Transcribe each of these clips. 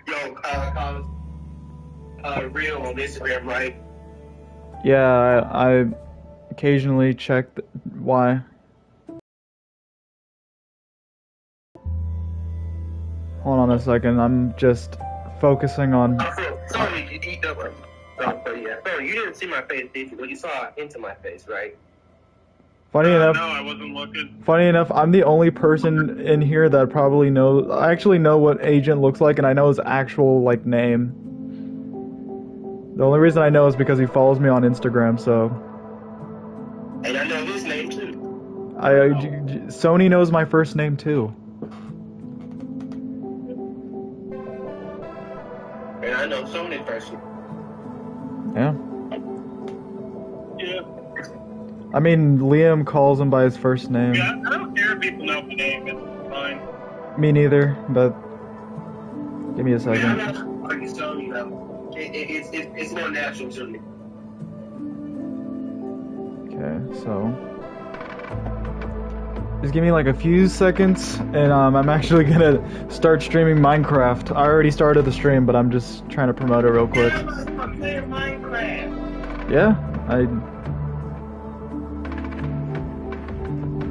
Yo, real on Instagram, right? Yeah, I occasionally check why. Hold on a second, I'm just focusing on... Sorry, you don't. Bro, you didn't see my face, did you? Well, you saw into my face, right? Funny enough, no, I wasn't looking. Funny enough, I'm the only person in here that probably knows... I actually know what Agent looks like, and I know his actual, like, name. The only reason I know is because he follows me on Instagram, so... And I know his name, too. Sony knows my first name, too. And I know Sony person. Yeah. Yeah. I mean, Liam calls him by his first name. Yeah, I don't care if people know my name. It's fine. Me neither, but... Give me a second. I'm not like Sony, though. It's more natural to me. Okay, so... Just give me like a few seconds, and I'm actually gonna start streaming Minecraft. I already started the stream, but I'm just trying to promote it real quick. I'm playing Minecraft. Yeah,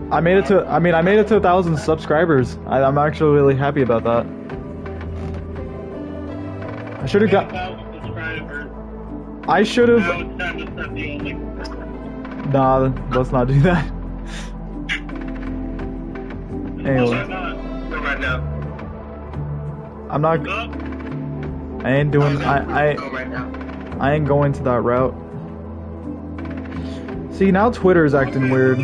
I made it to, I made it to 1,000 subscribers. I'm actually really happy about that. I should have got... I should have... Nah, let's not do that. Anyway. Right now. I'm not... I ain't doing... I ain't going to that route. See, now Twitter's acting weird.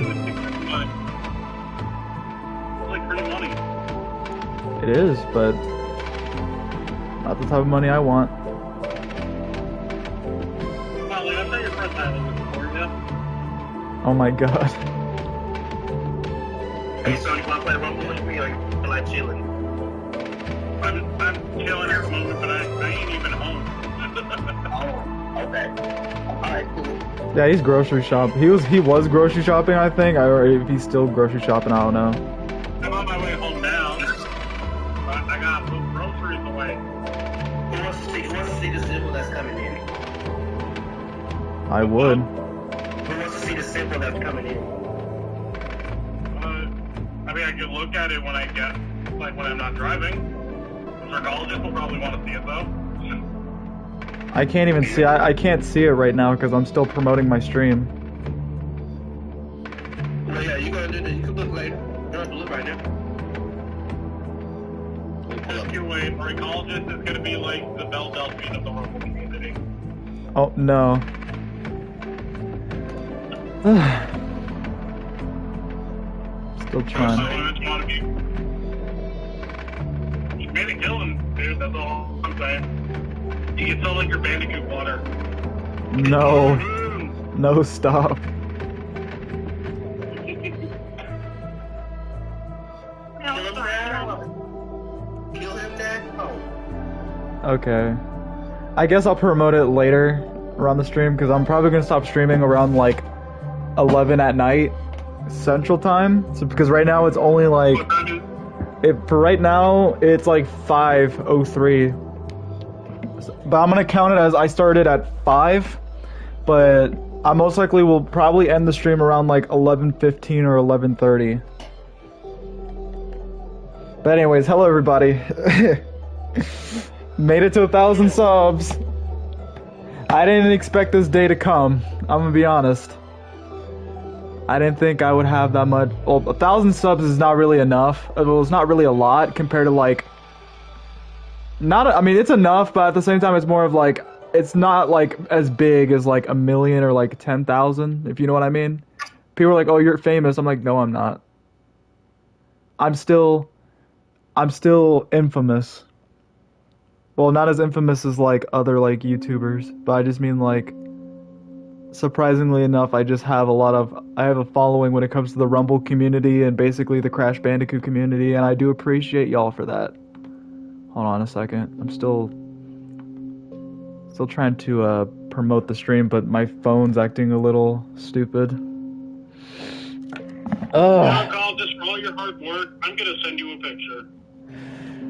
It is, but... not the type of money I want. Oh my god. Hey, so you wanna play Rumble with me, or you like chilling? I'm chilling at the moment, but I ain't even home. Oh, okay. Alright, cool. Yeah, he's grocery shopping. He was grocery shopping, I think. Or if he's still grocery shopping, I don't know. I'm on my way home now. I gotta put groceries away. Who wants to see the symbol that's coming in? I would. Who wants to see the symbol that's coming in? I mean, I could look at it when I get, like, when I'm not driving. The psychologist will probably want to see it, though. I can't even see. I can't see it right now because I'm still promoting my stream. Oh yeah, you gonna do that? You can look later. You don't have to look right now. Just you wait. Our psychologist is gonna be like the Belle Delphine of the Rumble community. Oh no. Still trying. You made a killing, dude. That's all I'm saying. You can sell like your Bandicoot water. No. No, stop. Kill him, Dad? Oh. Okay. I guess I'll promote it later around the stream because I'm probably gonna stop streaming around like 11 at night Central Time. So because right now it's only like for right now it's like 5:03. But I'm gonna count it as I started at 5, but I most likely will probably end the stream around like 11:15 or 11:30. But anyways, hello everybody. Made it to 1,000 subs. I didn't expect this day to come. I'm gonna be honest. I didn't think I would have that much. Well, 1,000 subs is not really enough. Well, it's not really a lot compared to like. I mean, it's enough, but at the same time, it's more of like it's not like as big as like 1 million or like 10,000, if you know what I mean. People are like, "Oh, you're famous." I'm like, "No, I'm not. I'm still infamous." Well, not as infamous as like other like YouTubers, but I just mean like surprisingly enough, I have a following when it comes to the Rumble community and basically the Crash Bandicoot community, and I do appreciate y'all for that. Hold on a second. I'm still trying to promote the stream, but my phone's acting a little stupid. Carl, just for all your hard work, I'm gonna send you a picture.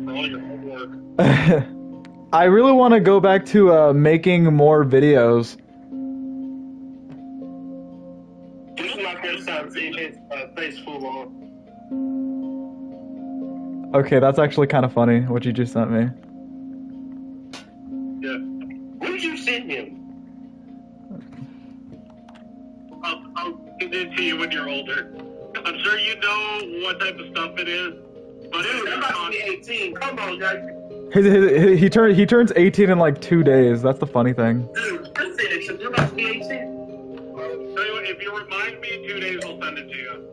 For all your hard work. I really want to go back to making more videos. This is my first time seeing his face full on. Okay, that's actually kind of funny what you just sent me. Yeah. What did you send him? I'll give it to you when you're older. I'm sure you know what type of stuff it is. But Dude, I'm it's about to be 18. Come on, guys. He turns 18 in like 2 days. That's the funny thing. Dude, just send it to me. You're about to be 18. Tell you what, if you remind me in 2 days, I'll send it to you.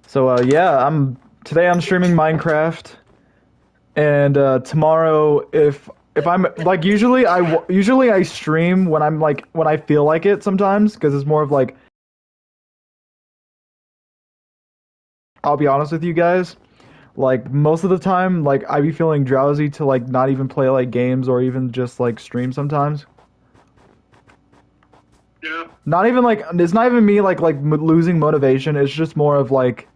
So yeah, today I'm streaming Minecraft, and tomorrow if I'm like usually I stream when I feel like it sometimes, because it's more of like, I'll be honest with you guys, like most of the time like I be feeling drowsy to like not even play like games or even just like stream sometimes. Yeah. Not even like, it's not even me like losing motivation. It's just more of like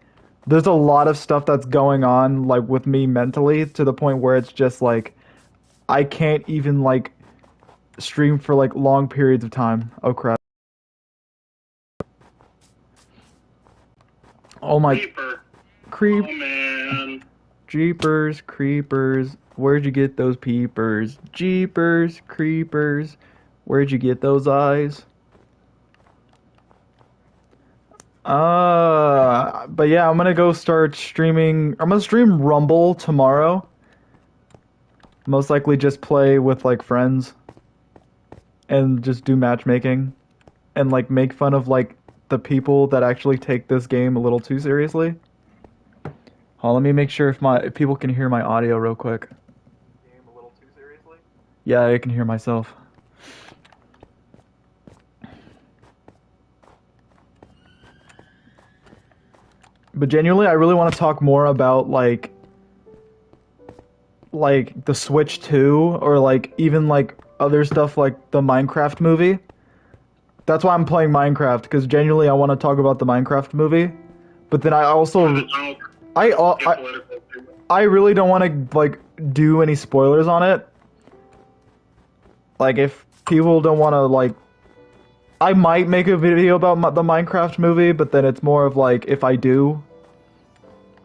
there's a lot of stuff that's going on like with me mentally, to the point where it's just like I can't even like stream for like long periods of time. Oh crap. Oh my Creeper. creep Oh, man. Jeepers creepers. Where'd you get those peepers? Jeepers creepers. Where'd you get those eyes? But yeah, I'm gonna go start streaming. I'm gonna stream Rumble tomorrow. Most likely just play with like friends and just do matchmaking and like make fun of like the people that actually take this game a little too seriously. Hold on, let me make sure if people can hear my audio real quick. Game a little too seriously? Yeah, I can hear myself. But genuinely, I really want to talk more about like the Switch 2, or like even like other stuff like the Minecraft movie. That's why I'm playing Minecraft, because genuinely I want to talk about the Minecraft movie. But then I also I really don't want to like do any spoilers on it. Like if people don't want to like, I might make a video about the Minecraft movie, but then it's more of like, if I do,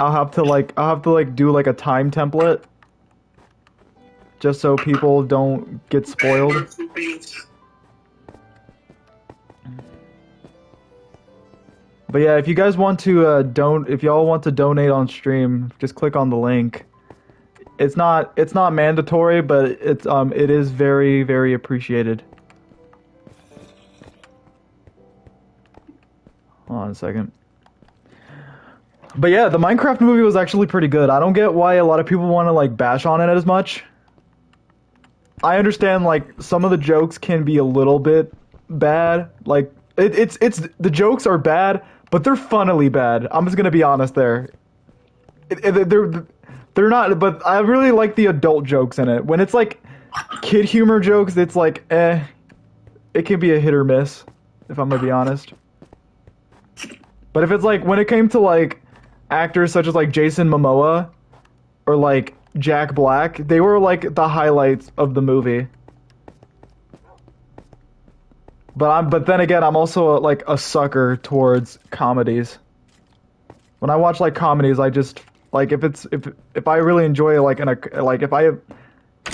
I'll have to like do like a time template, just so people don't get spoiled. But yeah, if you guys want to if y'all want to donate on stream, just click on the link. It's not mandatory, but it is very, very appreciated. Hold on a second. But yeah, the Minecraft movie was actually pretty good. I don't get why a lot of people want to like bash on it as much. I understand like some of the jokes can be a little bit bad. Like it's the jokes are bad, but they're funnily bad. I'm just gonna be honest there. They're not, but I really like the adult jokes in it. When it's like kid humor jokes, it's like it can be a hit or miss, if I'm gonna be honest. But if it's like when it came to like actors such as like Jason Momoa or like Jack Black, they were like the highlights of the movie. But then again, I'm also like a sucker towards comedies. When I watch like comedies, I just like if I really enjoy like if I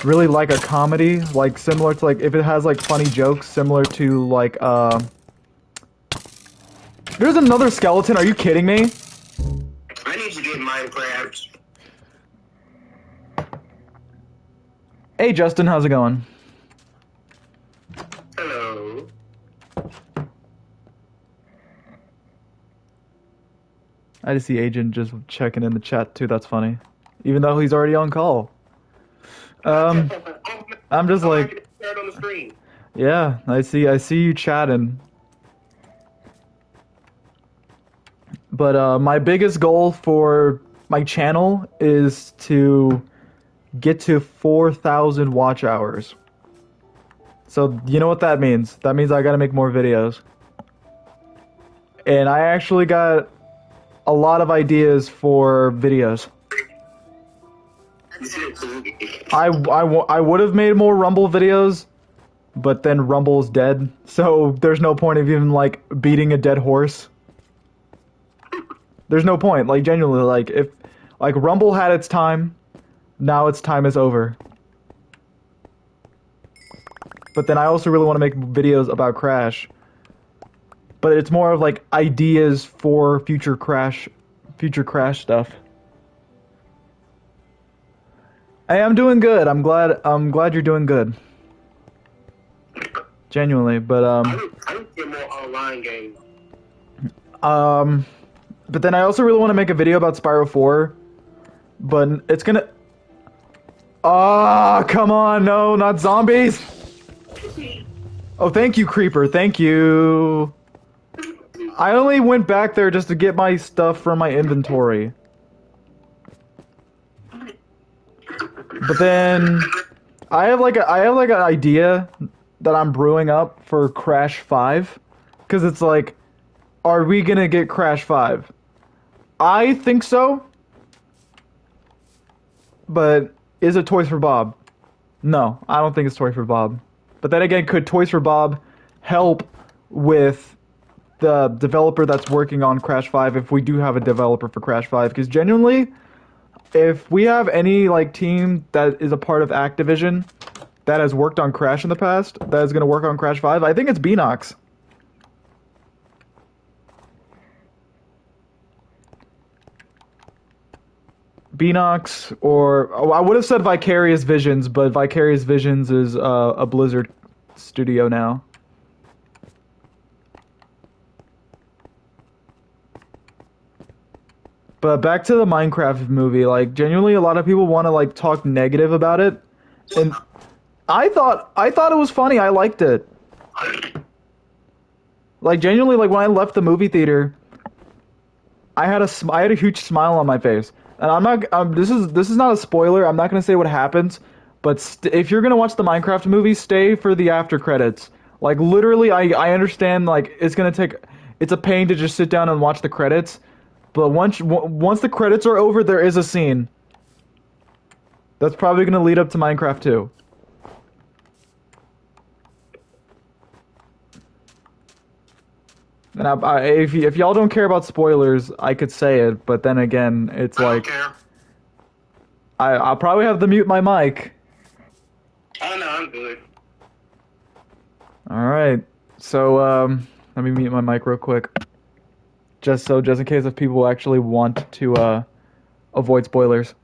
really like a comedy, like similar to like if it has like funny jokes similar to like there's another skeleton. Are you kidding me? I need to get Minecraft. Hey Justin, how's it going? Hello. I just see Agent just checking in the chat too. That's funny, even though he's already on call. I'm just like, on the screen. yeah, I see you chatting. But my biggest goal for my channel is to get to 4,000 watch hours. So you know what that means? That means I gotta make more videos. And I actually got a lot of ideas for videos. I would have made more Rumble videos, but then Rumble's dead, so there's no point of even, like, beating a dead horse. There's no point, like, genuinely, like, if, like, Rumble had its time, now its time is over. But then I also really want to make videos about Crash. But it's more of, like, ideas for future Crash stuff. Hey, I'm doing good. I'm glad you're doing good. Genuinely, but I need to get more online games. But then I also really want to make a video about Spyro 4, but it's gonna. Ah, come on, no, not zombies. Oh, thank you, Creeper. Thank you. I only went back there just to get my stuff from my inventory. But then I have like an idea that I'm brewing up for Crash 5, because it's like, are we gonna get Crash 5? I think so, but is it Toys for Bob? No, I don't think it's Toys for Bob. But then again, could Toys for Bob help with the developer that's working on Crash 5 if we do have a developer for Crash 5? Because genuinely, if we have any like team that is a part of Activision that has worked on Crash in the past, that is going to work on Crash 5, I think it's Beanox. Beanox, or oh, I would have said Vicarious Visions, but Vicarious Visions is a Blizzard studio now. But back to the Minecraft movie, like genuinely a lot of people want to like talk negative about it, and I thought it was funny. I liked it. Like genuinely, like when I left the movie theater, I had a huge smile on my face. And I'm not. This is not a spoiler. I'm not gonna say what happens. But if you're gonna watch the Minecraft movie, stay for the after credits. Like literally, I understand. Like it's gonna take. It's a pain to just sit down and watch the credits. But once the credits are over, there is a scene that's probably gonna lead up to Minecraft 2. And if y'all don't care about spoilers, I could say it, but then again, it's like I don't care. I'll probably have to mute my mic. Oh no, I'm good. All right, so let me mute my mic real quick, just in case if people actually want to avoid spoilers.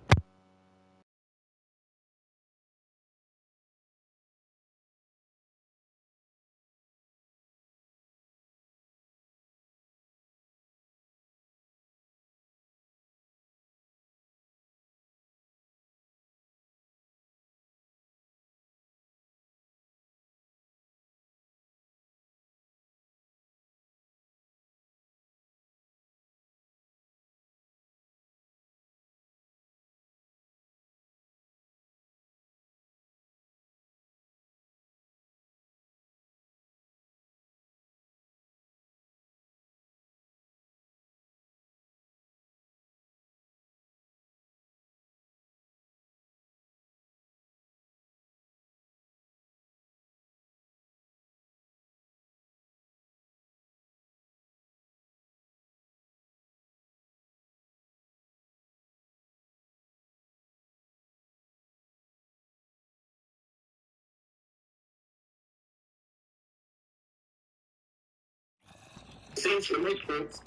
Seems to make sense.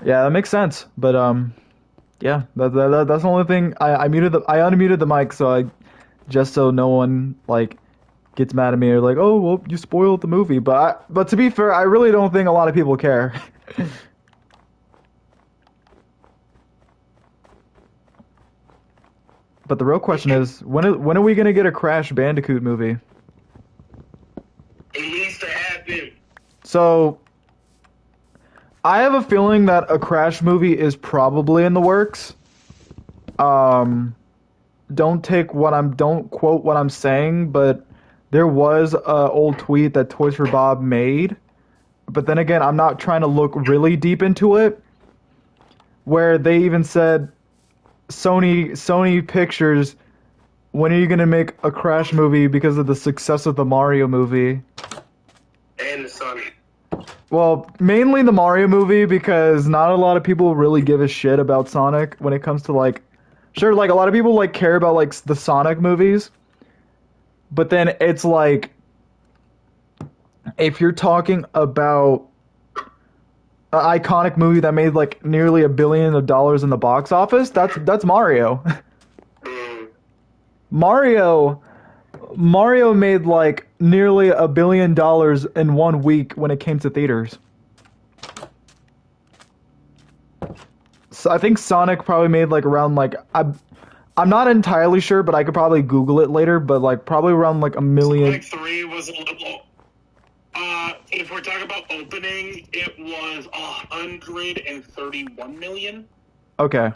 Yeah, that makes sense. But yeah, that's the only thing. I unmuted the mic just so no one like gets mad at me or like, oh well, you spoiled the movie. But to be fair, I really don't think a lot of people care. But the real question is, when are we gonna get a Crash Bandicoot movie? It needs to happen. So, I have a feeling that a Crash movie is probably in the works. Don't quote what I'm saying, but there was a old tweet that Toys for Bob made. But then again, I'm not trying to look really deep into it. where they even said, Sony Pictures, when are you gonna make a Crash movie because of the success of the Mario movie? And the Sonic. Well, mainly the Mario movie because not a lot of people really give a shit about Sonic when it comes to like, sure, like a lot of people like care about like the Sonic movies, but then it's like, if you're talking about an iconic movie that made like nearly $1 billion in the box office, that's Mario. Mm. Mario made like nearly $1 billion in 1 week when it came to theaters. So I think Sonic probably made like around like I'm not entirely sure, but I could probably Google it later. But like probably around like $1 million. Sonic 3 was a little. If we're talking about opening, it was 131 million Okay,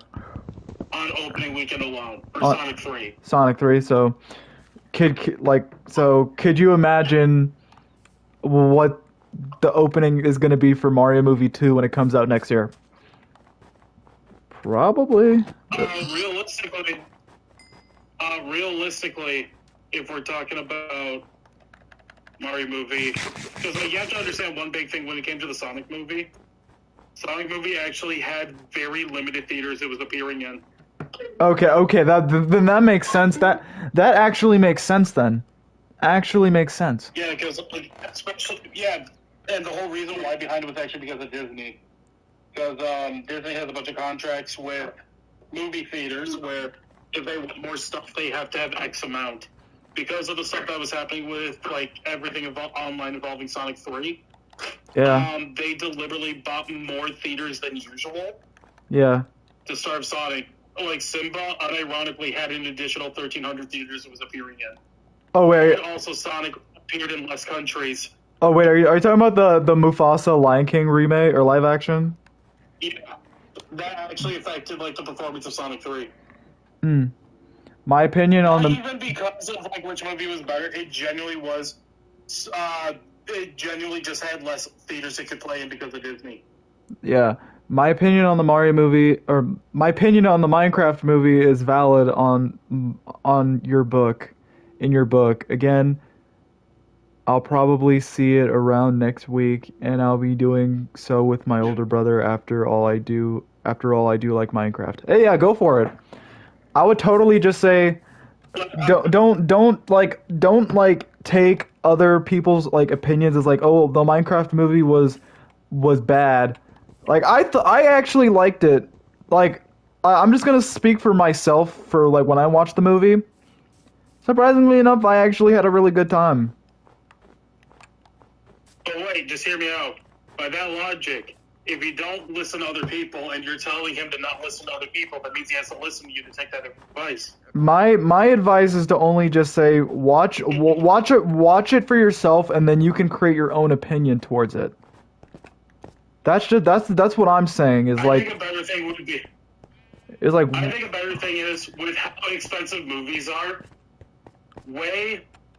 on opening weekend alone for On- Sonic 3. Sonic 3. So could you imagine what the opening is going to be for Mario Movie 2 when it comes out next year? Probably. Realistically, if we're talking about Mario movie, because like, you have to understand one big thing when it came to the Sonic movie. Sonic movie actually had very limited theaters it was appearing in. Okay. Then that makes sense. That actually makes sense then. Actually makes sense. Yeah, because and the whole reason why behind it was actually because of Disney. Because Disney has a bunch of contracts with movie theaters where if they want more stuff, they have to have X amount. Because of the stuff that was happening with like everything online involving Sonic 3, Yeah. they deliberately bought more theaters than usual Yeah. to serve Sonic. Like Simba, unironically, had an additional 1,300 theaters it was appearing in. Oh wait. And also, Sonic appeared in less countries. Oh wait. Are you talking about the Mufasa Lion King remake or live action? Yeah, that actually affected like the performance of Sonic 3. Hmm. My opinion on Not the even because of like which movie was better. It genuinely was. It genuinely just had less theaters it could play in because of Disney. Yeah, my opinion on the Mario movie or my opinion on the Minecraft movie is valid on your book. In your book. Again, I'll probably see it around next week and I'll be doing so with my older brother after all I do like Minecraft. Hey, yeah, go for it. I would totally just say don't take other people's like opinions as like, oh, the Minecraft movie was bad. Like I actually liked it. Like I'm just gonna speak for myself for like when I watched the movie. Surprisingly enough, I actually had a really good time. But wait, just hear me out. By that logic, if you don't listen to other people and you're telling him to not listen to other people, that means he has to listen to you to take that advice. My advice is to only just say watch it for yourself, and then you can create your own opinion towards it. That's what I'm saying is I think like a better thing would be. is like I think a better thing is with how expensive movies are.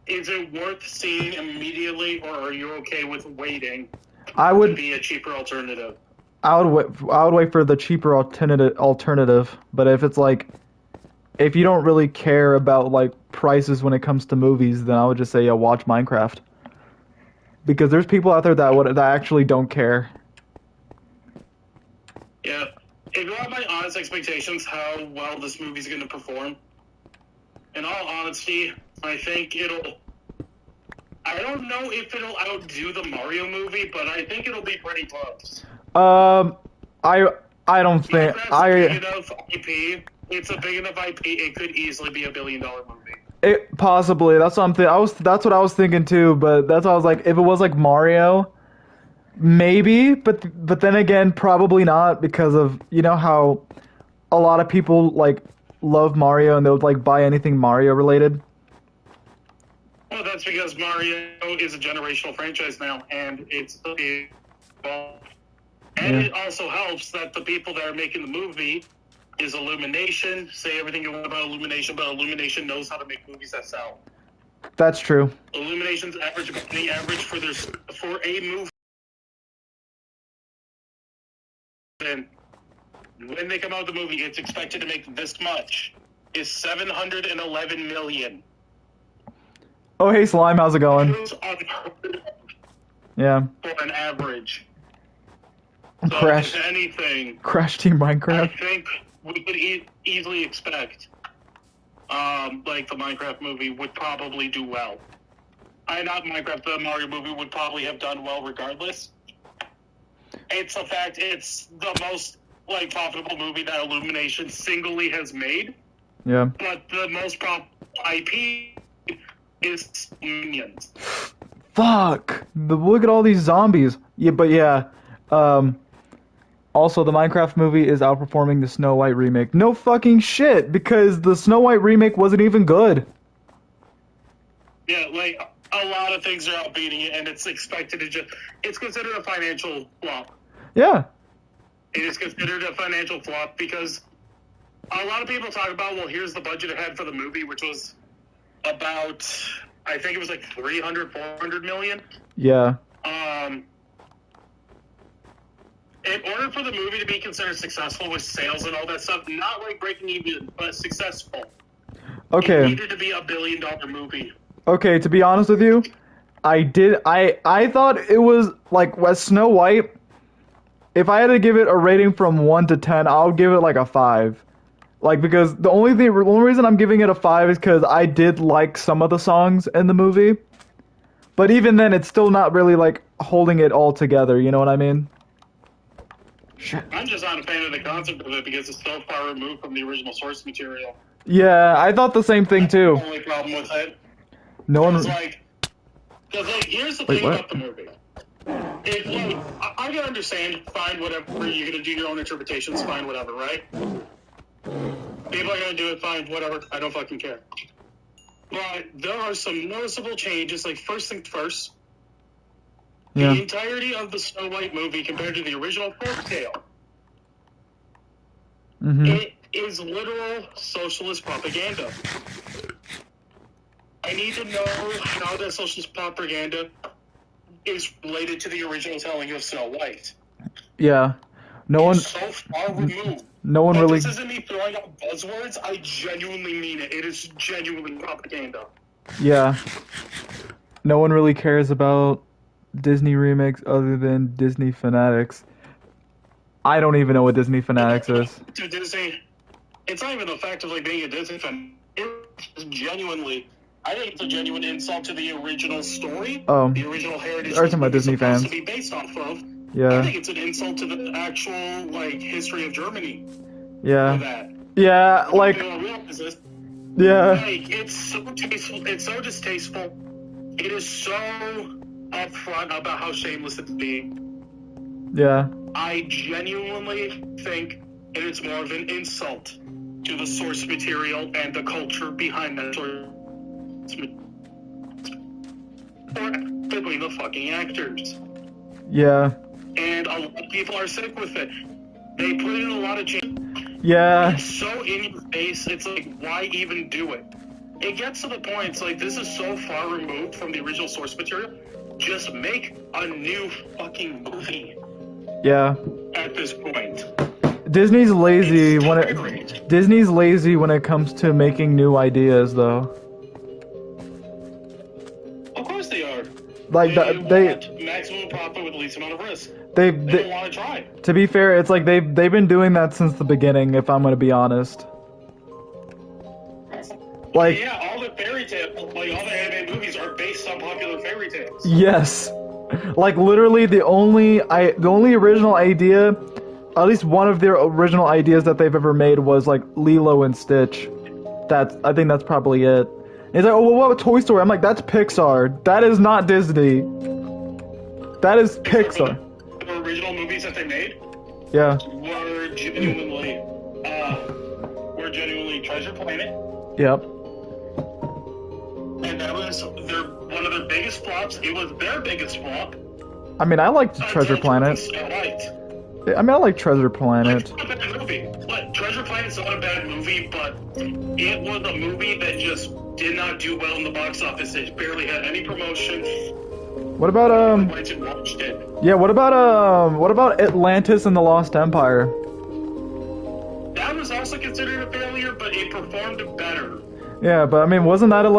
Is it worth seeing immediately, or are you okay with waiting? I To would be a cheaper alternative. I would wait for the cheaper alternative. But if it's like if you don't really care about like prices when it comes to movies, then I would just say yeah, watch Minecraft. Because there's people out there that actually don't care. Yeah. If you have my honest expectations how well this movie's going to perform, in all honesty, I think I don't know if it'll outdo the Mario movie, but I think it'll be pretty close. I don't think Minecraft's a big enough IP. It's a big enough IP. It could easily be $1 billion movie. It possibly. That's what I'm that's what I was thinking too, but that's why I was like if it was like Mario, maybe, but then again probably not because of you know how a lot of people like love Mario and they would like buy anything Mario related. Well, that's because Mario is a generational franchise now, and it's evolved. And it also helps that the people that are making the movie is Illumination. Say everything you want about Illumination, but Illumination knows how to make movies that sell. That's true. Illumination's average for a movie. And when they come out with the movie, it's expected to make this much. Is $711 million. Oh, hey, Slime, how's it going? It is unheard of Yeah. for an average. So Crash. if anything, Crash Team I Minecraft. think we could easily expect, like the Minecraft movie would probably do well. Not Minecraft, the Mario movie would probably have done well regardless. It's a fact. It's the most like profitable movie that Illumination singly has made. Yeah. But the most profitable IP is Minions. Fuck. Look at all these zombies. Yeah, but yeah. Also, the Minecraft movie is outperforming the Snow White remake. No fucking shit, because the Snow White remake wasn't even good. Yeah, like a lot of things are outbeating it, and it's expected to it's considered a financial flop. Yeah. It is considered a financial flop because a lot of people talk about, well, here's the budget it had for the movie, which was about, I think it was like 400 million. Yeah. In order for the movie to be considered successful with sales and all that stuff, not like breaking even, but successful. It Okay. needed to be $1 billion movie. Okay, to be honest with you, I thought it was like with Snow White. If I had to give it a rating from 1 to 10, I'll give it like a 5. Like, because the only reason I'm giving it a 5 is because I did like some of the songs in the movie. But even then, it's still not really like holding it all together, you know what I mean? Shit. I'm just not a fan of the concept of it because it's so far removed from the original source material. Yeah, I thought the same thing too. That's the only problem with it. No one. It's like, because like, here's the Wait, thing what? about the movie. It's like, I can understand, fine, whatever, you're gonna do your own interpretations, fine, whatever, right? People are gonna do it, fine, whatever, I don't fucking care. But there are some noticeable changes, like, first things first, Yeah. the entirety of the Snow White movie compared to the original folktale, Mhm. it is literal socialist propaganda. I need to know how that socialist propaganda is related to the original telling of Snow White. Yeah. No one. It's so far removed. No one Like, really. This isn't me throwing out buzzwords. I genuinely mean it. It is genuinely propaganda. Yeah. No one really cares about Disney remakes other than Disney Fanatics. I don't even know what Disney Fanatics is. To Disney, it's not even the fact of like being a Disney fan. It's genuinely, I think it's a genuine insult to the original story, Oh. the original heritage Are talking about it's Disney supposed fans. to be based off of. I Yeah. think it's an insult to the actual like history of Germany for Yeah. that. Yeah. Like. People don't realize this. Yeah. Like, it's so tasteful. It's so distasteful. It is so upfront about how shameless it's being. Yeah. I genuinely think it is more of an insult to the source material and the culture behind that source material. Or between the fucking actors. Yeah. And a lot of people are sick with it. They put in a lot of change. Yeah. It's so in your face, it's like, why even do it? It gets to the point, it's like, this is so far removed from the original source material, just make a new fucking movie Yeah. at this point. Disney's lazy It's when tiring. Disney's lazy when it comes to making new ideas, though. Of course they are. Like they they want maximum profit with the least amount of risk. they, They they don't want to try. to be fair, it's like they've been doing that since the beginning. If I'm gonna be honest. Like Yeah, all the fairy tales, like all the animated movies are based on popular fairy tales. yes, like literally the only original idea, at least one of their original ideas that they've ever made was like Lilo and Stitch. I think that's probably it. And he's like, oh, well, what about Toy Story? I'm like, that's Pixar. That is not Disney. That is Pixar. The original movies that they made Yeah. were genuinely Treasure Planet, Yep. and that was one of their biggest flops. It was their biggest flop. I mean, I liked Treasure Planet. Snow White. I mean, I like Treasure Planet. It's not a bad movie. But Treasure Planet's not a bad movie, but it was a movie that just did not do well in the box office. It barely had any promotion. What about I went and watched it. yeah, what about Atlantis and the Lost Empire? also considered a failure, but it performed better. Yeah, but I mean, wasn't that a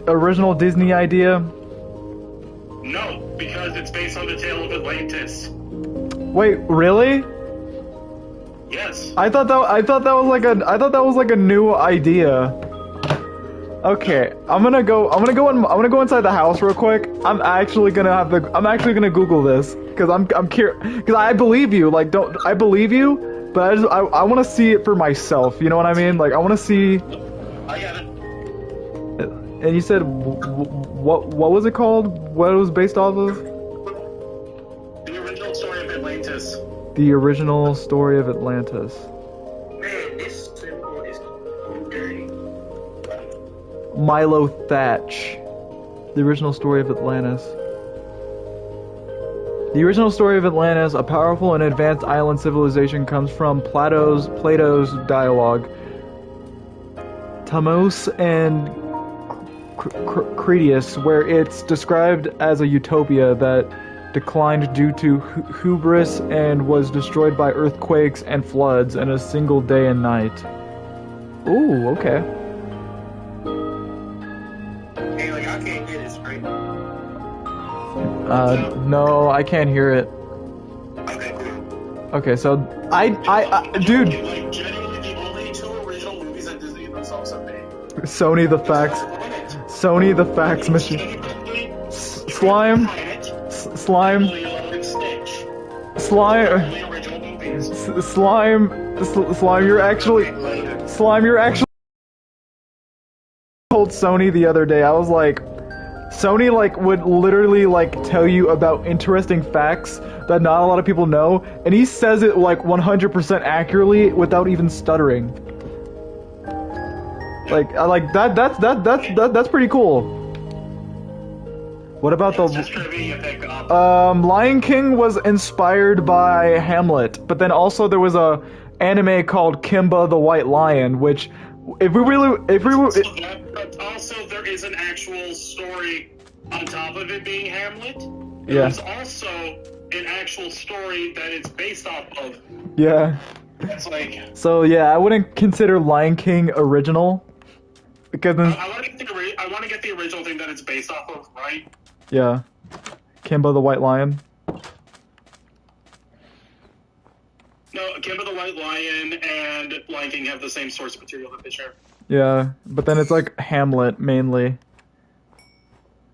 original Disney idea? No, because it's based on the tale of Atlantis. Wait, really? Yes. I thought that was like a new idea. Okay, I'm gonna go inside the house real quick. I'm actually gonna Google this because I'm curious, because I believe you. Like, I believe you, but I want to see it for myself. You know what I mean? Like, I want to see. I got it. And you said what was it called? What it was based off of? The original story of Atlantis. The original story of Atlantis. Man, this symbol is dirty. Milo Thatch. The original story of Atlantis. The original story of Atlantis, a powerful and advanced island civilization, comes from Plato's dialogue. Thamos and Critias, where it's described as a utopia that declined due to hubris and was destroyed by earthquakes and floods in a single day and night. Ooh, okay. Hey, like, I can't hear this, right? No, I can't hear it. Okay, cool. Okay, so dude, Like, genuinely, the only two original movies that Disney themselves have made. Sony the fax machine. Slime. Slime. You're actually told Sony the other day. I was like, Sony would literally tell you about interesting facts that not a lot of people know, and he says it 100% accurately without even stuttering. That's pretty cool. What about Lion King was inspired by Hamlet, but then also there was a anime called Kimba the White Lion, which Also, there is an actual story on top of it being Hamlet. Yeah. There's also an actual story that it's based off of. Yeah. It's like. So yeah, I wouldn't consider Lion King original, because then I want to get the original thing that it's based off of, right? Yeah, Kimba the White Lion. No, Kimba the White Lion and Lion King have the same source material that they share. Yeah, but then it's Hamlet mainly.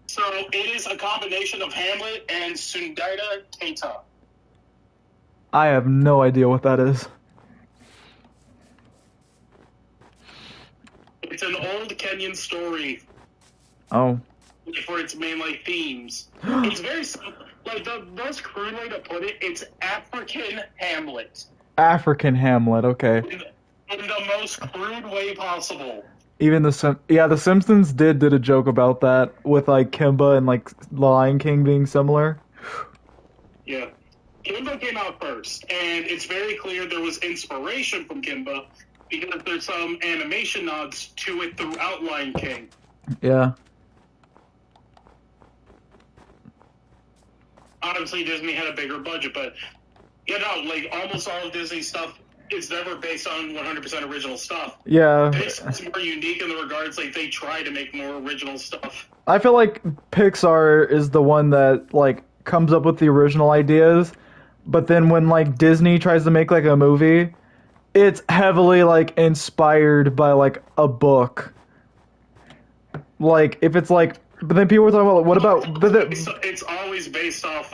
So it is a combination of Hamlet and Sundarta Keita. I have no idea what that is. It's an old Kenyan story. Oh. For its main themes. It's very simple. The most crude way to put it, it's African Hamlet. African Hamlet, okay. In the most crude way possible. Even the Simpsons did a joke about that with Kimba and Lion King being similar. Yeah. Kimba came out first, and it's very clear there was inspiration from Kimba because there's some animation nods to it throughout Lion King. Yeah. Obviously, Disney had a bigger budget, but almost all of Disney stuff is never based on 100% original stuff. Yeah. This is more unique in the regards they try to make more original stuff. I feel like Pixar is the one that comes up with the original ideas, but then when Disney tries to make a movie, it's heavily inspired by a book. If it's but then people were talking about what about it's always based off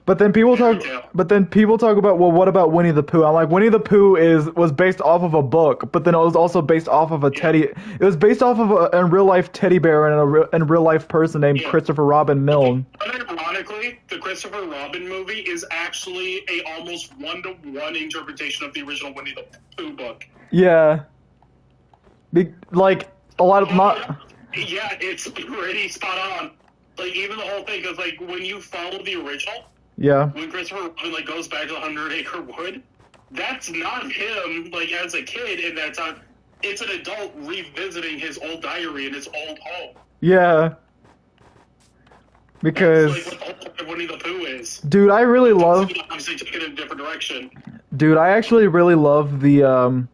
but then people talk about what about Winnie the Pooh? I'm Winnie the Pooh was based off of a book, but then it was also based off of a teddy. It was based off of a real life teddy bear and a real life person named Christopher Robin Milne. Ironically, the Christopher Robin movie is actually a almost 1-to-1 interpretation of the original Winnie the Pooh book. Yeah. A lot of not. Yeah, it's pretty spot on. Even the whole thing, because, when you follow the original, yeah, when Christopher Robin, goes back to the 100-Acre Wood, that's not him, as a kid in that time. It's an adult revisiting his old diary in his old home. Yeah. Because... That's, what Winnie the Pooh is. Dude, I really love... Obviously took it in a different direction. Dude, I actually really love the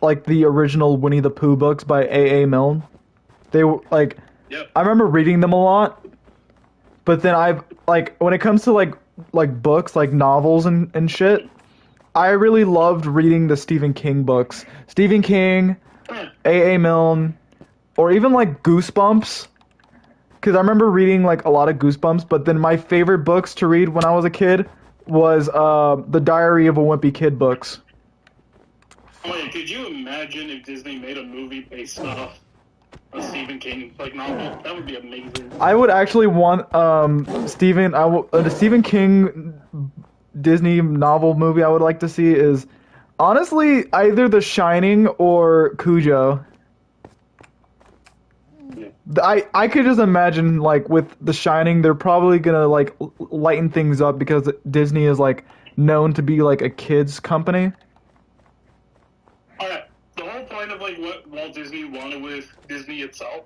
like the original Winnie the Pooh books by A.A. Milne. They were like, Yep. I remember reading them a lot, but then I've like when it comes to like books, like novels and shit, I really loved reading the Stephen King books. Stephen King, A.A. Milne, or even like Goosebumps. Because I remember reading like a lot of Goosebumps, but then my favorite books to read when I was a kid was the Diary of a Wimpy Kid books. Oh yeah, could you imagine if Disney made a movie based off a Stephen King like novel? That would be amazing. I would actually want the Stephen King Disney novel movie I would like to see is honestly either The Shining or Cujo. I could just imagine like with The Shining they're probably gonna like lighten things up because Disney is like known to be like a kids company. Alright, the whole point of like what Walt Disney wanted with Disney itself,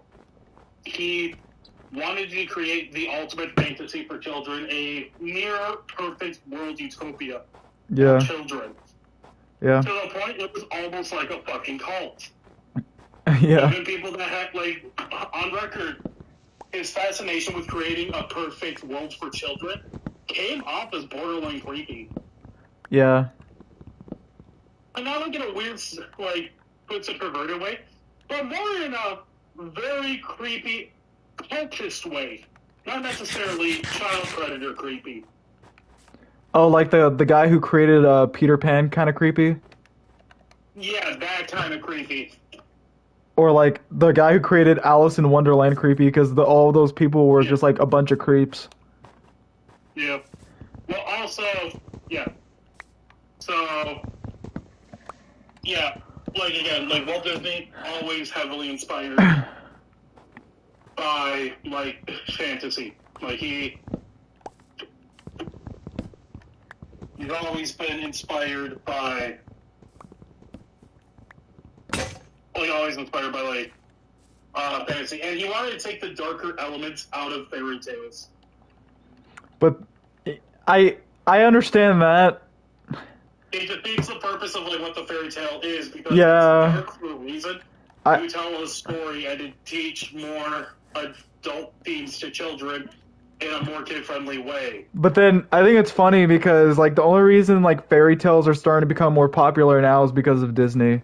he wanted to create the ultimate fantasy for children, a near perfect world utopia Yeah, for children. yeah, To the point it was almost like a fucking cult. yeah, Even people that had, like, on record, his fascination with creating a perfect world for children came off as borderline creepy. yeah. And not like in a weird, like, puts a perverted way, but more in a very creepy, cultist way. Not necessarily child predator creepy. Oh, like the guy who created Peter Pan, kind of creepy. Yeah, that kind of creepy. Or like the guy who created Alice in Wonderland creepy because all those people were just like a bunch of creeps. Yeah. Well, also, yeah. So, yeah, like again, like Walt Disney always heavily inspired by like fantasy. Like he's always been inspired by fantasy, and he wanted to take the darker elements out of fairy tales. But I understand that. It defeats the purpose of like what the fairy tale is because Yeah. it's there for a reason. I- You tell a story and to teach more adult themes to children in a more kid-friendly way. But then I think it's funny because like the only reason like fairy tales are starting to become more popular now is because of Disney.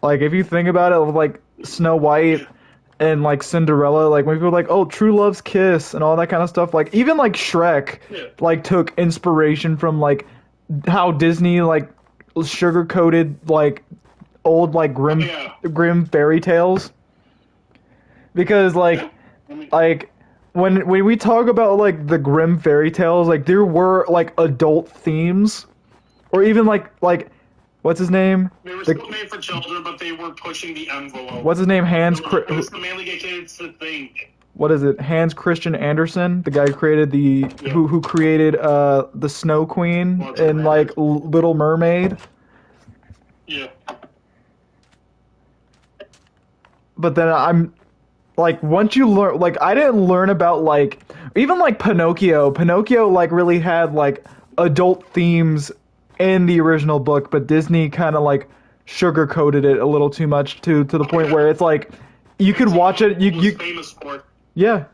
Like if you think about it, like Snow White and like Cinderella, like when people are like, oh, True Love's Kiss and all that kind of stuff, like even like Shrek, Yeah. like took inspiration from like how Disney like sugar-coated like old like grim fairy tales. Because like when we talk about like the grim fairy tales, like there were like adult themes, or even like what's his name? They were still made for children, but they were pushing the envelope. What's his name? It was to mainly get kids to think. What is it? Hans Christian Andersen, the guy who created who created the Snow Queen and like Little Mermaid. Yeah. But then I'm like, once you learn, like I didn't learn about like even like Pinocchio. Pinocchio like really had like adult themes in the original book, but Disney kind of like sugar-coated it a little too much to the point where it's like you could watch it. You famous for. Yeah.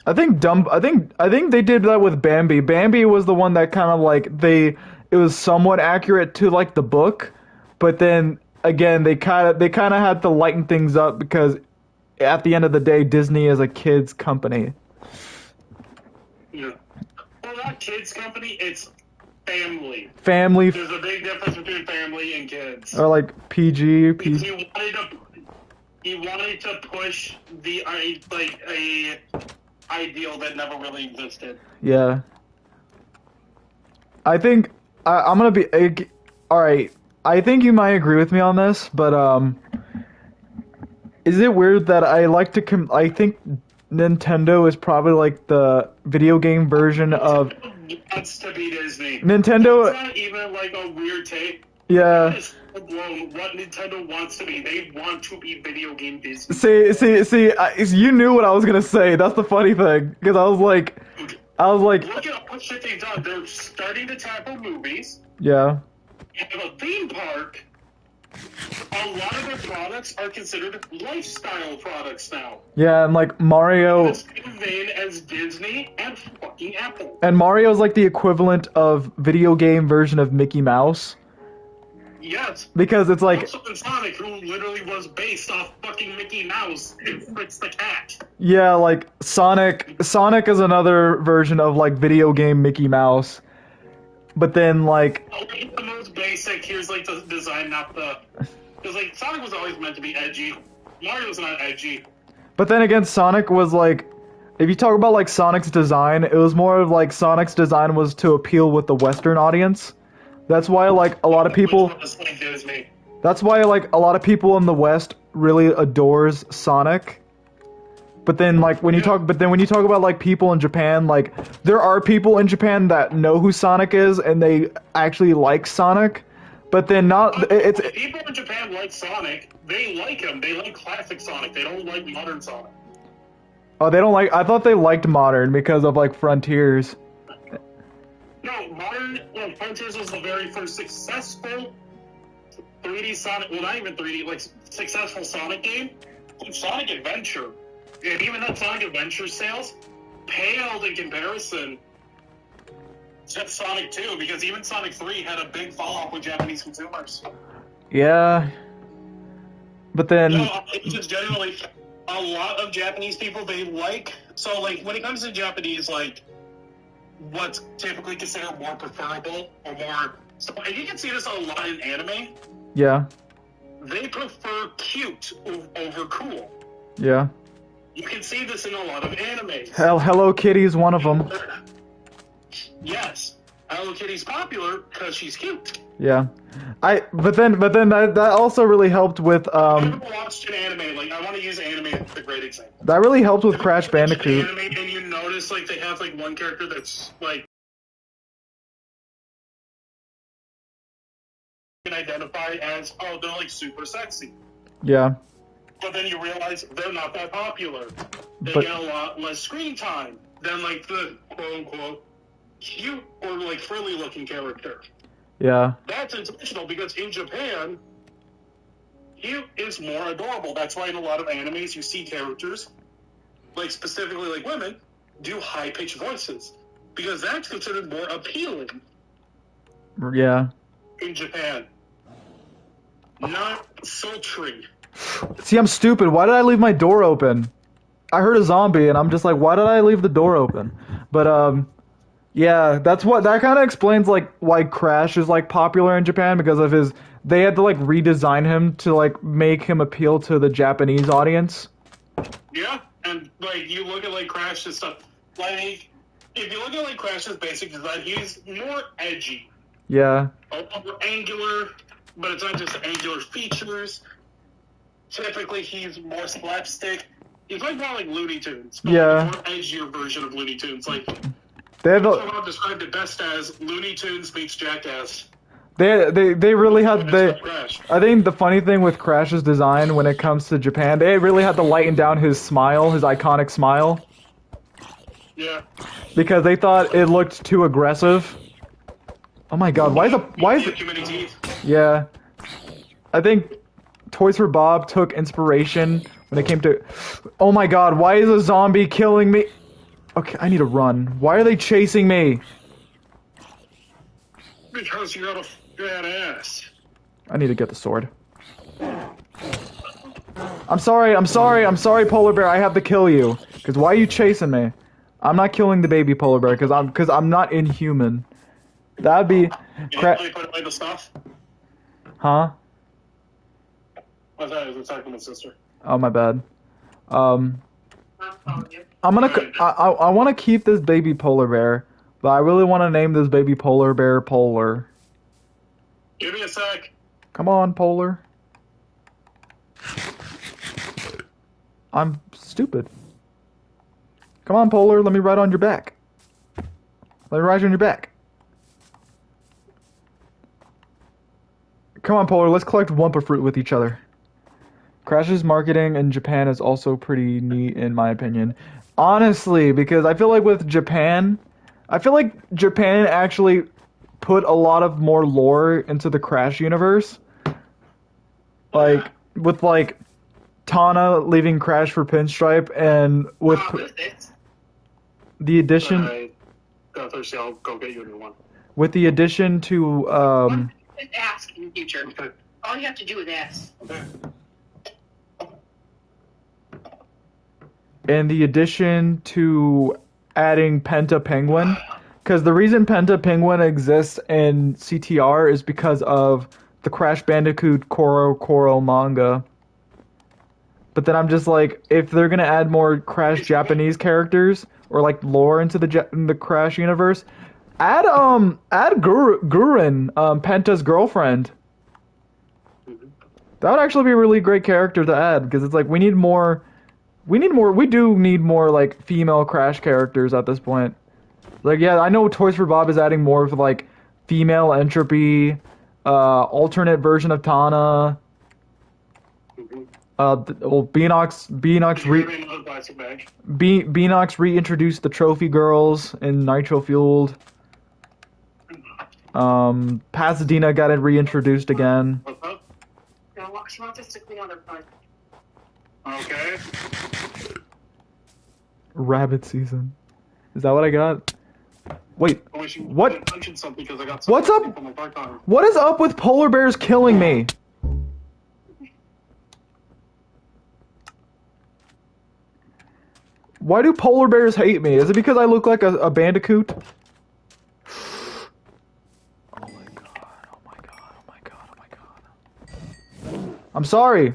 I think they did that with Bambi. Bambi was the one that kind of like it was somewhat accurate to like the book, but then again they kind of had to lighten things up because at the end of the day Disney is a kids company. Yeah. Well, not kids company, it's family. Family There's a big difference between family and kids. or like PG. He wanted to push the a ideal that never really existed. Yeah. I think I'm gonna be all right. I think you might agree with me on this, but is it weird that I like to I think Nintendo is probably like the video game version of Wants to be Disney. Nintendo. It's not even like a weird take. Yeah. It's full-blown what Nintendo wants to be. They want to be video game Disney. See, you knew what I was gonna say. That's the funny thing, because I was like, Look at what shit they've done. They're starting to tackle movies. yeah, They have a theme park, A lot of their products are considered lifestyle products now. Yeah, and like Mario. As vain as Disney and fucking Apple. And Mario's like the equivalent of video game version of Mickey Mouse. Yes. Because it's like. Also in Sonic, who literally was based off fucking Mickey Mouse and Fritz the Cat. Yeah, like Sonic. Sonic is another version of like video game Mickey Mouse. But then like. The most basic, here's like the design, not the. Because like Sonic was always meant to be edgy. Mario's not edgy. But then again, Sonic was like. If you talk about like Sonic's design, it was more of like Sonic's design was to appeal with the Western audience. That's why like a lot of people. That's why like a lot of people in the West really adores Sonic. But then like when you talk about like people in Japan, like there are people in Japan that know who Sonic is and they actually like Sonic. But then it's people in Japan like Sonic. They like him. They like classic Sonic. They don't like modern Sonic. Oh, they don't like. I thought they liked modern because of like Frontiers. No, modern. Well, Frontiers was the very first successful 3D Sonic. Well, not even 3D. Like successful Sonic game. Sonic Adventure, and even that Sonic Adventure sales paled in comparison to Sonic 2, because even Sonic 3 had a big fall off with Japanese consumers. Yeah. But then. No, it's just generally a lot of Japanese people, they like. So, like, when it comes to Japanese, like, what's typically considered more preferable or more. So, and you can see this a lot in anime. Yeah. They prefer cute over cool. Yeah. You can see this in a lot of animes. Hello Kitty is one of them. Yes. Hello Kitty's popular because she's cute. Yeah. But then that also really helped with I've never watched an anime, like I want to use anime as a great example. That really helped with Crash Bandicoot. Anime, and you notice like they have like one character that's like can identify as, oh, they're like super sexy. Yeah. But then you realize they're not that popular. They get a lot less screen time than like the quote unquote cute or like frilly looking character. Yeah. That's intentional because in Japan, cute is more adorable. That's why in a lot of animes you see characters, like specifically like women, do high pitched voices. Because that's considered more appealing. Yeah. In Japan. Not sultry. See, I'm stupid. Why did I leave my door open? I heard a zombie, and I'm just like, why did I leave the door open? But, yeah, that kind of explains, like, why Crash is, like, popular in Japan, because of they had to, like, redesign him to, like, make him appeal to the Japanese audience. Yeah, and, like, you look at, like, Crash's stuff, like, if you look at, like, Crash's basic design, he's more edgy. Yeah. More angular, but it's not just angular features. Typically, he's more slapstick. He's like more like Looney Tunes. Yeah. A more edgier version of Looney Tunes. Like, I've described it best as Looney Tunes meets Jackass. They really had I think the funny thing with Crash's design when it comes to Japan, they really had to lighten down his smile, his iconic smile. Yeah. Because they thought it looked too aggressive. Oh my god, why is it? Too many teeth. Yeah. I think Toys for Bob took inspiration when it came to... Oh my god, why is a zombie killing me? Okay, I need to run. Why are they chasing me? Because you got a fat ass. I need to get the sword. I'm sorry, Polar Bear, I have to kill you. Because why are you chasing me? I'm not killing the baby Polar Bear, because I'm not inhuman. That'd be... Put away the stuff? Huh? I thought I was talking to my sister. Oh, my bad. I'm gonna... I want to keep this baby Polar Bear, but I really want to name this baby Polar Bear Polar. Give me a sec. Come on, Polar. I'm stupid. Come on, Polar, let me ride on your back. Let me ride on your back. Come on, Polar, let's collect Wumpa Fruit with each other. Crash's marketing in Japan is also pretty neat, in my opinion. Honestly, because I feel like with Japan... I feel like Japan actually put a lot of more lore into the Crash universe. like with like Tana leaving Crash for Pinstripe, and with What is this? the addition Alright. Thirsty, I'll go get you a new one. with the addition to Just ask in the future. Okay. All you have to do is ask. Okay. and the addition to adding Penta Penguin, because the reason Penta Penguin exists in CTR is because of the Crash Bandicoot Koro manga. But then I'm just like, if they're gonna add more Crash Japanese characters or like lore into the Crash universe, add Gurren, Penta's girlfriend. That would actually be a really great character to add, because it's like we do need more like female Crash characters at this point. Like, yeah, I know Toys for Bob is adding more of like female Entropy, alternate version of Tana. Beanox reintroduced the Trophy Girls in Nitro Fueled. Pasadena got it reintroduced again. What's up? No, she wants us to clean out her front. Okay. Rabbit season. Is that what I got? Wait, Oh, we should What? mention something because I got What's something up? from my dark time. what is up with polar bears killing me? Why do polar bears hate me? Is it because I look like a bandicoot? Oh my god, oh my god, oh my god, oh my god. I'm sorry.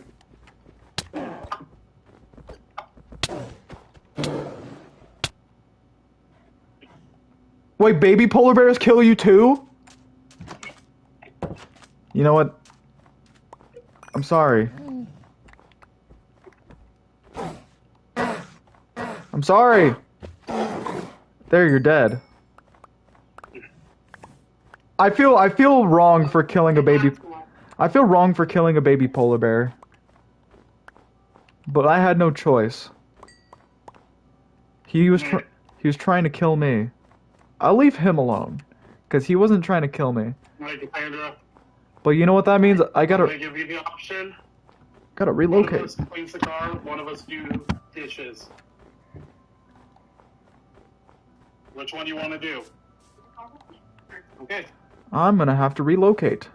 Wait, baby polar bears kill you too? You know what? I'm sorry. I'm sorry. There, you're dead. I feel wrong for killing a baby. I feel wrong for killing a baby polar bear. But I had no choice. He was trying to kill me. I'll leave him alone, cause he wasn't trying to kill me. Like, Cassandra, But you know what that means? I I'm gotta gonna give you the option. gotta One of relocate. us cleans the car, one of us do dishes. Which one you want to do? Okay. I'm gonna have to relocate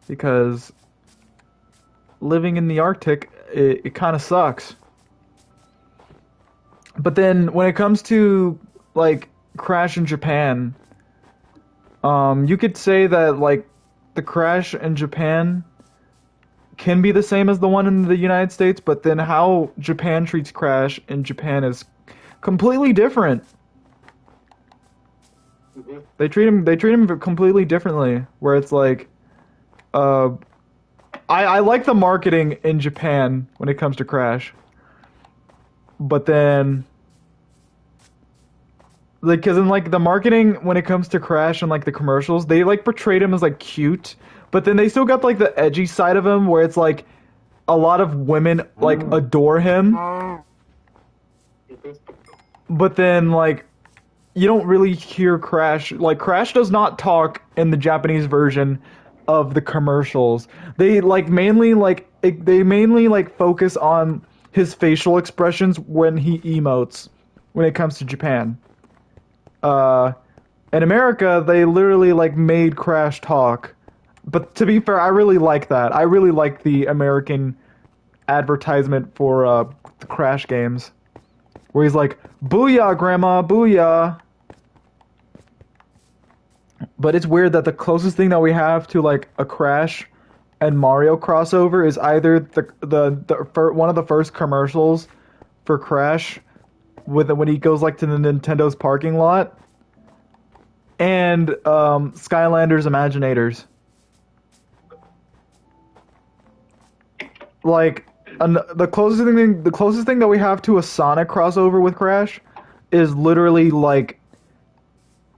because living in the Arctic, it kind of sucks. But then when it comes to like Crash in Japan, you could say that like the Crash in Japan can be the same as the one in the United States, but then how Japan treats Crash in Japan is completely different. Mm-hmm. They treat him completely differently. Where it's like, I like the marketing in Japan when it comes to Crash, but then like, cause in like the marketing when it comes to Crash and like the commercials, they like portrayed him as like cute, but then they still got like the edgy side of him where it's like a lot of women like adore him, but then like you don't really hear Crash. Like Crash does not talk in the Japanese version of the commercials. They mainly focus on his facial expressions when he emotes when it comes to Japan. In America, they literally like made Crash talk. But to be fair, I really like that. I really like the American advertisement for the Crash games, where he's like, "Booyah, Grandma, booyah." But it's weird that the closest thing that we have to like a Crash and Mario crossover is either one of the first commercials for Crash when he goes like to the Nintendo's parking lot, and Skylanders Imaginators. Like the closest thing that we have to a Sonic crossover with Crash is literally like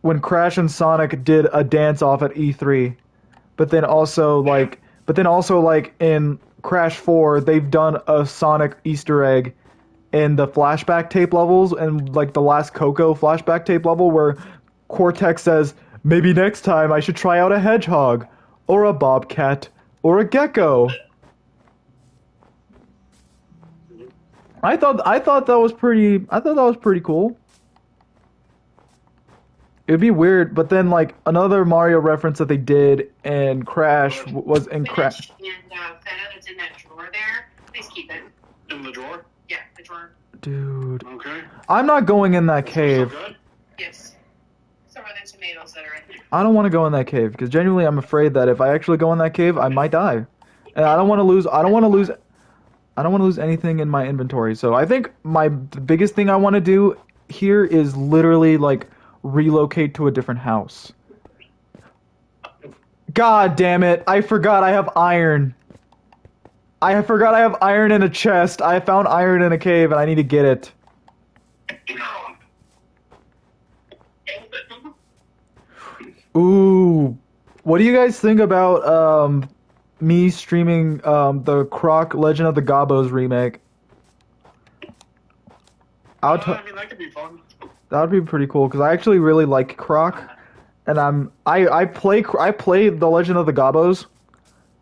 when Crash and Sonic did a dance off at E3, but then also like in Crash 4 they've done a Sonic Easter egg in the flashback tape levels, and like the last Coco flashback tape level where Cortex says, "Maybe next time I should try out a hedgehog or a bobcat or a gecko." I thought that was pretty cool. It'd be weird, but then like another Mario reference that they did in Crash was in Crash. And Feta that's in that drawer there, please keep it. In the drawer? Yeah, the drawer. Dude, Okay. I'm not going in that So cave. good? Yes. Some of the tomatoes that are in there. I don't want to go in that cave because genuinely I'm afraid that if I actually go in that cave, I might die. And I don't want to lose anything in my inventory. So I think the biggest thing I want to do here is literally like relocate to a different house. God damn it. I forgot I have iron. I forgot I have iron in a chest. I found iron in a cave and I need to get it. Ooh. What do you guys think about me streaming the Croc Legend of the Gobbos remake? I mean, that could be fun. That would be pretty cool because I actually really like Croc, and I play the Legend of the Gobbos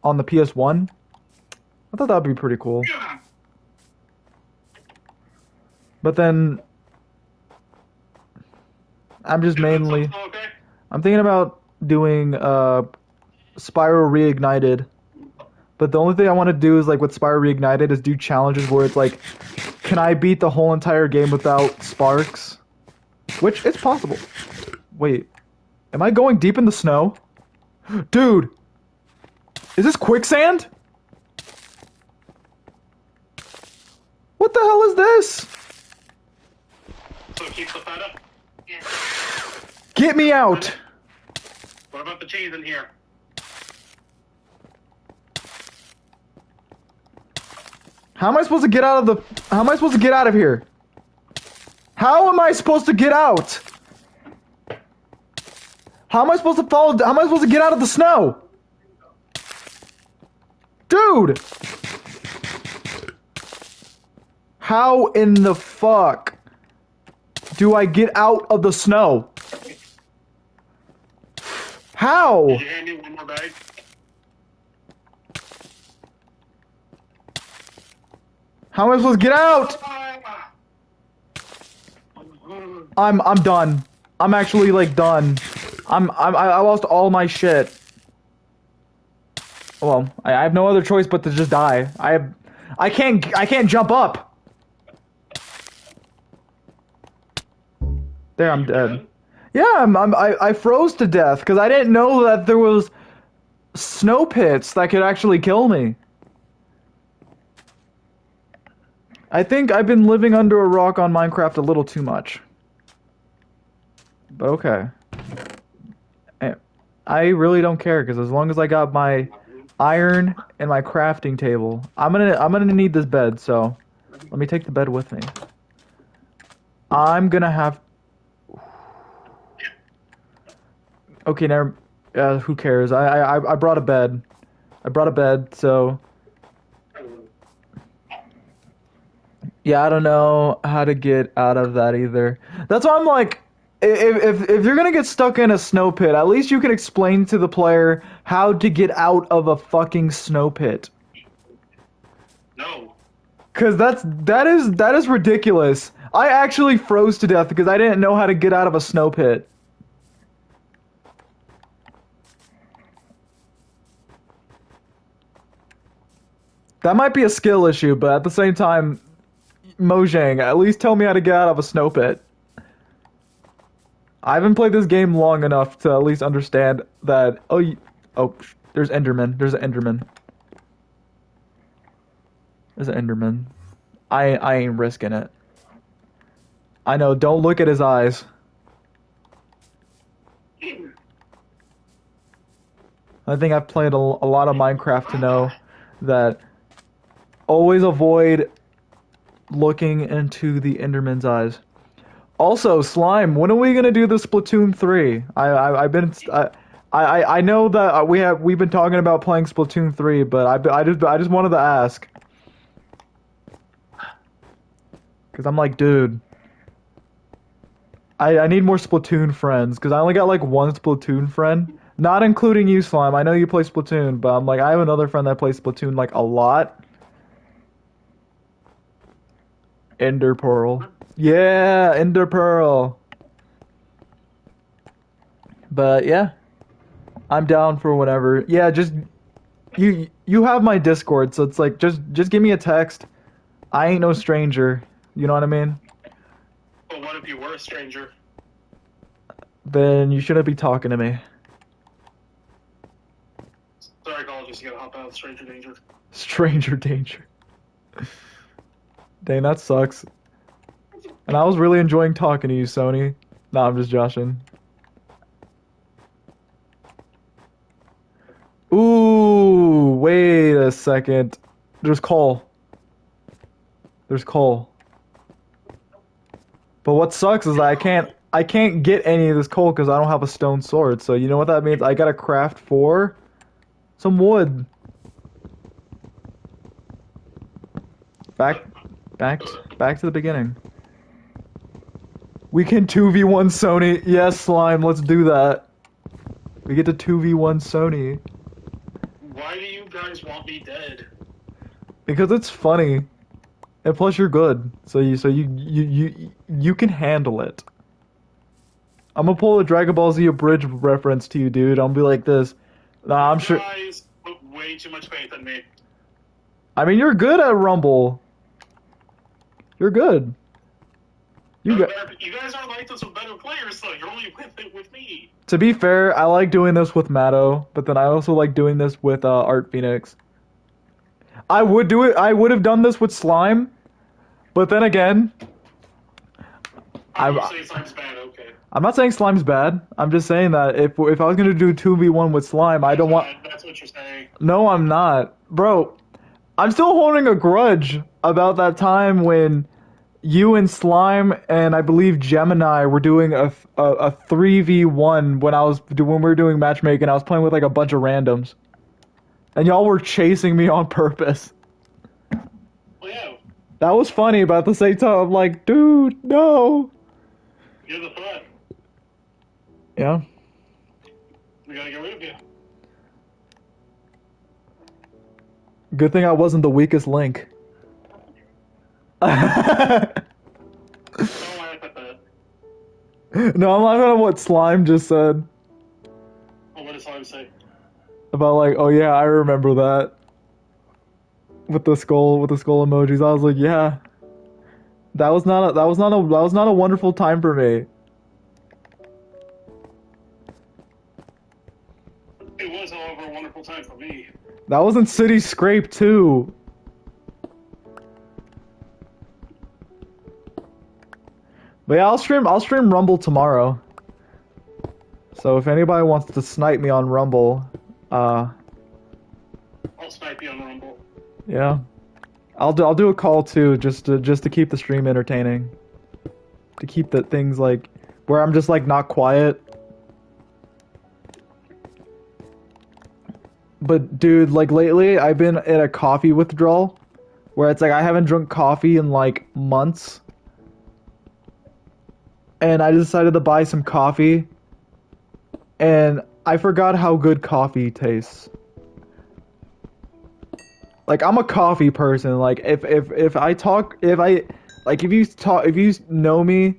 on the PS1. I thought that would be pretty cool. But then I'm just mainly Okay. I'm thinking about doing Spyro Reignited. But the only thing I want to do is like with Spyro Reignited is do challenges where it's like, can I beat the whole entire game without sparks? Which it's possible. Wait, am I going deep in the snow? Dude, is this quicksand? What the hell is this? So keep the feta. Yeah. Get me out! What about the cheese in here? How am I supposed to get out of here? How am I supposed to get out? How am I supposed to get out of the snow? Dude! How in the fuck do I get out of the snow? How? Did you hand me one more bag? How am I supposed to get out? I'm done. I'm actually like done. I lost all my shit. Well, I have no other choice but to just die. I can't jump up. There, I'm dead. Yeah, I froze to death because I didn't know that there was snow pits that could actually kill me. I think I've been living under a rock on Minecraft a little too much. But okay. I really don't care because as long as I got my iron and my crafting table, I'm gonna need this bed. So let me take the bed with me. I'm gonna have. Okay, never. Who cares? I brought a bed. I brought a bed, so. Yeah, I don't know how to get out of that either. That's why I'm like, if you're gonna get stuck in a snow pit, at least you can explain to the player how to get out of a fucking snow pit. No. Cause that is ridiculous. I actually froze to death because I didn't know how to get out of a snow pit. That might be a skill issue, but at the same time, Mojang, at least tell me how to get out of a snow pit. I haven't played this game long enough to at least understand that. There's Enderman. There's an Enderman. There's an Enderman. I ain't risking it. I know. Don't look at his eyes. I think I've played a lot of Minecraft to know that always avoid looking into the Enderman's eyes. Also, Slime, when are we gonna do the Splatoon 3? I know that we've been talking about playing Splatoon 3, but I just wanted to ask. Cause I'm like, dude, I need more Splatoon friends, cause I only got like one Splatoon friend, not including you, Slime. I know you play Splatoon, but I'm like, I have another friend that plays Splatoon like a lot. Ender Pearl. Yeah, Ender Pearl. But yeah, I'm down for whatever. Yeah, just you have my Discord, so it's like just give me a text. I ain't no stranger. You know what I mean? But what if you were a stranger? Then you shouldn't be talking to me. Sorry, colleges, you gotta hop out of stranger danger. Stranger danger. Dang, that sucks. And I was really enjoying talking to you, Sony. Nah, I'm just joshing. Ooh, wait a second. There's coal. There's coal. But what sucks is I can't get any of this coal because I don't have a stone sword. So you know what that means? I gotta craft for some wood. Back to the beginning. We can 2v1 Sony. Yes, Slime, let's do that. We get to 2v1 Sony. Why do you guys want me dead? Because it's funny. And plus you're good. So you can handle it. I'm gonna pull a Dragon Ball Z Abridged reference to you, dude. I'm gonna be like this. Nah, I'm sure. You guys put way too much faith in me. I mean, you're good at Rumble. You're good. You guys are like this with better players, though. You're only with it with me. To be fair, I like doing this with Matto, but then I also like doing this with Art Phoenix. I would do it. I would have done this with Slime, but then again, I'm saying Slime's bad. Okay. I'm not saying Slime's bad. I'm just saying that if I was gonna do 2v1 with Slime, I don't want. That's what you're saying. No, I'm not, bro. I'm still holding a grudge about that time when you and Slime and I believe Gemini were doing a 3v1 when we were doing matchmaking. I was playing with like a bunch of randoms, and y'all were chasing me on purpose. Well, yeah. That was funny, but at the same time, I'm like, dude, no. You're the threat. Yeah. We gotta get rid of you. Good thing I wasn't the weakest link. Don't laugh at that. No, I'm laughing at what Slime just said. Well, what does Slime say? About like, oh yeah, I remember that. With the skull emojis. I was like, yeah. That was not a wonderful time for me. It was, however, a wonderful time for me. That was in City Scrape too. But yeah, I'll stream Rumble tomorrow. So if anybody wants to snipe me on Rumble, I'll snipe you on Rumble. yeah. I'll do a call too, just to keep the stream entertaining. To keep the things like where I'm just like not quiet. But dude, like lately I've been in a coffee withdrawal where it's like I haven't drunk coffee in like months. And I decided to buy some coffee and I forgot how good coffee tastes. Like I'm a coffee person. Like if you know me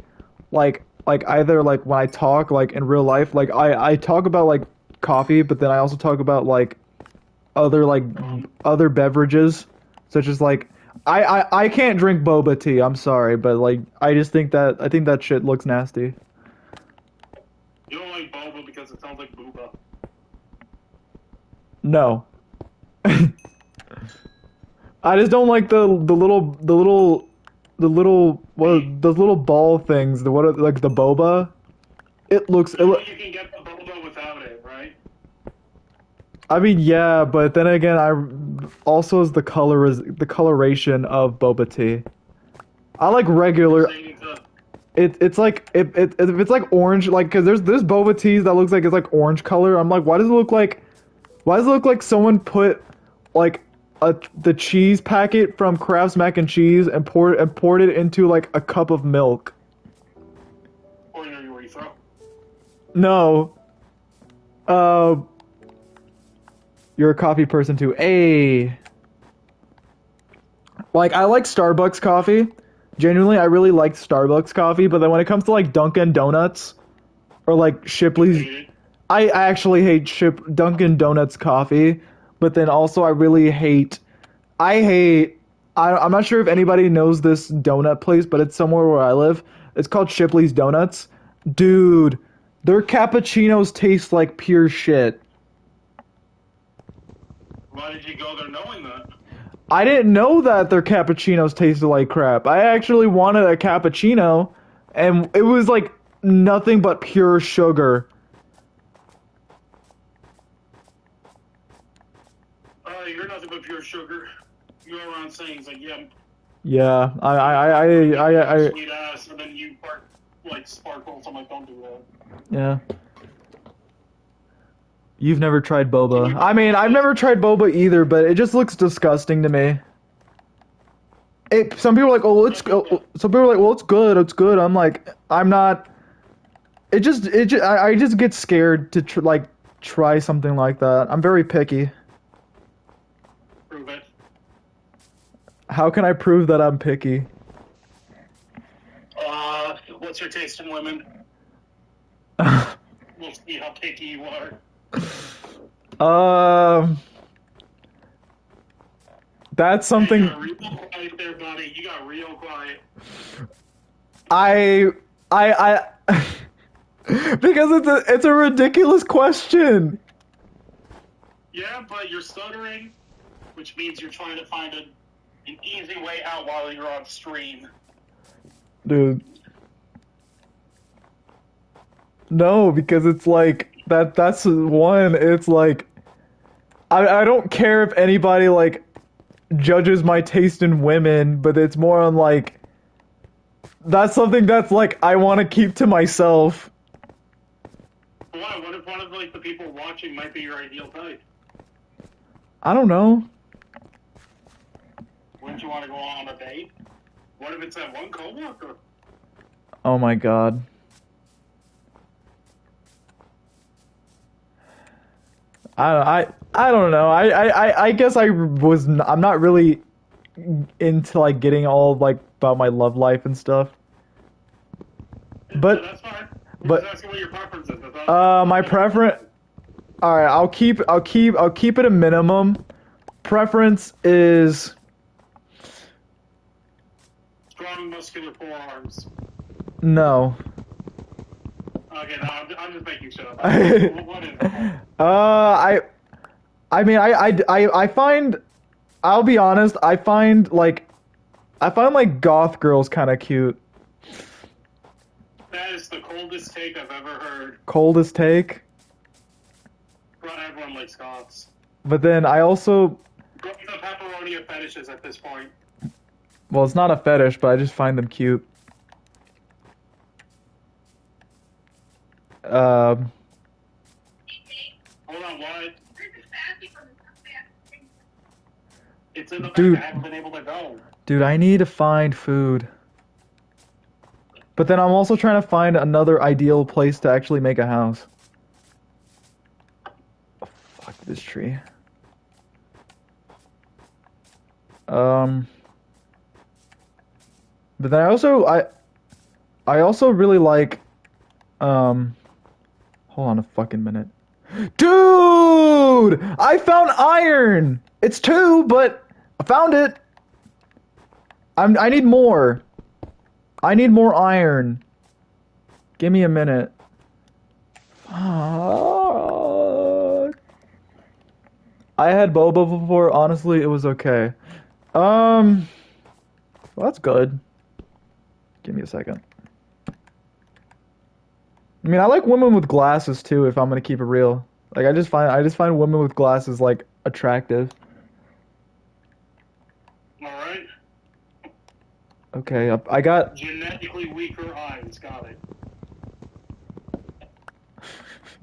like either like when I talk like in real life, like I talk about like coffee, but then I also talk about like other beverages such as like I can't drink boba tea. I'm sorry, but like I think that shit looks nasty. You don't like boba because it sounds like booba. No. I just don't like the little those little ball things. Like the boba. You can get the boba without it, right? I mean, yeah, but then again, also is the coloration of boba tea. I like regular. It's like if it's like orange, like because there's boba teas that looks like it's like orange color. I'm like, why does it look like someone put like the cheese packet from Kraft's mac and cheese and poured it into like a cup of milk? Or your urethra. No. You're a coffee person too. Like I like Starbucks coffee, Genuinely, I really like Starbucks coffee, but then when it comes to like Dunkin' Donuts or like Shipley's, I actually hate Dunkin' Donuts coffee, but then also I hate I'm not sure if anybody knows this donut place, but it's somewhere where I live. It's called Shipley's Donuts. Dude, their cappuccinos taste like pure shit. Why did you go there knowing that? I didn't know that their cappuccinos tasted like crap. I actually wanted a cappuccino, and it was like nothing but pure sugar. You're nothing but pure sugar. You go around saying it's like, yeah, Yeah, sweet ass, and then you bark like sparkles. I'm like, don't do that. yeah. You've never tried boba. I mean, I've never tried boba either, but it just looks disgusting to me. Some people are like, some people are like, well, it's good, it's good. I'm like, I'm not. I just get scared to try something like that. I'm very picky. Prove it. How can I prove that I'm picky? What's your taste in women? We'll see how picky you are. That's something. You got real quiet there, buddy. You got real quiet. I because it's a ridiculous question. Yeah, but you're stuttering, which means you're trying to find an easy way out while you're on stream. Dude. No, because it's like that's one, it's like I don't care if anybody like judges my taste in women, but it's more on like that's something that's like I want to keep to myself. Why? What if one of like the people watching might be your ideal type? I don't know. Wouldn't you want to go on a date? What if it's that one coworker? Oh my god. I don't know. I guess I'm not really into like getting all like about my love life and stuff. But that's fine. but Just asking what your preference is. my preference. All right, I'll keep it a minimum. Preference is strong muscular forearms. no. Okay, no, I'm just making sure. What is it? I mean, I find, I'll be honest, I find like goth girls kind of cute. That is the coldest take I've ever heard. Coldest take. Not everyone likes goths. But then I also. The pepperoni of fetishes at this point. Well, it's not a fetish, but I just find them cute. Hold on, what? It's in the back. Dude. I haven't been able to go. Dude, I need to find food. But then I'm also trying to find another ideal place to actually make a house. Oh, fuck this tree. But then I also really like, hold on a fucking minute. Dude! I found iron! It's 2, but I found it! I need more. I need more iron. Give me a minute. Fuck. I had boba before. Honestly, it was okay. Well, that's good. Give me a second. I mean, I like women with glasses too, if I'm gonna keep it real. Like, I just find women with glasses like attractive. Alright. Okay, I got Genetically weaker eyes, got it.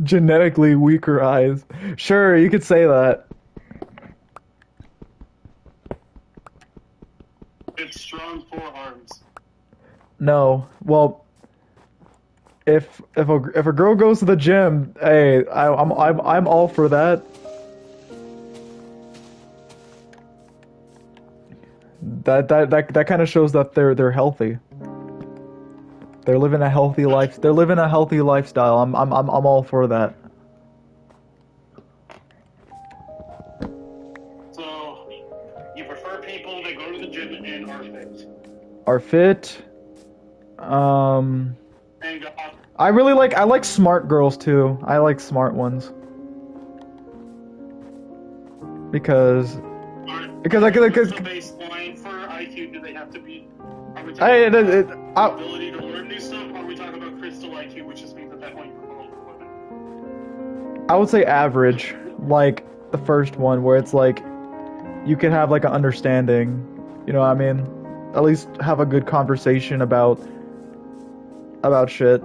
genetically weaker eyes. Sure, you could say that. It's strong forearms. No, well, if a girl goes to the gym, hey, I'm all for that. That kind of shows that they're healthy. They're living a healthy life. They're living a healthy lifestyle. I'm all for that. So, you prefer people that go to the gym and are fit. Are fit. And I like smart girls too. I like smart ones. Because what's the baseline for IQ? Do they have to be? Are we talking about ability to learn new stuff? Or are we talking about crystal IQ, which just means that might be for women? I would say average, like the first one, where it's like you can have like an understanding. You know what I mean? At least have a good conversation about shit.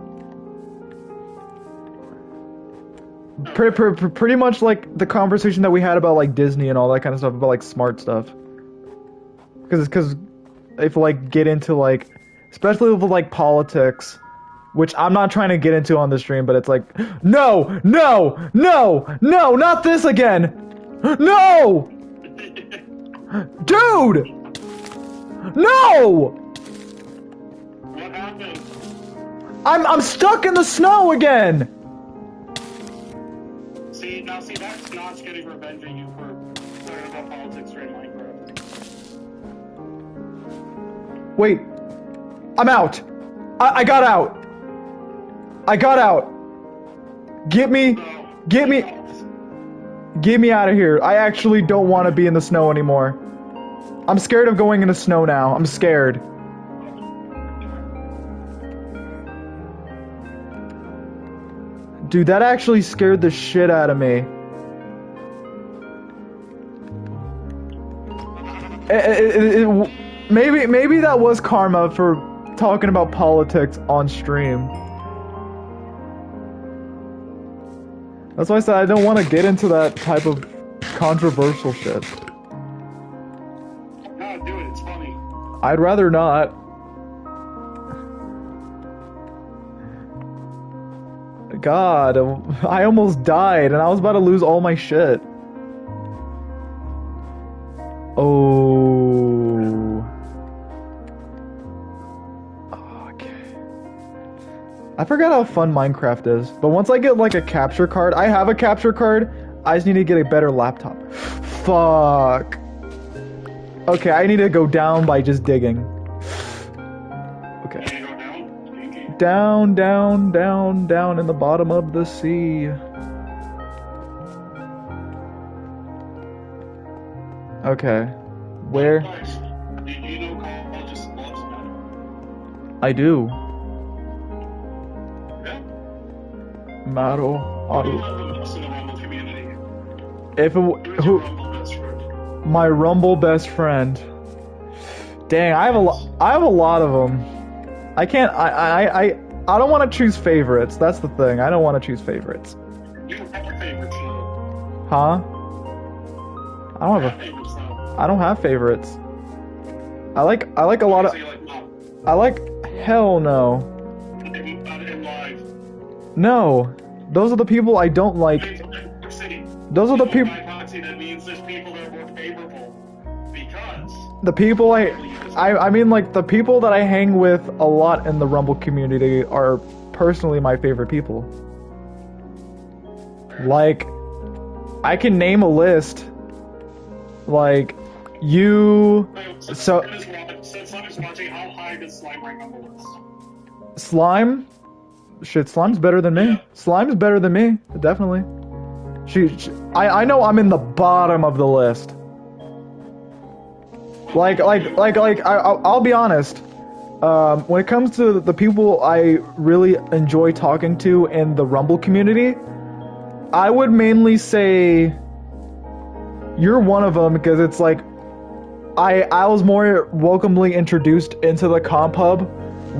Pretty much like the conversation that we had about like Disney and all that kind of stuff, about like smart stuff. Because if like get into like, especially with like politics, which I'm not trying to get into on the stream, but it's like, no, not this again, no, dude, no. What happened? I'm stuck in the snow again. See, that's Notch getting revenge on you for learning about politics during Minecraft. Wait, I'm out. I got out. I got out. Get me out of here. I actually don't want to be in the snow anymore. I'm scared of going in the snow now. I'm scared. Dude, that actually scared the shit out of me. Maybe that was karma for talking about politics on stream. That's why I said I don't want to get into that type of controversial shit. No, do it. It's funny. I'd rather not. God, I almost died and I was about to lose all my shit. Oh. Okay. I forgot how fun Minecraft is, but once I get like a capture card, I have a capture card, I just need to get a better laptop. Fuck. Okay, I need to go down by just digging. Okay. Down in the bottom of the sea. Okay. Where? Do you know college just loves metal? I do. Yeah. Metal. Who do you love the most in the Rumble community? If it Who's your who Rumble best friend? my Rumble best friend. Dang, I have a lot of them. I can't. I don't want to choose favorites. That's the thing. I don't want to choose favorites. You have your favorites, though. Huh? I don't have Favorites, though. I don't have favorites. I like a lot of. So you like Mom. I like. Hell no. In live. No. Those are the people I don't like. Those are the people. That means there's people that are more favorable because The people I mean, like, the people that I hang with a lot in the Rumble community are personally my favorite people. Like, I can name a list. Like, you... Since I'm watching, how high does Slime rank on the list? Slime? Shit, Slime's better than me. Slime's better than me, definitely. I know I'm in the bottom of the list. I'll be honest. When it comes to the people I really enjoy talking to in the Rumble community, I would mainly say you're one of them, because it's like I was more welcomely introduced into the comp hub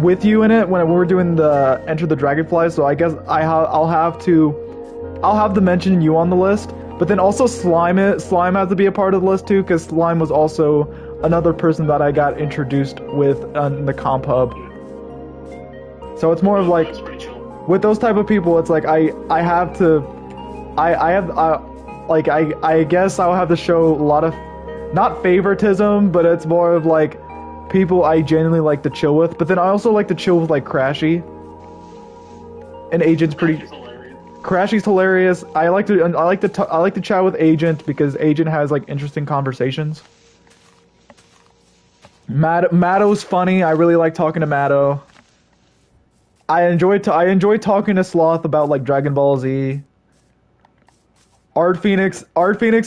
with you in it when we were doing the Enter the Dragonfly, so I guess I'll have to mention you on the list. But then also Slime has to be a part of the list too, because Slime was also another person that I got introduced with on the comp hub. So it's more of like, with those type of people, it's like I guess I'll have to show a lot of not favoritism, but it's more of like people I genuinely like to chill with. But then I also like to chill with like Crashy. And Agent's pretty. It's hilarious. Crashy's hilarious. I like to chat with Agent because Agent has like interesting conversations. Matto's funny. I really like talking to Matto. I enjoy talking to Sloth about like Dragon Ball Z. Art Phoenix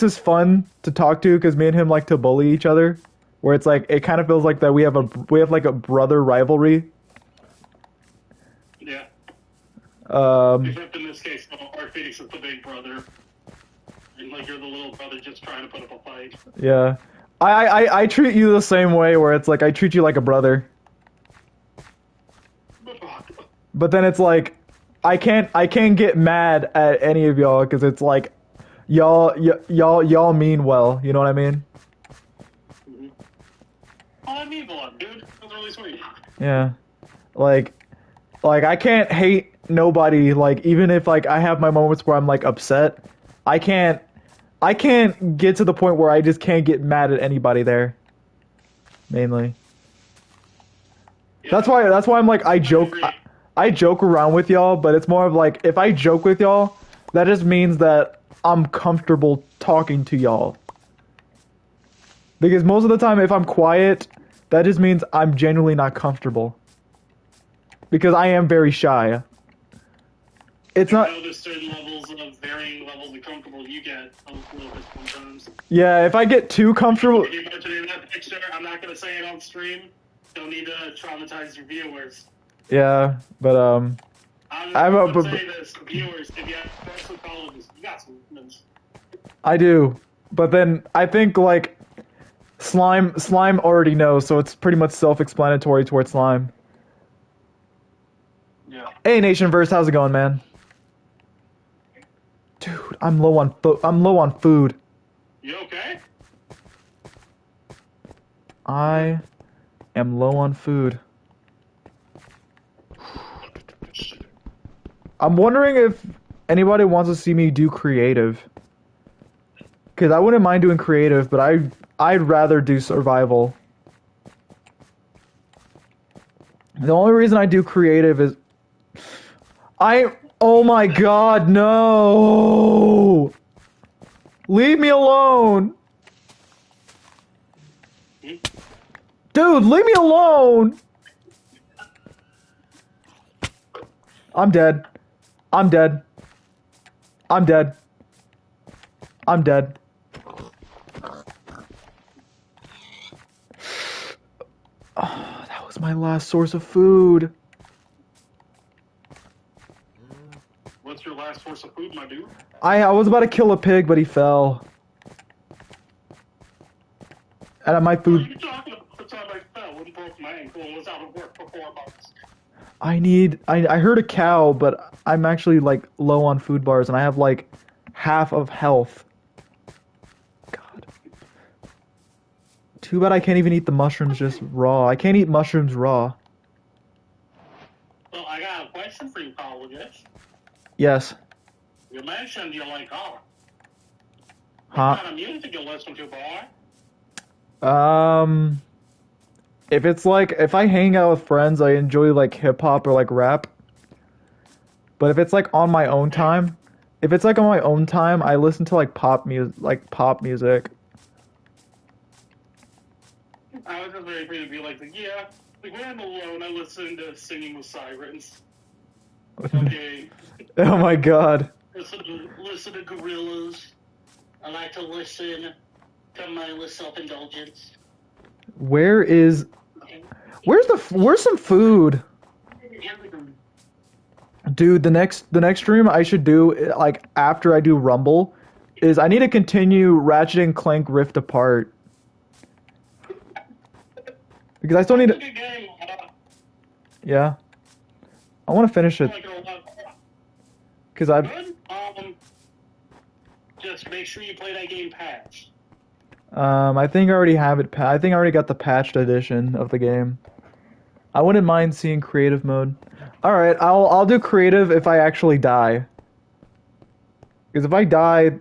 is fun to talk to because me and him like to bully each other. Where it's like it kind of feels like that we have like a brother rivalry. Yeah. Um, Except in this case, Art Phoenix is the big brother, and like you're the little brother just trying to put up a fight. yeah. I treat you the same way where it's like I treat you like a brother. But then it's like I can't get mad at any of y'all because it's like y'all mean well, you know what I mean? Mm-hmm. Oh, I mean a lot, dude. That's really sweet. Yeah. Like I can't hate nobody, like even if like I have my moments where I'm like upset, I can't get to the point where I just can't get mad at anybody there. Mainly. Yeah. That's why I'm like I joke around with y'all, but it's more of like if I joke with y'all, that just means that I'm comfortable talking to y'all. Because most of the time if I'm quiet, that just means I'm genuinely not comfortable. Because I am very shy. It's not. I know there's certain levels of varying levels of comfortable you get a little bit sometimes. Yeah, if I get too comfortable. If you mention it in that picture, I'm not gonna say it on stream. Don't need to traumatize your viewers. Yeah, but I'm a- gonna say this, viewers, if you have special colleges, you got some movements. I do. But then I think like slime already knows, so it's pretty much self-explanatory towards slime. Yeah. Hey Nationverse, how's it going, man? Dude, I'm low on food. You okay? I am low on food. I'm wondering if anybody wants to see me do creative. Cause I wouldn't mind doing creative, but I'd rather do survival. The only reason I do creative is oh my god, no! Leave me alone! Dude, leave me alone! I'm dead. I'm dead. I'm dead. I'm dead. Oh, that was my last source of food. What's your last source of food, my dude? I was about to kill a pig, but he fell. And my What are food. you talking about? The time I fell and broke my ankle and was out of work for 4 months. I heard a cow, but I'm actually like low on food bars and I have like half of health. God. Too bad I can't even eat the mushrooms just raw. I can't eat mushrooms raw. Well, I got a question for you, colleges. Yes. You mentioned you like art. Huh? What kind of music you listen to, boy? If it's like, if I hang out with friends, I enjoy like hip hop or like rap. But if it's like on my own time, I listen to like pop music. I was just ready for you to be like, yeah, like when I'm alone, I listen to Singing with Sirens. Okay. Oh my god. Listen to Gorillaz. I like to listen to mindless self-indulgence. Where's some food? Dude, the next stream I should do, like after I do Rumble, is I need to continue Ratchet and Clank Rift Apart. Because I still need It's a to, good game. yeah. I want to finish I it like it a lot. because I Good. Just make sure you play that game patched. I think I already have it. I think I already got the patched edition of the game. I wouldn't mind seeing creative mode. All right, I'll do creative if I actually die. Because if I die,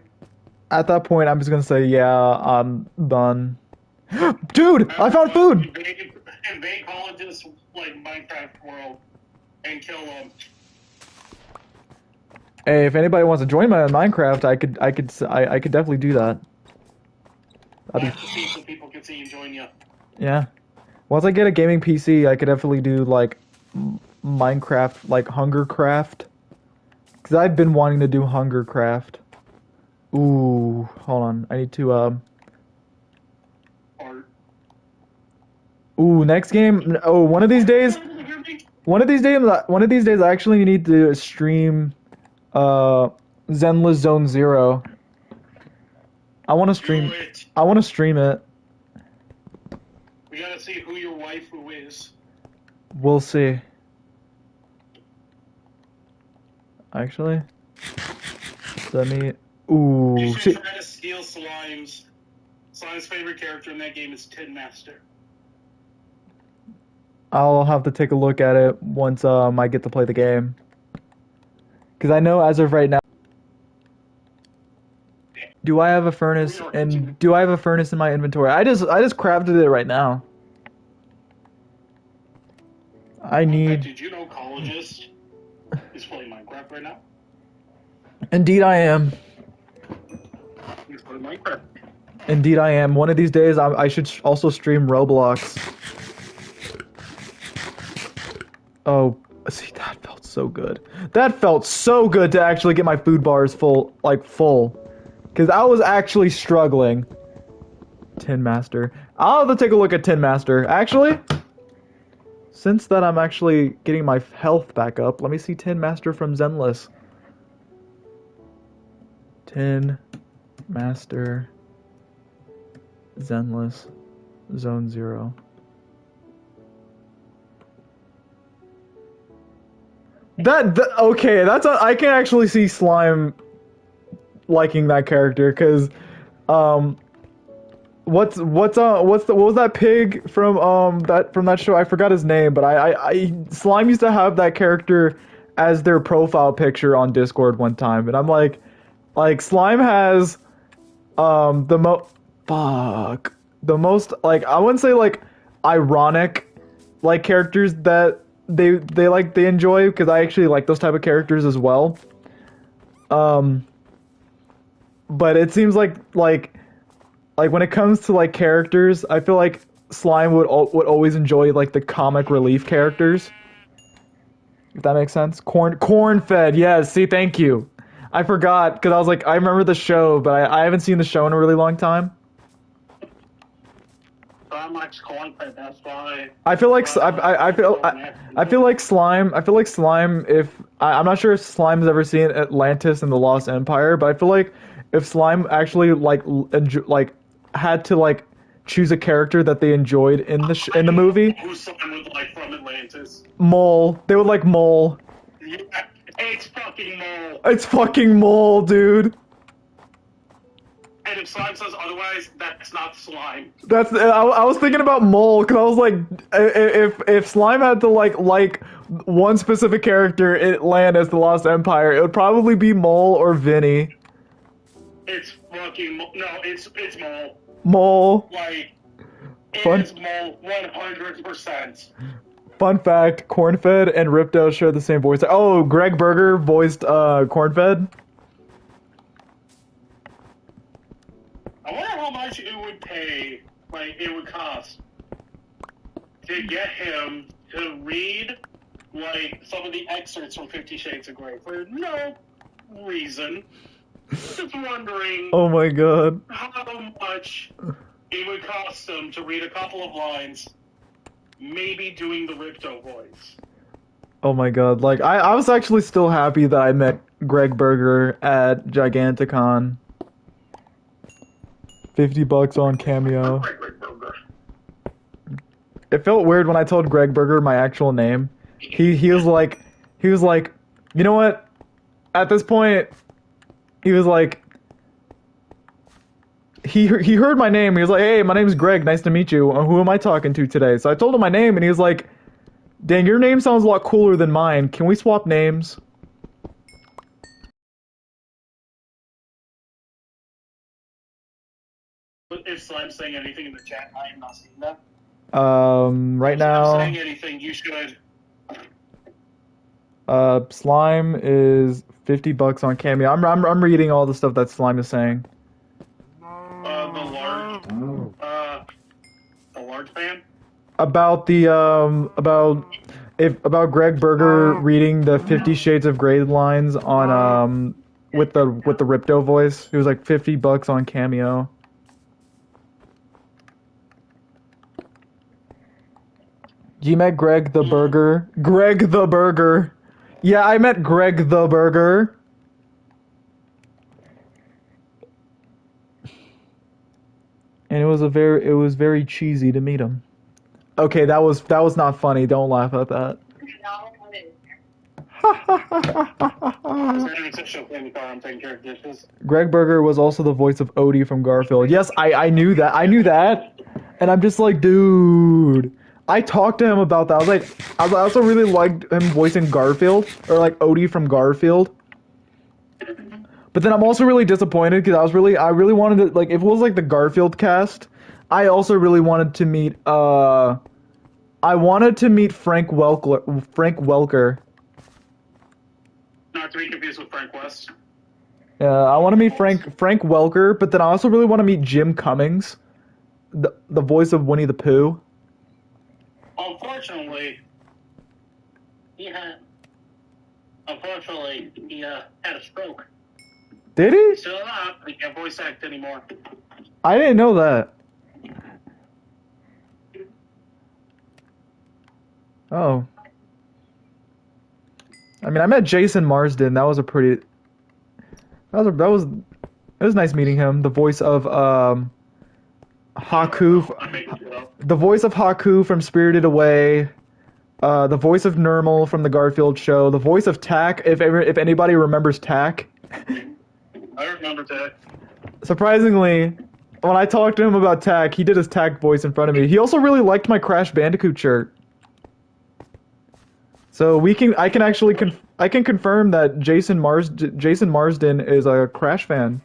At that point, I'm just gonna say, yeah, I'm done. Dude, I found food! Invade colleges like Minecraft world and kill them. Hey, if anybody wants to join my Minecraft, I could definitely do that. That's the see so people can see you join you. Yeah. Once I get a gaming PC, I could definitely do like Minecraft, like Hungercraft. Cause I've been wanting to do Hungercraft. Ooh, hold on. I need to Art. Ooh, next game. Oh, one of these days. One of these days, I actually need to stream Zenless Zone Zero. I want to stream. I want to stream it. We gotta see who your waifu is. We'll see. Actually, let me. Ooh, You see, should try to steal Slime's. Slime's favorite character in that game is Tin Master. I'll have to take a look at it once I get to play the game. Because I know as of right now. Do I have a furnace and do I have a furnace in my inventory? I just crafted it right now. I need. Did you know Collegist is playing Minecraft right now? Indeed, I am. He's playing Minecraft. Indeed, I am. One of these days, I should also stream Roblox. Oh, see, that felt so good. That felt so good to actually get my food bars full, like full. Because I was actually struggling. Tin Master. I'll have to take a look at Tin Master. Actually, since that I'm actually getting my health back up, let me see Tin Master from Zenless. Tin Master Zenless Zone Zero. Okay, I can actually see Slime liking that character because what was that pig from that show? I forgot his name, but I Slime used to have that character as their profile picture on Discord one time, and I'm like Slime has the most like I wouldn't say like ironic like characters that they enjoy because I actually like those type of characters as well. But it seems like when it comes to like characters, I feel like Slime would always enjoy like the comic relief characters. If that makes sense. Corn-fed. Yes. See, thank you. I forgot because I was like I remember the show, but I haven't seen the show in a really long time. So much Corn-fed. That's why. I feel like I feel like Slime. I feel like Slime. I'm not sure if Slime's ever seen Atlantis and the Lost Empire, but I feel like if Slime actually had to like choose a character that they enjoyed in the movie. Who Slime would like from Atlantis? Mole. They would like Mole. Yeah, it's fucking Mole. It's fucking Mole, dude. And if Slime says otherwise, that's not Slime. I was thinking about Mole because I was like, if Slime had to like one specific character in Atlantis, the Lost Empire, it would probably be Mole or Vinny. It's fucking no, it's Mole. Mole. Like it Fun. is Mole 100%. Fun fact: Corn-fed and Ripto share the same voice. Oh, Greg Berger voiced Corn-fed. I wonder how much it would pay, like it would cost, to get him to read like some of the excerpts from 50 Shades of Grey for no reason. Just wondering. Oh my god. How much it would cost him to read a couple of lines, maybe doing the Ripto voice. Oh my god. Like I was actually still happy that I met Greg Berger at Giganticon. $50 on Cameo. It felt weird when I told Greg Berger my actual name. He was like, you know what? At this point, he was like, he heard my name. He was like, hey, my name's Greg. Nice to meet you. Who am I talking to today? So I told him my name, and he was like, dang, your name sounds a lot cooler than mine. Can we swap names? if Slime's saying anything in the chat, I am not seeing that. Right If now, saying anything, you should. Slime is $50 on Cameo. I'm reading all the stuff that Slime is saying. The large fan. About the about Greg Berger reading the 50 Shades of Grey lines on with the Ripto voice. It was like $50 on Cameo. You met Greg the Burger? Greg the Burger. Yeah, I met Greg the Burger. And it was very cheesy to meet him. Okay, that was not funny. Don't laugh at that. Greg Berger was also the voice of Odie from Garfield. Yes, I knew that. I knew that. And I'm just like, dude. I talked to him about that. I also really liked him voicing Garfield, or like Odie from Garfield. But then I'm also really disappointed because I really wanted to, like, if it was like the Garfield cast, I also really wanted to meet I wanted to meet Frank Welker. Not to be confused with Frank West. I want to meet Frank Welker, but then I also really want to meet Jim Cummings, the voice of Winnie the Pooh. Unfortunately, he had a stroke. Did he? Still not. He can't voice act anymore. I didn't know that. Oh. I mean, I met Jason Marsden. That was a pretty. It was nice meeting him. The voice of Haku. The voice of Haku from Spirited Away. The voice of Nermal from the Garfield show. The voice of Tak. If anybody remembers Tak. I remember Tak. Surprisingly, when I talked to him about Tak, he did his Tak voice in front of me. He also really liked my Crash Bandicoot shirt. So I can confirm that Jason Marsden is a Crash fan.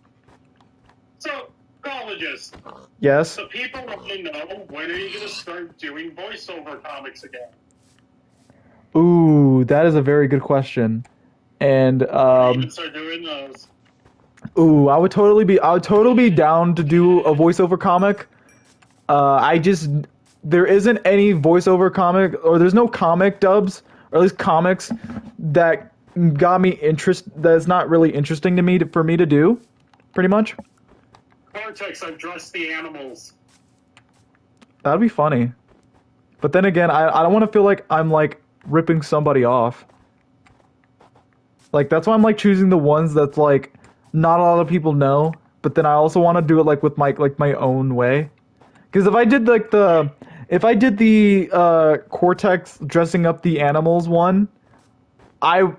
So, colleges. Yes. The people want to know, when are you going to start doing voiceover comics again? Ooh, that is a very good question. And You can start doing those. Ooh, I would totally be down to do a voiceover comic. There isn't any voiceover comic, or there's no comic dubs, or at least comics that got me that's not really interesting to me for me to do, pretty much. Cortex, I've dressed the animals. That'd be funny. But then again, I don't want to feel like I'm like ripping somebody off. Like, that's why I'm like choosing the ones that's like not a lot of people know, but then I also want to do it like with my own way. Because if I did the Cortex dressing up the animals one, I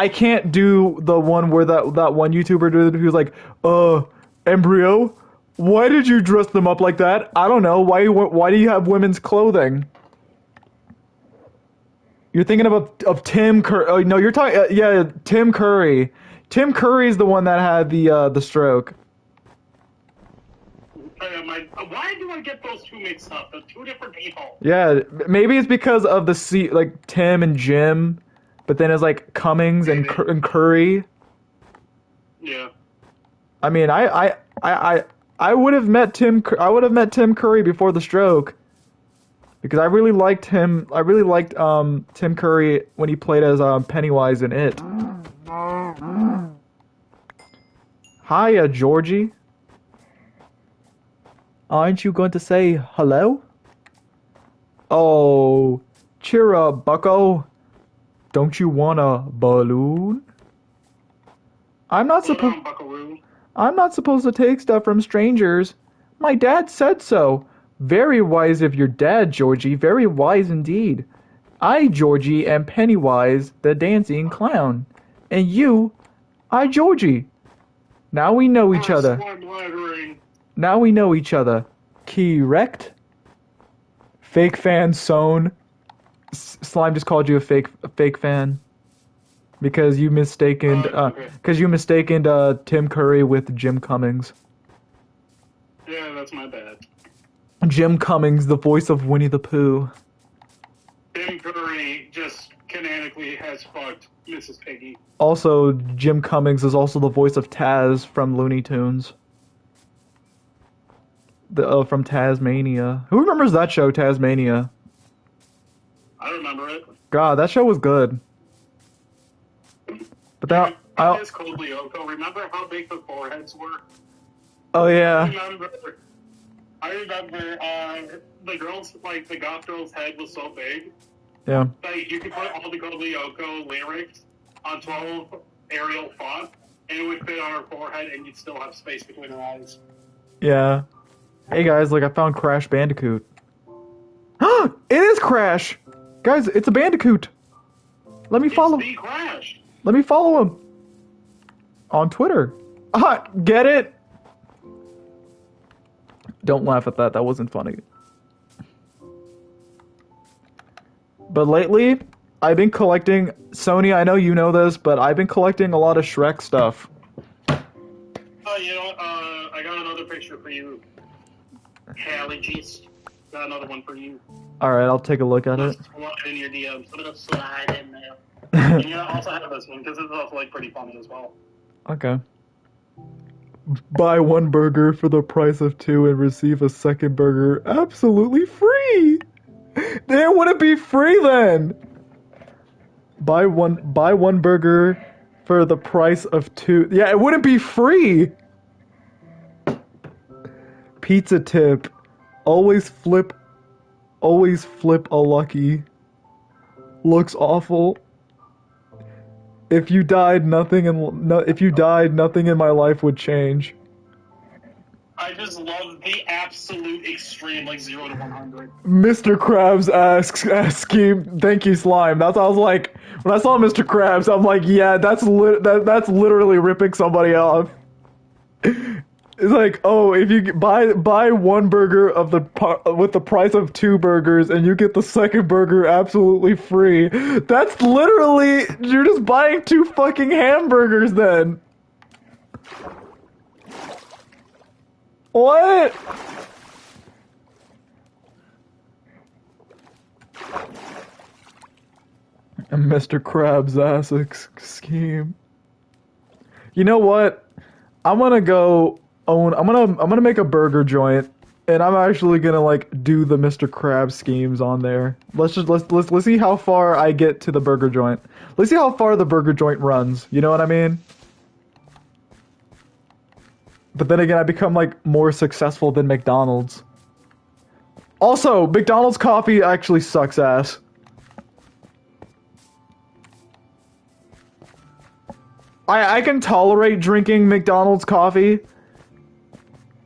can't do the one where that one YouTuber did who's like, Embryo, why did you dress them up like that? I don't know. Why do you have women's clothing? You're thinking of Tim Curry. Oh, no, you're talking. Yeah, Tim Curry. Tim Curry's the one that had the stroke. Why do I get those two mixed up? They're two different people. Yeah, maybe it's because of the like Tim and Jim, but then it's like Cummings and Curry. Yeah. I mean, I would have met Tim Curry before the stroke. Because I really liked him. I really liked Tim Curry when he played as Pennywise in It. Hiya, Georgie. Aren't you going to say hello? Oh, cheer up, bucko. Don't you want a balloon? I'm not supposed to take stuff from strangers. My dad said so. Very wise of your dad, Georgie. Very wise indeed. I, Georgie, am Pennywise, the dancing clown. And you, I, Georgie. Now we know each other. Now we know each other. Correct? Fake fan Sown. Slime just called you a fake fan. Because you mistaken Tim Curry with Jim Cummings. Yeah, that's my bad. Jim Cummings, the voice of Winnie the Pooh. Tim Curry just canonically has fucked Mrs. Piggy. Also, Jim Cummings is also the voice of Taz from Looney Tunes. From Tasmania. Who remembers that show, Tasmania? I remember it. God, that show was good. But that... It's Code Lyoko. Remember how big the foreheads were? Oh, yeah. I remember the girls, like, the goth girl's head was so big. Yeah. Like, you could put all the Code Lyoko lyrics on 12 Arial font, and it would fit on her forehead, and you'd still have space between her eyes. Yeah. Hey guys, like I found Crash Bandicoot. It is Crash! Guys, it's a Bandicoot! Let me follow. It's the Crash! Let me follow him. On Twitter. Get it? Don't laugh at that, that wasn't funny. But lately, I've been collecting... Sony, I know you know this, but I've been collecting a lot of Shrek stuff. Oh, you know what? I got another picture for you. Allergies. Got another one for you. Alright, I'll take a look at it. Slide in your DMs. I'm gonna slide in there. And you also have this one, because it's also, like, pretty funny as well. Okay. Buy one burger for the price of two and receive a second burger absolutely free! Then would it be free then? Buy one burger for the price of two. Yeah, it wouldn't be free! Pizza tip. Always flip a lucky. Looks awful. If you died, nothing in my life would change. I just love the absolute extreme, like 0 to 100. Mr. Krabs scheme. Thank you, Slime. That's I was like when I saw Mr. Krabs, I'm like, yeah, that's literally ripping somebody off. It's like, oh, if you buy one burger with the price of two burgers, and you get the second burger absolutely free. That's literally you're just buying two fucking hamburgers then. What? And Mr. Krabs' ass scheme. You know what? I'm gonna make a burger joint, and I'm actually gonna like do the Mr. Krabs schemes on there. Let's see how far I get to the burger joint. Let's see how far the burger joint runs. You know what I mean? But then again, I become like more successful than McDonald's. Also, McDonald's coffee actually sucks ass. I can tolerate drinking McDonald's coffee,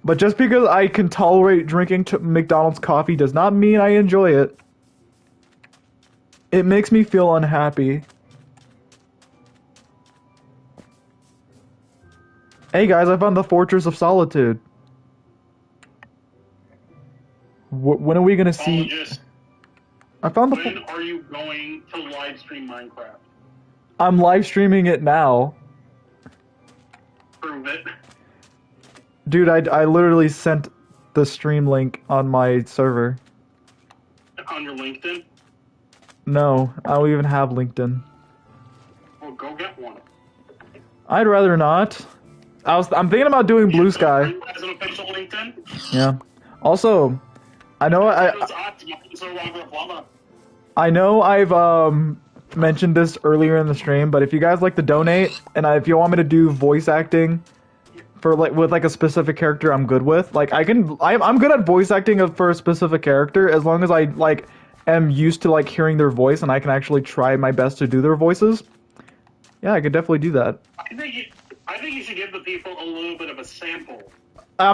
but just because I can tolerate drinking McDonald's coffee does not mean I enjoy it. It makes me feel unhappy. Hey guys, I found the Fortress of Solitude. When are we gonna see? I found the. When are you going to live stream Minecraft? I'm live streaming it now. Prove it. Dude, I literally sent the stream link on my server. On your LinkedIn? No, I don't even have LinkedIn. Well, go get one. I'd rather not. I'm thinking about doing Blue Sky. As an official LinkedIn? Yeah. Also, I know I know I've mentioned this earlier in the stream, but if you guys like to donate, and if you want me to do voice acting for with a specific character I'm good with, like I'm good at voice acting for a specific character as long as I am used to hearing their voice and I can actually try my best to do their voices. Yeah, I could definitely do that. I think you should give the people a little bit of a sample. I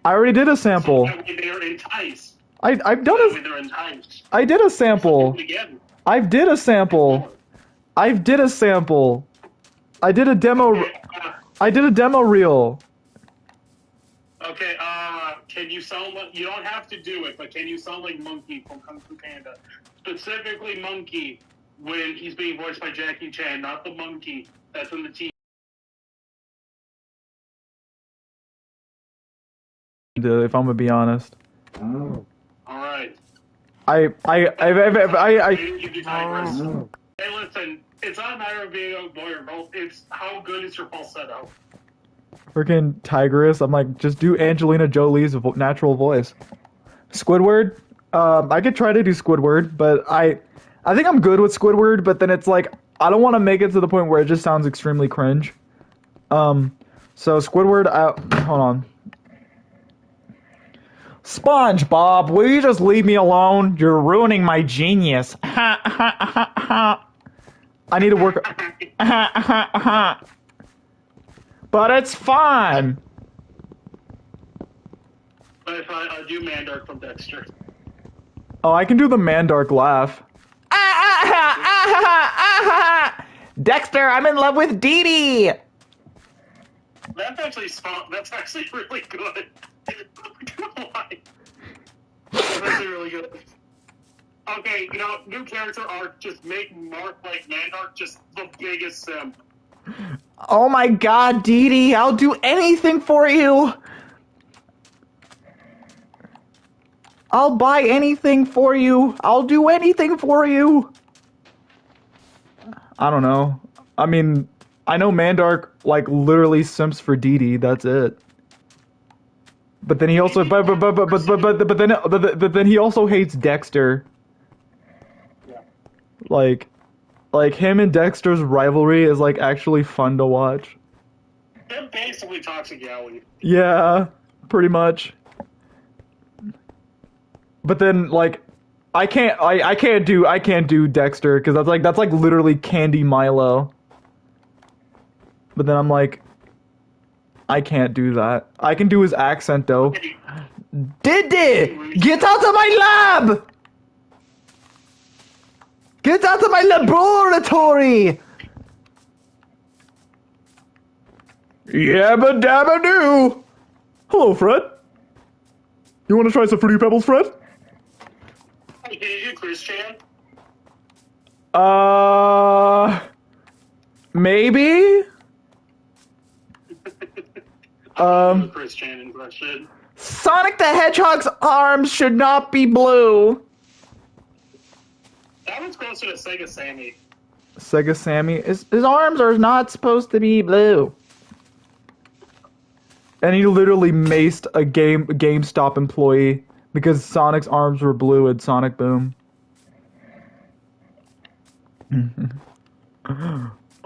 already did a sample. They're enticed. I've done a. They're enticed. I did a sample. I did a sample. I did a sample. I did a demo. I did a demo reel. Okay, can you sound like, you don't have to do it, but can you sound like Monkey from Kung Fu Panda? Specifically Monkey when he's being voiced by Jackie Chan, not the monkey that's in the TV. if I'm gonna be honest. All right. I You digress. Hey, listen. It's not a matter of being a boy or girl. It's how good is your falsetto. freaking Tigress. I'm like, just do Angelina Jolie's natural voice. Squidward. I could try to do Squidward, but I think I'm good with Squidward. But then it's like I don't want to make it to the point where it just sounds extremely cringe. So Squidward. Hold on. SpongeBob, will you just leave me alone? You're ruining my genius. Ha ha ha ha. I need to work. Ha ha ha. But it's fun. But if I do Mandark from Dexter. Oh, I can do the Mandark laugh. Dexter, I'm in love with Dee Dee. That's actually really good. Why? That's actually really good. Okay, new character arc, just make Mark like Mandark just the biggest simp. Oh my god, Dee Dee, I'll do anything for you. I'll buy anything for you. I'll do anything for you. I don't know. I mean, I know Mandark like literally simps for Dee Dee. That's it. But then he also, but then he also hates Dexter. Yeah. Like him and Dexter's rivalry is like actually fun to watch. They're basically Toxic Yowie. Yeah, pretty much. But then like I can't do Dexter because that's like literally Candy Milo. But then I'm like I can't do that. I can do his accent though. Diddy, get out of my lab! Get out of my laboratory! Yabba dabba doo! Hello, Fred. You want to try some Fruity Pebbles, Fred? Hey, can you do Chris Chan? Maybe? Chris Chan impression. Sonic the Hedgehog's arms should not be blue. That one's closer to Sega Sammy. Sega Sammy, his arms are not supposed to be blue. And he literally maced a GameStop employee because Sonic's arms were blue in Sonic Boom.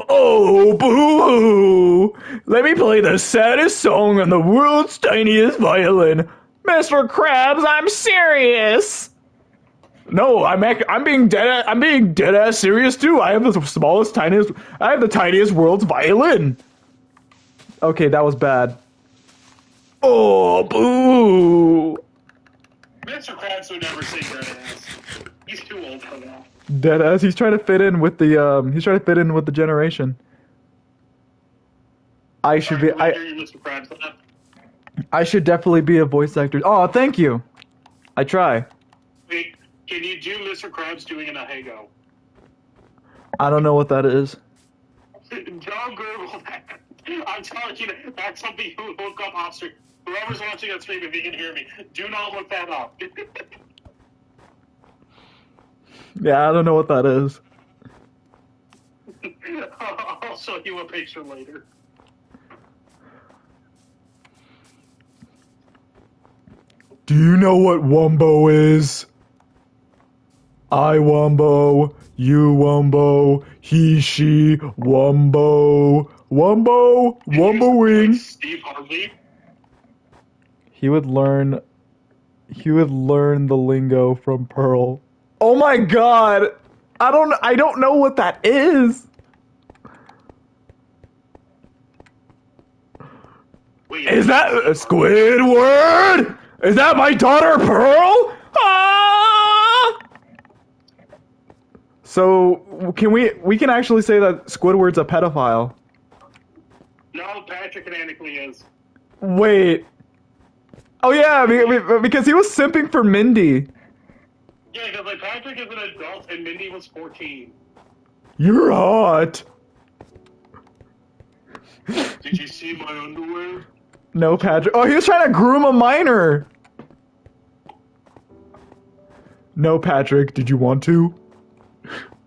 Oh, boo-hoo! Let me play the saddest song on the world's tiniest violin. Mr. Krabs, I'm serious! No, I'm being dead ass serious too. I have the tiniest world's violin. Okay, that was bad. Oh, boo! Mr. Krabs would never say Deadass. He's too old for that. Deadass. He's trying to fit in with the generation. I should definitely be a voice actor. Oh, thank you. I try. Wait, can you do Mr. Krabs doing an Ahego? I don't know what that is. Don't Google that. I'm telling you, that's something you look up off stream. Whoever's watching that stream, if you can hear me, do not look that up. Yeah, I don't know what that is. I'll show you a picture later. Do you know what Wumbo is? I Wumbo, you Wumbo, he, she, Wumbo. Wumbo, Wumboing. Steve Harvey. He would learn the lingo from Pearl. Oh my god! I don't know what that is. Wait, Is that Squidward? Is that my daughter Pearl? Ah! So we can actually say that Squidward's a pedophile. No, Patrick canonically is. Wait. Oh yeah, because he was simping for Mindy. Yeah, because like Patrick is an adult and Mindy was 14. You're hot. Did you see my underwear? No, Patrick. Oh, he was trying to groom a minor. No, Patrick. Did you want to?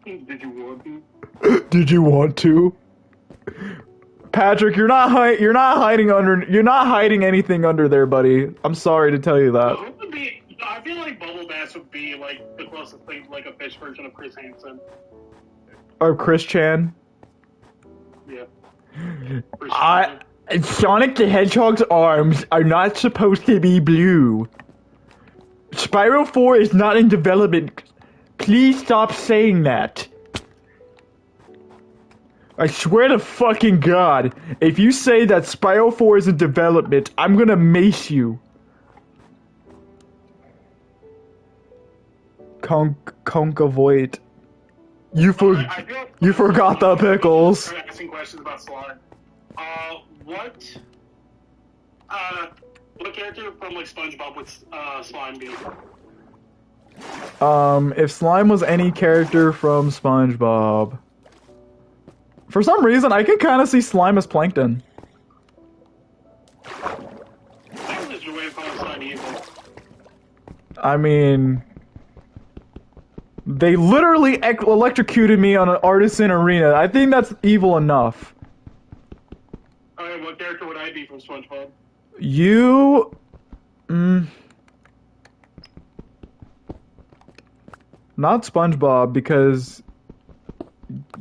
Did you want to? Did you want to? Patrick, you're not hiding anything under there, buddy. I'm sorry to tell you that. Who would be? I feel like Bubble Bass would be like the closest thing to like a fish version of Chris Hansen. Or Chris Chan. Yeah. Chris Hansen. Sonic the Hedgehog's arms are not supposed to be blue. Spyro 4 is not in development. Please stop saying that. I swear to fucking God, if you say that Spyro 4 is in development, I'm gonna mace you. Conca You forgot the pickles. Asking questions about slime. What character from like SpongeBob would slime be? If slime was any character from SpongeBob. For some reason, I can kind of see slime as plankton. That was your way of calling slime evil. I mean, they literally electrocuted me on an artisan arena. I think that's evil enough. Alright, what character would I be from SpongeBob? You... Not SpongeBob, because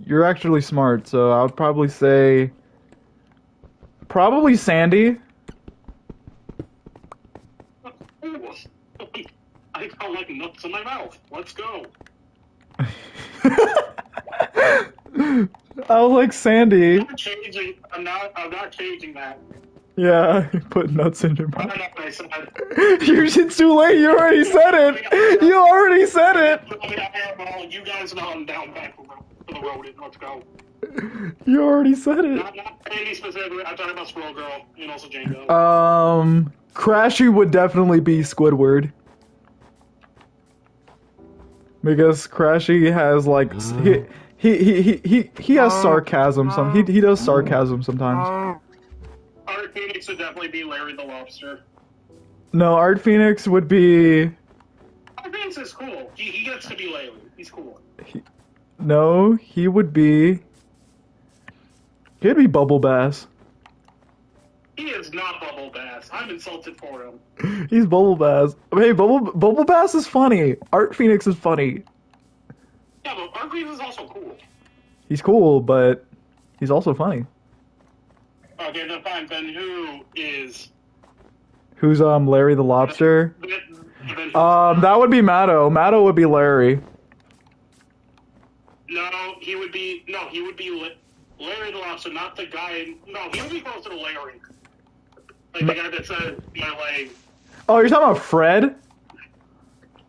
you're actually smart, so I would probably say... Probably Sandy. I got like nuts in my mouth. Let's go. I was like Sandy. I'm not changing that. Yeah, put nuts in your I mouth. don't know what I said. It's too late. You already said it. You already said it. I mean, you guys know I'm down back for the road. Let's go. You already said it. Not Andy specifically. I'm talking about Squirrel Girl and also Django. Crashy would definitely be Squidward. Because Crashy has like he has sarcasm. He does sarcasm sometimes. Art Phoenix would definitely be Larry the Lobster. No, Art Phoenix would be. Art Phoenix is cool. He gets to be Larry. He's cool. No, he would be. He'd be Bubble Bass. He is not Bubble Bass. I'm insulted for him. He's Bubble Bass. Hey, Bubble Bass is funny. Art Phoenix is funny. Yeah, but Art Phoenix is also cool. He's cool, but he's also funny. Okay, then fine. Then who is? Who's Larry the Lobster? That would be Matto. Matto would be Larry. No, he would be Larry the Lobster, not the guy. No, he would be closer to Larry. Like the guy that said my leg. Oh, you're talking about Fred?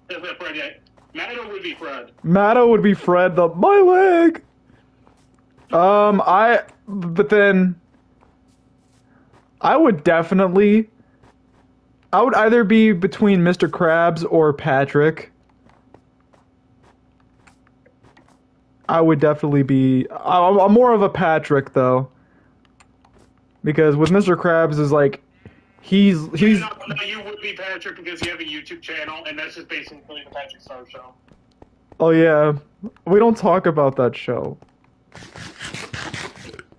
Is that Fred? Yeah. Matto would be Fred. Matto would be Fred. My leg. But then. I would either be between Mr. Krabs or Patrick. I would definitely be... I'm more of a Patrick, though. Because with Mr. Krabs is like... He's... No, you would be Patrick because you have a YouTube channel, and that's just basically the Patrick Star Show. Oh, yeah. We don't talk about that show.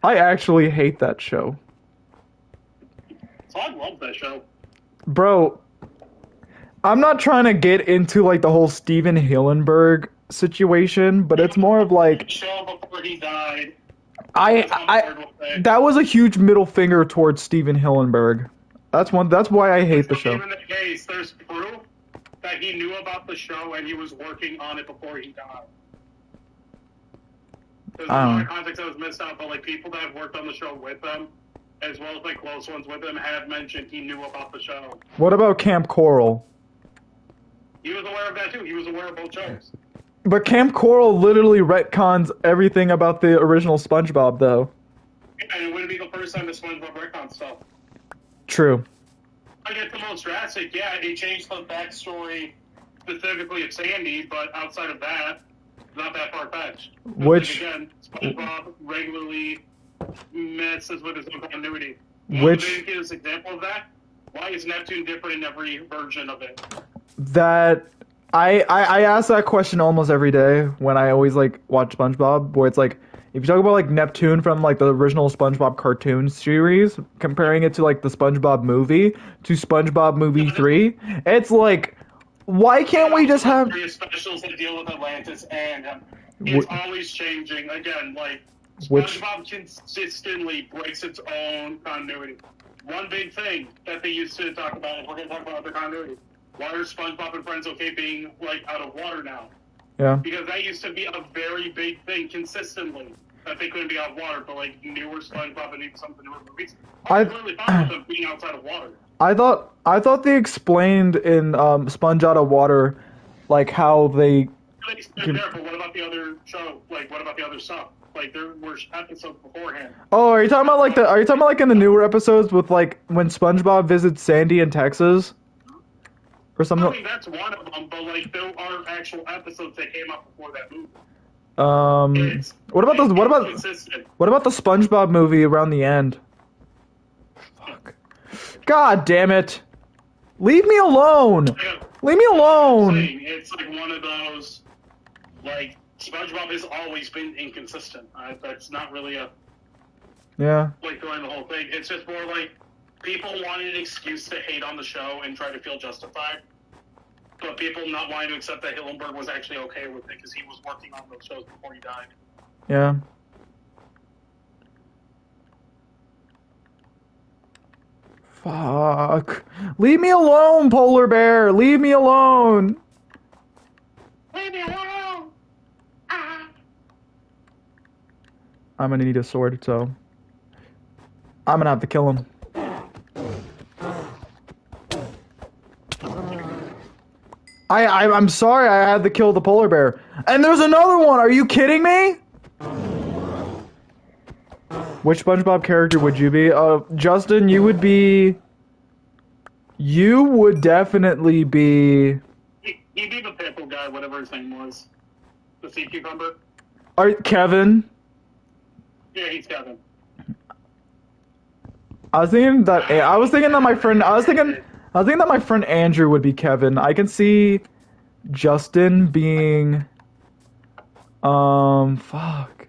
I actually hate that show. So I love that show. Bro, I'm not trying to get into, like, the whole Steven Hillenburg situation, but it's more of, like... Show before he died. That was a huge middle finger towards Steven Hillenburg. That's why I hate the show. Even in the case, there's proof that he knew about the show and he was working on it before he died. There's a lot of context that was missed out, but like people that have worked on the show with him, as well as like close ones with him, have mentioned he knew about the show. What about Camp Coral? He was aware of that too. He was aware of both shows. But Camp Coral literally retcons everything about the original SpongeBob, though. And it wouldn't be the first time that SpongeBob retcons stuff. True. I get the most drastic, yeah, he changed the backstory specifically of Sandy, but outside of that, not that far-fetched. Which... Like, again, SpongeBob regularly messes with his own continuity. Which the biggest example of that? Why is Neptune different in every version of it? that I ask that question almost every day when I always like watch SpongeBob, where it's like if you talk about like Neptune from like the original SpongeBob cartoon series, comparing it to like the SpongeBob movie to SpongeBob movie 3, it's like why can't we just have various specials that deal with Atlantis and it's always changing. Again, like SpongeBob consistently breaks its own continuity. One big thing that they used to talk about, if we're going to talk about the continuity, why are SpongeBob and Friends okay being like out of water now? Yeah. Because that used to be a very big thing consistently that they couldn't be out of water, but like newer SpongeBob and even some of the newer movies, I'm really fine with them being outside of water. I thought they explained in Sponge Out of Water, like how they. They explained there, but what about the other show? Like, what about the other stuff? Like, there were episodes beforehand. Oh, are you talking about like Are you talking about like in the newer episodes with like when SpongeBob visits Sandy in Texas, or something? I mean, that's one of them, but like there are actual episodes that came out before that movie. What about the consistent. what about the SpongeBob movie around the end? Fuck. God damn it! Leave me alone! Yeah, Leave me alone! it's like one of those, like, SpongeBob has always been inconsistent. That's not really a, Yeah. like, going the whole thing. It's just more like people wanted an excuse to hate on the show and try to feel justified, but people not wanting to accept that Hillenburg was actually okay with it because he was working on those shows before he died. Yeah. Fuck. Leave me alone, Polar Bear! Leave me alone! Leave me alone! I'm gonna need a sword, so I'm gonna have to kill him. I'm sorry I had to kill the polar bear. And there's another one! Are you kidding me? Which SpongeBob character would you be? Justin, you would be... You would definitely be... He'd be the pickle guy, whatever his name was. The sea cucumber. Kevin? Yeah, he's Kevin. I was thinking that my friend Andrew would be Kevin. I can see Justin being fuck.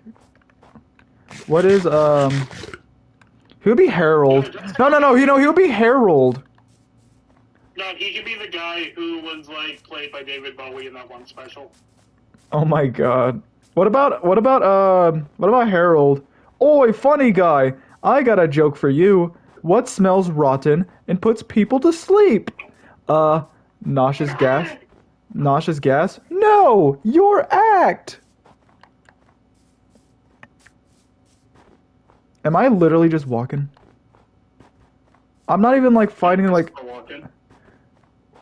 What is he would be Harold. No, he would be Harold. No, he could be the guy who was like played by David Bowie in that one special. Oh my god. What about Harold? Oi, funny guy. I got a joke for you. What smells rotten and puts people to sleep? Nauseous gas? Nauseous gas? No! Your act! Am I literally just walking? I'm not even like fighting like...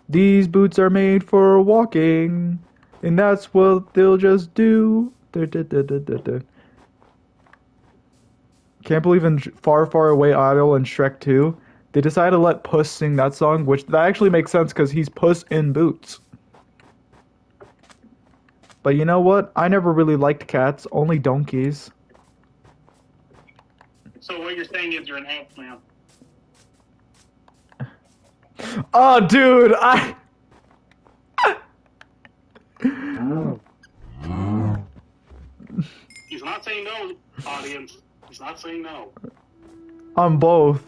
These boots are made for walking, and that's what they'll just do. Can't believe in Far, Far Away Idol and Shrek 2, they decided to let Puss sing that song, which that actually makes sense because he's Puss in Boots. But you know what? I never really liked cats, only donkeys. So what you're saying is you're an ant man. Oh, dude, He's not saying no, audience. He's not saying no. I'm both.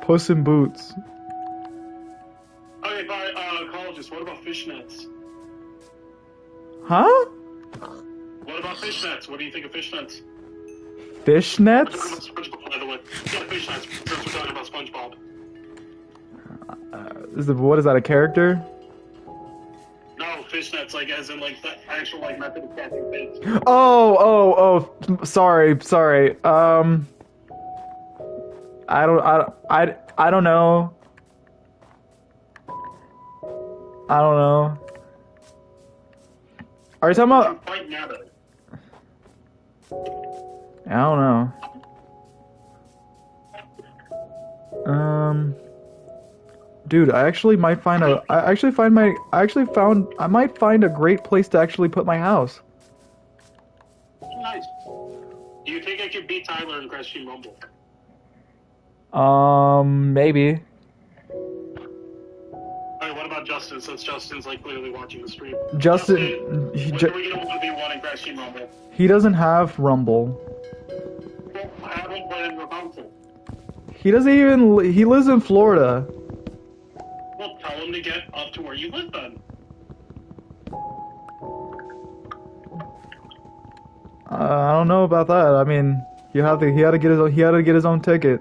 Puss in Boots. Okay, fine. Ecologist, what about fishnets? Huh? What about fishnets? What do you think of fishnets? Fishnets? SpongeBob, by the way. Yeah, fishnets, since we're talking about SpongeBob. What is that, a character? No, fishnets, like, as in, like, the actual, like, method of catching fish. Oh, sorry. I don't know. I don't know. Are you talking about... Quite mad at it. I don't know. Dude, I might find a great place to actually put my house. Nice. Do you think I could beat Tyler in Crash Team Rumble? Maybe. Alright, what about Justin, since Justin's like clearly watching the stream? Justin, when are we gonna 1v1 in Crash Team Rumble? he doesn't have Rumble. Well, I haven't played in your console. He doesn't even. He lives in Florida. Well, tell him to get up to where you live then. I don't know about that. I mean, he had to get his own ticket.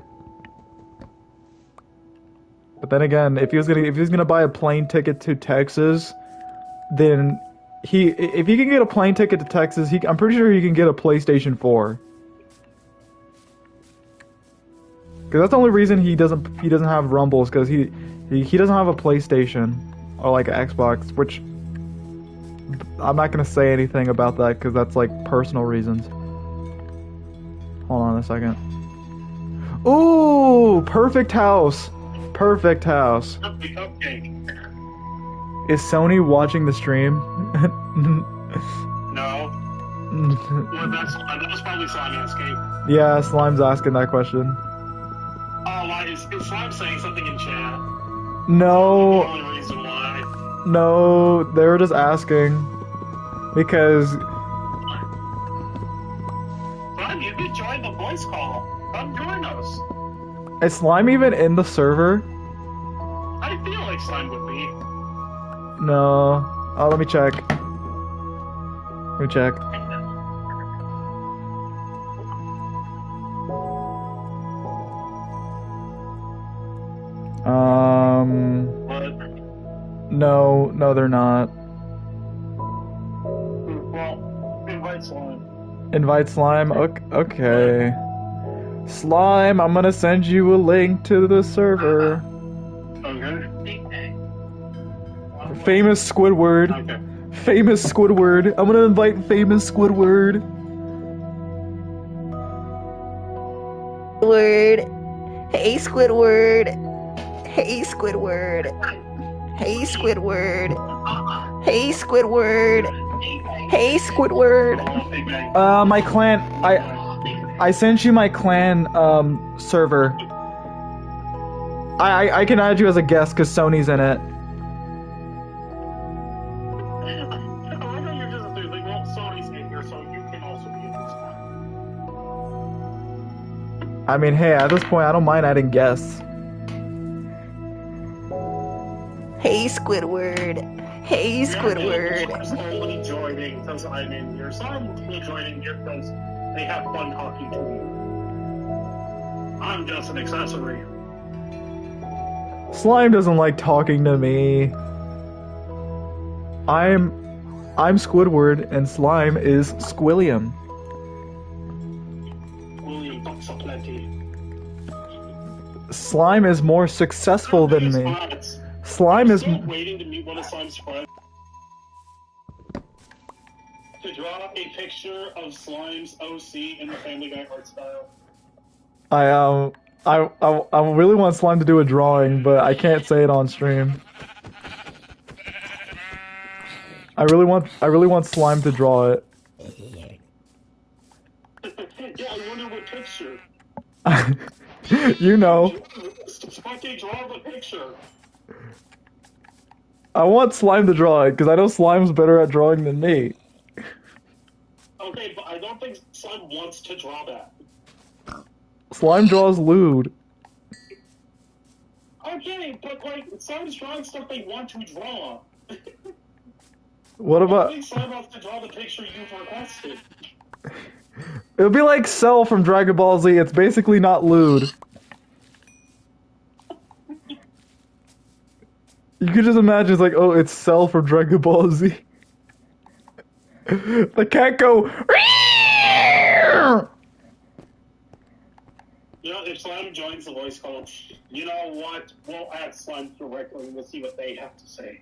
But then again, if he was gonna buy a plane ticket to Texas, then if he can get a plane ticket to Texas, I'm pretty sure he can get a PlayStation 4. Because that's the only reason he doesn't have Rumbles, because he doesn't have a PlayStation or like an Xbox, which I'm not gonna say anything about that because that's like personal reasons. Hold on a second. Ooh, perfect house. Perfect house. Cupcake. Is Sony watching the stream? No. Well, that was probably Slime asking. Yeah, Slime's asking that question. Oh, why is Slime saying something in chat? No, The only reason why. no, they were just asking because Slime, you could join the voice call. Come join us. is Slime even in the server? I feel like Slime would be. No. Oh, let me check. Let me check. But, No, they're not. well, invite Slime. Invite Slime? Okay. Slime, I'm gonna send you a link to the server. Okay. Famous Squidward. Okay. Famous Squidward. I'm gonna invite Famous Squidward. Squidward. Hey, Squidward. Hey, Squidward. Hey, Squidward. Hey, Squidward. Hey, Squidward. My clan. I sent you my clan server. I can add you as a guest because Sony's in it. I love how you're just like, well, Sony's in here, so you can also be in this one. I mean, hey, at this point, I don't mind adding guests. Hey, Squidward. Hey, Squidward. I'm only joining because I'm in here, so I'm only joining here because they have fun talking to me. I'm just an accessory. Slime doesn't like talking to me. I'm Squidward, and Slime is Squilliam. William talks so plenty. Slime is more successful than me. Spots. Slime I'm is. still waiting to meet one of Slime's friends. To draw a picture of Slime's OC in the Family Guy art style. I really want Slime to do a drawing, but I can't say it on stream. I really want Slime to draw it. Yeah, I wonder what picture. You know. Fucking draw the picture. I want Slime to draw it, because I know Slime's better at drawing than me. Okay, but I don't think Slime wants to draw that. Slime draws lewd. Okay, but like, Slime's drawing stuff they want to draw. What I about... think Slime wants to draw the picture you've requested. It would be like Cell from Dragon Ball Z. It's basically not lewd. You could just imagine it's like, oh, it's Cell from Dragon Ball Z. The cat go... You know, if Slime joins the voice call, you know what? We'll ask Slime directly and we'll see what they have to say.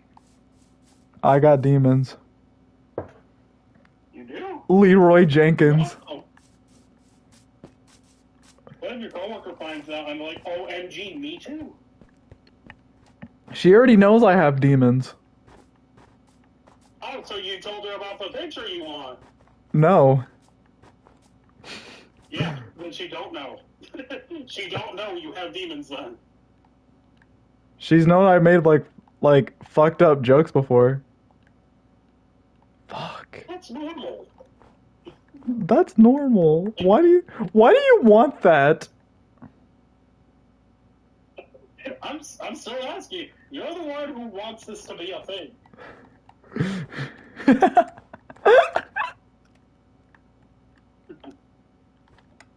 I got demons. You do? Leroy Jenkins. Oh. What if your coworker finds out? I'm like, OMG, me too. She already knows I have demons. Oh, so you told her about the picture you want? No. then she don't know. She don't know you have demons then. She's known I made like fucked up jokes before. Fuck. That's normal. That's normal. Why do you want that? I'm still asking. You're the one who wants this to be a thing.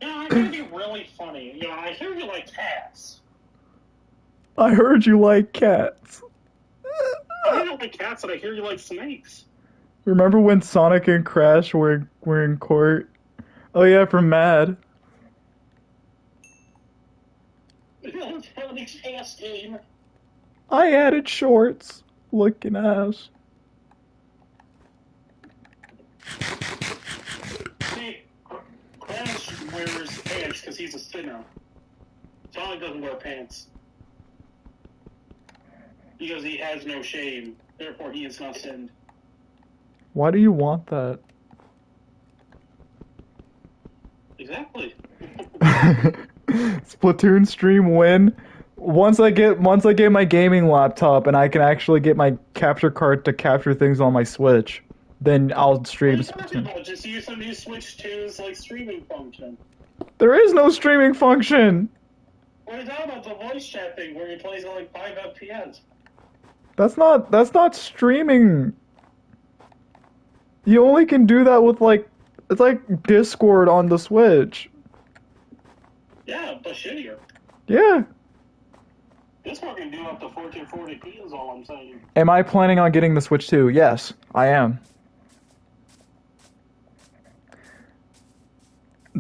Yeah, I'm gonna be really funny. Yeah, I hear you like cats. I heard you like cats. I don't like cats, and I hear you like snakes. Remember when Sonic and Crash were in court? Oh yeah, from Mad. Ass game. I added shorts. Looking ass. See, Crash wears pants because he's a sinner. Sonic doesn't wear pants. Because he has no shame. Therefore, he is not sinned. Why do you want that? Exactly. Splatoon stream win. Once I get my gaming laptop and I can actually get my capture card to capture things on my Switch, then I'll stream Splatoon. Just use the new Switch 2's like streaming function. There is no streaming function. What are you talking about? The voice chat thing where he plays at like 5 FPS. That's not streaming. You only can do that with it's like Discord on the Switch. Yeah, but shittier. Yeah. Discord can do up to 1440p is all I'm saying. Am I planning on getting the Switch 2? Yes, I am.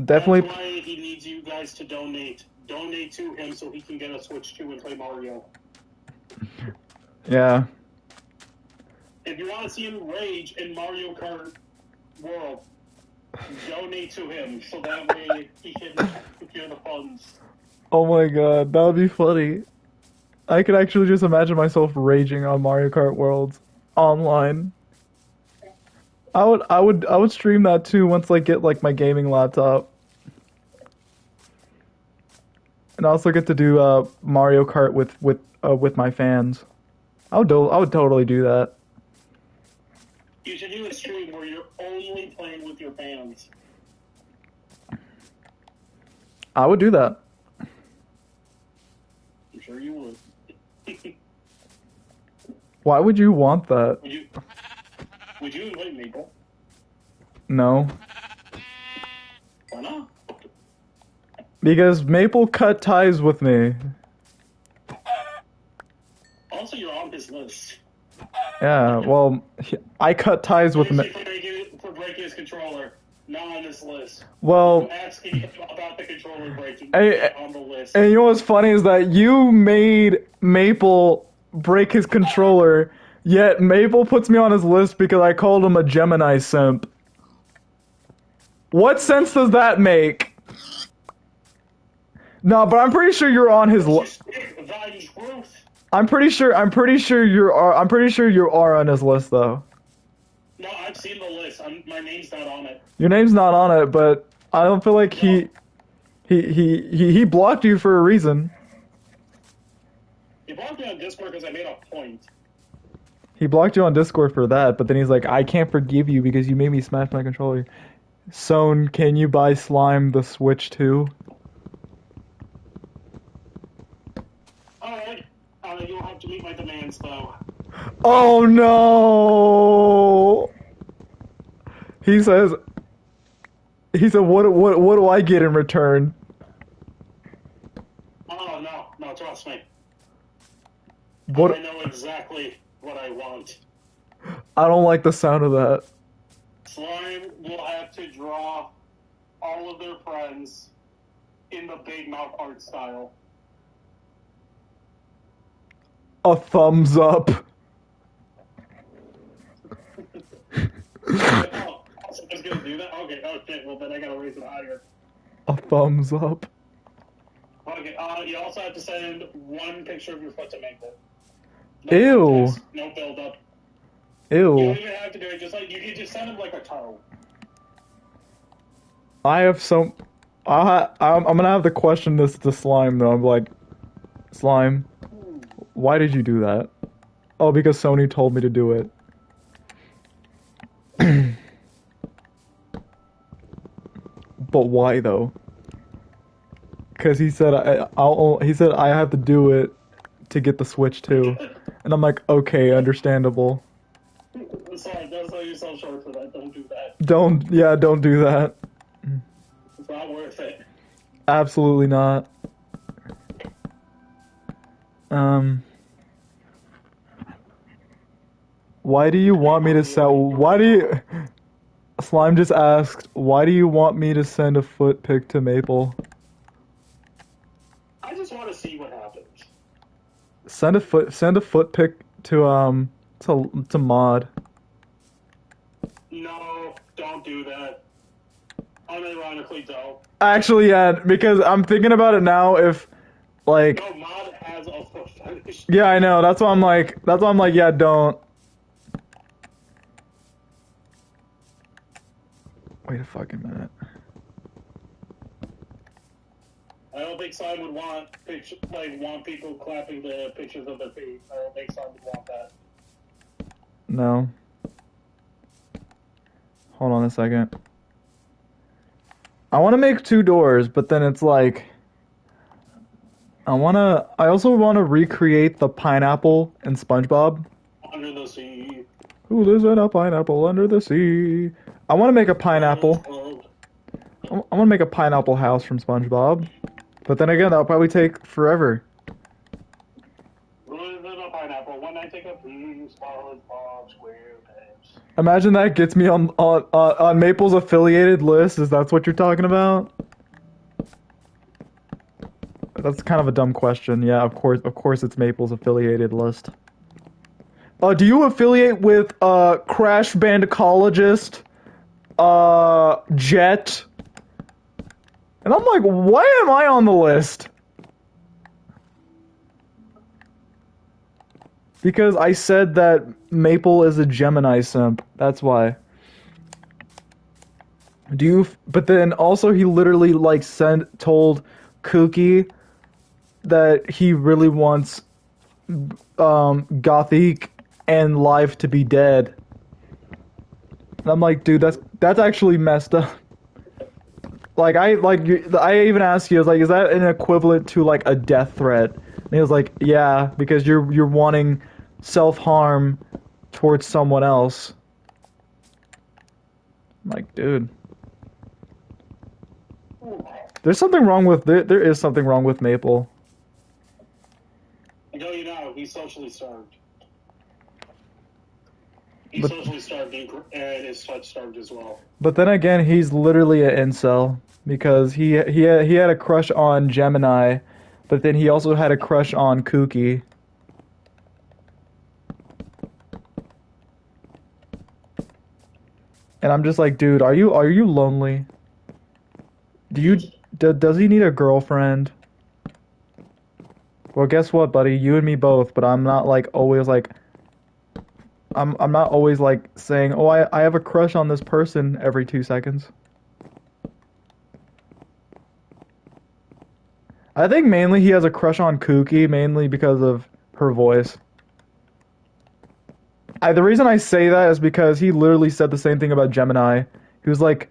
Definitely. That's why he needs you guys to donate. Donate to him so he can get a Switch 2 and play Mario. Yeah. If you want to see him rage in Mario Kart World, donate to him so that way he can secure the funds. Oh my god, that would be funny. I could actually just imagine myself raging on Mario Kart Worlds online. I would stream that too once I get like my gaming laptop. And I also get to do Mario Kart with my fans. I would totally do that. You should do a stream where you're only playing with your fans. I would do that. I'm sure you would. Why would you want that? Would you invite Maple? No. Why not? Because Maple cut ties with me. Also, you're on his list. Yeah, well, I cut ties with For breaking his controller, not on this list. Well, I'm asking about the controller breaking on the list. And you know what's funny is that you made Maple break his controller, yet Maple puts me on his list because I called him a Gemini simp. What sense does that make? No, but I'm pretty sure you're on his list. I'm pretty sure you are on his list though. No, I've seen the list. My name's not on it. Your name's not on it, but I don't feel like he blocked you for a reason. He blocked me on Discord because I made a point. He blocked you on Discord for that, but then he's like, I can't forgive you because you made me smash my controller. Son, can you buy Slime the Switch 2? Alright. You'll have to meet my demands, though. Oh no! He said, what do I get in return? Oh, no, trust me. What? I know exactly what I want. I don't like the sound of that. Slime will have to draw all of their friends in the Big Mouth art style. A thumbs up. Oh, someone's gonna do that? Okay, oh shit, well then I gotta raise it higher. A thumbs up. Okay, you also have to send one picture of your foot to Maple. Ew. Context, no build up. Ew. You don't even have to do it, you can just send him like a toe. I have so I'm gonna have to question this to Slime though. I'm like, Slime, why did you do that? Oh, because Sony told me to do it. But why though? Because he said he said I have to do it to get the Switch too, and I'm like, okay, understandable. Sorry, don't sell yourself short for that. Don't do that. Don't do that. It's not worth it. Absolutely not. Why do you want me to sell? Why do you? Slime just asked, why do you want me to send a foot pic to Maple? I just want to see what happens. Send a foot pic to Mod. No, don't do that. Unironically, don't. Actually, yeah, because I'm thinking about it now. If like, No, Mod has a foot fetish. yeah, I know. That's why I'm like, yeah, don't. Wait a fucking minute. I don't think Simon would want people clapping the pictures of their feet. I don't think Simon would want that. No. Hold on a second. I want to make 2 doors, but then it's like I also want to recreate the pineapple in SpongeBob. Under the sea. Who lives in a pineapple under the sea? I want to make a pineapple. I want to make a pineapple house from SpongeBob. But then again, that'll probably take forever. Little pineapple. When I take a piece, SpongeBob SquarePants. Imagine that gets me on Maple's affiliated list. Is that what you're talking about? That's kind of a dumb question. Yeah, of course, it's Maple's affiliated list. Do you affiliate with Crash Bandicologist, Jet? And I'm like, why am I on the list? Because I said that Maple is a Gemini simp. That's why. But then also he literally like told Kooky that he really wants Gothic and Life to be dead. And I'm like, dude, that's actually messed up. Like I even asked you, I was like, is that an equivalent to like a death threat? And he was like, yeah, because you're wanting self-harm towards someone else. I'm like, dude. There's something wrong with there is something wrong with Maple. I know you know, he's socially starved. But- Socially starved and is touch starved as well. But then again, he's literally an incel because he had a crush on Gemini, but then he also had a crush on Kooky. And I'm just like, dude, are you lonely? Does he need a girlfriend? Well, guess what, buddy? You and me both, but I'm not like always like I'm not always like saying, "Oh, I have a crush on this person" every 2 seconds. I think mainly he has a crush on Kooky mainly because of her voice. The reason I say that is because he literally said the same thing about Gemini. He was like,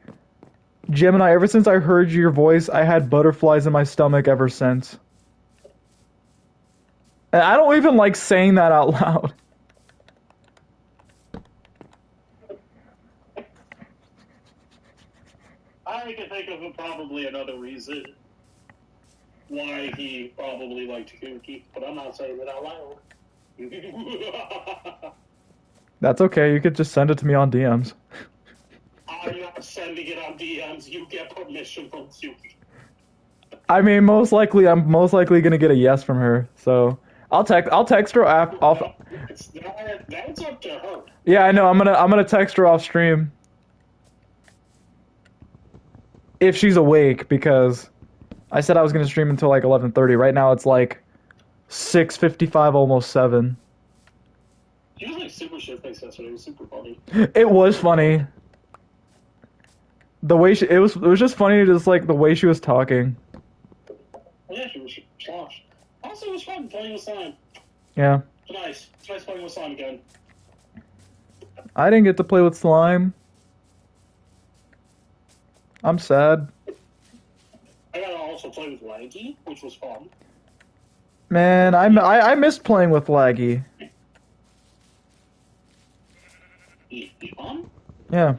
"Gemini, ever since I heard your voice, I had butterflies in my stomach ever since." And I don't even like saying that out loud. I can think of probably another reason why he probably liked Kooky, but I'm not saying it out loud. That's okay. You could just send it to me on DMs. I'm not sending it on DMs. You get permission from Suki. I mean, I'm most likely gonna get a yes from her. So I'll text her off. That's up to her. Yeah, I know. I'm gonna text her off stream if she's awake because I said I was gonna stream until like 11:30. Right now it's like 6:55, almost 7. She was like super shit faced yesterday. It was super funny. It was funny. The way it was just funny, just like the way she was talking. Yeah, she was slosh. Also, it was fun playing with slime. Yeah. It's nice. It's nice playing with slime again. I didn't get to play with slime. I'm sad. I got to also play with Laggy, which was fun. Man, I missed playing with Laggy. You fun? Yeah.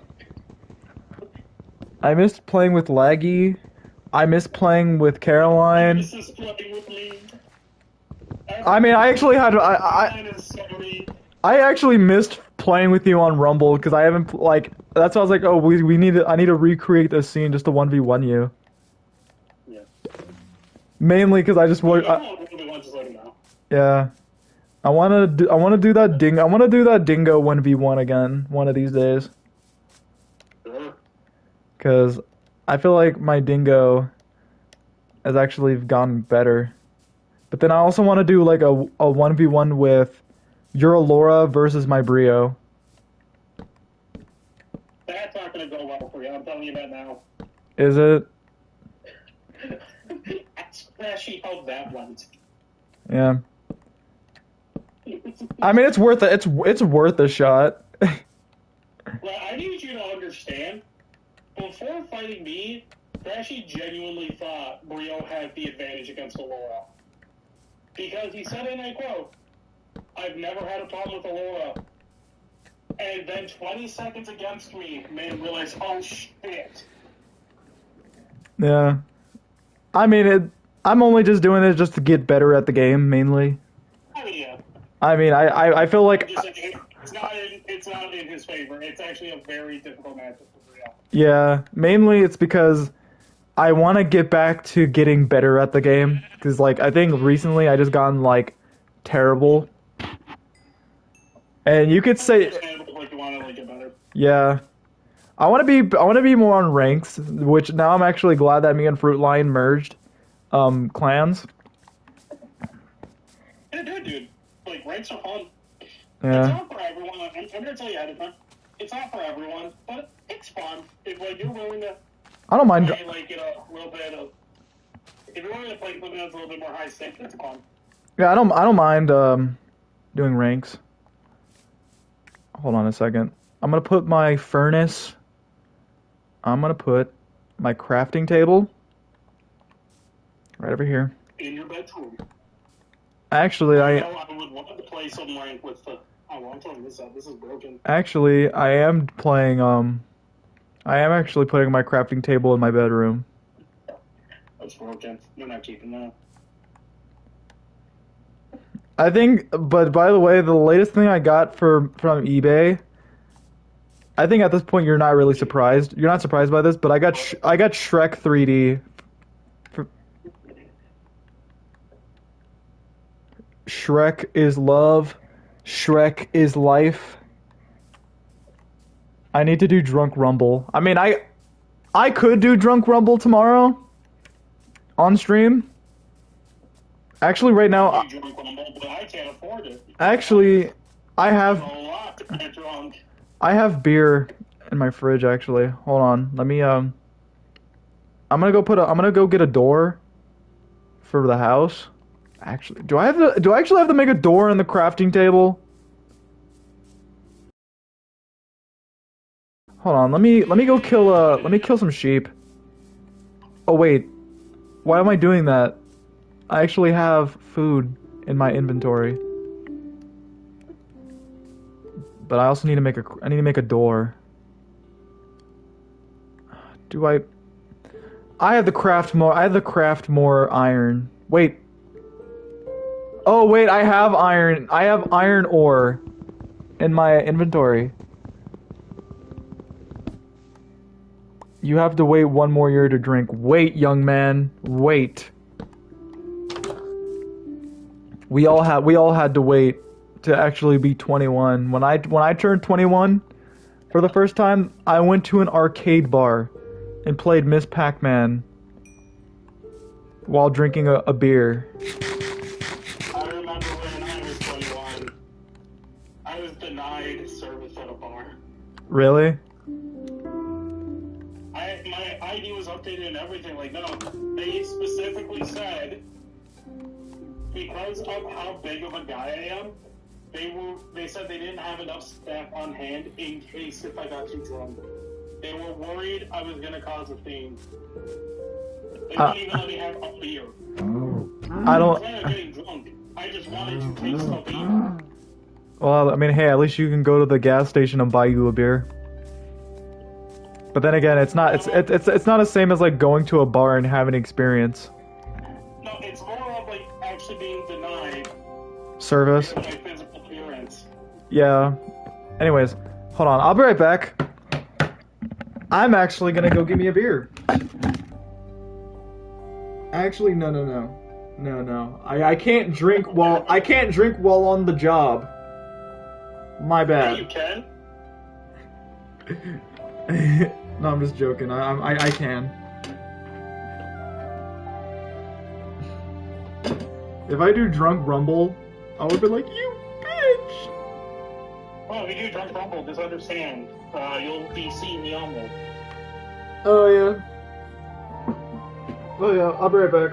I missed playing with Laggy. I missed playing with Caroline. This is playing with me. I mean, I actually had I actually missed playing with you on Rumble because I haven't like that's why I was like, oh, we need to I need to recreate this scene just to 1v1 you. Yeah. Mainly because I just want. Yeah. I want to do that dingo 1v1 again one of these days. Cuz I feel like my dingo has actually gotten better. But then I also want to do like a 1v1 with your Laura versus my Brio. That's not going to go well for you, I'm telling you that now. Is it? That's flashy how that went. Yeah. I mean, it's worth it. It's worth a shot. Well, I need you to understand. Before fighting me, Trashy genuinely thought Brio had the advantage against Allura. Because he said, and I quote, I've never had a problem with Allura. And then 20 seconds against me made him realize, oh shit. Yeah. I mean, I'm only just doing it just to get better at the game, mainly. Oh yeah. I mean, I feel like... It's not in his favor. It's actually a very difficult matchup for Brio. Yeah, mainly it's because I want to get back to getting better at the game. Because, like, I think recently I just gotten, like, terrible. And you could say... Yeah. I want to be more on ranks, which now I'm actually glad that me and Fruitline merged clans. Yeah, dude. Like, ranks are fun. Yeah. It's not for everyone. I'm gonna tell you ahead of time. It's not for everyone, but it's fun. If like you're willing to I don't mind. play like a little bit of, if you're willing to play something that's a little bit more high stakes, it's fun. Yeah, I don't mind doing ranks. Hold on a second. I'm gonna put my furnace. I'm gonna put my crafting table right over here. In your bedroom. Actually, I would want to play some rank with the. Oh, I'm telling you this out. This is broken. Actually, I am playing. I am actually putting my crafting table in my bedroom. That's broken. You're not keeping that. I think, but by the way, the latest thing I got from eBay. I think at this point you're not really surprised. You're not surprised by this, but I got Shrek 3D. Shrek is love. Shrek is life. I need to do Drunk Rumble. I mean, I could do Drunk Rumble tomorrow on stream. Actually, right now, I can't afford it. Actually, I have A lot to get drunk. I have beer in my fridge. Actually, hold on. Let me I'm gonna go get a door for the house. Actually, do I actually have to make a door in the crafting table? Hold on, let me go kill some sheep. Oh wait. Why am I doing that? I actually have food in my inventory. But I also need to make a door. Do I have to craft more iron. Wait. Oh wait, I have iron ore in my inventory. You have to wait 1 more year to drink. Wait, young man, wait. We all had to wait to actually be 21. When I turned 21 for the first time, I went to an arcade bar and played Miss Pac-Man while drinking a beer. I remember when I was 21, I was denied service at a bar. Really? everything. Like, no, they specifically said, because of how big of a guy I am, they said they didn't have enough staff on hand in case if I got too drunk. They were worried I was gonna cause a thing. They didn't even let me have a beer. I don't. I'm getting drunk. I just wanted to taste a beer. Well, I mean, hey, at least you can go to the gas station and buy you a beer. But then again, it's not. It's not the same as like going to a bar and having an experience. No, it's more of like actually being denied Service. my physical appearance. Yeah. Anyways, hold on. I'll be right back. I'm actually gonna go get me a beer. Actually, no. I can't drink while on the job. My Yeah, you bad. can. No, I'm just joking. I can. If I do drunk rumble, I would be like, you bitch. Well, if you do drunk rumble, just understand, you'll be seeing me on there. Oh yeah. Oh yeah. I'll be right back.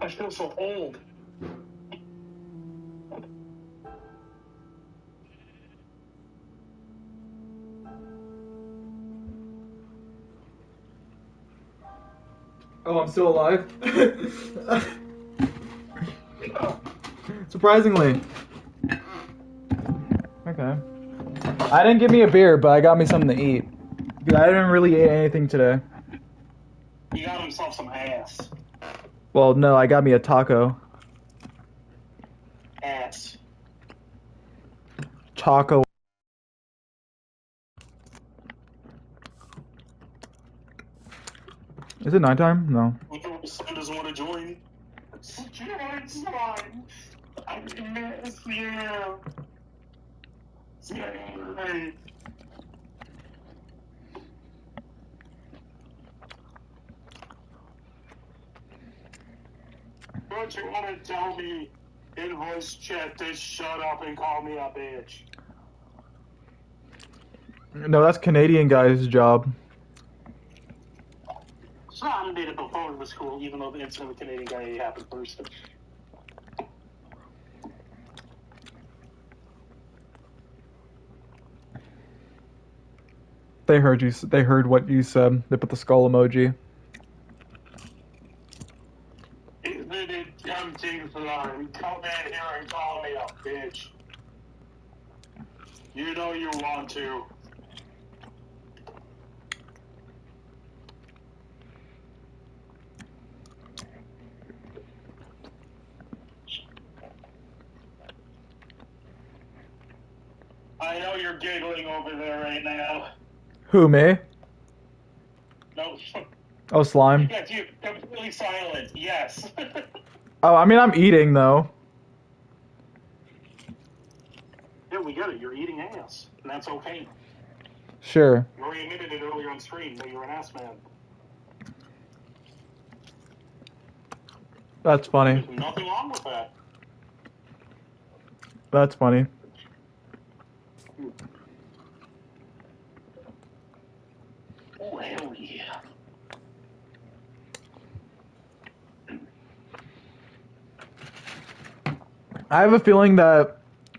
I feel so old. Oh, I'm still alive? Surprisingly. Okay. I didn't get me a beer, but I got me something to eat. Because I didn't really eat anything today. He got himself some ass. Well, no, I got me a taco. Ass. Taco. Is it nighttime? No. Son doesn't want to join. Join, son. I miss you. Yay. Don't you want to tell me in voice chat to shut up and call me a bitch? No, that's Canadian guy's job. Sam did it before it was cool, even though the incident with the Canadian guy happened first. They heard you. They heard what you said. They put the skull emoji. Isn't it tempting for them? Come in here and call me a bitch. You know you want to. I know you're giggling over there right now. Who, me? No. Oh, slime. Yes, you completely silent. Yes. Oh, I mean, I'm eating, though. totally get it. You're eating ass, and that's okay. Sure. You already admitted it earlier on stream that you're an ass man. That's funny. There's nothing wrong with that. That's funny. Oh, hell yeah. I have a feeling that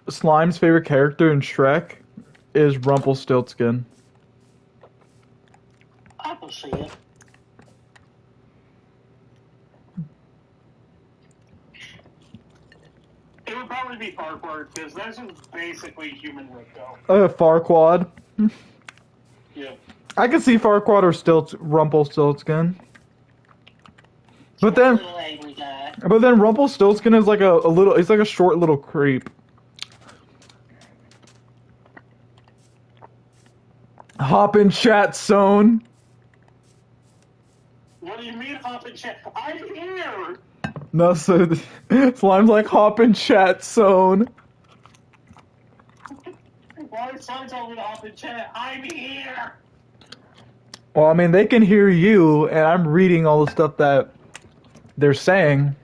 Slime's favorite character in Shrek is Rumpelstiltskin. I can see it. It would probably be Farquaad, because that's just basically human Rico. Farquaad. Yeah. I could see Farquaad or Rumpelstiltskin. But then, Little angry guy. Rumpelstiltskin is like a little. It's like a short little creep. Hop in chat, Zone. What do you mean, hop in chat? I'm here! No, so Slime's like hop in chat, Zone. Why is someone telling me to hop in chat? I'm here! Well, I mean, they can hear you, and I'm reading all the stuff that they're saying.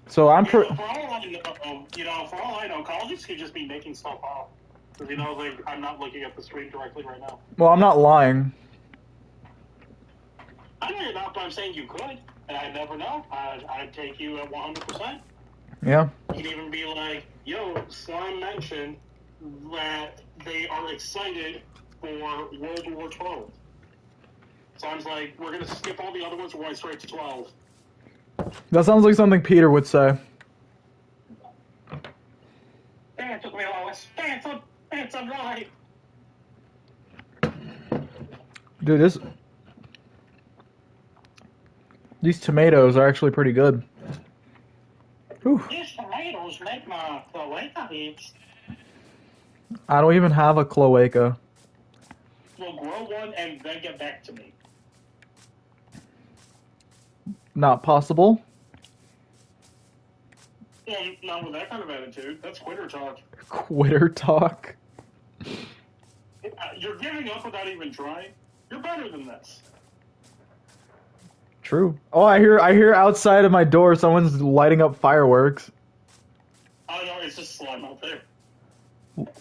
So I'm For all I know, colleges could just be making stuff up. Because, like, I'm not looking at the stream directly right now. Well, I'm not lying. I know you're not, but I'm saying you could. And I'd never know. I'd take you at 100%. Yeah. You could even be like, yo, Slime mentioned that they are excited for World War 12. Slime's like, we're going to skip all the other ones, we're going straight to 12. That sounds like something Peter would say. That took me a while. That's a right. Dude, these tomatoes are actually pretty good. Whew. These tomatoes make my cloaca itch. I don't even have a cloaca. We'll grow one and then get back to me. Not possible. Well, not with that kind of attitude. That's quitter talk. Quitter talk. You're giving up without even trying. You're better than this. True. Oh, I hear outside of my door someone's lighting up fireworks. Oh no, it's just Slime out there.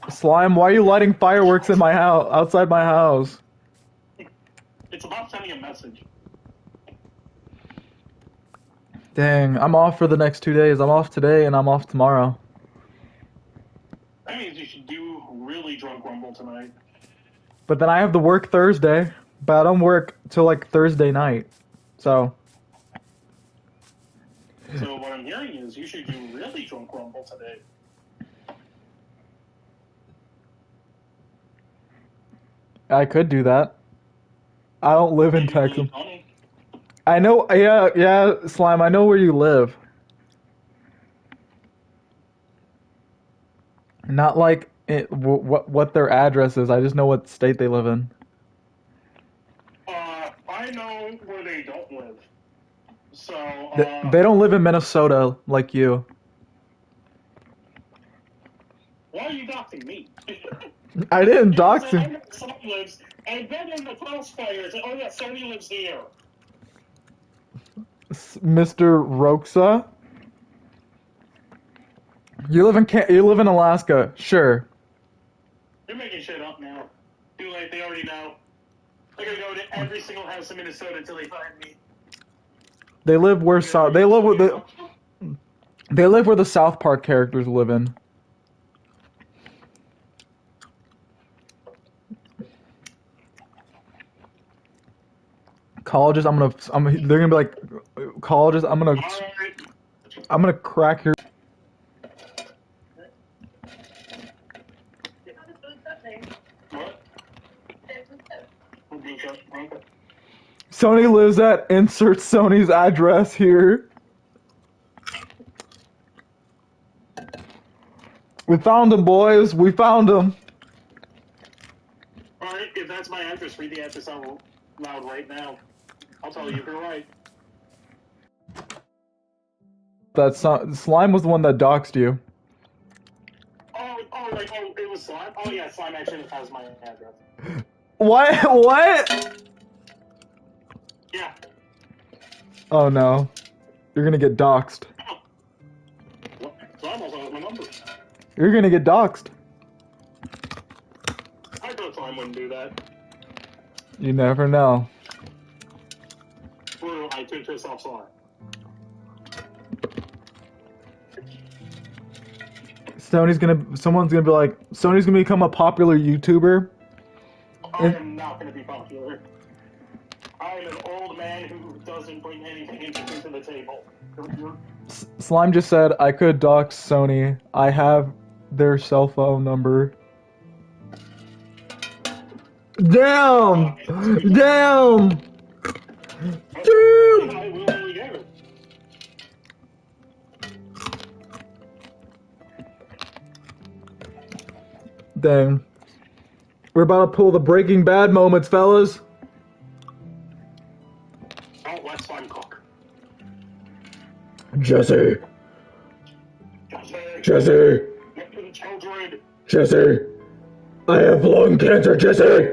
Slime, why are you lighting fireworks in my house, outside my house? It's about sending a message. Dang, I'm off for the next 2 days. I'm off today and I'm off tomorrow. That means you should do really drunk Rumble tonight. But then I have to work Thursday, but I don't work till like Thursday night. So what I'm hearing is you should do really drunk Rumble today. I could do that. I don't live in Texas. Funny. I know, yeah, Slime, I know where you live. Not like what their address is. I just know what state they live in. I know where they don't live. So, They don't live in Minnesota like you. why are you doxing me? I didn't dox So I him. know Sony lives, and then in the crossfires, oh yeah, Sony lives here. Mr. Roxa? You live in Alaska, sure. You're making shit up now. Too late, they already know. They're gonna go to every single house in Minnesota until they find me. They live where they live where the South Park characters live in. Colleges, they're gonna be like, colleges, I'm gonna crack your. What? Sony lives at insert Sony's address here. We found him, boys. We found him. Alright, if that's my address, read the address out loud right now. I'll tell you if you're right. Slime was the one that doxed you. Oh, it was actually has my address. What? What? Yeah. Oh no. You're gonna get doxxed. What? Slime also has my number. You're gonna get doxxed. I thought Slime wouldn't do that. You never know. Well, I could piss off Slime. Someone's gonna be like, Sony's gonna become a popular YouTuber. I am not going to be popular. I am an old man who doesn't bring anything interesting to the table. Slime just said, I could dox Sony. I have their cell phone number. Damn! Damn! Damn! I willingly gave it. Dang. We're about to pull the Breaking Bad moments, fellas. Don't let Slime cook. Jesse. Jesse. Jesse. Get to the children. Jesse. I have lung cancer, Jesse.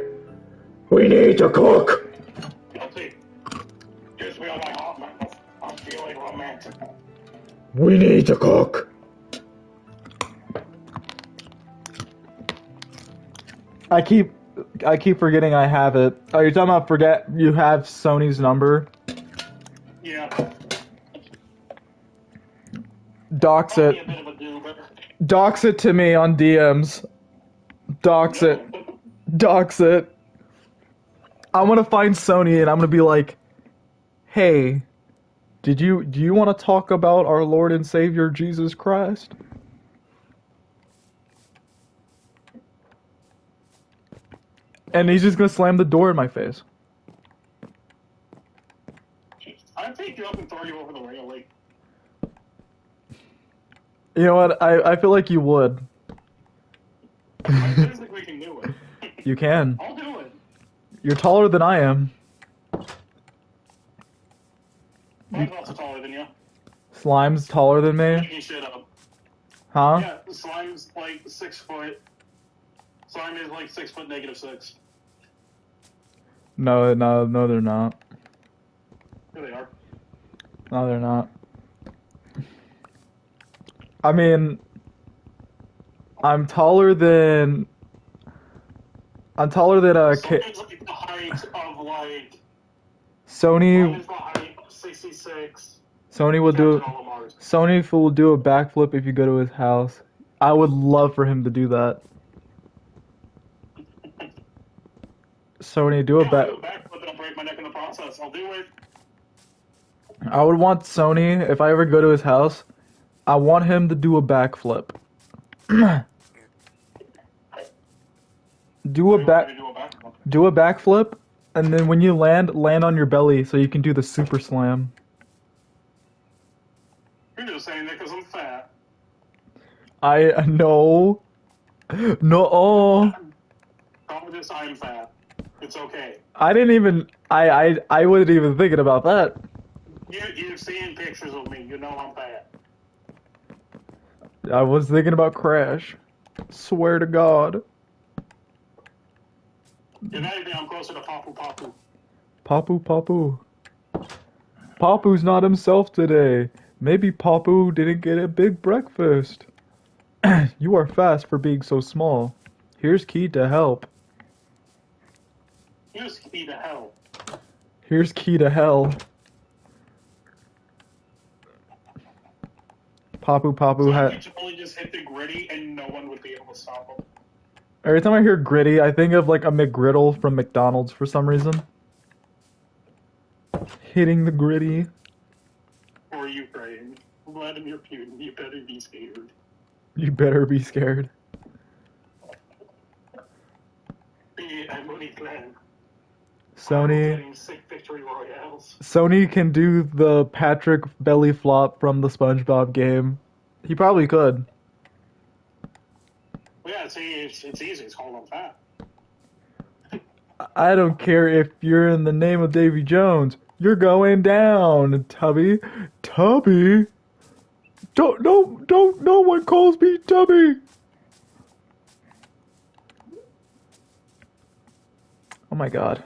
We need to cook. Guilty. Gives me all my hot mouth. I'm feeling romantic. We need to cook. I keep forgetting I have it. Are you talking about forget you have Sony's number? Yeah. Dox Probably it. a bit of a goober. Dox it to me on DMs. Dox it. Dox it. I'm gonna find Sony and I'm gonna be like, hey, do you want to talk about our Lord and Savior Jesus Christ? And he's just gonna slam the door in my face. I'd take you up and throw you over the railing. You know what? I feel like you would. I physically can do it. You can. I'll do it. You're taller than I am. I'm also taller than you. Slime's taller than me. Making shit up. Huh? Yeah, Slime's like 6 foot. Slime is like 6 foot -6. No, they're not. Here they are. No, they're not. I mean, I'm taller than a kid. Slime's like the height of like. Sony. Slime's the height of 66. Sony will do. Captain Olamar's. Sony will do a backflip if you go to his house. I would love for him to do that. Sony, do a Yeah, back. I'll do a backflip and I'll break my neck in the process. I'll do it. I would want Sony, if I ever go to his house, I want him to do a backflip. do a back. Do a backflip. Do a backflip, and then when you land on your belly so you can do the super slam. You're just saying that because I'm fat. I no. No. Probably just I'm fat. It's okay. I didn't even I wasn't even thinking about that. You've seen pictures of me. You know I'm fat. I was thinking about Crash. Swear to God. If anything, I'm closer to Papu Papu. Papu. Papu's not himself today. Maybe Papu didn't get a big breakfast. You are fast for being so small. Here's key to help. Here's key to hell. Here's key to hell. Papu So had. you could only just hit the gritty and no one would be able to stop him. Every time I hear gritty, I think of like a McGriddle from McDonald's for some reason. Hitting the gritty. Or Ukraine. Vladimir Putin, you better be scared. You better be scared. I'm only glad. Sony. Getting sick victory royales. Sony can do the Patrick belly flop from the SpongeBob game. He probably could. Well, yeah, see, it's easy. It's called I'm fat. I don't care if you're in the name of Davy Jones. You're going down, Tubby. Tubby? Don't, no one calls me Tubby. Oh my god.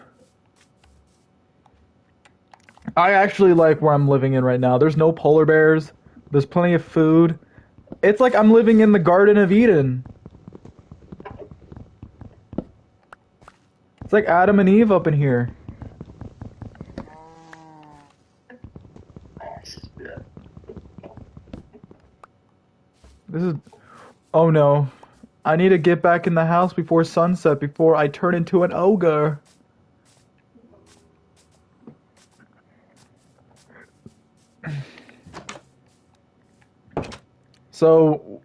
I actually like where I'm living in right now. There's no polar bears. There's plenty of food. It's like I'm living in the Garden of Eden. It's like Adam and Eve up in here. This is... Oh no. I need to get back in the house before sunset, before I turn into an ogre. So,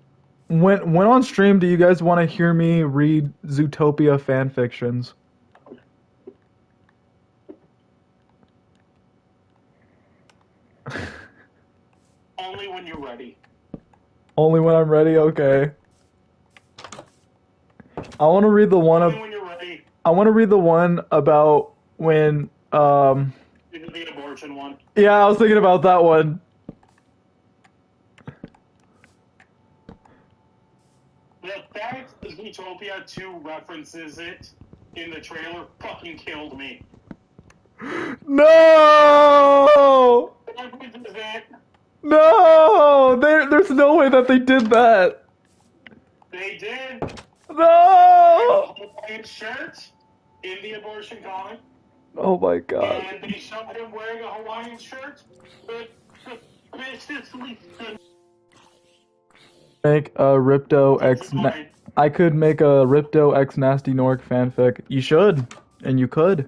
when on stream do you guys want to hear me read Zootopia fan fictions? Only when you're ready. Only when I'm ready? Okay. I want to read the one Only when you're ready. I want to read the one about when The abortion one. yeah, I was thinking about that one. The fact that Zootopia 2 references it in the trailer fucking killed me. No! References it. No! There's no way that they did that. They did. No! Hawaiian shirt in the abortion comic, Oh my god. and they showed him wearing a Hawaiian shirt, but suspiciously Make a Ripto X. I could make a Ripto X Nasty Nork fanfic. You should, and you could.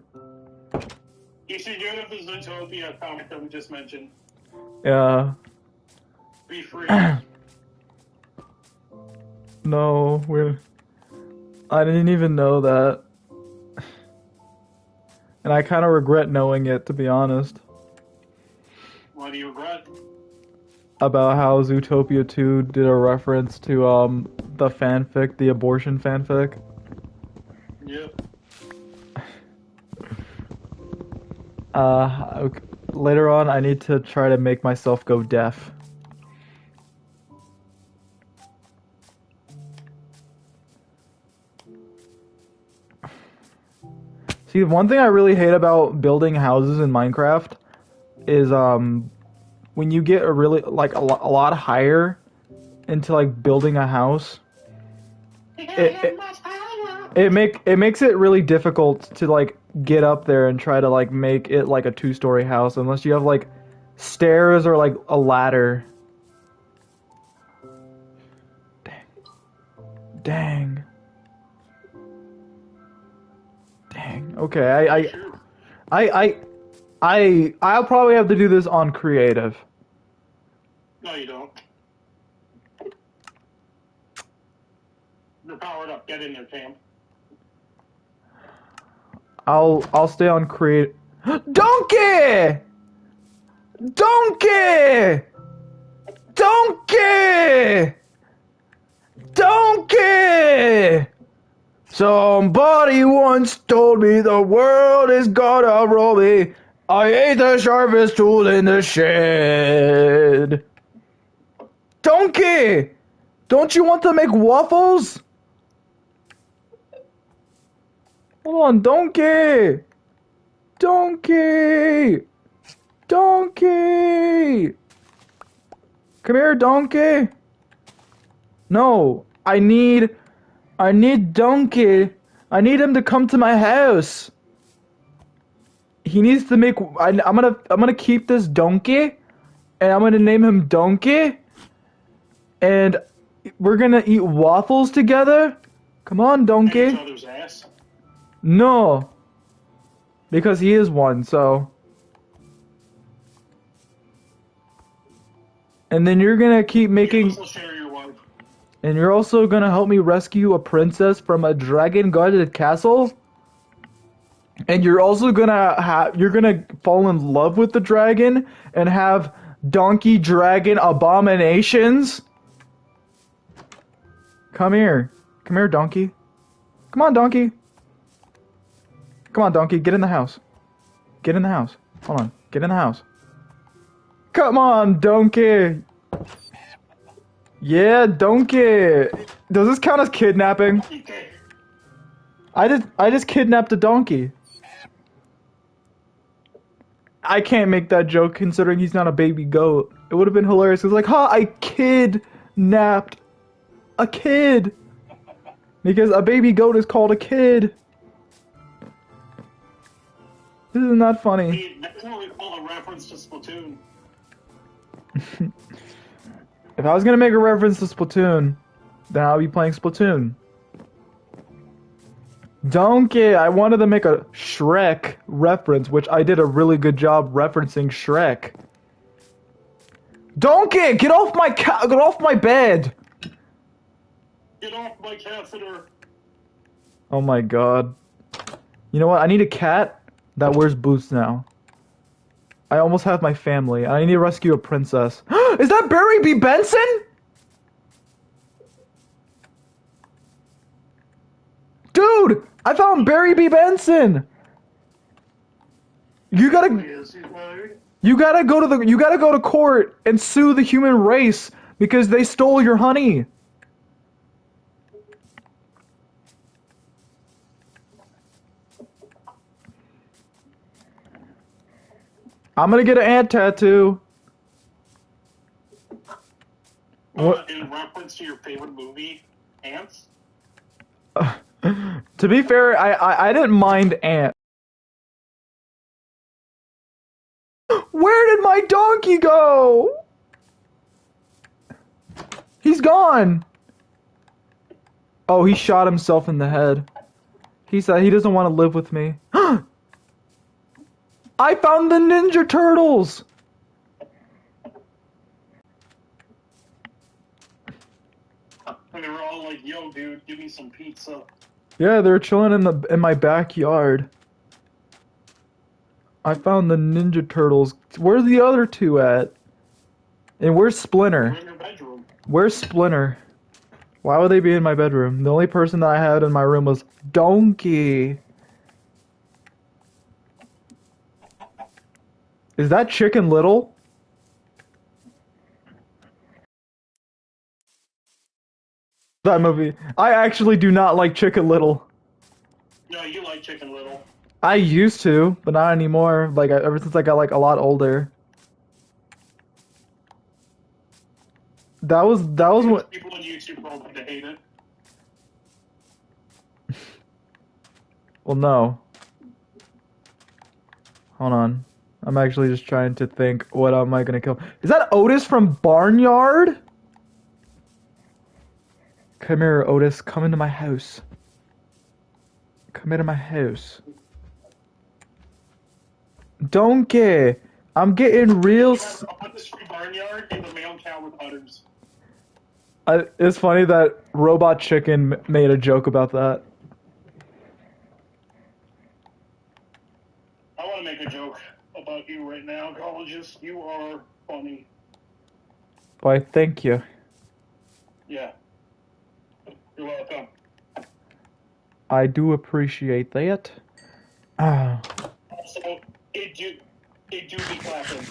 You should do it with the Zootopia comic that we just mentioned. Yeah. Be free. No, I didn't even know that. And I kind of regret knowing it, to be honest. What do you regret? About how Zootopia 2 did a reference to the fanfic, the abortion fanfic. Yeah. Okay. Later on, I need to try to make myself go deaf. See, one thing I really hate about building houses in Minecraft is when you get a really like a lot higher into like building a house, it makes it really difficult to like get up there and try to like make it like a 2-story house unless you have like stairs or like a ladder. Dang. Okay, I'll probably have to do this on creative. No, you don't. You're powered up. Get in there, Cam. I'll stay on creative. Donkey! Donkey! Donkey! Donkey! Somebody once told me the world is gonna roll me. I ate the sharpest tool in the shed. Donkey! Don't you want to make waffles? Hold on, Donkey! Donkey! Donkey! Come here, Donkey! No, I need Donkey. I need him to come to my house. He needs to make. I'm gonna keep this Donkey, and I'm gonna name him Donkey. And we're gonna eat waffles together. Come on, Donkey. Each other's ass. No, because he is one. So, and then you're gonna keep making. You also share your wife. And you're also gonna help me rescue a princess from a dragon-guarded castle? And you're also gonna fall in love with the dragon and have donkey dragon abominations? Come here. Come here, donkey. Come on, donkey. Come on, donkey, get in the house. Get in the house. Hold on. Get in the house. Come on, donkey. Yeah, donkey. Does this count as kidnapping? I just kidnapped a donkey. I can't make that joke considering he's not a baby goat. It would have been hilarious. It's like, ha, I kidnapped a kid. Because a baby goat is called a kid. This is not funny. That's what we call a reference to Splatoon. If I was gonna make a reference to Splatoon, then I'll be playing Splatoon. Donkey, I wanted to make a Shrek reference, which I did a really good job referencing Shrek. Donkey, get off my bed. Get off my catheter. Oh my god. You know what? I need a cat that wears boots now. I almost have my family. I need to rescue a princess. Is that Barry B. Benson? Dude, I found Barry B. Benson. You gotta go to court and sue the human race because they stole your honey. I'm gonna get an ant tattoo. What? In reference to your favorite movie, Ants? To be fair, I didn't mind ant. Where did my donkey go? He's gone. Oh, he shot himself in the head. He said he doesn't want to live with me. I found the Ninja Turtles! And they were all like, yo, dude, give me some pizza. Yeah, they're chilling in my backyard. I found the Ninja Turtles. Where's the other two at? And where's Splinter? They're in your bedroom. Where's Splinter? Why would they be in my bedroom? The only person that I had in my room was Donkey. Is that Chicken Little? That movie. I actually do not like Chicken Little. No, you like Chicken Little. I used to, but not anymore. Like ever since I got like a lot older. That was what. People on YouTube probably hate it. Well, no. Hold on. I'm actually just trying to think, what am I gonna kill? Is that Otis from Barnyard? Come here, Otis. Come into my house. Come into my house. Donkey! I'm getting real... I'll put this free Barnyard in the male cow with udders. It's funny that Robot Chicken made a joke about that. I want to make a joke about you right now, Gologist. You are funny. Why, thank you. Yeah. You're welcome. I do appreciate that. Ah, Also, it do be clapping.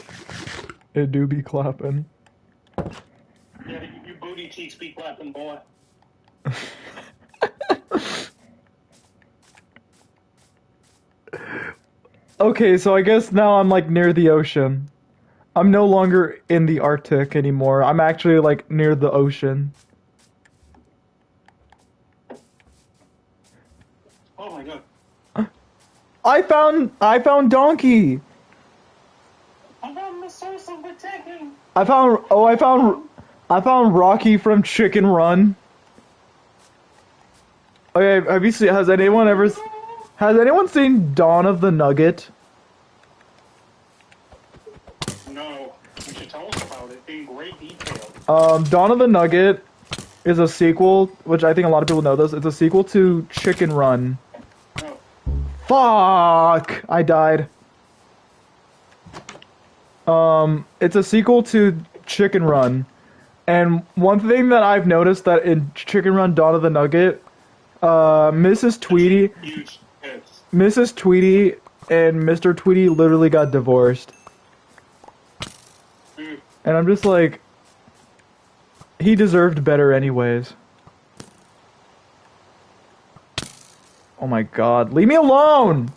it do be clapping. Yeah, your booty cheeks be clapping, boy. Okay, so I guess now I'm like near the ocean. I'm no longer in the Arctic anymore. I'm actually like near the ocean. Oh my god. I found Donkey. I found the source of the taking. I found Rocky from Chicken Run. Okay, has anyone seen Dawn of the Nugget? No. You should tell us about it in great detail. Dawn of the Nugget is a sequel, which I think a lot of people know this. It's a sequel to Chicken Run. No. Fuck! I died. It's a sequel to Chicken Run. And one thing that I've noticed that in Chicken Run Dawn of the Nugget, Mrs. Tweety Huge hits. Mrs. Tweety and Mr. Tweety literally got divorced. Mm. And I'm just like, he deserved better anyways. Oh my god, leave me alone!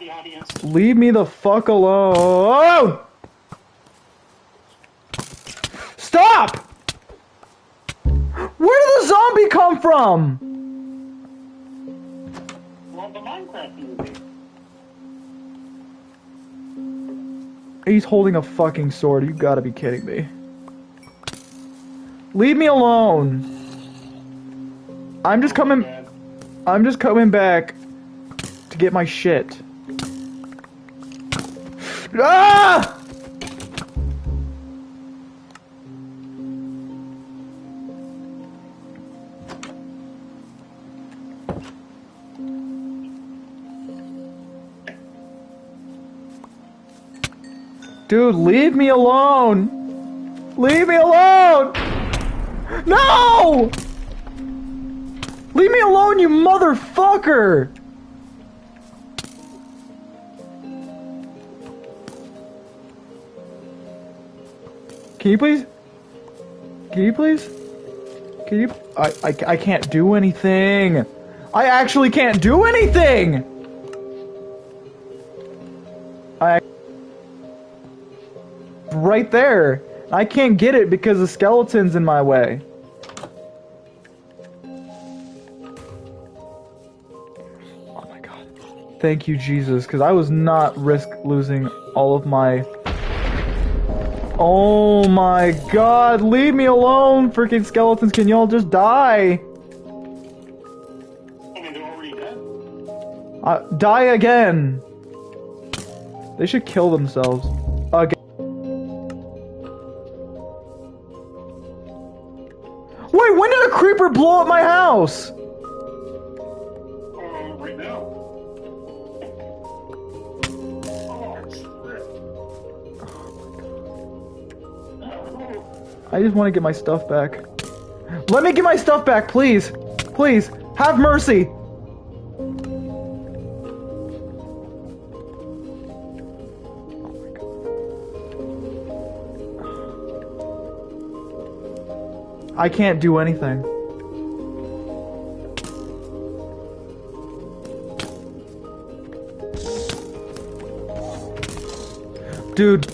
the audience. Leave me the fuck alone! Stop! Where did the zombie come from? Well, the Minecraft movie. He's holding a fucking sword. You gotta be kidding me. Leave me alone. I'm just coming back to get my shit. Ah! Dude, leave me alone! Leave me alone! No! Leave me alone, you motherfucker! Can you please? Can you please? Can you? I can't do anything! I actually can't do anything! Right there. I can't get it because the skeleton's in my way. Oh my god. Thank you, Jesus, because I was not risk losing all of my... Oh my god, leave me alone, freaking skeletons, can y'all just die? I mean, they're already dead. Die again. They should kill themselves. Again. Wait, when did a creeper blow up my house? Right now. I just want to get my stuff back. Let me get my stuff back, please. Please, have mercy. I can't do anything. Dude,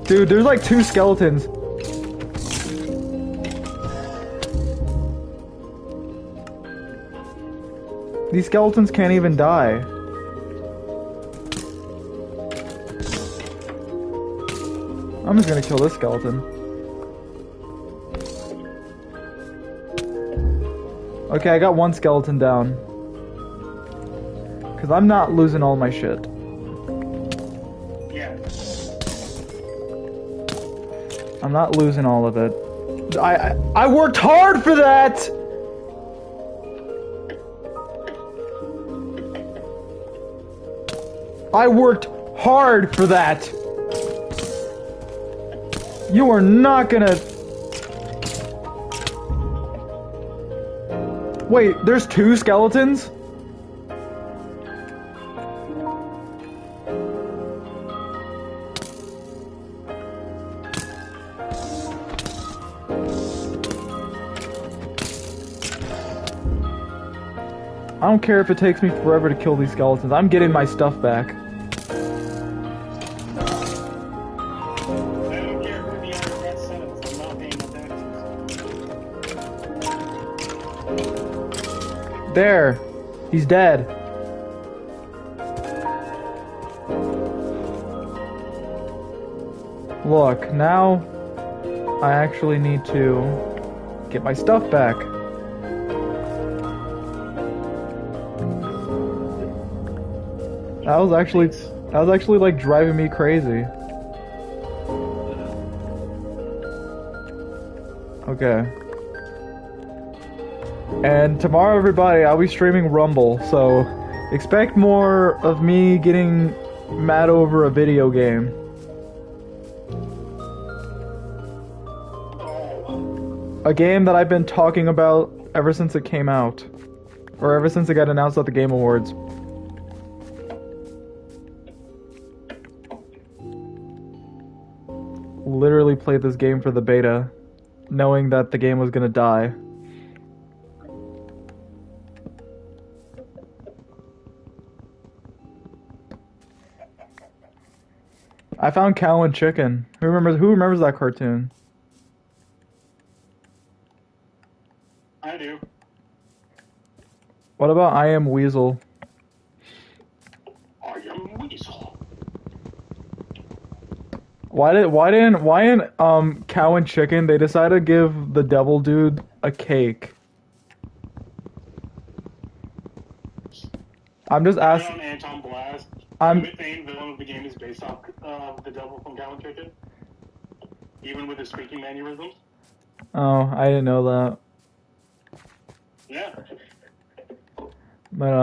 there's like 2 skeletons. These skeletons can't even die. I'm just gonna kill this skeleton. Okay, I got 1 skeleton down. Cause I'm not losing all my shit. Yeah. I'm not losing all of it. I worked hard for that! I worked hard for that! You are not gonna... Wait, there's 2 skeletons? I don't care if it takes me forever to kill these skeletons. I'm getting my stuff back. I don't care who the IRS sends. I'm not paying attention. There. He's dead. Look, now I actually need to get my stuff back. That was actually like driving me crazy. Okay. And tomorrow, everybody, I'll be streaming Rumble, so expect more of me getting mad over a video game. A game that I've been talking about ever since it came out. Or ever since it got announced at the Game Awards. Literally played this game for the beta, knowing that the game was gonna die. I found Cow and Chicken. Who remembers that cartoon? I do. What about I Am Weasel? I am Weasel. Why in Cow and Chicken they decided to give the devil dude a cake? I'm just asking. Anton Blast. I'm The main villain of the game is based off the devil from Cow and Chicken, even with his speaking mannerisms. Oh, I didn't know that. Yeah. But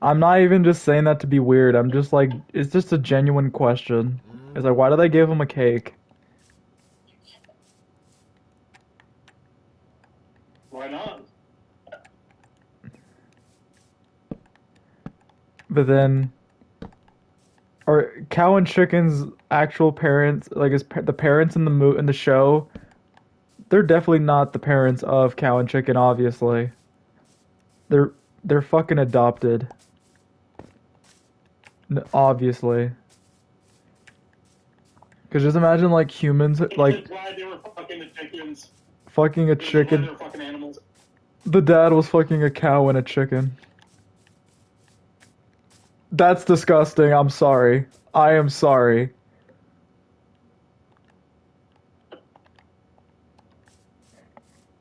I'm not even just saying that to be weird. I'm just like, it's just a genuine question. It's like, why did they give him a cake? Why not? But then, or Cow and Chicken's actual parents, like the parents in the show, they're definitely not the parents of Cow and Chicken. Obviously, they're fucking adopted. Obviously, because just imagine like humans like That's why they were fucking the chickens. fucking a That's why they chicken. were fucking animals. The dad was fucking a cow and a chicken. That's disgusting. I'm sorry. I am sorry.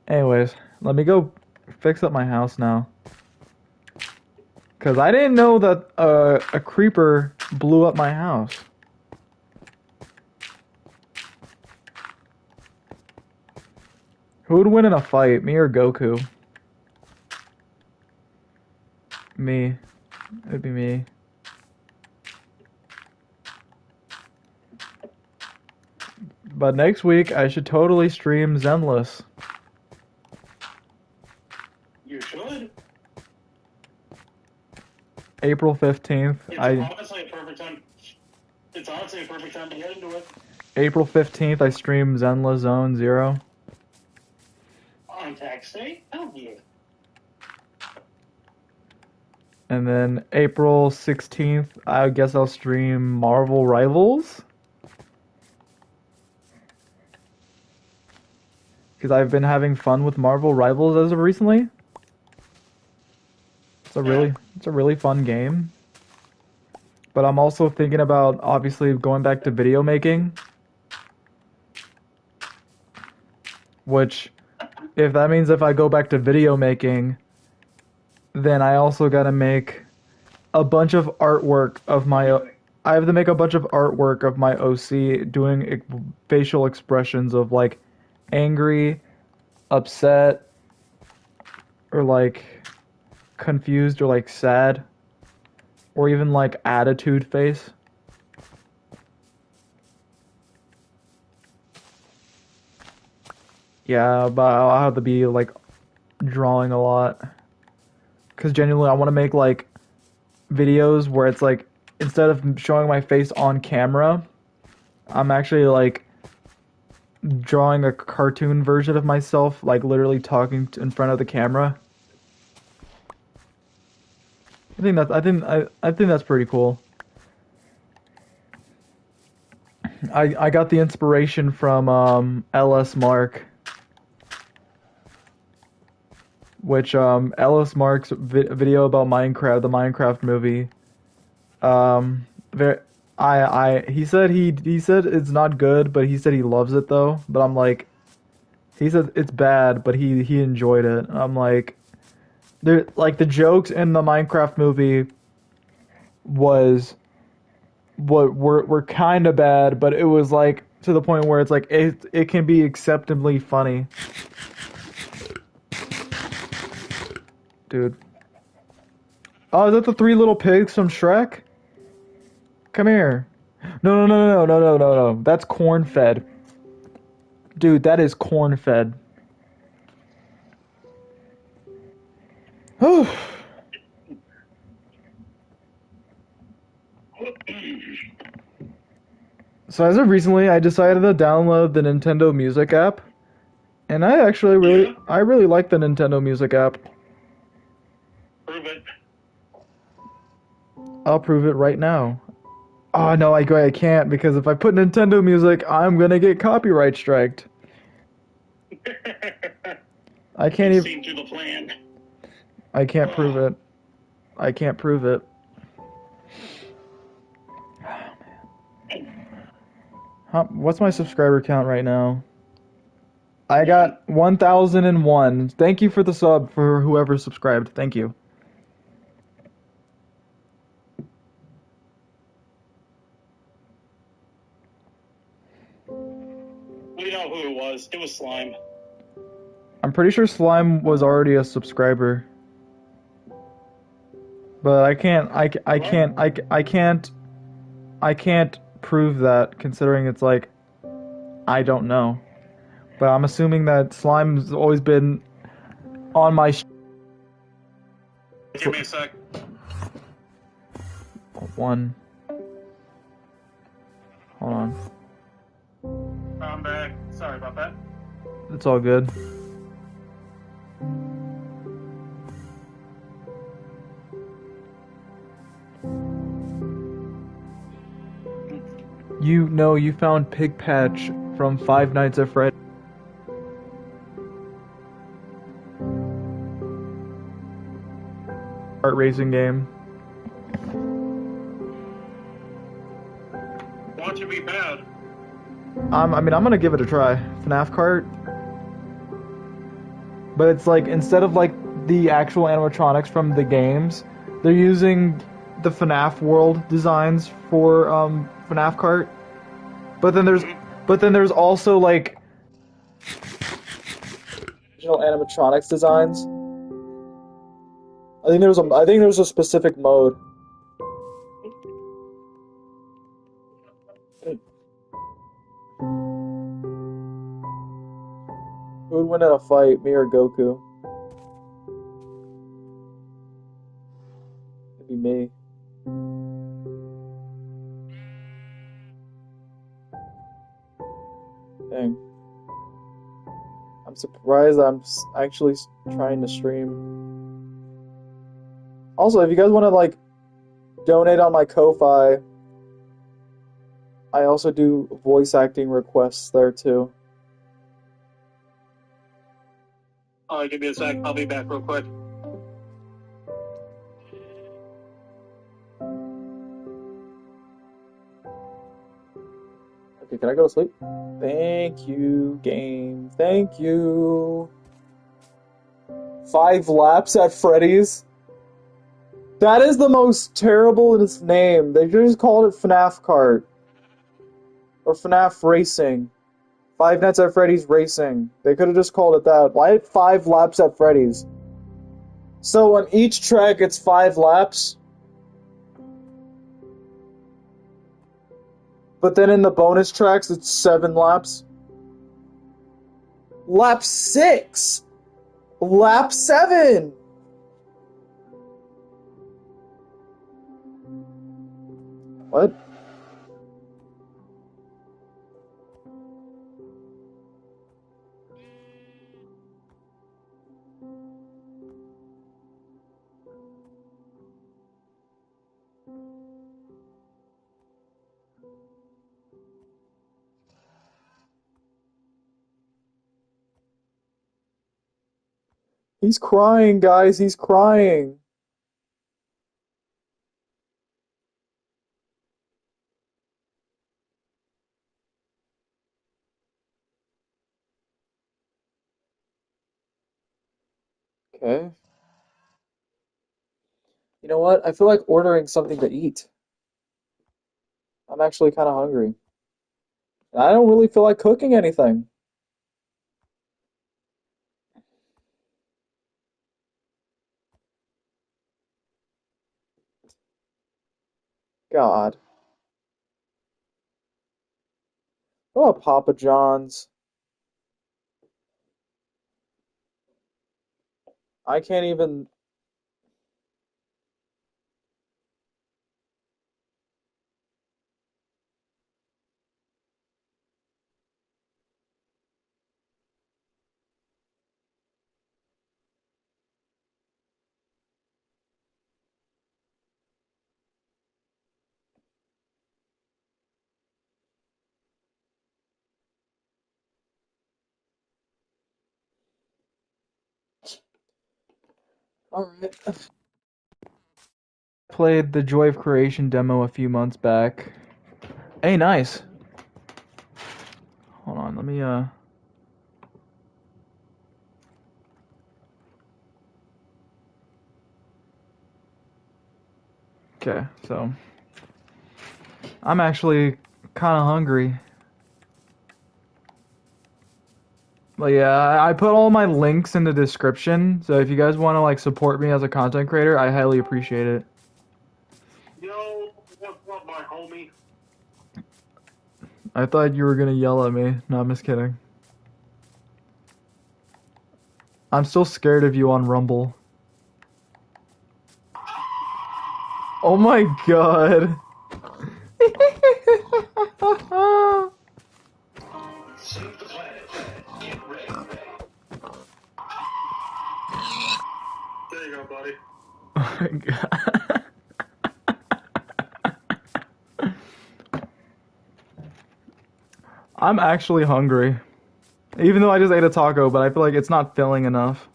Anyways, let me go fix up my house now. Because I didn't know that a creeper blew up my house. Who would win in a fight, me or Goku? Me. It'd be me. But next week, I should totally stream Zenless. You should. April 15th. It's honestly a perfect time. It's honestly a perfect time to get into it. April 15th, I stream Zenless Zone Zero. On tax day? Oh, yeah. And then April 16th, I guess I'll stream Marvel Rivals. Because I've been having fun with Marvel Rivals as of recently. It's a really fun game. But I'm also thinking about obviously going back to video making. Which, if that means if I go back to video making, then I also gotta make a bunch of artwork of my. I have to make a bunch of artwork of my OC doing facial expressions of like angry, upset, or like confused or like sad, or even like attitude face. Yeah, but I'll have to be like drawing a lot. Because genuinely, I want to make like videos where it's like instead of showing my face on camera, I'm actually like drawing a cartoon version of myself, like literally talking in front of the camera. I think that's pretty cool. I got the inspiration from LS Mark. Which Ellis Mark's video about Minecraft, the Minecraft movie. He said it's not good, but he said he loves it though. But I'm like, he said it's bad, but he enjoyed it. I'm like, there like the jokes in the Minecraft movie was what were kind of bad, but it was like to the point where it's like it can be acceptably funny. Dude. Oh, is that the three little pigs from Shrek? Come here. No. That's corn fed. Dude, that is corn fed. So as of recently, I decided to download the Nintendo Music app. And I actually I really like the Nintendo Music app. Prove it. I'll prove it right now. Oh no, I can't because if I put Nintendo music, I'm gonna get copyright striked. I can't You've even. seen through the plan. I can't prove it. I can't prove it. What's my subscriber count right now? I got 1,001. Thank you for the sub for whoever subscribed. Thank you. We know who it was. It was Slime. I'm pretty sure Slime was already a subscriber. But I can't prove that considering it's like I don't know. But I'm assuming that Slime's always been on my Give me a sec. one. Hold on. I'm back. Sorry about that. It's all good. You know you found Pig Patch from Five Nights at Freddy's. Kart racing game. Watch it be bad. I mean, I'm gonna give it a try. FNAF Kart. But it's like, instead of like the actual animatronics from the games, they're using the FNAF world designs for FNAF Kart. But then there's also like original animatronics designs. I think there was a specific mode. Who would win in a fight, me or Goku? It'd be me. Dang. I'm surprised actually trying to stream. Also, if you guys want to like donate on my Ko-Fi, I also do voice acting requests there too. Alright, give me a sec. I'll be back real quick. Okay, can I go to sleep? Thank you, game. Thank you. 5 laps at Freddy's? That is the most terrible name. They just called it FNAF Kart. Or FNAF Racing. Five Nights at Freddy's Racing. They could have just called it that. Why 5 laps at Freddy's? So on each track it's 5 laps? But then in the bonus tracks it's 7 laps? Lap 6! Lap 7! What? He's crying, guys. He's crying. Okay. You know what? I feel like ordering something to eat. I'm actually kind of hungry. I don't really feel like cooking anything. God. What about Papa John's? I can't even. Alright. Played the Joy of Creation demo a few months back. Hey, nice. Hold on, let me Okay, so I'm actually kind of hungry. But yeah, I put all my links in the description, so if you guys want to like support me as a content creator, I highly appreciate it. Yo, what's up, my homie? I thought you were gonna yell at me. No, I'm just kidding. I'm still scared of you on Rumble. Oh my god. Save the planet. Get ready. There you go, buddy. Oh my god. I'm actually hungry. Even though I just ate a taco, but I feel like it's not filling enough.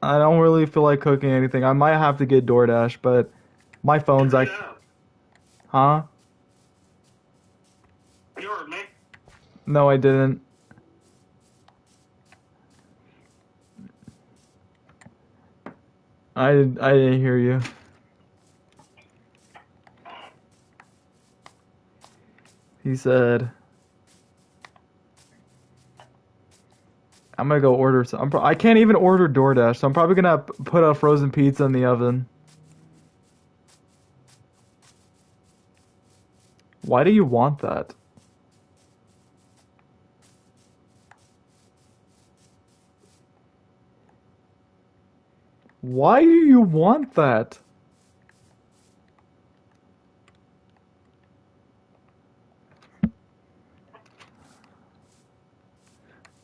I don't really feel like cooking anything. I might have to get DoorDash, but my phone's like, Yeah, huh? you heard me. No, I didn't. I didn't hear you. He said, I'm gonna go order some. I can't even order DoorDash, so I'm probably gonna put a frozen pizza in the oven. Why do you want that? Why do you want that?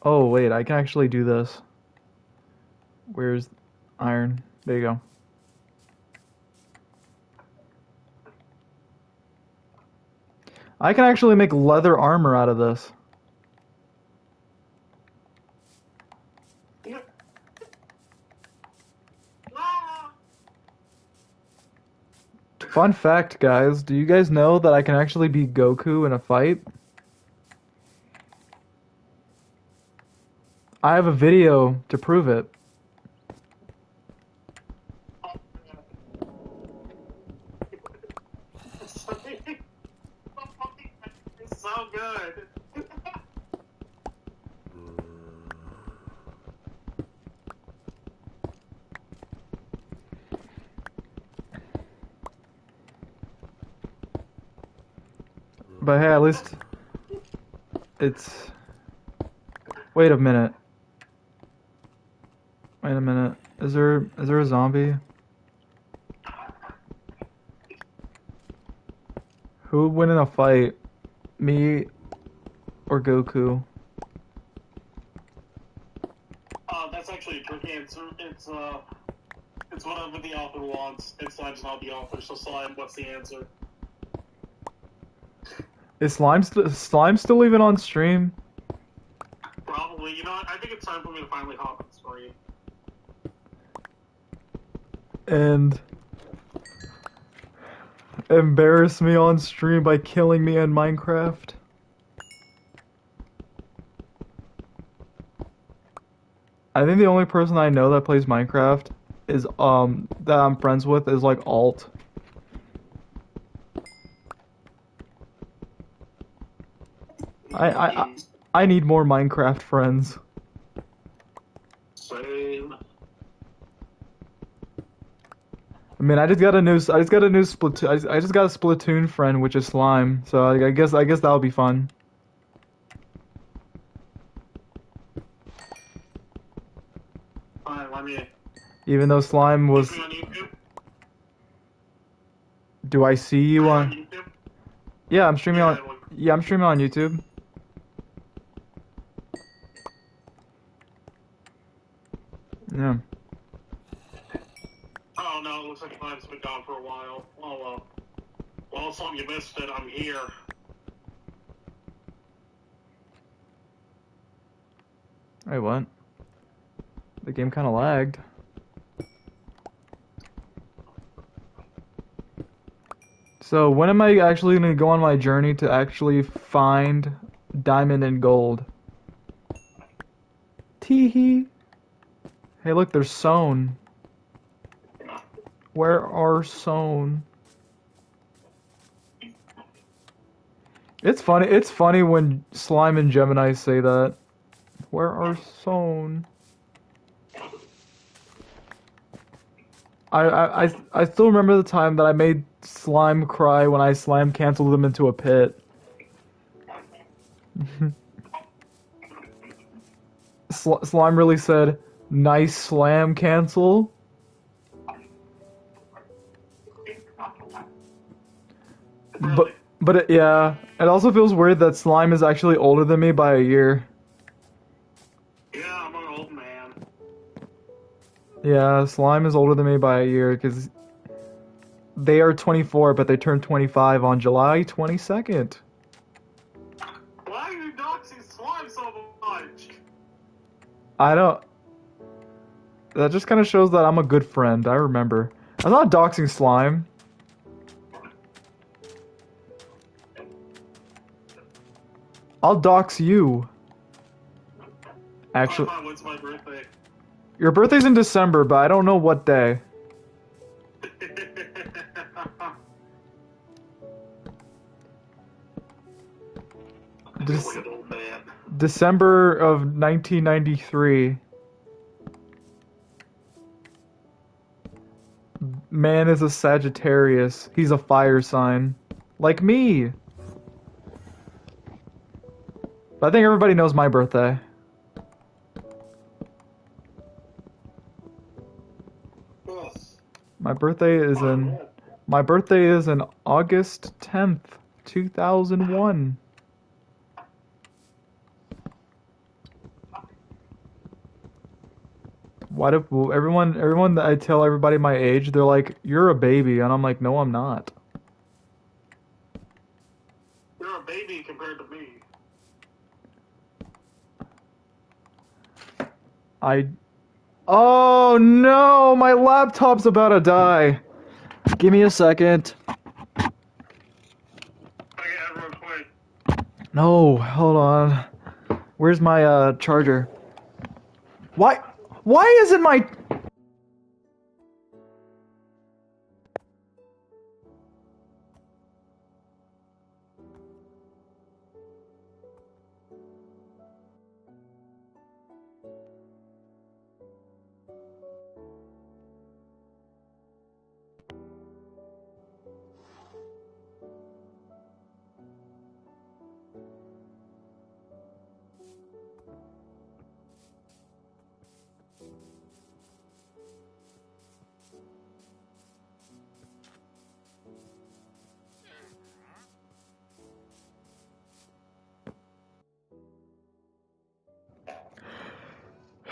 Oh, wait, I can actually do this. Where's iron? There you go. I can actually make leather armor out of this. Fun fact, guys, do you guys know that I can actually beat Goku in a fight? I have a video to prove it. It's so good. But hey, at least it's... Wait a minute. Wait a minute. Is there a zombie? Who would win in a fight? Me or Goku? That's actually a trick answer. It's whatever the author wants. And Slime's not the author, so Slime, what's the answer? Is Slime still even on stream? Probably. You know what? I think it's time for me to finally hop on screen. And embarrass me on stream by killing me in Minecraft? I think the only person I know that plays Minecraft is that I'm friends with is like Alt. I need more Minecraft friends. Same. I mean, I just got a new Splatoon. I just got a Splatoon friend, which is Slime. So I guess that'll be fun. Fine, let me. Even though Slime was. On YouTube? Do I see you on? YouTube? Yeah, I'm streaming Yeah, on. Yeah, I'm streaming on YouTube. Yeah. Oh no, it looks like Slime's been gone for a while. Oh well. Well, Slime, you missed it. I'm here. Wait, what? The game kind of lagged. So when am I actually gonna go on my journey to actually find diamond and gold? Teehee. Hey, look, there's Sown. Where are Sown? It's funny. It's funny when Slime and Gemini say that. Where are Sown? I still remember the time that I made Slime cry when I Slime canceled him into a pit. Slime really said, "Nice slam cancel." But yeah, it also feels weird that Slime is actually older than me by a year. Yeah, I'm an old man. Yeah, Slime is older than me by a year because they are 24, but they turned 25 on July 22nd. Why are you doxing Slime so much? I don't. That just kind of shows that I'm a good friend. I remember. I'm not doxing Slime. I'll dox you. Actually, When's my birthday? your birthday's in December, but I don't know what day. December of 1993. Man is a Sagittarius. He's a fire sign. Like me. But I think everybody knows my birthday. My birthday is in August 10th, 2001. Why do everyone that I tell everybody my age, they're like, "You're a baby," and I'm like, "No, I'm not." You're a baby compared to me. Oh no, my laptop's about to die. Give me a second. I got it real quick. No, hold on. Where's my charger? Why isn't my...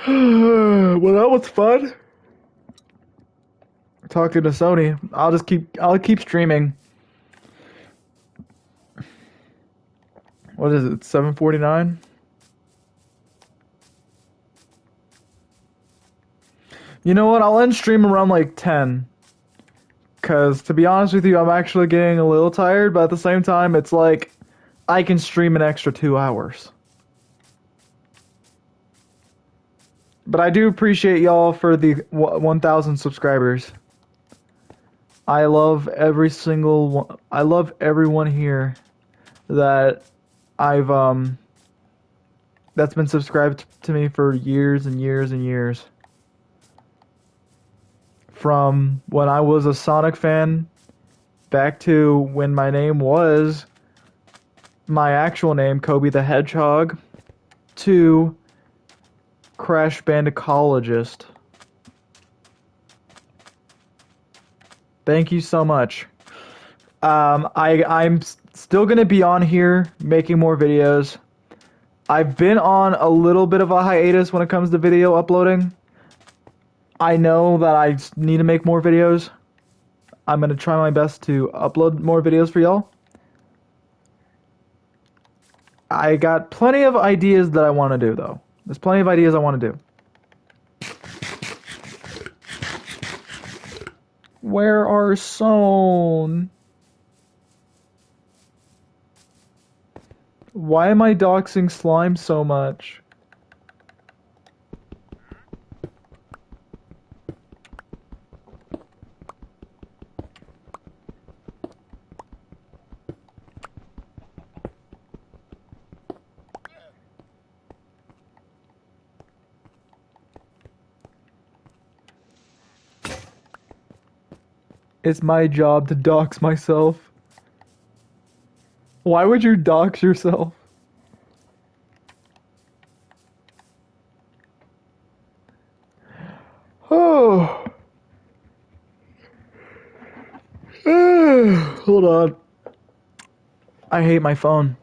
Well, that was fun. Talking to Sony. I'll keep streaming. What is it? 7:49? You know what? I'll end stream around like 10. Cause to be honest with you, I'm actually getting a little tired, but at the same time, it's like I can stream an extra 2 hours. But I do appreciate y'all for the 1,000 subscribers. I love every single one. I love everyone here that that's been subscribed to me for years and years and years. From when I was a Sonic fan back to when my name was my actual name, Kobe the Hedgehog, to Crash Bandicologist. Thank you so much. I'm still gonna be on here making more videos. I've been on a little bit of a hiatus when it comes to video uploading. I know that I need to make more videos. I'm gonna try my best to upload more videos for y'all. I got plenty of ideas that I want to do, though. There's plenty of ideas I want to do. Where are Sown? Why am I doxing slime so much? It's my job to dox myself. Why would you dox yourself? Oh. Hold on. I hate my phone.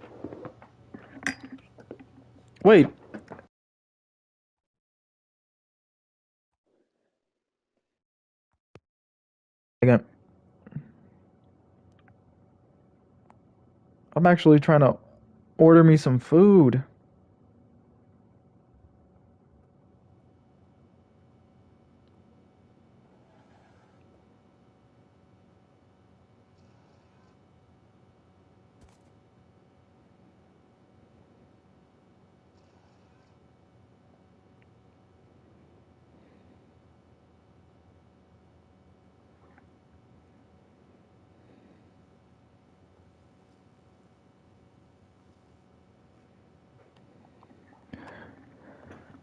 Wait. Again. I'm actually trying to order me some food.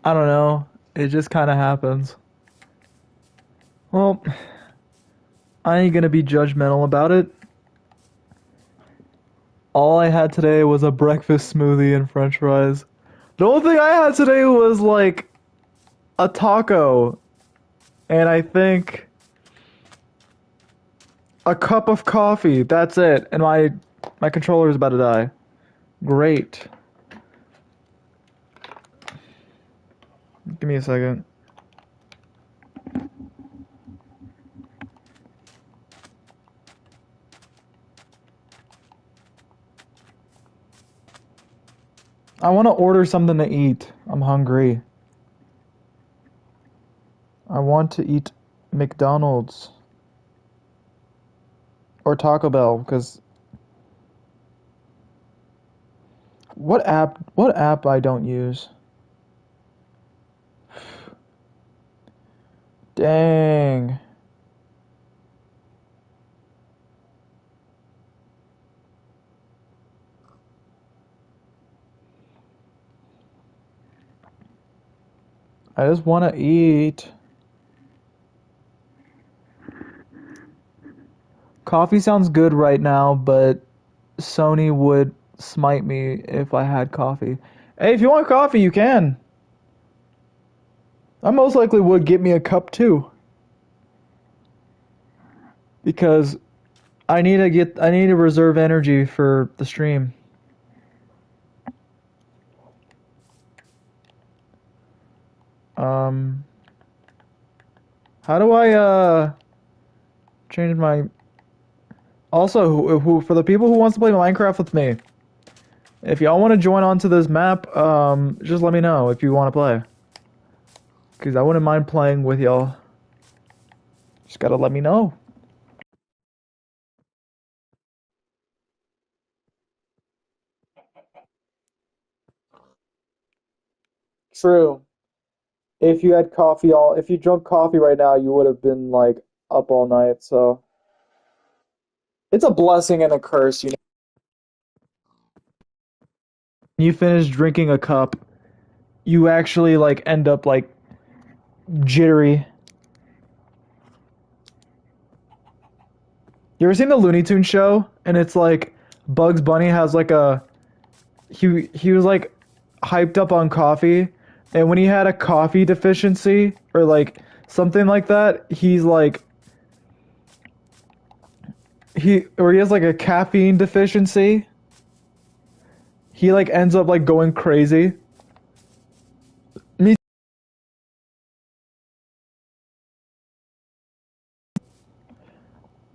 I don't know. It just kind of happens. Well, I ain't gonna be judgmental about it. All I had today was a breakfast smoothie and french fries. The only thing I had today was like a taco and I think a cup of coffee. That's it. And my controller is about to die. Great. Give me a second. I want to order something to eat. I'm hungry. I want to eat McDonald's or Taco Bell because what app I don't use? Dang. I just want to eat. Coffee sounds good right now, but Sony would smite me if I had coffee. Hey, if you want coffee, you can. I most likely would get me a cup too. Because I need to reserve energy for the stream. How do I change my also who for the people who wants to play Minecraft with me, if y'all want to join onto this map, just let me know if you want to play. Because I wouldn't mind playing with y'all. Just gotta let me know. True. If you had if you drunk coffee right now, you would have been like up all night, so it's a blessing and a curse, you know. When you finish drinking a cup, you actually like end up like jittery. You ever seen the Looney Tunes show? And it's like Bugs Bunny has like he was like hyped up on coffee, and when he had a coffee deficiency or like something like that, he's like he has like a caffeine deficiency. He like ends up like going crazy. Me.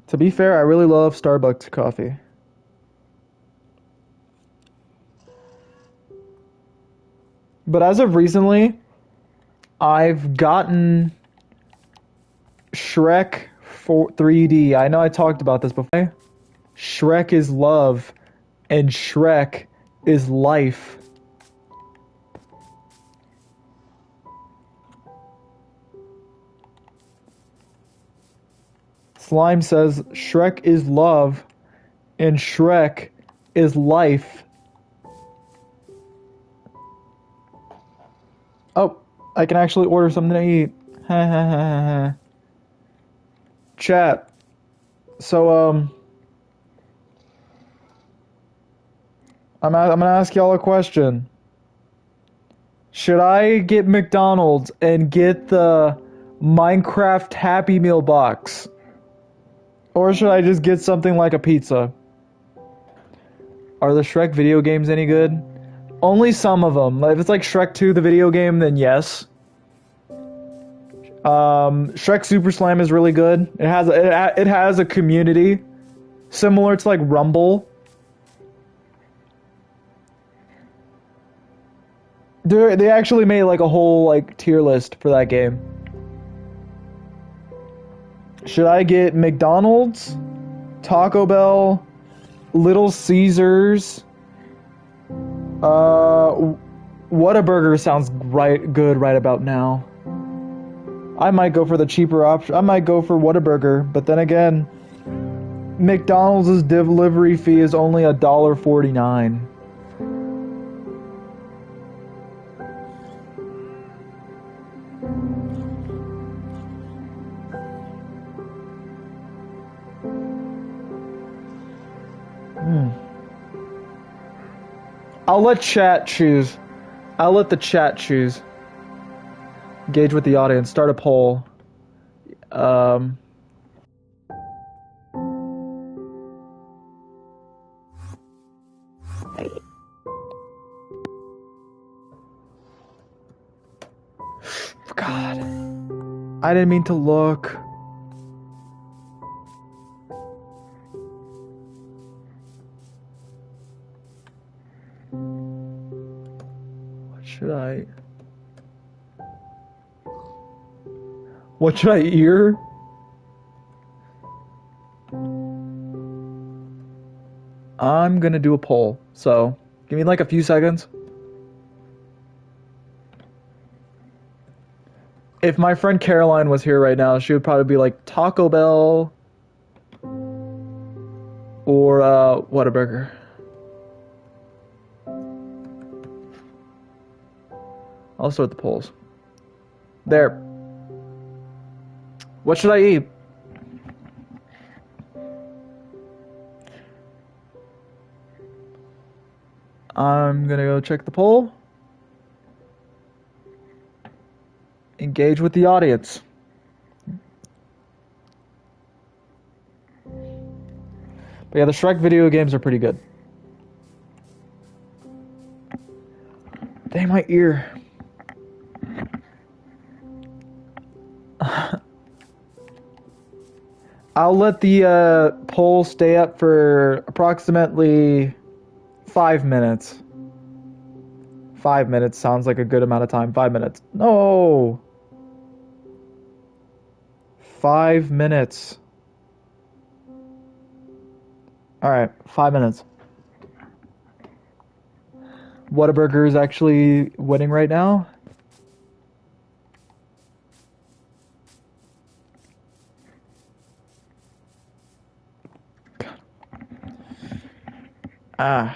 To be fair, I really love Starbucks coffee. But as of recently, I've gotten Shrek 3D. I know I talked about this before. Shrek is love, and Shrek is life. Slime says Shrek is love and Shrek is life. Oh, I can actually order something to eat. Chat. So, I'm gonna ask y'all a question. Should I get McDonald's and get the Minecraft Happy Meal box? Or should I just get something like a pizza? Are the Shrek video games any good? Only some of them. If it's like Shrek 2, the video game, then yes. Shrek Super Slam is really good. It has a community similar to like Rumble. They actually made like a whole like tier list for that game. Should I get McDonald's, Taco Bell, Little Caesars? Whataburger sounds good right about now. I might go for the cheaper option. I might go for Whataburger, but then again, McDonald's delivery fee is only $1.49. I'll let chat choose. I'll let the chat choose. Engage with the audience. Start a poll. God. I didn't mean to look. What should I ear? I'm gonna do a poll, so give me like a few seconds. If my friend Caroline was here right now, she would probably be like Taco Bell or Whataburger. I'll start the polls. There. What should I eat? I'm gonna go check the poll. Engage with the audience. But yeah, the Shrek video games are pretty good. Dang, my ear. I'll let the poll stay up for approximately 5 minutes. 5 minutes sounds like a good amount of time. 5 minutes. No! 5 minutes. Alright, 5 minutes. Whataburger is actually winning right now. Ah.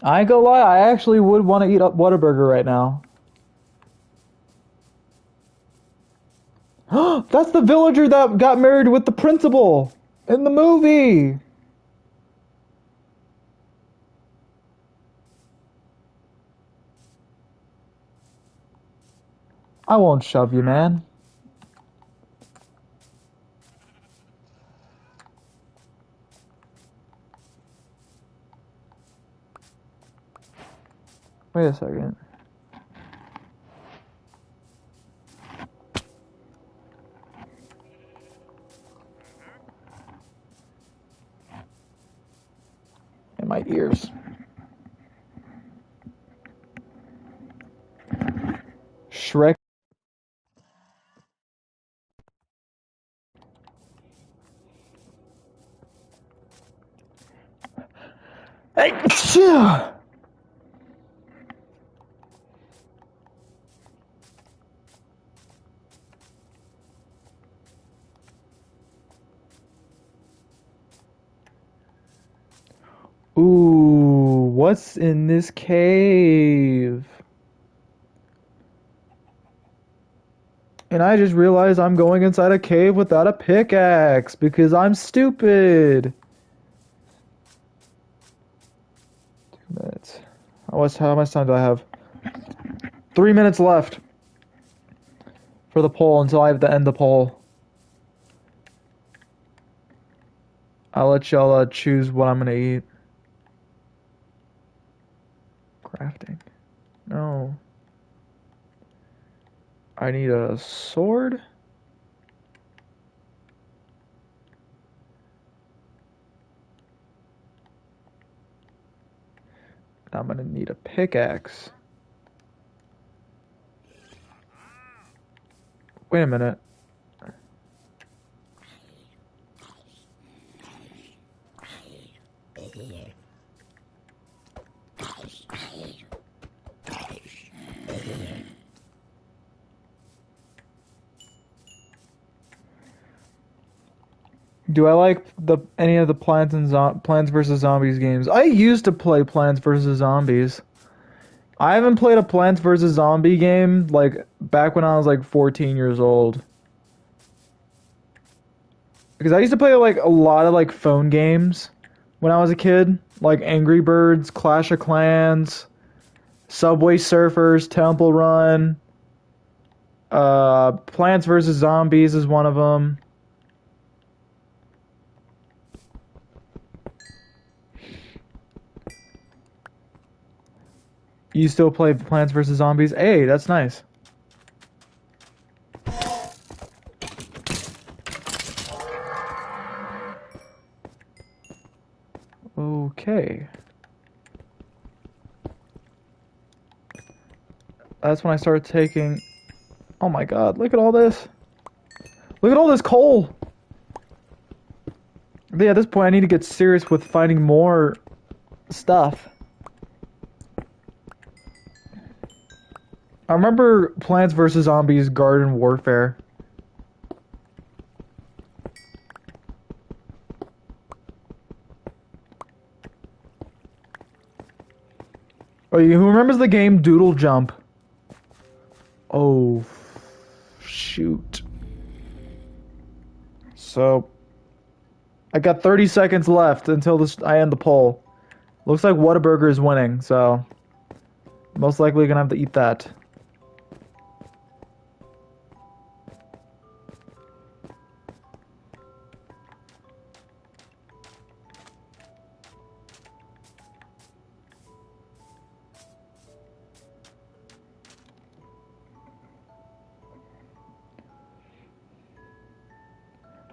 I ain't gonna lie, I actually would want to eat up Whataburger right now. That's the villager that got married with the principal in the movie. I won't shove you, man. Wait a second. In my ears. Shrek. Achoo! Ooh, what's in this cave? And I just realized I'm going inside a cave without a pickaxe because I'm stupid. 2 minutes. How much time do I have? 3 minutes left for the poll until I have to end the poll. I'll let y'all choose what I'm gonna eat. Crafting. No. I need a sword. I'm gonna need a pickaxe. Wait a minute. Do I like any of the Plants vs Zombies games? I used to play Plants vs Zombies. I haven't played a Plants vs Zombie game like back when I was like 14 years old. Because I used to play like a lot of like phone games when I was a kid, like Angry Birds, Clash of Clans, Subway Surfers, Temple Run. Plants vs Zombies is one of them. You still play Plants vs Zombies? Hey, that's nice. Okay. That's when I started taking... Oh my god, look at all this. Look at all this coal! But yeah, at this point I need to get serious with finding more stuff. I remember Plants vs Zombies Garden Warfare. Oh, who remembers the game Doodle Jump? Oh, shoot. So, I got 30 seconds left until I end the poll. Looks like Whataburger is winning, so most likely gonna have to eat that.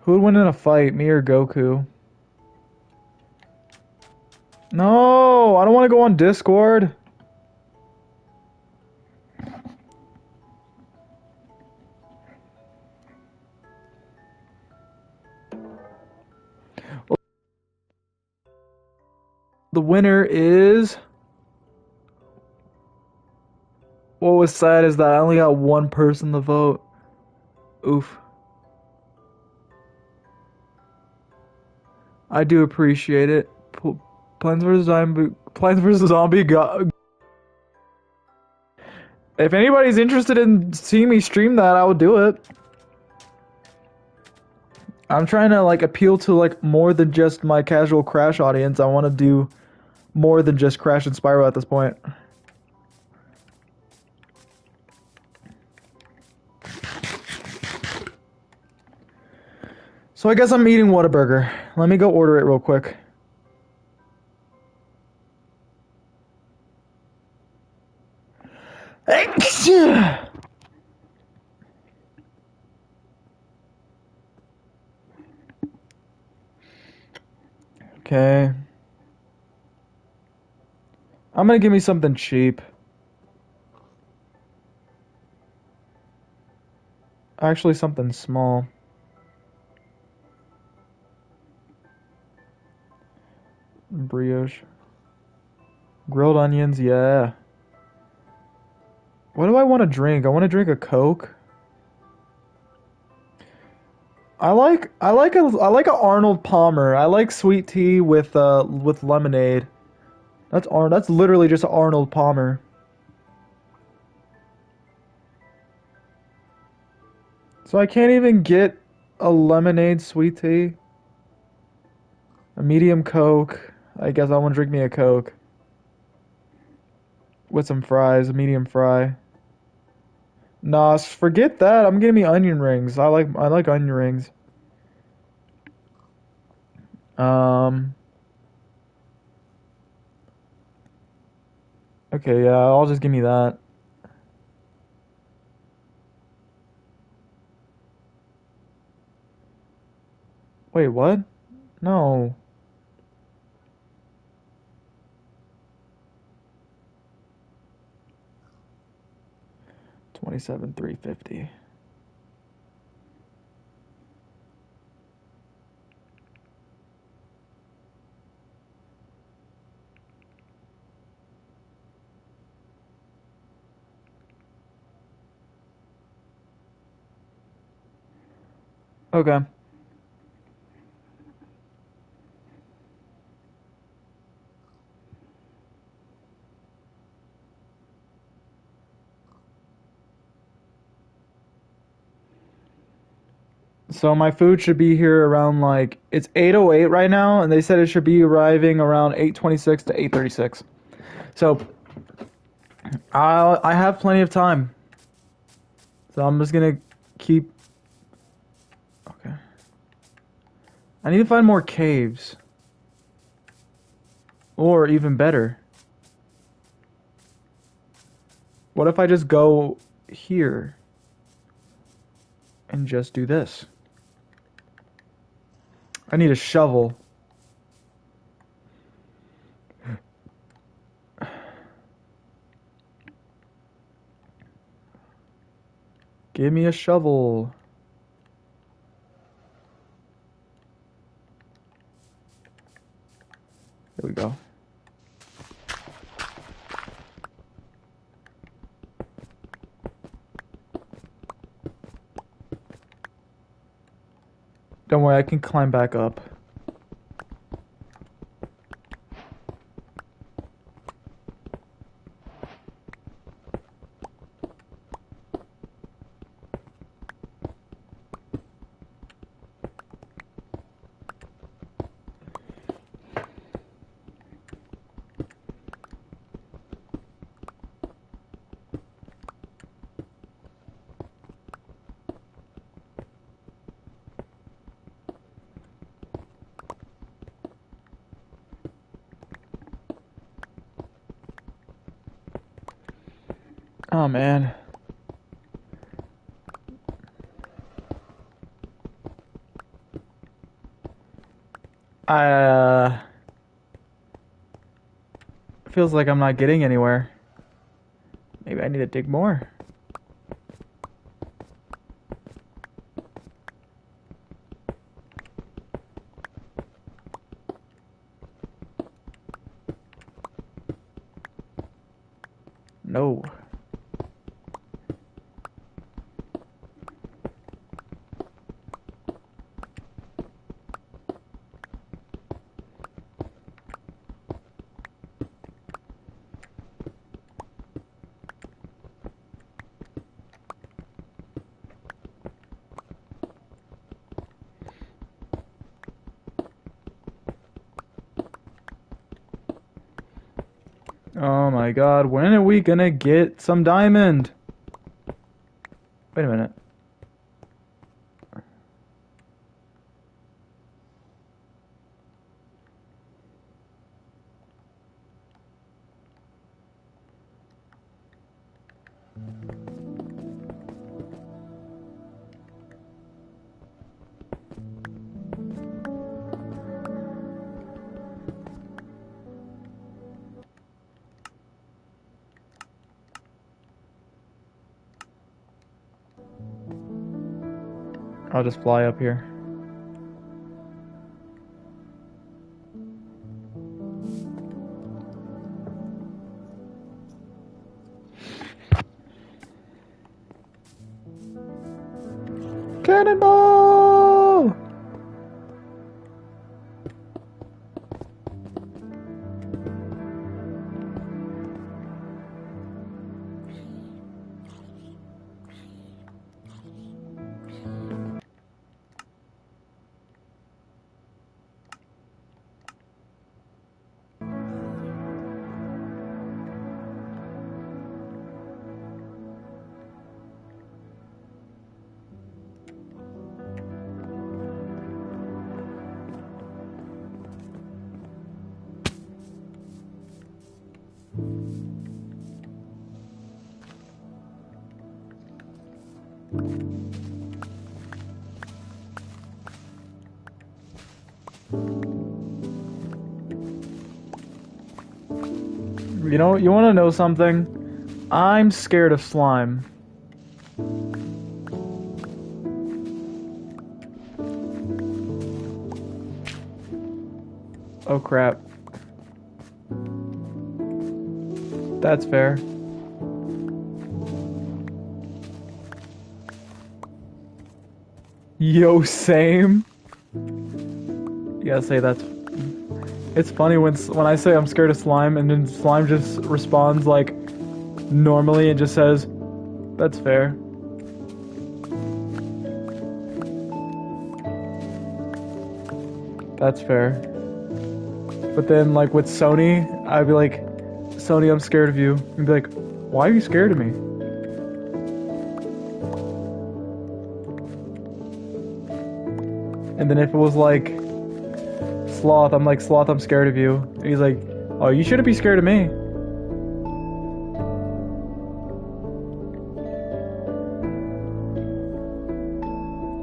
Who would win in a fight, me or Goku? No, I don't want to go on Discord. The winner is... What was sad is that I only got one person to vote. Oof. I do appreciate it. Plants vs Zombie got... If anybody's interested in seeing me stream that, I would do it. I'm trying to like appeal to like more than just my casual Crash audience. I want to do more than just Crash and Spyro at this point. So I guess I'm eating Whataburger. Let me go order it real quick. Okay. I'm gonna give me something cheap. Actually, something small. Brioche. Grilled onions, yeah. What do I want to drink? I want to drink a Coke. I like a Arnold Palmer. I like sweet tea with lemonade. That's literally just Arnold Palmer. So I can't even get a lemonade sweet tea. A medium Coke. I guess I want to drink me a Coke. With some fries, a medium fry. Nah, forget that. I'm getting me onion rings. I like onion rings. Okay, yeah, I'll just give me that. Wait, what? No. $27,350. Okay. So my food should be here around like it's 8:08 right now, and they said it should be arriving around 8:26 to 8:36. So I have plenty of time. So I'm just gonna keep. Okay. I need to find more caves. Or even better. What if I just go here and just do this? I need a shovel. Give me a shovel. There we go. Don't worry, I can climb back up. Oh man. I feels like I'm not getting anywhere. Maybe I need to dig more. No. Oh my god, when are we gonna get some diamond? Wait a minute. I'll just fly up here. Cannonball! You know, you want to know something? I'm scared of slime. Oh crap. That's fair. Yo, same. You gotta say that's... It's funny when I say I'm scared of slime and then slime just responds like normally and just says, that's fair. That's fair. But then like with Sony, I'd be like, Sony, I'm scared of you. And be like, why are you scared of me? And then if it was like Sloth, I'm like, Sloth, I'm scared of you. And he's like, oh, you shouldn't be scared of me.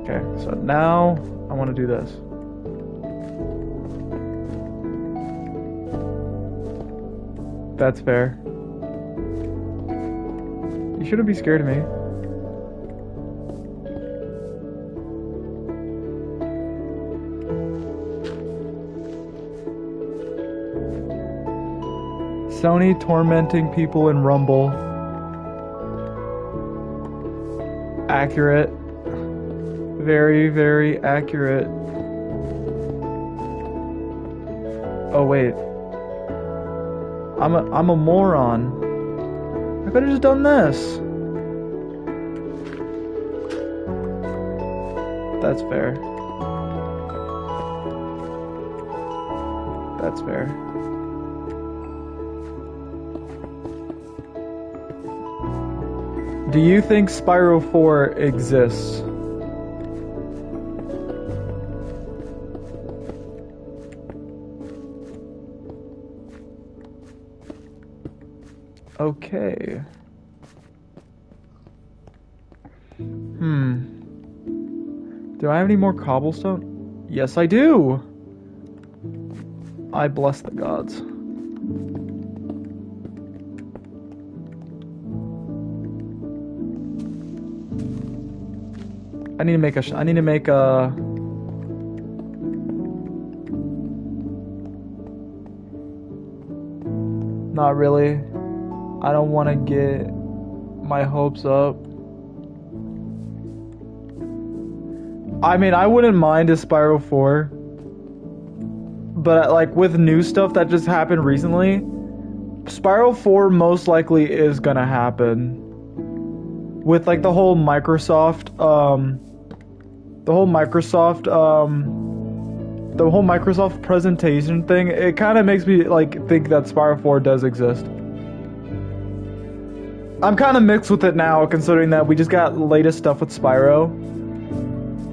Okay, so now I want to do this. That's fair. You shouldn't be scared of me. Sony tormenting people in Rumble. Accurate. Very, very accurate. Oh wait. I'm a moron. I could have just done this. That's fair. That's fair. Do you think Spyro 4 exists? Okay. Do I have any more cobblestone? Yes, I do! I bless the gods. I need to make a not really. I don't want to get my hopes up. I mean, I wouldn't mind a Spyro 4. But like with new stuff that just happened recently, Spyro 4 most likely is gonna happen. With like the whole Microsoft presentation thing, it kind of makes me like think that Spyro 4 does exist. I'm kind of mixed with it now, considering that we just got latest stuff with Spyro.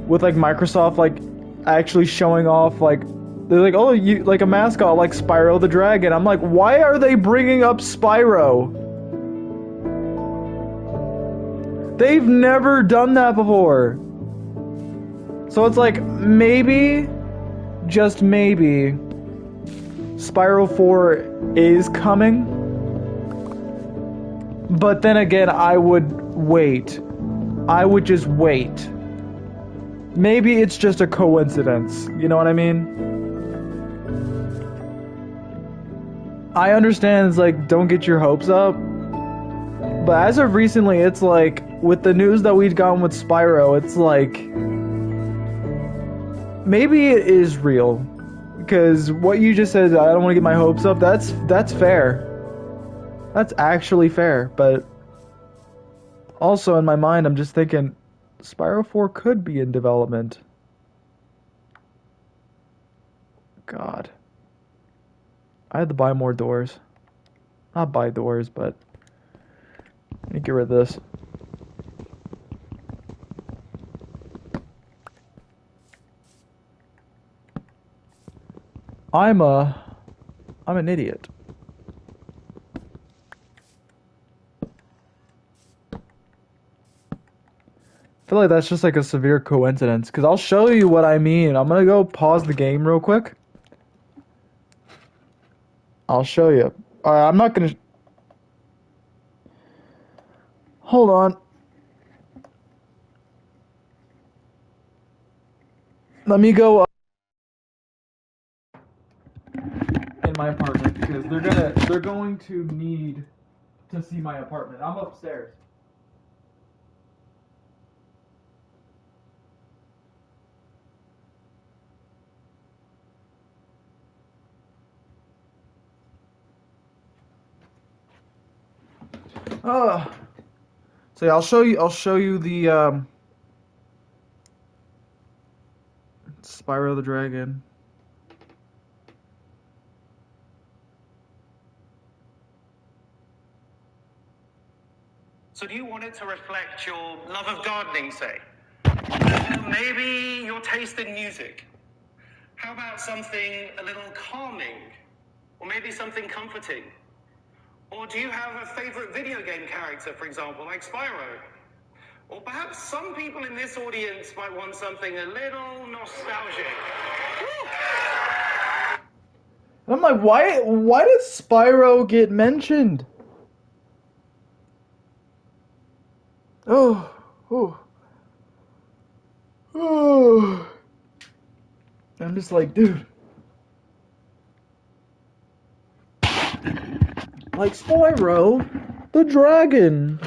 With like Microsoft like actually showing off like they're like, oh, you like a mascot like Spyro the Dragon. I'm like, why are they bringing up Spyro? They've never done that before. So it's like, maybe, just maybe, Spyro 4 is coming. But then again, I would wait. I would just wait. Maybe it's just a coincidence. You know what I mean? I understand it's like, don't get your hopes up. But as of recently, it's like, with the news that we've gotten with Spyro, it's like, maybe it is real. Because what you just said, I don't want to get my hopes up, that's fair. That's actually fair, but also in my mind, I'm just thinking, Spyro 4 could be in development. God. I had to buy more doors. Not buy doors, but let me get rid of this. I'm an idiot. I feel like that's just like a severe coincidence, because I'll show you what I mean. I'm gonna go pause the game real quick. I'll show you. I'm not gonna... Hold on. Let me go in my apartment, because they're going to need to see my apartment. I'm upstairs. So yeah, I'll show you the Spyro the Dragon. So do you want it to reflect your love of gardening, say? Or maybe your taste in music? How about something a little calming? Or maybe something comforting? Or do you have a favorite video game character, for example, like Spyro? Or perhaps some people in this audience might want something a little nostalgic. And I'm like, why did Spyro get mentioned? Oh. I'm just like, dude. Like Spyro the Dragon.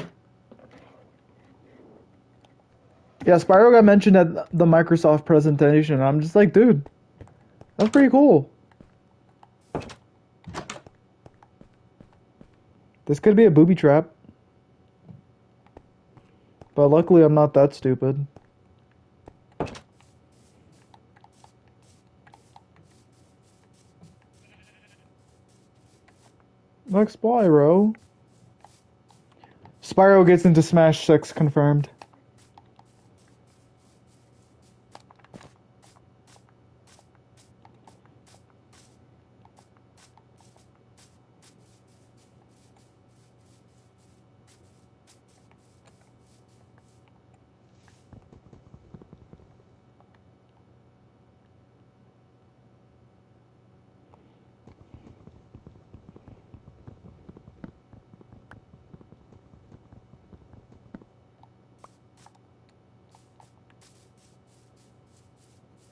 Yeah, Spyro got mentioned at the Microsoft presentation. I'm just like, dude, that's pretty cool. This could be a booby trap. But luckily I'm not that stupid. Like Spyro. Spyro gets into Smash 6 confirmed.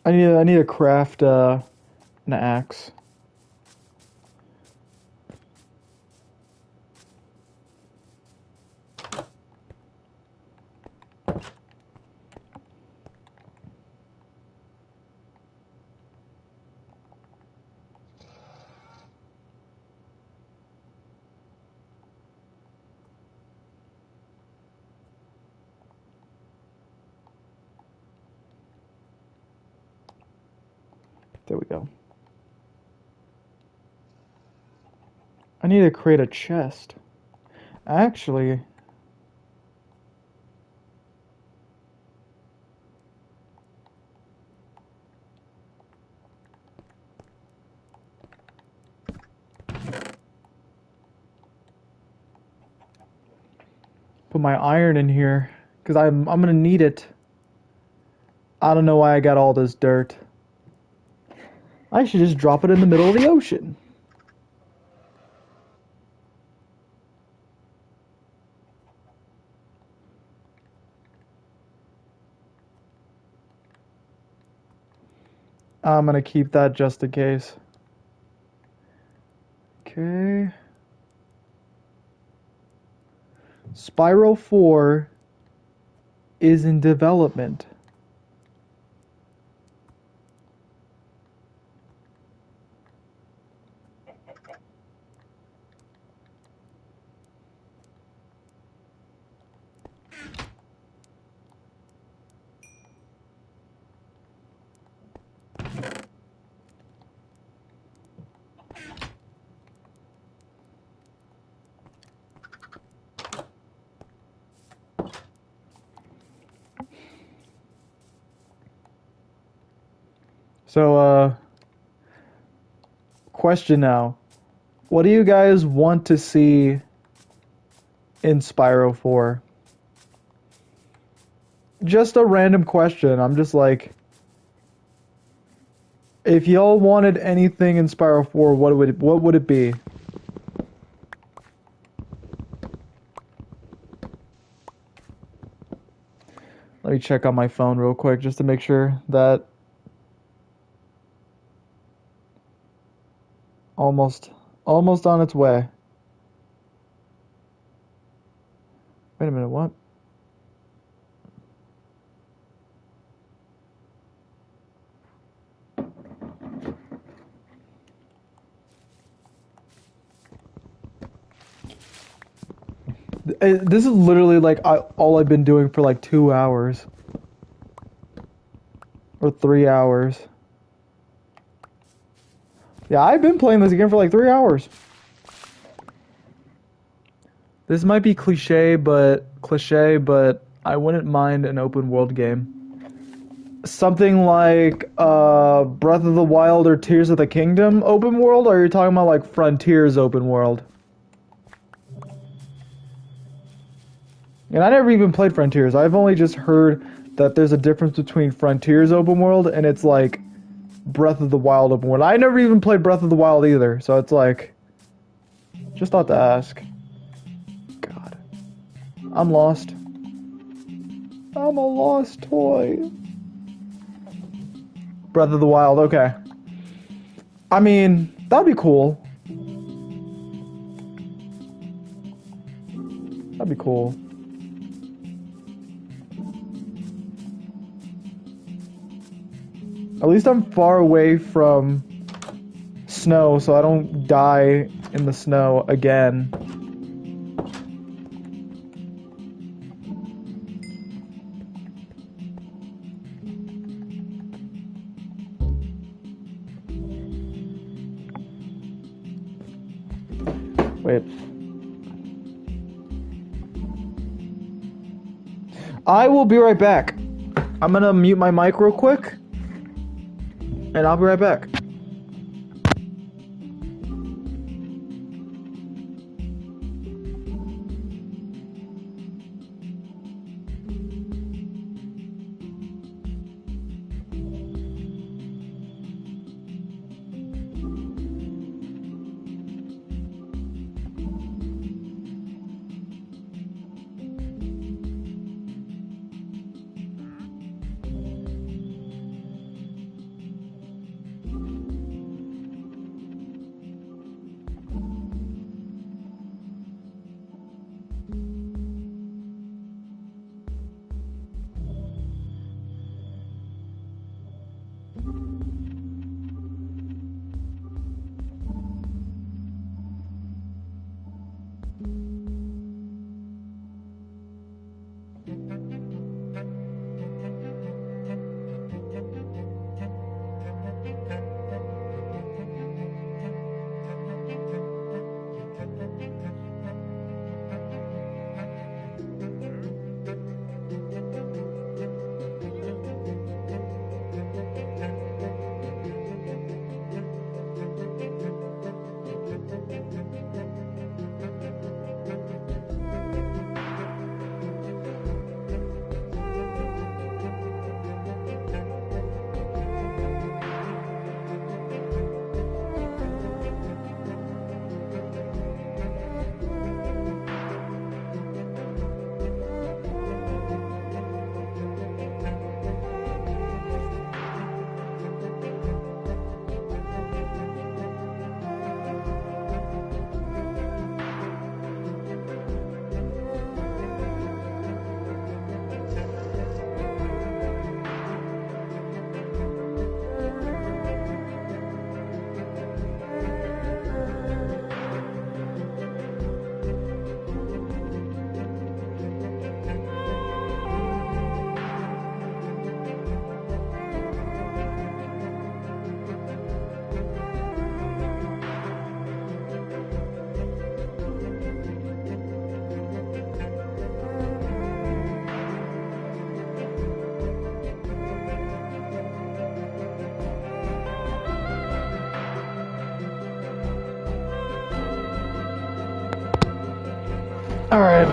I need to craft an axe. There we go. I need to create a chest. Actually, put my iron in here because I'm gonna need it. I don't know why I got all this dirt. I should just drop it in the middle of the ocean. I'm gonna keep that just in case. Okay. Spyro 4 is in development. So, question now. What do you guys want to see in Spyro 4? Just a random question. I'm just like, if y'all wanted anything in Spyro 4, what would it be? Let me check on my phone real quick just to make sure that almost on its way. Wait a minute, what? This is literally like all I've been doing for like 2 hours. Or 3 hours. Yeah, I've been playing this again for like 3 hours. This might be cliche, but I wouldn't mind an open world game. Something like Breath of the Wild or Tears of the Kingdom open world, or are you talking about like Frontiers open world? And I never even played Frontiers. I've only just heard that there's a difference between Frontiers open world and it's like Breath of the Wild open world. I never even played Breath of the Wild either, so it's like, just thought to ask. God. I'm lost. I'm a lost toy. Breath of the Wild, okay. I mean, that'd be cool. That'd be cool. At least I'm far away from snow, so I don't die in the snow again. Wait. I will be right back. I'm gonna mute my mic real quick. And I'll be right back. Alright.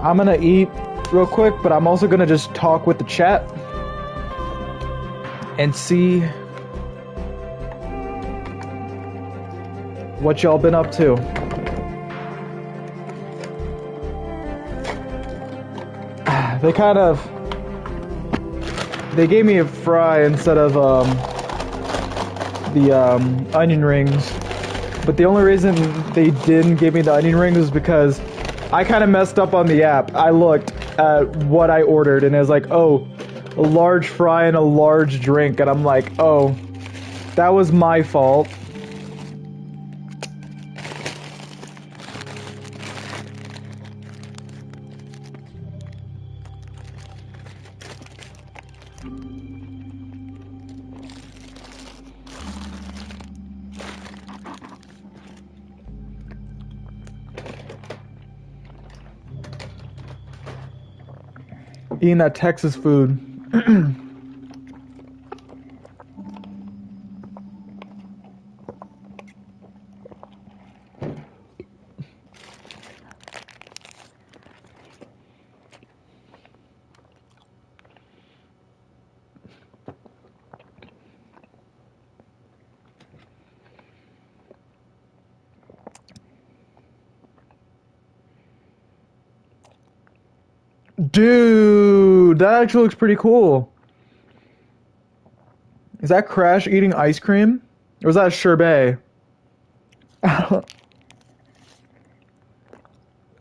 I'm gonna eat real quick, but I'm also gonna just talk with the chat and see what y'all been up to. They gave me a fry instead of the onion rings. But the only reason they didn't give me the onion rings was because I kind of messed up on the app. I looked at what I ordered and it was like, oh, a large fry and a large drink. And I'm like, oh, that was my fault. Eating that Texas food. Dude, that actually looks pretty cool. Is that Crash eating ice cream? Or was that sherbet? I'm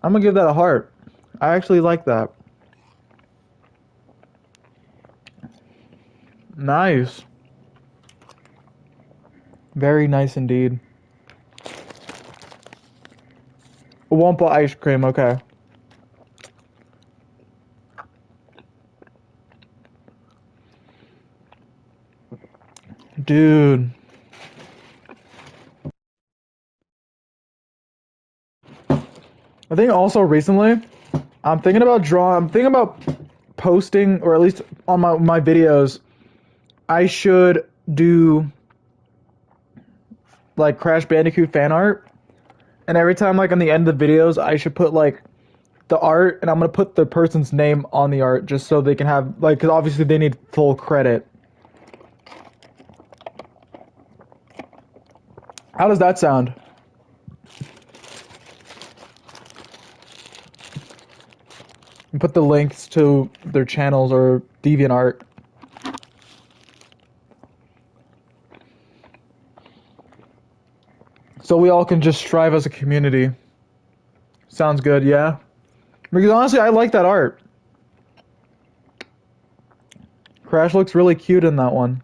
gonna give that a heart. I actually like that. Nice. Very nice indeed. Wampa ice cream, okay. Dude. I think also recently, I'm thinking about posting, or at least on my videos, I should do like Crash Bandicoot fan art. And every time, like, on the end of the videos, I should put, like, the art, and I'm gonna put the person's name on the art, just so they can have, like, because obviously they need full credit. How does that sound? And put the links to their channels or DeviantArt. So we all can just strive as a community. Sounds good, yeah? Because honestly, I like that art. Crash looks really cute in that one.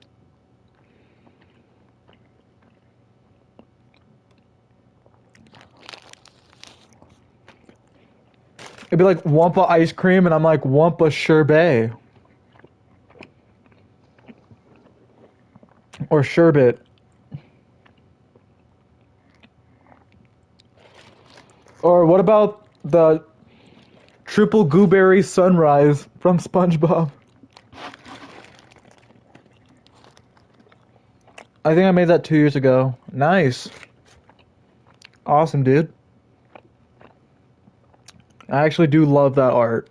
It'd be like Wampa ice cream, and I'm like Wampa sherbet. Or sherbet. Or what about the triple gooberry sunrise from SpongeBob? I think I made that 2 years ago. Nice. Awesome, dude. I actually do love that art.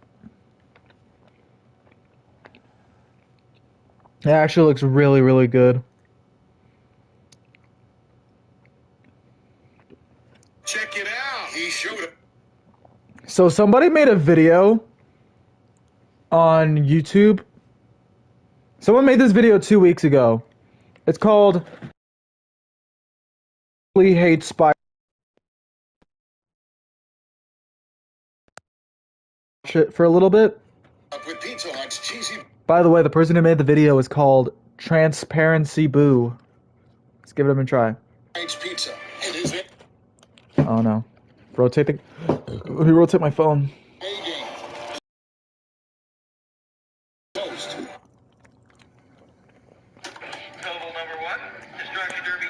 It actually looks really, really good. Check it out. He showed up. So somebody made a video on YouTube. Someone made this video 2 weeks ago. It's called Hate Spy. For a little bit. With Pizza Hut's cheesy. By the way, the person who made the video is called Transparency Boo. Let's give it a try. Pizza. It is it. Oh no. Rotate the... Let me rotate my phone. Toast. Noble number one, Destruction Derby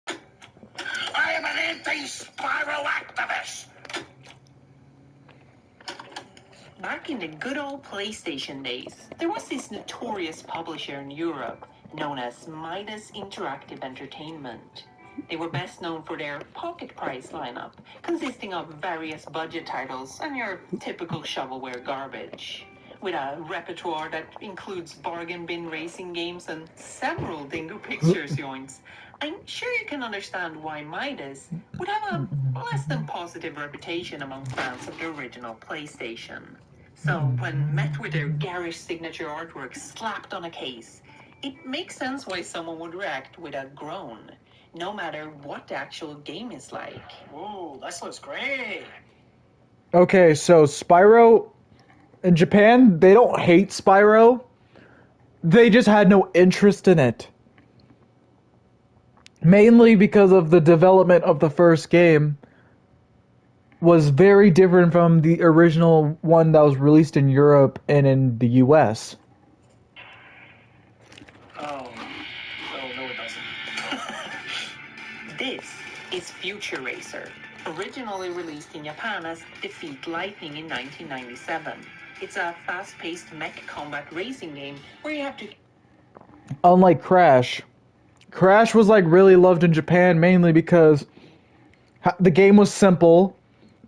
2. I am an anti-spiral activist. Back in the good old PlayStation days, there was this notorious publisher in Europe known as Midas Interactive Entertainment. They were best known for their pocket price lineup, consisting of various budget titles and your typical shovelware garbage. With a repertoire that includes bargain bin racing games and several Dingo Pictures joints, I'm sure you can understand why Midas would have a less than positive reputation among fans of the original PlayStation. So, when met with their garish signature artwork slapped on a case, it makes sense why someone would react with a groan, no matter what the actual game is like. Ooh, this looks great. Okay, so Spyro in Japan, they don't hate Spyro. They just had no interest in it. Mainly because of the development of the first game was very different from the original one that was released in Europe and in the US. Oh no, it doesn't. This is Future Racer, originally released in Japan as Defeat Lightning in 1997. It's a fast-paced mech combat racing game where you have to... Unlike Crash. Crash was like really loved in Japan mainly because the game was simple,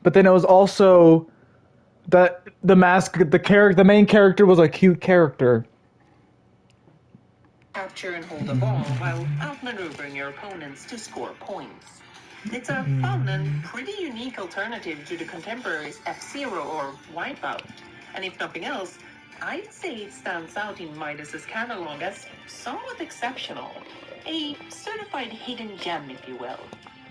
but then it was also that the main character was a cute character. Capture and hold the ball while outmaneuvering your opponents to score points. It's a fun and pretty unique alternative to the contemporaries F-Zero or Wipeout. And if nothing else, I'd say it stands out in Midas's catalog as somewhat exceptional. A certified hidden gem, if you will.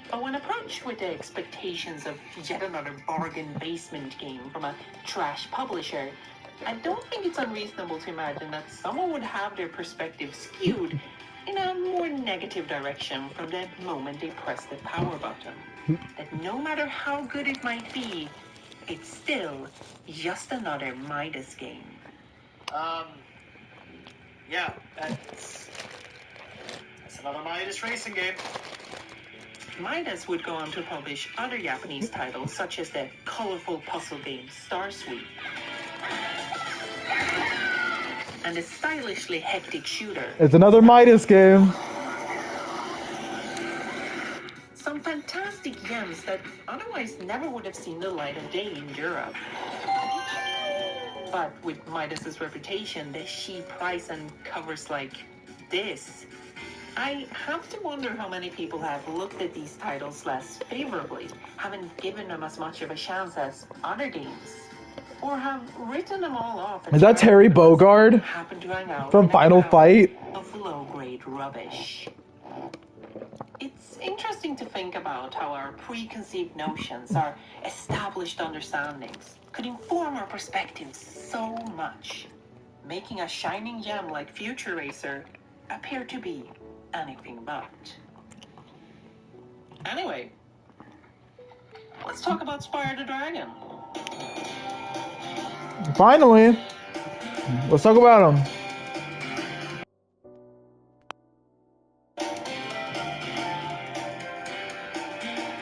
But when approached with the expectations of yet another bargain basement game from a trash publisher, I don't think it's unreasonable to imagine that someone would have their perspective skewed in a more negative direction from the moment they press the power button. That no matter how good it might be, it's still just another Midas game. Yeah, that's another Midas racing game. Midas would go on to publish other Japanese titles, such as the colorful puzzle game Star Sweep, and the stylishly hectic shooter. It's another Midas game. Some fantastic gems that otherwise never would have seen the light of day in Europe. But with Midas's reputation, the cheap price and covers like this, I have to wonder how many people have looked at these titles less favorably, haven't given them as much of a chance as other games, or have written them all off. Is that Terry Bogard happen to hang out from Final Fight? Of low-grade rubbish. It's interesting to think about how our preconceived notions, our established understandings, could inform our perspectives so much, making a shining gem like Future Racer appear to be anything but. Anyway, let's talk about Spyro the Dragon. Finally, let's talk about him.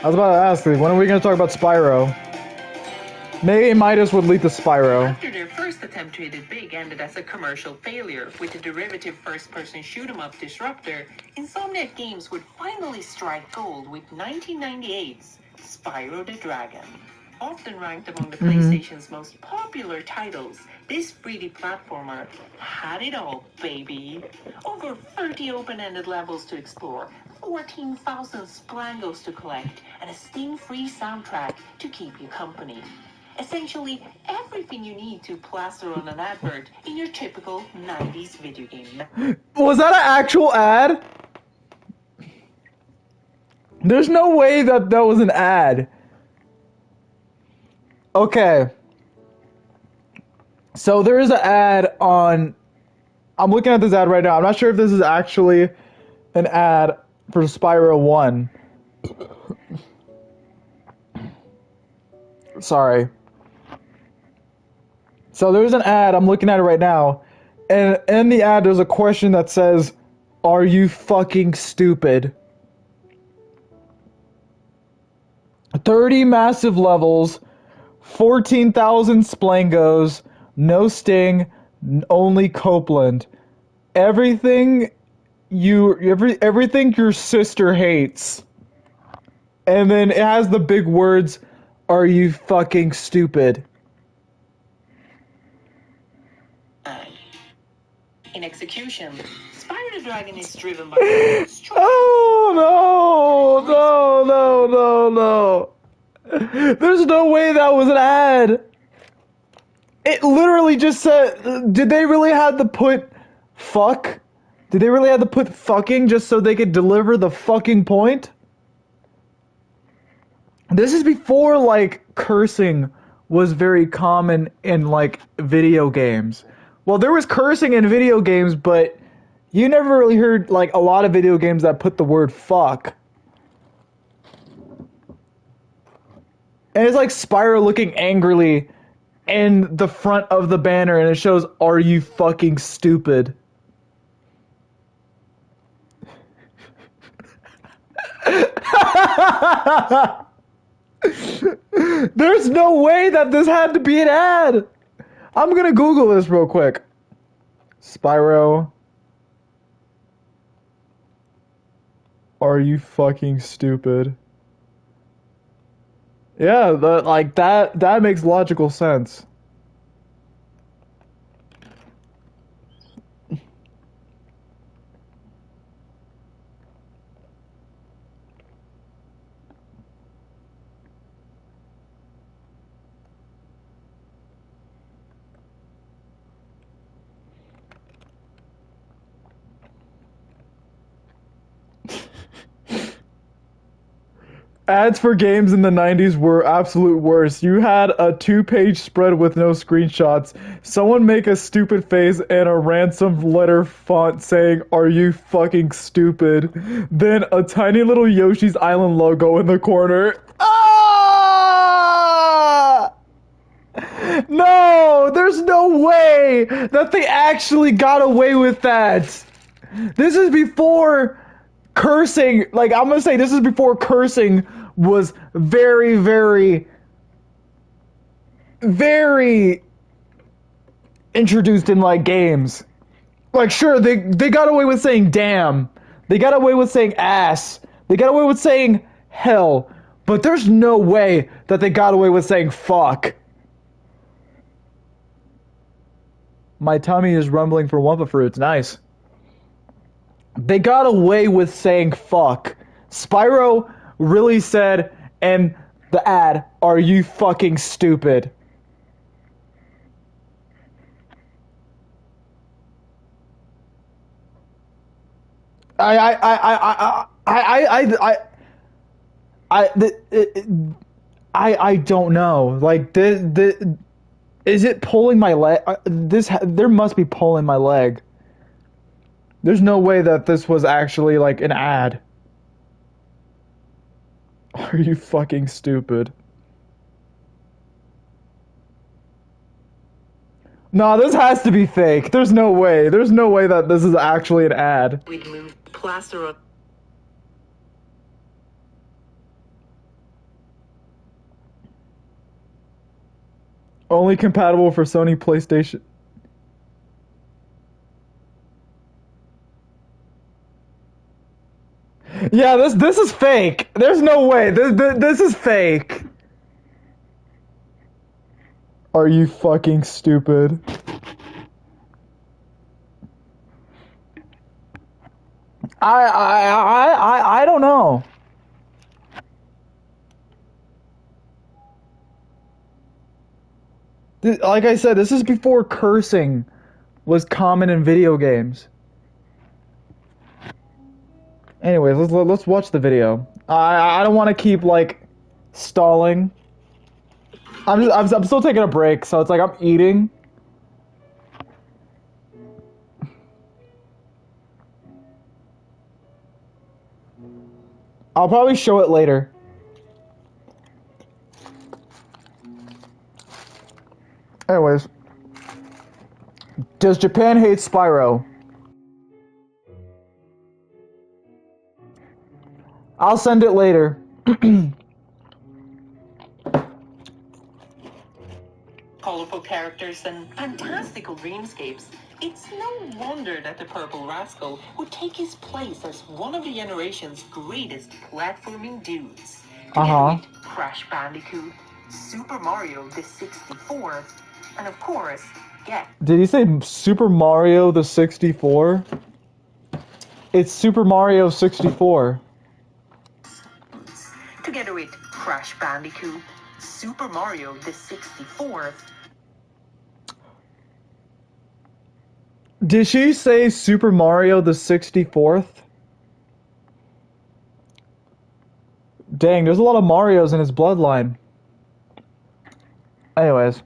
I was about to ask you, when are we going to talk about Spyro? Maybe Midas would lead to Spyro. After their first attempt to hit it big ended as a commercial failure with the derivative first-person shoot-'em-up Disruptor, Insomniac Games would finally strike gold with 1998's Spyro the Dragon. Often ranked among the PlayStation's most popular titles, this 3D platformer had it all, baby. Over 30 open-ended levels to explore, 14,000 splangos to collect, and a sting-free soundtrack to keep you company. Essentially, everything you need to plaster on an advert in your typical 90s video game. Was that an actual ad? There's no way that was an ad. Okay. So there is an ad on... I'm looking at this ad right now. I'm not sure if this is actually an ad for Spyro 1. Sorry. So there's an ad, I'm looking at it right now, and in the ad there's a question that says, "Are you fucking stupid?" 30 massive levels, 14,000 splangos, no sting, only Copeland. Everything your sister hates. and then it has the big words, "Are you fucking stupid?" In execution, Spyro the Dragon is driven by strong Oh no. There's no way that was an ad. It literally just said, did they really have to put fuck? Did they really have to put fucking just so they could deliver the fucking point? This is before, like, cursing was very common in, like, video games. Well, there was cursing in video games, but you never really heard, like, a lot of video games that put the word fuck. And it's like Spyro looking angrily in the front of the banner, and it shows, "Are you fucking stupid?" There's no way that this had to be an ad. I'm gonna Google this real quick. Spyro. Are you fucking stupid? Yeah, that makes logical sense. Ads for games in the 90s were absolute worst. You had a 2-page spread with no screenshots. Someone make a stupid face and a ransom letter font saying, "Are you fucking stupid?" Then a tiny little Yoshi's Island logo in the corner. Ah! No, there's no way that they actually got away with that. This is before cursing, like, I'm gonna say this is before cursing was very, very, very introduced in, like, games. Like, sure, they got away with saying damn. They got away with saying ass. They got away with saying hell. But there's no way that they got away with saying fuck. My tummy is rumbling for Wumpa Fruits. Nice. They got away with saying fuck. Spyro really said in the ad, "Are you fucking stupid?" I don't know. Like, is it pulling my leg? There must be pulling my leg. There's no way that this was actually, like, an ad. Are you fucking stupid? No, this has to be fake. There's no way. There's no way that this is actually an ad. We'd moved plaster on. Only compatible for Sony PlayStation. Yeah, this is fake. There's no way. This is fake. Are you fucking stupid? I don't know. Like I said, this is before cursing was common in video games. Anyways, let's watch the video. I don't want to keep, like, stalling. I'm still taking a break, so it's like I'm eating. I'll probably show it later. Anyways, does Japan hate Spyro? I'll send it later. Colorful characters and fantastical dreamscapes. It's no wonder that the Purple Rascal would take his place as one of the generation's greatest platforming dudes. Together with Crash Bandicoot, Super Mario the 64th, and of course, Gex. Did you say Super Mario the 64? It's Super Mario 64. Together with Crash Bandicoot, Super Mario the 64th. Did she say Super Mario the 64th? Dang, there's a lot of Marios in his bloodline. Anyways.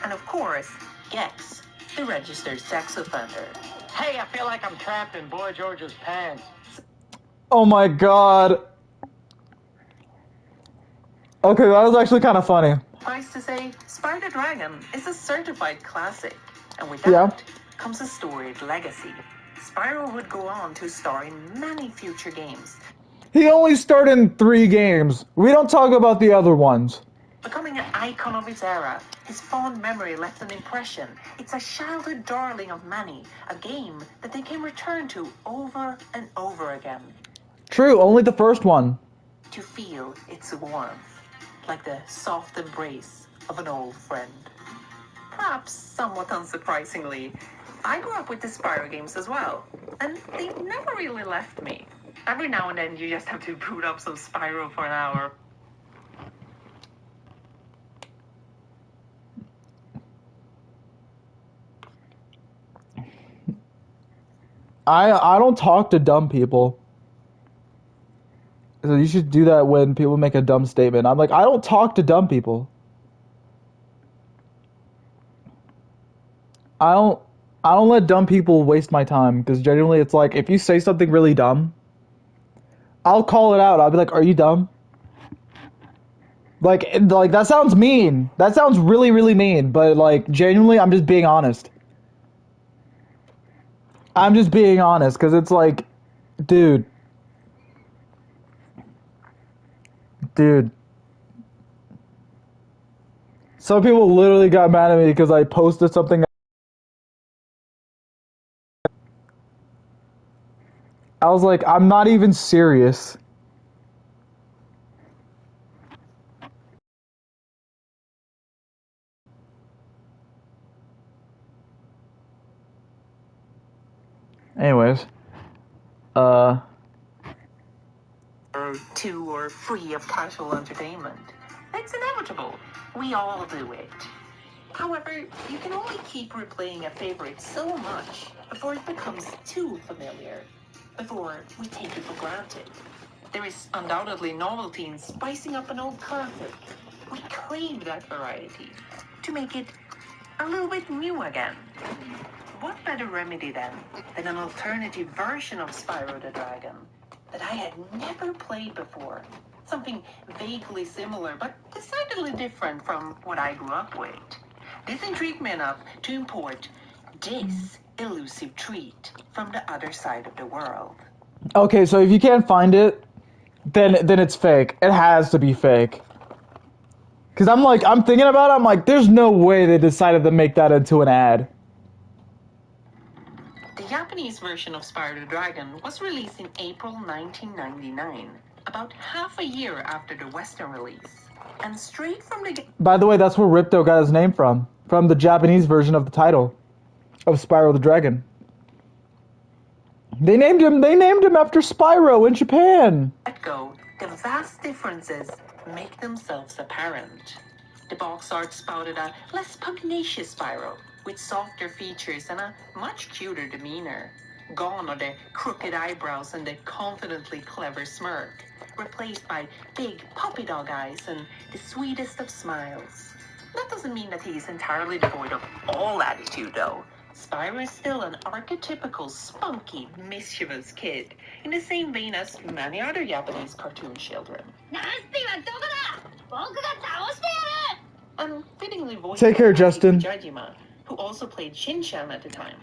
And of course, Gex, the registered sex offender. Hey, I feel like I'm trapped in Boy George's pants. Oh my god. Okay, that was actually kind of funny. Suffice to say, Spyro the Dragon is a certified classic. And with that comes a storied legacy. Spyro would go on to star in many future games. He only starred in 3 games. We don't talk about the other ones. Becoming an icon of its era, his fond memory left an impression. It's a childhood darling of many, a game that they can return to over and over again. True, only the first one. To feel its warmth, like the soft embrace of an old friend. Perhaps somewhat unsurprisingly, I grew up with the Spyro games as well, and they never really left me. Every now and then you just have to boot up some Spyro for an hour. I don't talk to dumb people. So you should do that when people make a dumb statement. I'm like, I don't talk to dumb people. I don't let dumb people waste my time, because genuinely it's like, if you say something really dumb, I'll call it out. I'll be like, are you dumb? Like that sounds mean. That sounds really, really mean, but like genuinely I'm just being honest. I'm just being honest, because it's like, dude. Some people literally got mad at me because I posted something. I was like, I'm not even serious. Anyways. To or free of casual entertainment. It's inevitable. We all do it. However, you can only keep replaying a favorite so much before it becomes too familiar, before we take it for granted. There is undoubtedly novelty in spicing up an old classic. We crave that variety to make it a little bit new again. What better remedy then than an alternative version of Spyro the Dragon that I had never played before? Something vaguely similar, but decidedly different from what I grew up with. This intrigued me enough to import this elusive treat from the other side of the world. Okay, so if you can't find it, then it's fake. It has to be fake. Because I'm thinking about it, I'm like, there's no way they decided to make that into an ad. The Japanese version of Spyro the Dragon was released in April 1999, about half a year after the Western release. And straight from the... By the way, that's where Ripto got his name from the Japanese version of the title of Spyro the Dragon. They named him after Spyro in Japan. Let go, the vast differences make themselves apparent. The box art spouted a less pugnacious Spyro, with softer features and a much cuter demeanor. Gone are the crooked eyebrows and the confidently clever smirk, replaced by big puppy dog eyes and the sweetest of smiles. That doesn't mean that he is entirely devoid of all attitude, though. Spyro is still an archetypical, spunky, mischievous kid, in the same vein as many other Japanese cartoon children. Unfittingly voiced Take care, by Justin. Jajima, who also played Shin-chan at the time.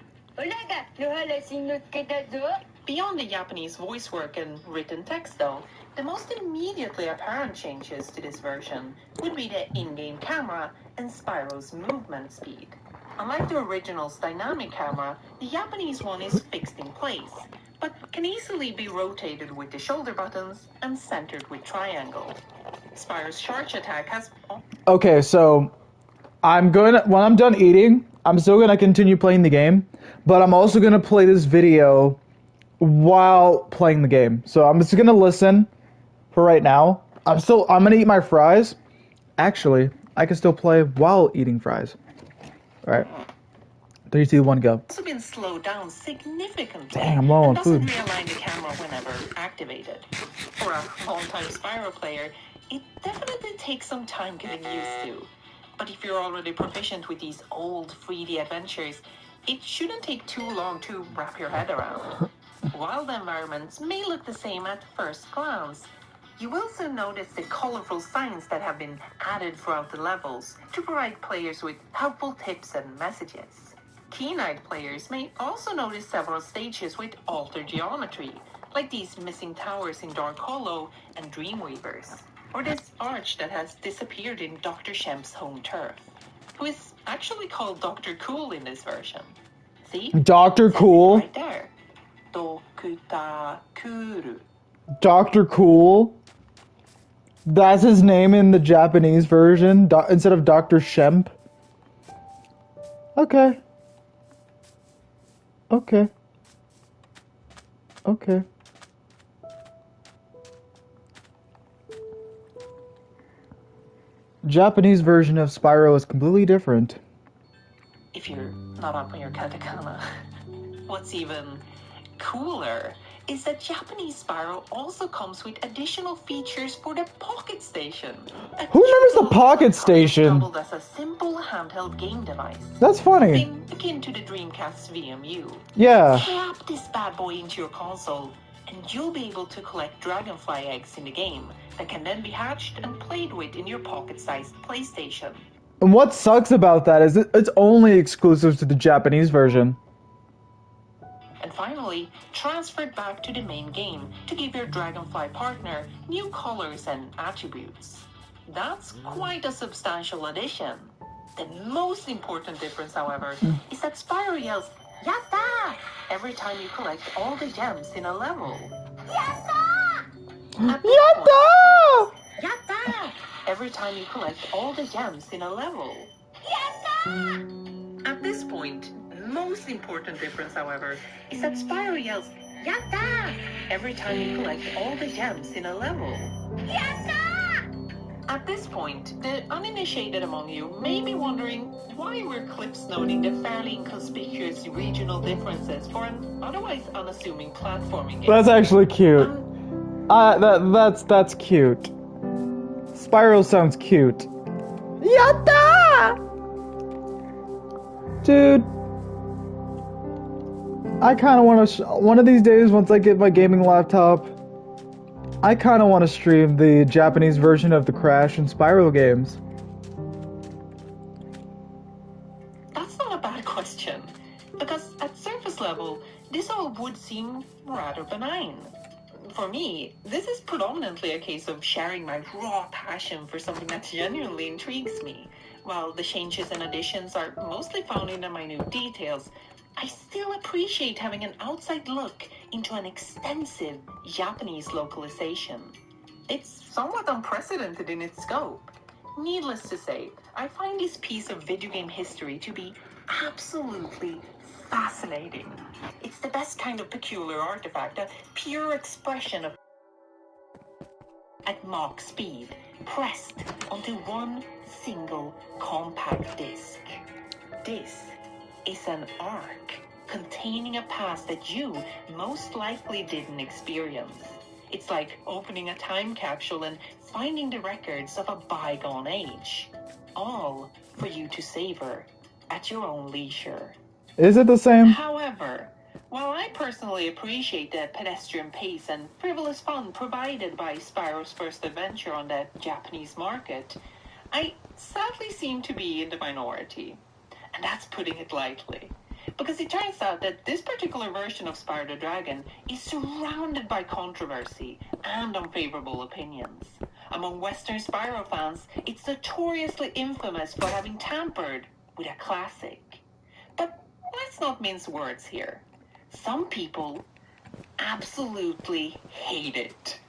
Beyond the Japanese voice work and written text, though, the most immediately apparent changes to this version would be the in-game camera and Spyro's movement speed. Unlike the original's dynamic camera, the Japanese one is fixed in place, but can easily be rotated with the shoulder buttons and centered with triangle. Spyro's charge attack has... Okay, so when I'm done eating, I'm still gonna continue playing the game, but I'm also gonna play this video while playing the game. So I'm just gonna listen for right now. I'm gonna eat my fries. Actually, I can still play while eating fries. Alright. 3, 2, 1, go. Also been slowed down significantly. Dang, I'm low on food. Doesn't realign the camera whenever activated. For a long-time Spyro player, it definitely takes some time getting used to. But if you're already proficient with these old 3D adventures, it shouldn't take too long to wrap your head around. While the environments may look the same at first glance, you will soon notice the colorful signs that have been added throughout the levels to provide players with helpful tips and messages. Keen-eyed players may also notice several stages with altered geometry, like these missing towers in Dark Hollow and Dreamweavers, or this arch that has disappeared in Dr. Shemp's home turf, who is actually called Dr. Cool in this version. See? Dr. Cool? Right there. Dokutakuru. Dr. Cool? That's his name in the Japanese version, instead of Dr. Shemp? Okay. Okay. Okay. Japanese version of Spyro is completely different. If you're not up on your katakana. What's even cooler is that Japanese Spyro also comes with additional features for the Pocket Station. Who remembers the Pocket Station? Doubled as a simple handheld game device. That's funny. Something akin to the Dreamcast's VMU. Yeah. Slap this bad boy into your console, and you'll be able to collect dragonfly eggs in the game that can then be hatched and played with in your pocket-sized PlayStation. And what sucks about that is it's only exclusive to the Japanese version. And finally, transferred back to the main game to give your Dragonfly partner new colors and attributes. That's quite a substantial addition. The most important difference, however, is that Spyro yells, "Yatta!" every time you collect all the gems in a level. Yatta! Yatta! Yatta! Every time you collect all the gems in a level. Yatta! At this point, the most important difference, however, is that Spyro yells, "Yatta!" every time you collect all the gems in a level. Yatta! At this point, the uninitiated among you may be wondering why we're clips noting the fairly inconspicuous regional differences for an otherwise unassuming platforming game. That's actually cute. That's cute. Spyro sounds cute. Yatta! Dude, I kind of want to. One of these days, once I get my gaming laptop, I kind of want to stream the Japanese version of the Crash and Spyro games. That's not a bad question, because at surface level, this all would seem rather benign. For me, this is predominantly a case of sharing my raw passion for something that genuinely intrigues me. While the changes and additions are mostly found in the minute details, I still appreciate having an outside look into an extensive Japanese localization. It's somewhat unprecedented in its scope. Needless to say, I find this piece of video game history to be absolutely fascinating. It's the best kind of peculiar artifact, a pure expression of at Mach speed, pressed onto one single compact disc. This is an arc containing a past that you most likely didn't experience. It's like opening a time capsule and finding the records of a bygone age, all for you to savor at your own leisure. Is it the same? However, while I personally appreciate the pedestrian pace and frivolous fun provided by Spyro's first adventure on the Japanese market, I sadly seem to be in the minority. And that's putting it lightly. Because it turns out that this particular version of Spyro the Dragon is surrounded by controversy and unfavorable opinions. Among Western Spyro fans, it's notoriously infamous for having tampered with a classic. let's not mince words here. Some people absolutely hate it.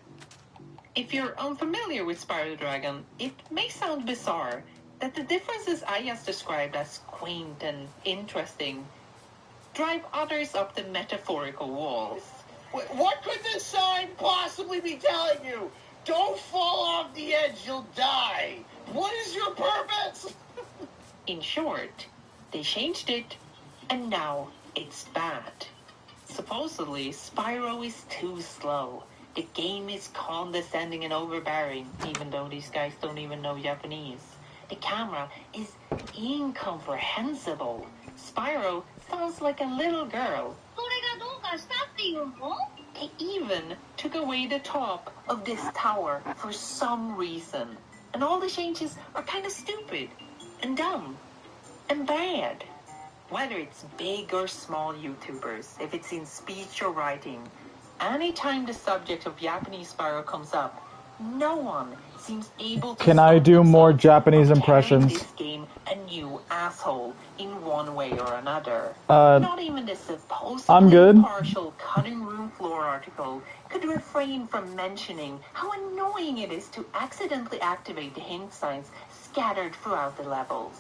If you're unfamiliar with Spyro the Dragon, it may sound bizarre that the differences I just described as quaint and interesting drive others up the metaphorical walls. What could this sign possibly be telling you? Don't fall off the edge, you'll die. What is your purpose? In short, they changed it, and now it's bad. Supposedly, Spyro is too slow. The game is condescending and overbearing, even though these guys don't even know Japanese. The camera is incomprehensible. Spyro sounds like a little girl. They even took away the top of this tower for some reason. And all the changes are kind of stupid and dumb and bad. Whether it's big or small YouTubers, if it's in speech or writing, anytime the subject of Japanese Spyro comes up, no one seems able to Can I do more Japanese from impressions? this game a new asshole in one way or another. Uh, Not even the supposedly I'm good. partial cutting room floor article could refrain from mentioning how annoying it is to accidentally activate the hint signs scattered throughout the levels.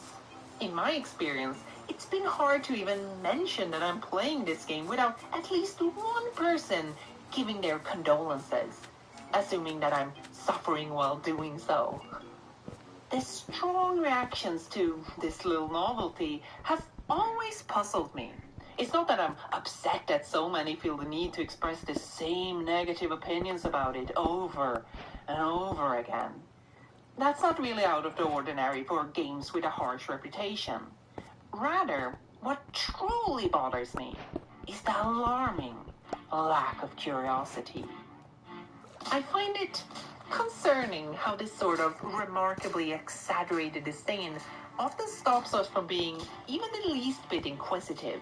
In my experience, it's been hard to even mention that I'm playing this game without at least one person giving their condolences, assuming that I'm suffering while doing so. The strong reactions to this little novelty have always puzzled me. It's not that I'm upset that so many feel the need to express the same negative opinions about it over and over again. That's not really out of the ordinary for games with a harsh reputation. Rather, what truly bothers me is the alarming lack of curiosity. I find it concerning how this sort of remarkably exaggerated disdain often stops us from being even the least bit inquisitive.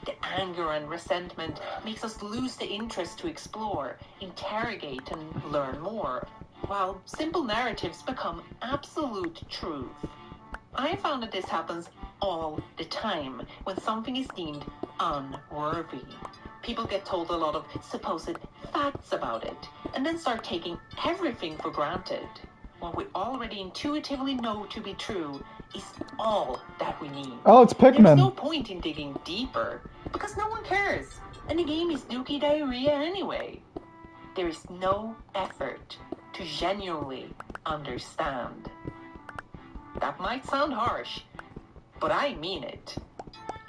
The anger and resentment makes us lose the interest to explore, interrogate, and learn more, while simple narratives become absolute truth. I have found that this happens all the time when something is deemed unworthy. People get told a lot of supposed facts about it, and then start taking everything for granted. What we already intuitively know to be true is all that we need. Oh, it's There's no Pikmin. point in digging deeper, because no one cares, and the game is dookie diarrhea anyway. There is no effort to genuinely understand. That might sound harsh, but I mean it.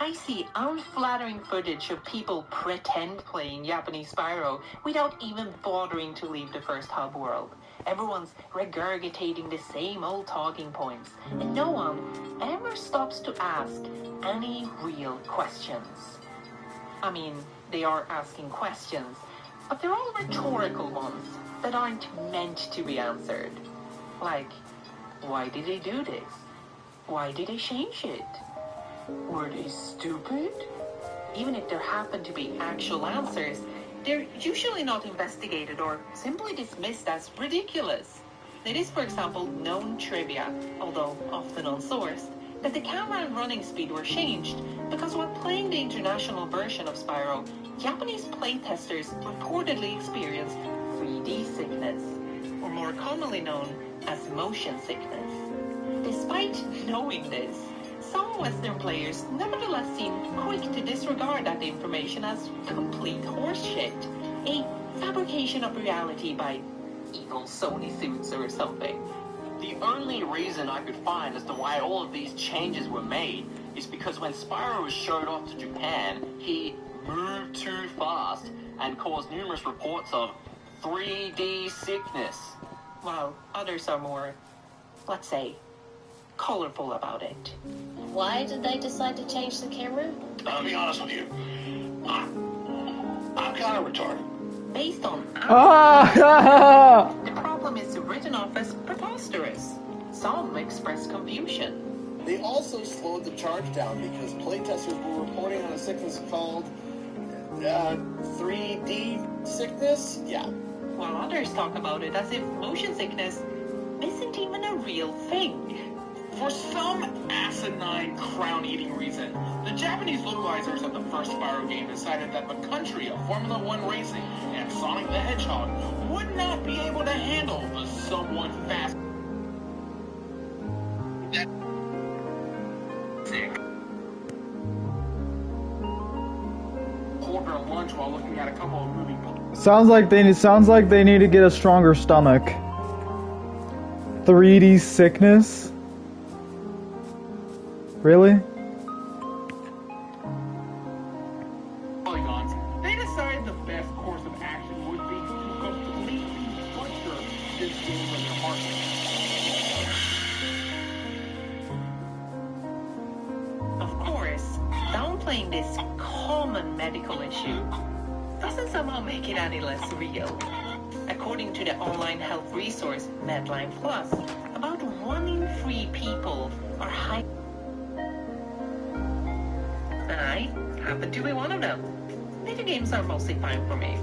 I see unflattering footage of people pretend playing Japanese Spyro without even bothering to leave the first hub world. Everyone's regurgitating the same old talking points, and no one ever stops to ask any real questions. I mean, they are asking questions, but they're all rhetorical ones that aren't meant to be answered. Like, why did they do this? Why did they change it? Were they stupid? Even if there happen to be actual answers, they're usually not investigated or simply dismissed as ridiculous. It is, for example, known trivia, although often unsourced, that the camera and running speed were changed because while playing the international version of Spyro, Japanese playtesters reportedly experienced 3D sickness, or more commonly known as motion sickness. Despite knowing this, some Western players nevertheless seem quick to disregard that information as complete horseshit, a fabrication of reality by evil Sony suits or something. The only reason I could find as to why all of these changes were made is because when Spyro was showed off to Japan, he moved too fast and caused numerous reports of 3D sickness. While others are more, let's say, colorful about it. Why did they decide to change the camera? I'll be honest with you. I'm kind of retarded. Based on Ah! the problem is written off as preposterous. Some express confusion. They also slowed the charge down because playtesters were reporting on a sickness called 3D sickness? Yeah. While others talk about it as if motion sickness isn't even a real thing. For some asinine crown-eating reason, the Japanese localizers of the first Spyro game decided that the country of Formula One racing and Sonic the Hedgehog would not be able to handle the somewhat fast. Order lunch while looking at a couple of movie books. Sounds like they need to get a stronger stomach. 3D sickness? Really? Polygons. They decided the best course of action would be to completely butcher this game in their market. Of course, downplaying this common medical issue doesn't somehow make it any less real. According to the online health resource Medline Plus, about 1 in 3 people are high. And I happen to be one of them. Video games are mostly fine for me,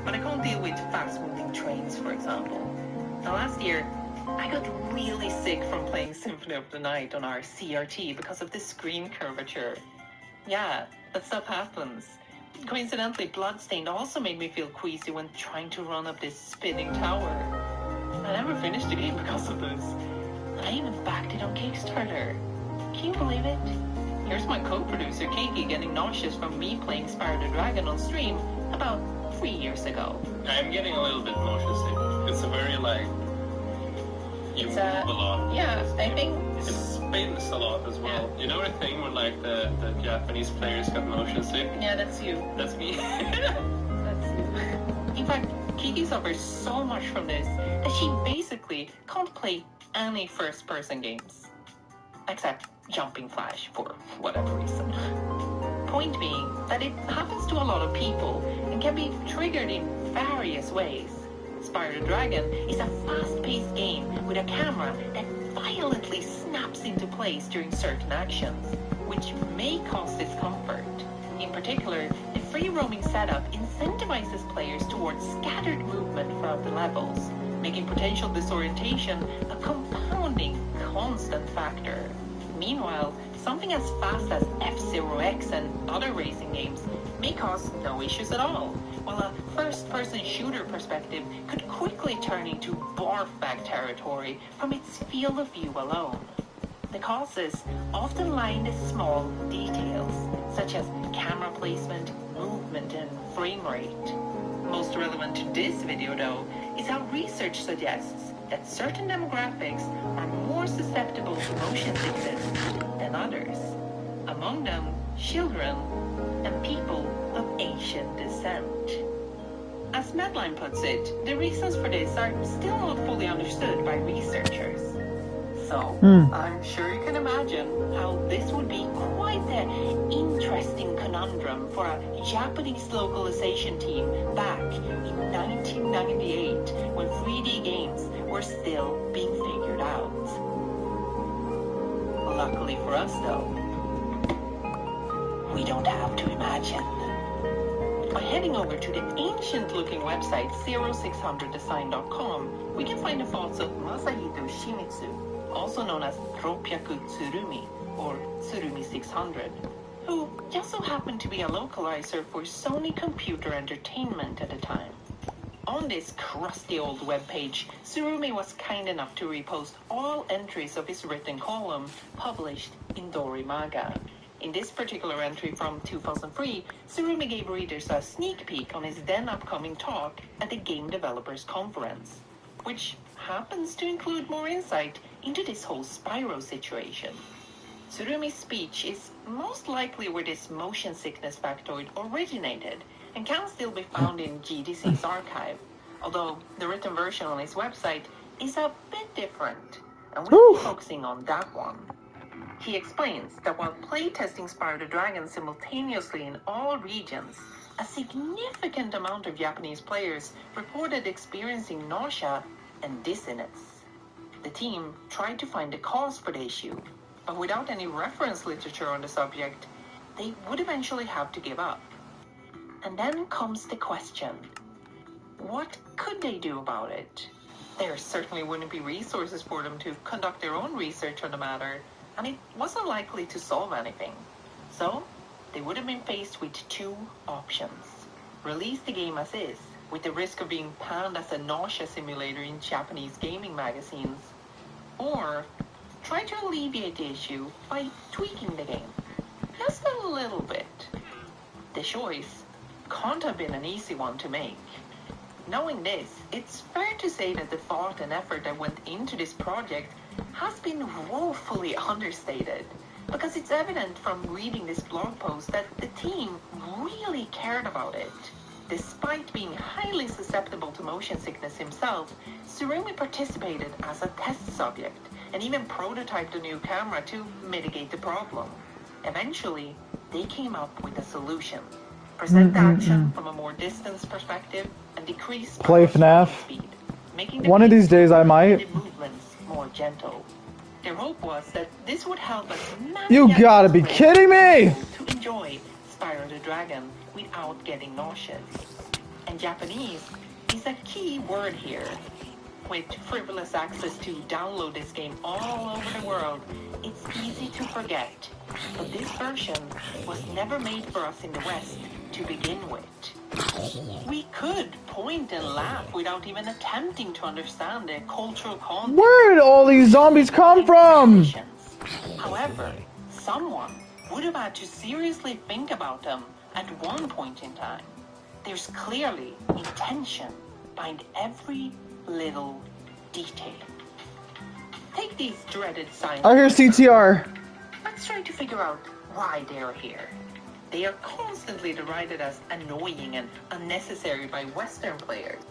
but I can't deal with fast-moving trains, for example. Now, last year, I got really sick from playing Symphony of the Night on our CRT because of the screen curvature. Yeah, that stuff happens. Coincidentally, Bloodstained also made me feel queasy when trying to run up this spinning tower. I never finished the game because of this. I even backed it on Kickstarter. Can you believe it? Here's my co-producer Kiki getting nauseous from me playing Spyro the Dragon on stream about 3 years ago. I'm getting a little bit motion sick. It's a very you move a lot. Yeah, I think it spins a lot as well. Yeah. You know the thing when the Japanese players got motion sick? Yeah, that's you. That's me. That's you. In fact, Kiki suffers so much from this that she basically can't play any first-person games. Except Jumping Flash for whatever reason. Point being that it happens to a lot of people and can be triggered in various ways. Spyro the Dragon is a fast-paced game with a camera that violently snaps into place during certain actions, which may cause discomfort. In particular, the free-roaming setup incentivizes players towards scattered movement throughout the levels, making potential disorientation a compounding constant factor. Meanwhile, something as fast as F-Zero X and other racing games may cause no issues at all, while a first-person shooter perspective could quickly turn into barf bag territory from its field of view alone. The causes often lie in the small details, such as camera placement, movement, and frame rate. Most relevant to this video, though, is how research suggests that certain demographics are more susceptible to motion sickness than others. Among them, children and people of Asian descent. As Medline puts it, the reasons for this are still not fully understood by researchers. So, I'm sure you can imagine how this would be quite an interesting conundrum for a Japanese localization team back in 1998 when 3D games were still being figured out. Luckily for us, though, we don't have to imagine. By heading over to the ancient-looking website 0600design.com, we can find the thoughts of Masahito Shimizu, also known as Ropyaku Tsurumi, or Tsurumi 600, who just so happened to be a localizer for Sony Computer Entertainment at the time. On this crusty old webpage, Tsurumi was kind enough to repost all entries of his written column published in Dorimaga. In this particular entry from 2003, Tsurumi gave readers a sneak peek on his then upcoming talk at the Game Developers Conference, which happens to include more insight into this whole Spyro situation. Tsurumi's speech is most likely where this motion sickness factoid originated and can still be found in GDC's archive, although the written version on his website is a bit different, and we'll be focusing on that one. He explains that while playtesting Spyro the Dragon simultaneously in all regions, a significant amount of Japanese players reported experiencing nausea and dizziness. The team tried to find the cause for the issue, but without any reference literature on the subject, they would eventually have to give up. And then comes the question, what could they do about it? There certainly wouldn't be resources for them to conduct their own research on the matter, and it wasn't likely to solve anything. So, they would have been faced with two options. Release the game as is, with the risk of being panned as a nausea simulator in Japanese gaming magazines, or try to alleviate the issue by tweaking the game, just a little bit. The choice can't have been an easy one to make. Knowing this, it's fair to say that the thought and effort that went into this project has been woefully understated, because it's evident from reading this blog post that the team really cared about it. Despite being highly susceptible to motion sickness himself, Tsurumi participated as a test subject and even prototyped a new camera to mitigate the problem. Eventually, they came up with a solution. Present action from a more distant perspective and decrease Play FNAF. speed, making the One of these days I might. movements more gentle. Their hope was that this would help us You gotta be kidding me! to enjoy Spyro the Dragon without getting nauseous. And Japanese is a key word here. With frivolous access to download this game all over the world, it's easy to forget. But this version was never made for us in the West to begin with. We could point and laugh without even attempting to understand the cultural context. Where did all these zombies come from? However, someone would have had to seriously think about them at one point in time. There's clearly intention behind every little detail. Take these dreaded signs. I hear CTR. Let's try to figure out why they're here. They are constantly derided as annoying and unnecessary by Western players.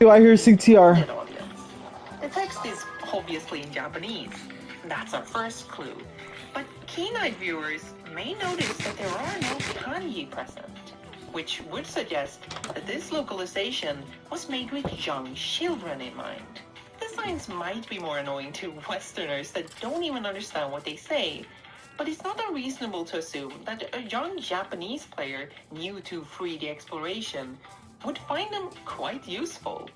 I hear CTR. The text is obviously in Japanese. That's our first clue. But keen-eyed viewers may notice that there are no kanji present, which would suggest that this localization was made with young children in mind. The signs might be more annoying to Westerners that don't even understand what they say, but it's not unreasonable to assume that a young Japanese player new to 3D exploration would find them quite useful.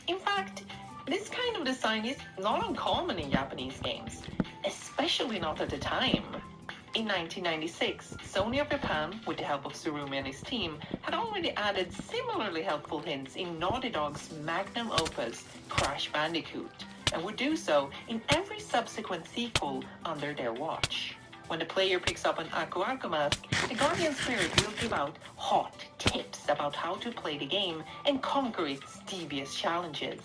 In fact, this kind of design is not uncommon in Japanese games, especially not at the time. In 1996, Sony of Japan, with the help of Tsurumi and his team, had already added similarly helpful hints in Naughty Dog's magnum opus, Crash Bandicoot, and would do so in every subsequent sequel under their watch. When the player picks up an Aku Aku mask, the Guardian Spirit will give out hot tips about how to play the game and conquer its devious challenges.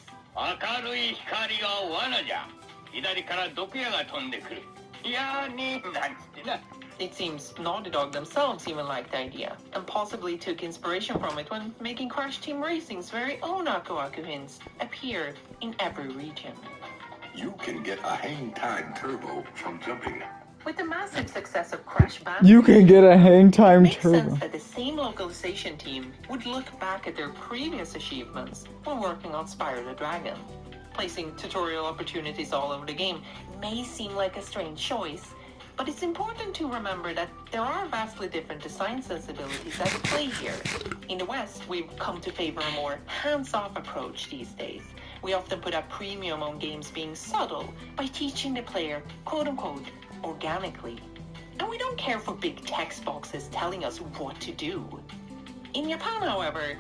It seems Naughty Dog themselves even liked the idea, and possibly took inspiration from it when making Crash Team Racing's very own Aku Aku hints appear in every region. You can get a hang time turbo from jumping. With the massive success of Crash Bandicoot, You can get a hang time it makes turbo. sense that the same localization team would look back at their previous achievements while working on Spyro the Dragon. Placing tutorial opportunities all over the game may seem like a strange choice, but it's important to remember that there are vastly different design sensibilities at play here. In the West, we've come to favor a more hands-off approach these days. We often put a premium on games being subtle by teaching the player, quote-unquote, organically. And we don't care for big text boxes telling us what to do. In Japan, however,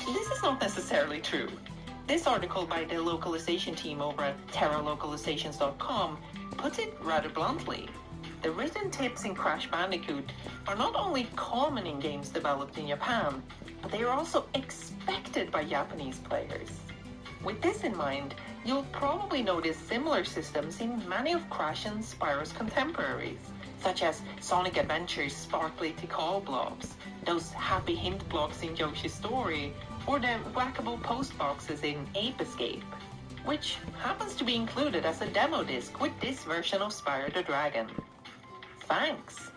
this is not necessarily true. This article by the localization team over at terralocalizations.com puts it rather bluntly. The written tips in Crash Bandicoot are not only common in games developed in Japan, but they are also expected by Japanese players. With this in mind, you'll probably notice similar systems in many of Crash and Spyro's contemporaries, such as Sonic Adventure's sparkly Tikal blobs, those happy hint blocks in Yoshi's Story, or the whackable post boxes in Ape Escape, which happens to be included as a demo disc with this version of Spyro the Dragon. Thanks!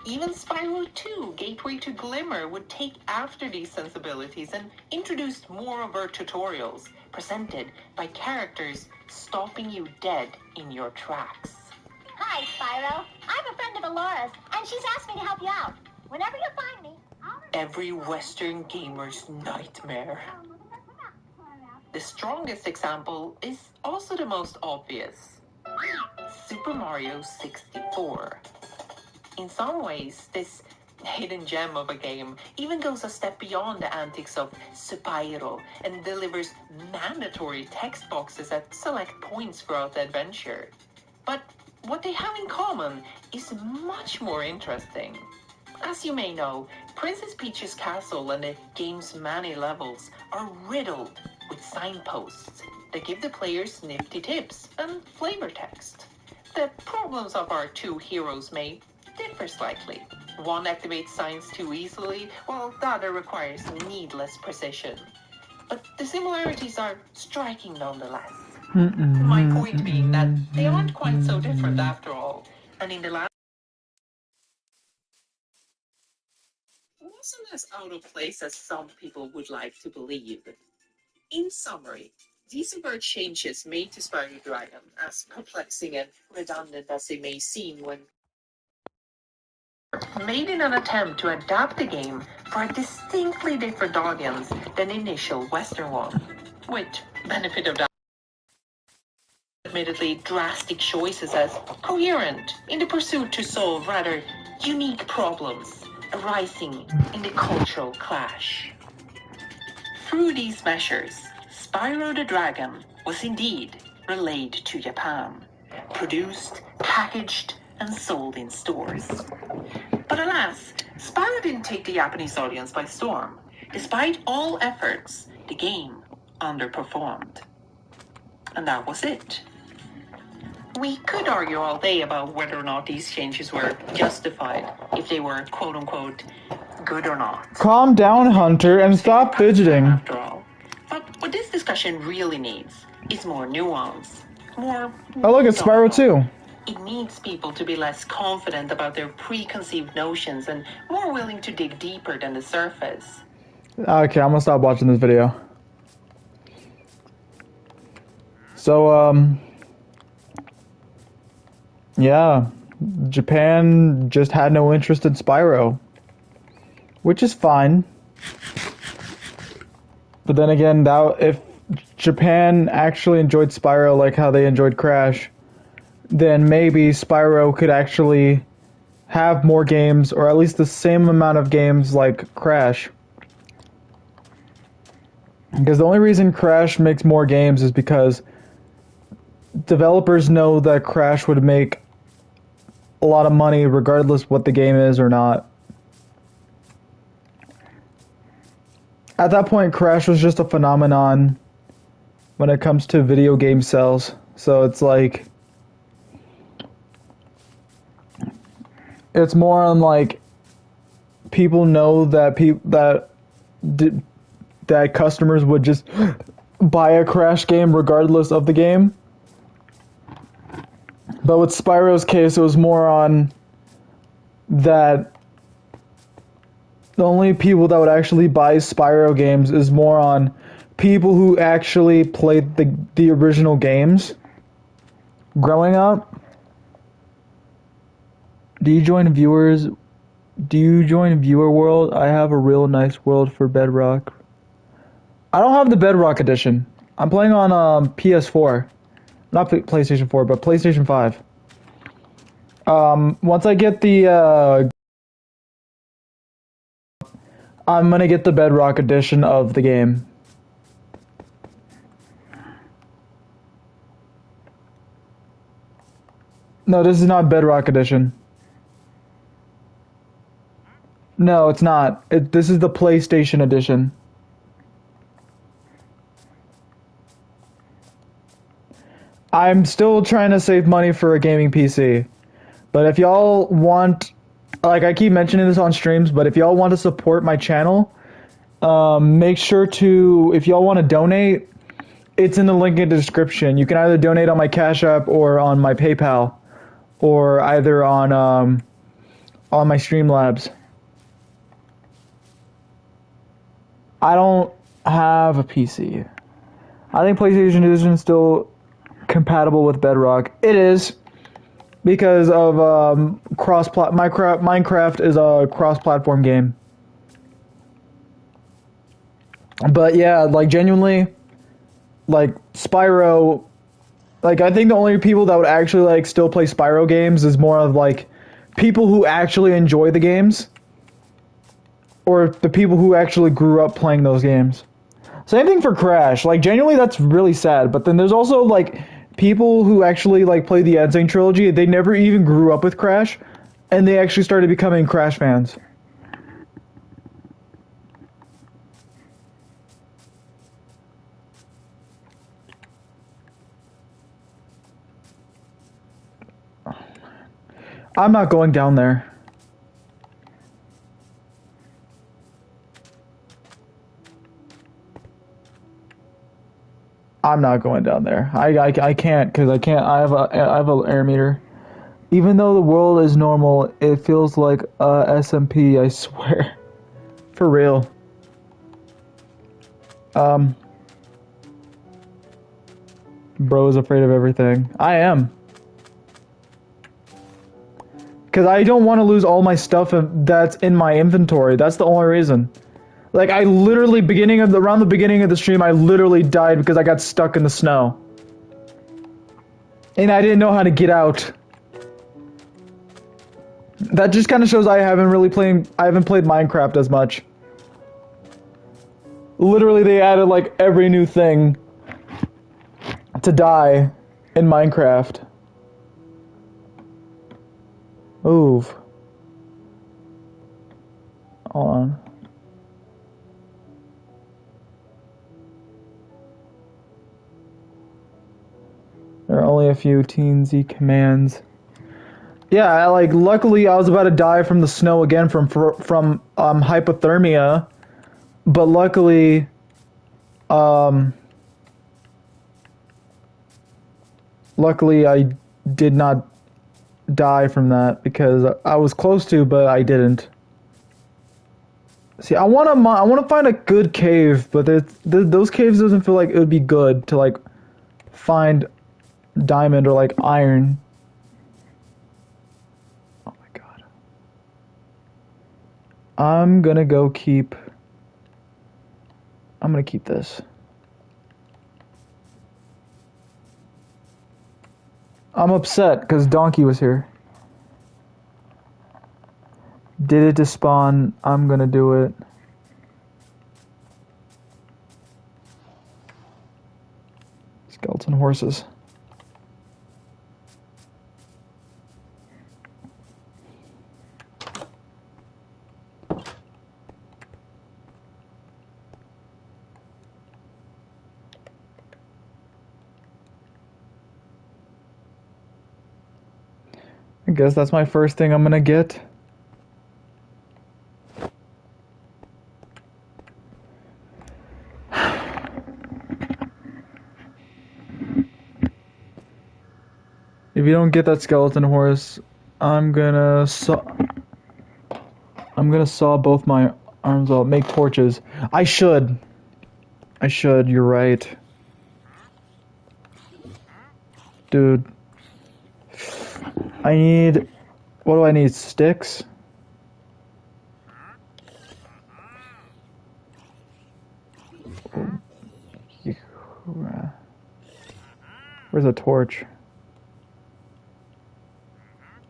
Even Spyro 2 Gateway to Glimmer would take after these sensibilities and introduce more overt tutorials presented by characters stopping you dead in your tracks. Hi, Spyro. I'm a friend of Alora's, and she's asked me to help you out. Whenever you find me, Every Western gamer's nightmare. The The strongest example is also the most obvious. Super Mario 64. In some ways, this hidden gem of a game even goes a step beyond the antics of Spyro and delivers mandatory text boxes at select points throughout the adventure. But what they have in common is much more interesting. As you may know, Princess Peach's castle and the game's many levels are riddled with signposts that give the players nifty tips and flavor text. The problems of our two heroes may differ slightly. One activates signs too easily, while the other requires needless precision. But the similarities are striking nonetheless. My point being that they aren't quite so different after all, and in the last wasn't as out of place as some people would like to believe. In summary, these overt changes made to Spyro Dragon, as perplexing and redundant as they may seem when made in an attempt to adapt the game for a distinctly different audience than the initial Western one, with benefit of doubt admittedly drastic choices as coherent in the pursuit to solve rather unique problems arising in the cultural clash. Through these measures, Spyro the Dragon was indeed relayed to Japan, produced, packaged, and sold in stores. But alas, Spyro didn't take the Japanese audience by storm. Despite all efforts, the game underperformed. And that was it. We could argue all day about whether or not these changes were justified, if they were quote-unquote good or not. Calm down, Hunter, and stop fidgeting. After all. But what this discussion really needs is more nuance. More... Oh, look, it's Spyro 2. It needs people to be less confident about their preconceived notions and more willing to dig deeper than the surface. Okay, I'm gonna stop watching this video. So, yeah, Japan just had no interest in Spyro, which is fine. But then again, if Japan actually enjoyed Spyro like how they enjoyed Crash, then maybe Spyro could actually have more games, or at least the same amount of games like Crash. Because the only reason Crash makes more games is because developers know that Crash would make a lot of money regardless what the game is or not. At that point, Crash was just a phenomenon when it comes to video game sales. So it's like, it's more on like people know that that customers would just buy a Crash game regardless of the game. But with Spyro's case, it was more on that the only people that would actually buy Spyro games is more on people who actually played the original games growing up. Do you join viewer world? I have a real nice world for Bedrock. I don't have the Bedrock edition. I'm playing on PS4. Not PlayStation 4, but PlayStation 5. Once I get the I'm gonna get the Bedrock edition of the game. No, this is not Bedrock edition. No, it's not. This is the PlayStation edition. I'm still trying to save money for a gaming PC. But if y'all want, like I keep mentioning this on streams, but if y'all want to support my channel, make sure to, if y'all want to donate, it's in the link in the description. You can either donate on my Cash App or on my PayPal, or either on my Streamlabs. I don't have a PC. I think PlayStation Edition is still compatible with Bedrock. It is, because of Minecraft is a cross-platform game. But yeah, like genuinely, like Spyro. Like, I think the only people that would actually like still play Spyro games is more of like people who actually enjoy the games, or the people who actually grew up playing those games. Same thing for Crash. Like, genuinely, that's really sad. But then there's also like people who actually like play the N. Sync trilogy. They never even grew up with Crash, and they actually started becoming Crash fans. I'm not going down there. I'm not going down there. I can't, because I can't. I have a air meter. Even though the world is normal, it feels like SMP, I swear. For real. Bro is afraid of everything. I am. Because I don't want to lose all my stuff that's in my inventory. That's the only reason. Like, I literally, around the beginning of the stream, I literally died because I got stuck in the snow. And I didn't know how to get out. That just kind of shows I haven't played Minecraft as much. Literally, they added, like, every new thing to die in Minecraft. Move. Hold on. There are only a few teensy commands. Yeah, like, luckily I was about to die from the snow again from hypothermia, but luckily, luckily I did not die from that because I was close to, but I didn't. See, I want to find a good cave, but those caves doesn't feel like it would be good to like find diamond or like iron. Oh my god. I'm gonna keep this. I'm upset because Donkey was here. Did it despawn? I'm gonna do it. Skeleton horses. I guess that's my first thing I'm gonna get. If you don't get that skeleton horse, I'm gonna saw both my arms off. Make torches. I should, you're right. Dude. I need... What do I need? Sticks? Where's a torch?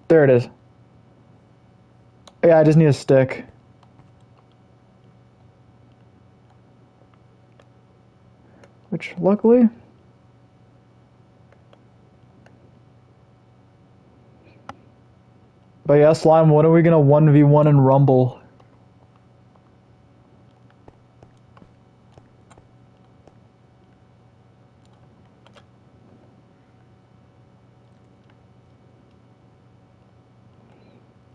There it is. Yeah, I just need a stick. Which, luckily... But yeah, Slime, when are we gonna 1v1 in Rumble?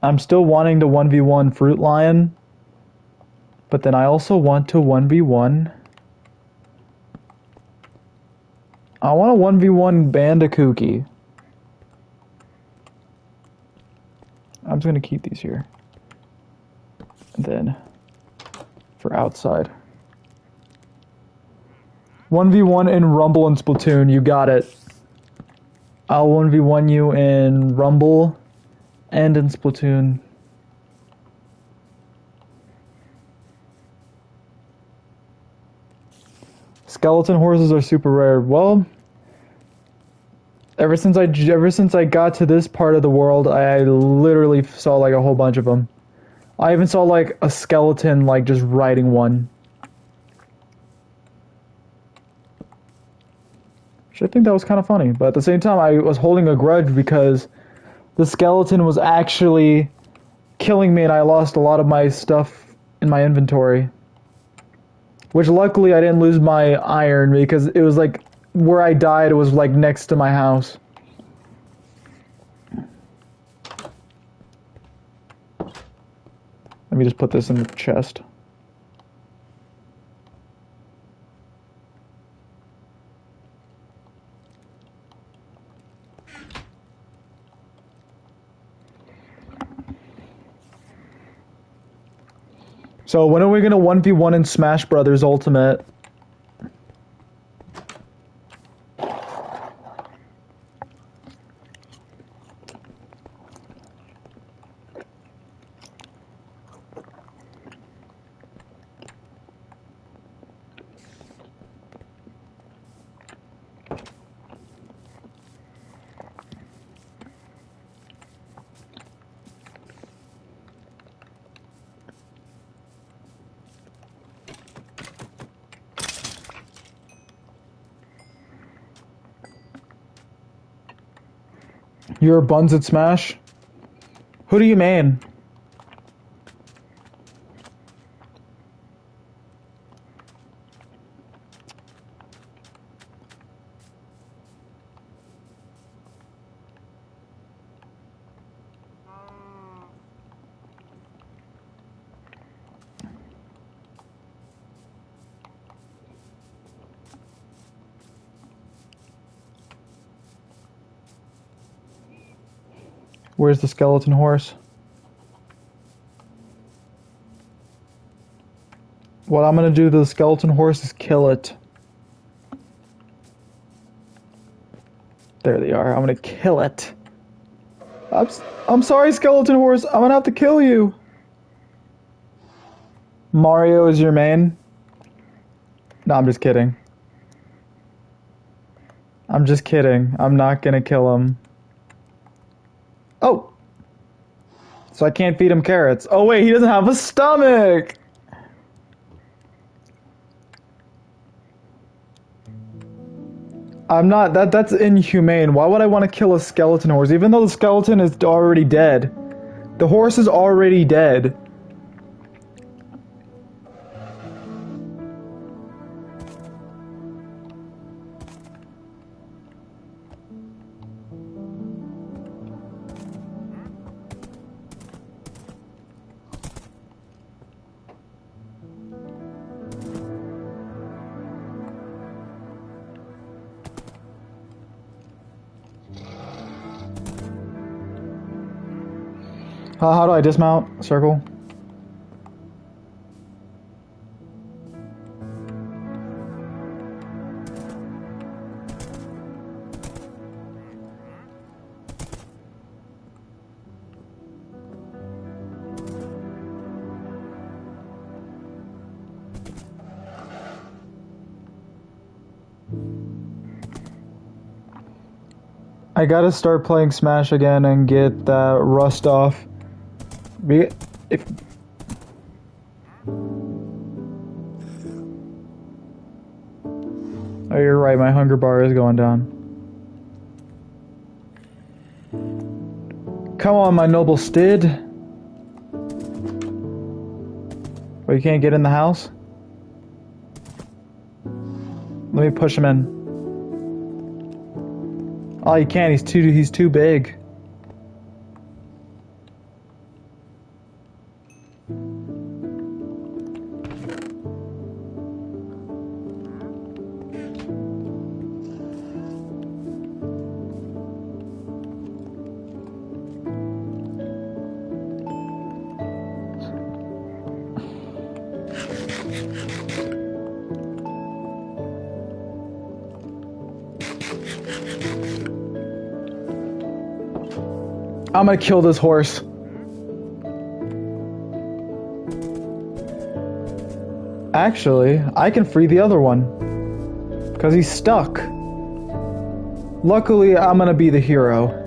I'm still wanting to 1v1 Fruit Lion, but then I also want to 1v1... I want to 1v1 Bandakookie. I'm just gonna keep these here. And then for outside. 1v1 in Rumble and Splatoon, you got it. I'll 1v1 you in Rumble and in Splatoon. Skeleton horses are super rare. Well, ever since I got to this part of the world, I literally saw like a whole bunch of them. I even saw like a skeleton like just riding one. I think that was kind of funny, but at the same time I was holding a grudge because the skeleton was actually killing me and I lost a lot of my stuff in my inventory. Which luckily I didn't lose my iron because it was like where I died, it was like next to my house. Let me just put this in the chest. So when are we gonna 1v1 in Smash Brothers Ultimate? You're buns at Smash? Who do you mean? Where's the skeleton horse? What I'm gonna do to the skeleton horse is kill it. There they are. I'm gonna kill it. I'm sorry, skeleton horse. I'm gonna have to kill you. Mario is your main? No, I'm just kidding. I'm just kidding. I'm not gonna kill him. Oh! So I can't feed him carrots. Oh wait, he doesn't have a stomach! I'm not, that's inhumane. Why would I want to kill a skeleton horse? Even though the skeleton is already dead. The horse is already dead. How do I dismount? Circle. I gotta start playing Smash again and get that rust off. Oh, you're right, my hunger bar is going down. Come on, my noble steed. Oh, you can't get in the house? Let me push him in. Oh, you can't, he's too big. I'm gonna kill this horse. Actually, I can free the other one. Because he's stuck. Luckily, I'm gonna be the hero.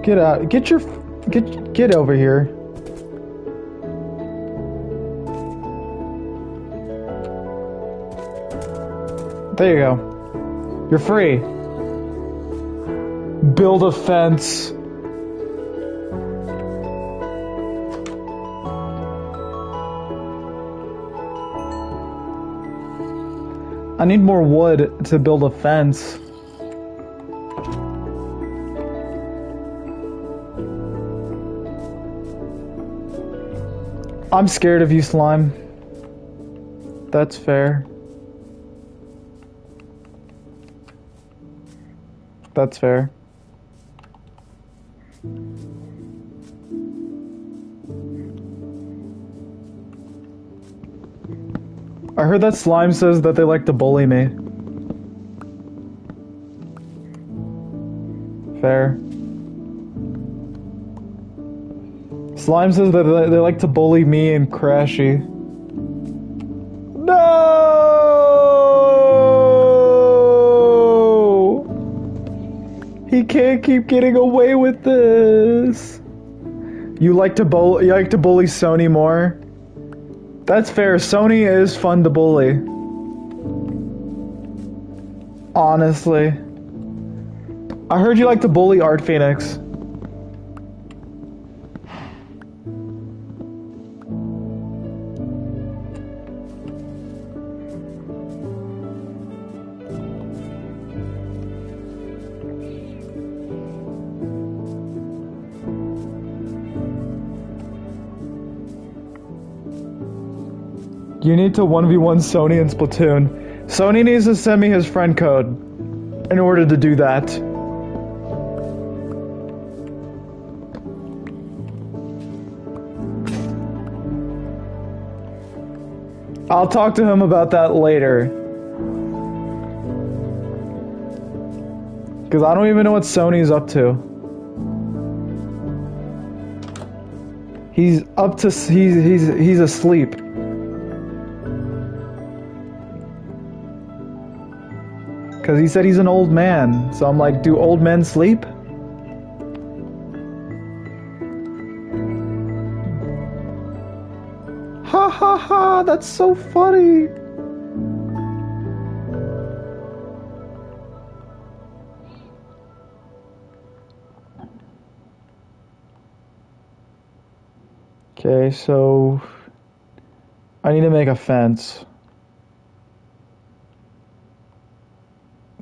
Get out. Get over here. There you go. You're free. Build a fence. I need more wood to build a fence. I'm scared of you, Slime. That's fair. That's fair. I heard that Slime says that they like to bully me. Fair. Slime says that they like to bully me and Crashy. No! He can't keep getting away with this. You like to bully Sony more? That's fair. Sony is fun to bully. Honestly. I heard you like to bully Art Phoenix. You need to 1v1 Sony in Splatoon. Sony needs to send me his friend code in order to do that. I'll talk to him about that later. Because I don't even know what Sony's up to. He's up to... He's asleep. Because he said he's an old man. So I'm like, do old men sleep? Ha ha ha, that's so funny. Okay, so I need to make a fence.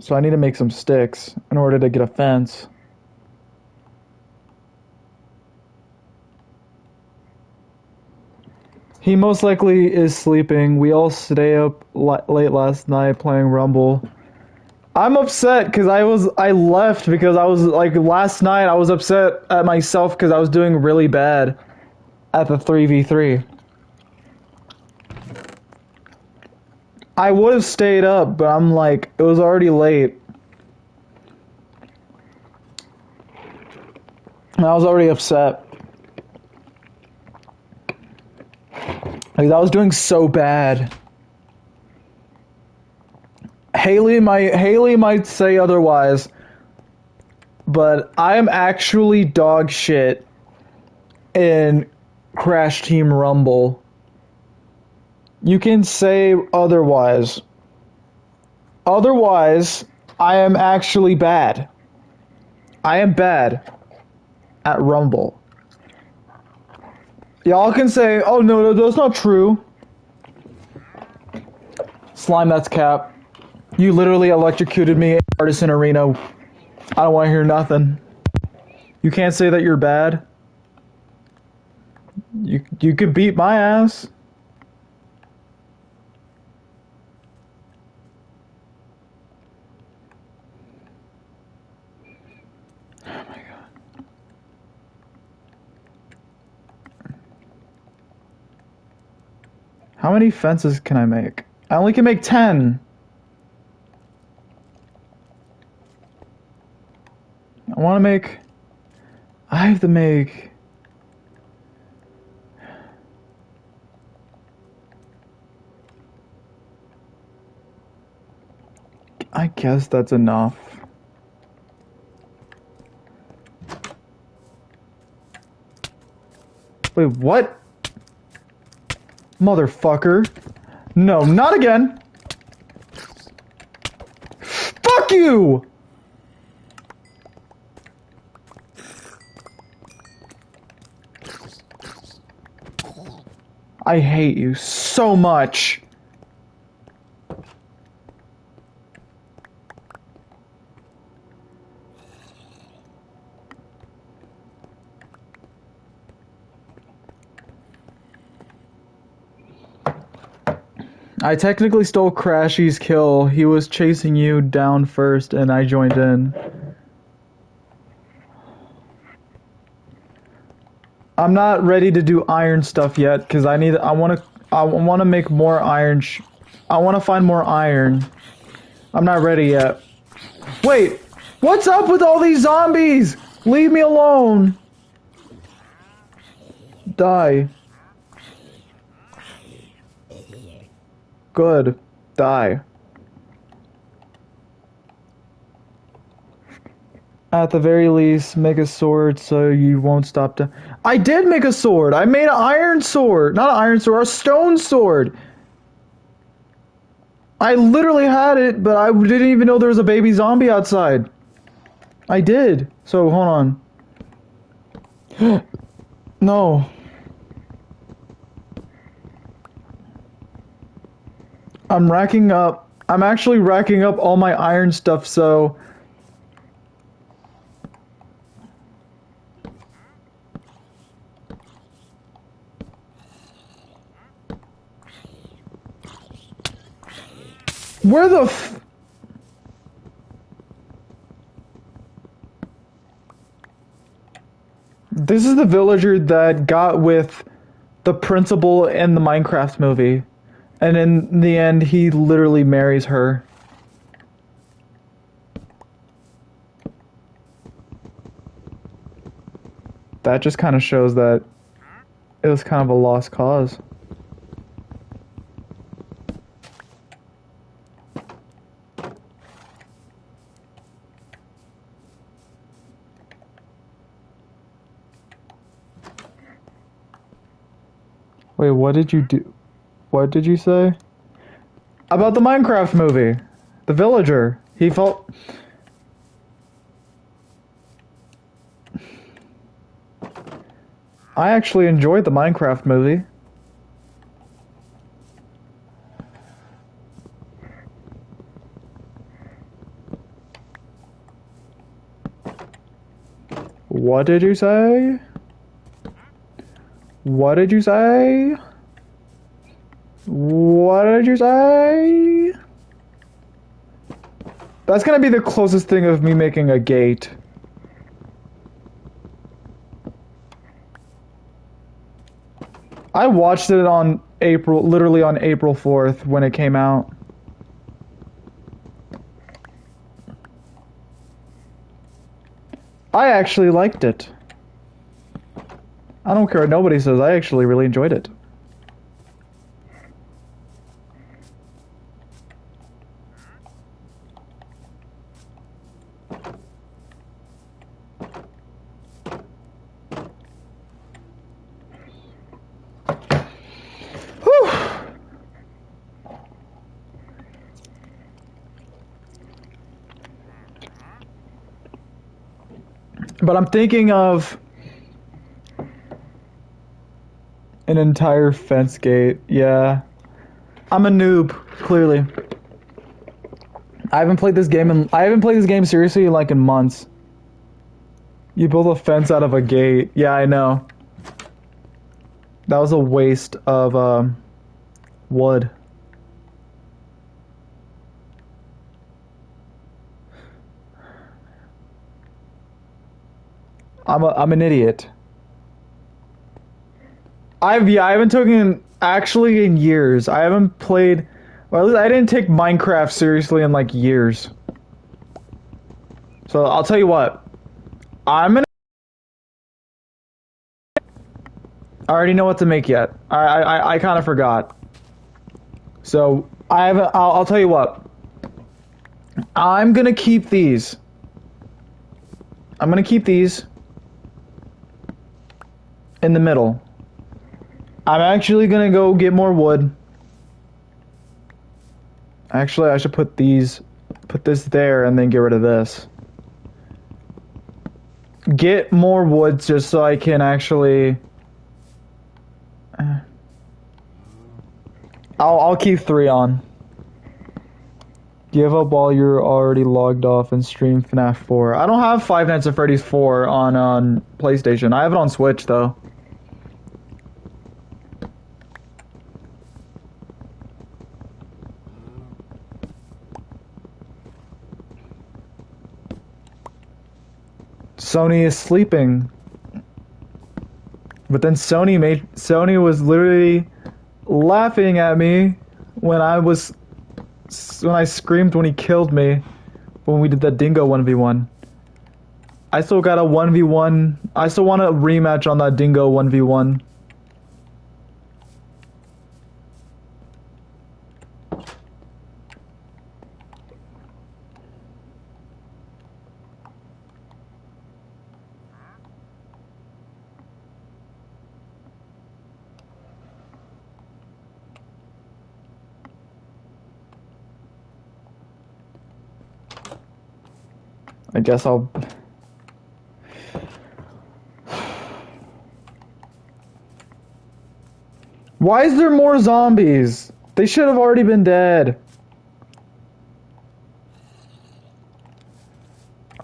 So I need to make some sticks in order to get a fence. He most likely is sleeping. We all stay up late last night playing Rumble. I'm upset because I left because I was like last night I was upset at myself because I was doing really bad at the 3v3. I would have stayed up, but I'm like, it was already late. And I was already upset. Like, I was doing so bad. Haley might say otherwise, but I am actually dog shit in Crash Team Rumble. You can say otherwise. Otherwise, I am actually bad. I am bad at Rumble. Y'all can say, oh no, that's not true. Slime, that's cap. You literally electrocuted me in Artisan Arena. I don't want to hear nothing. You can't say that you're bad. You could beat my ass. How many fences can I make? I only can make 10. I want to make... I have to make... I guess that's enough. Wait, what? Motherfucker. No, not again. Fuck you! I hate you so much. I technically stole Crashy's kill. He was chasing you down first and I joined in. I'm not ready to do iron stuff yet because I want to make more iron. I want to find more iron. I'm not ready yet. Wait, what's up with all these zombies? Leave me alone. Die. Good. Die. At the very least, make a sword so you won't stop to... I did make a sword! I made an iron sword! Not an iron sword, a stone sword! I literally had it, but I didn't even know there was a baby zombie outside. I did. So, hold on. No. I'm actually racking up all my iron stuff, so... Where the f... This is the villager that got with the principal in the Minecraft movie. And in the end, he literally marries her. That just kind of shows that it was kind of a lost cause. Wait, what did you do? What did you say? About the Minecraft movie. The villager. He felt... I actually enjoyed the Minecraft movie. What did you say? What did you say? What did you say? That's gonna be the closest thing of me making a gate. I watched it on literally on April 4th when it came out. I actually liked it. I don't care what nobody says, I actually really enjoyed it. Whew. But I'm thinking of an entire fence gate. Yeah. I'm a noob, clearly. I haven't played this game seriously like in months. You build a fence out of a gate. Yeah, I know. That was a waste of wood. I'm an idiot. I haven't taken actually in years. I haven't played, or at least I didn't take Minecraft seriously in like years. So I'll tell you what, I'm gonna. I already know what to make yet. I kind of forgot. So I have. I'll tell you what. I'm gonna keep these. I'm gonna keep these in the middle. I'm actually gonna go get more wood. Actually, I should put this there and then get rid of this. Get more wood just so I can actually. I'll keep 3 on. Give up while you're already logged off and stream FNAF 4. I don't have Five Nights at Freddy's 4 on PlayStation. I have it on Switch though. Sony is sleeping. But then Sony was literally laughing at me when I screamed when he killed me when we did that Dingo 1v1. I still got a 1v1. I still want a rematch on that Dingo 1v1. I guess I'll... Why is there more zombies? They should have already been dead.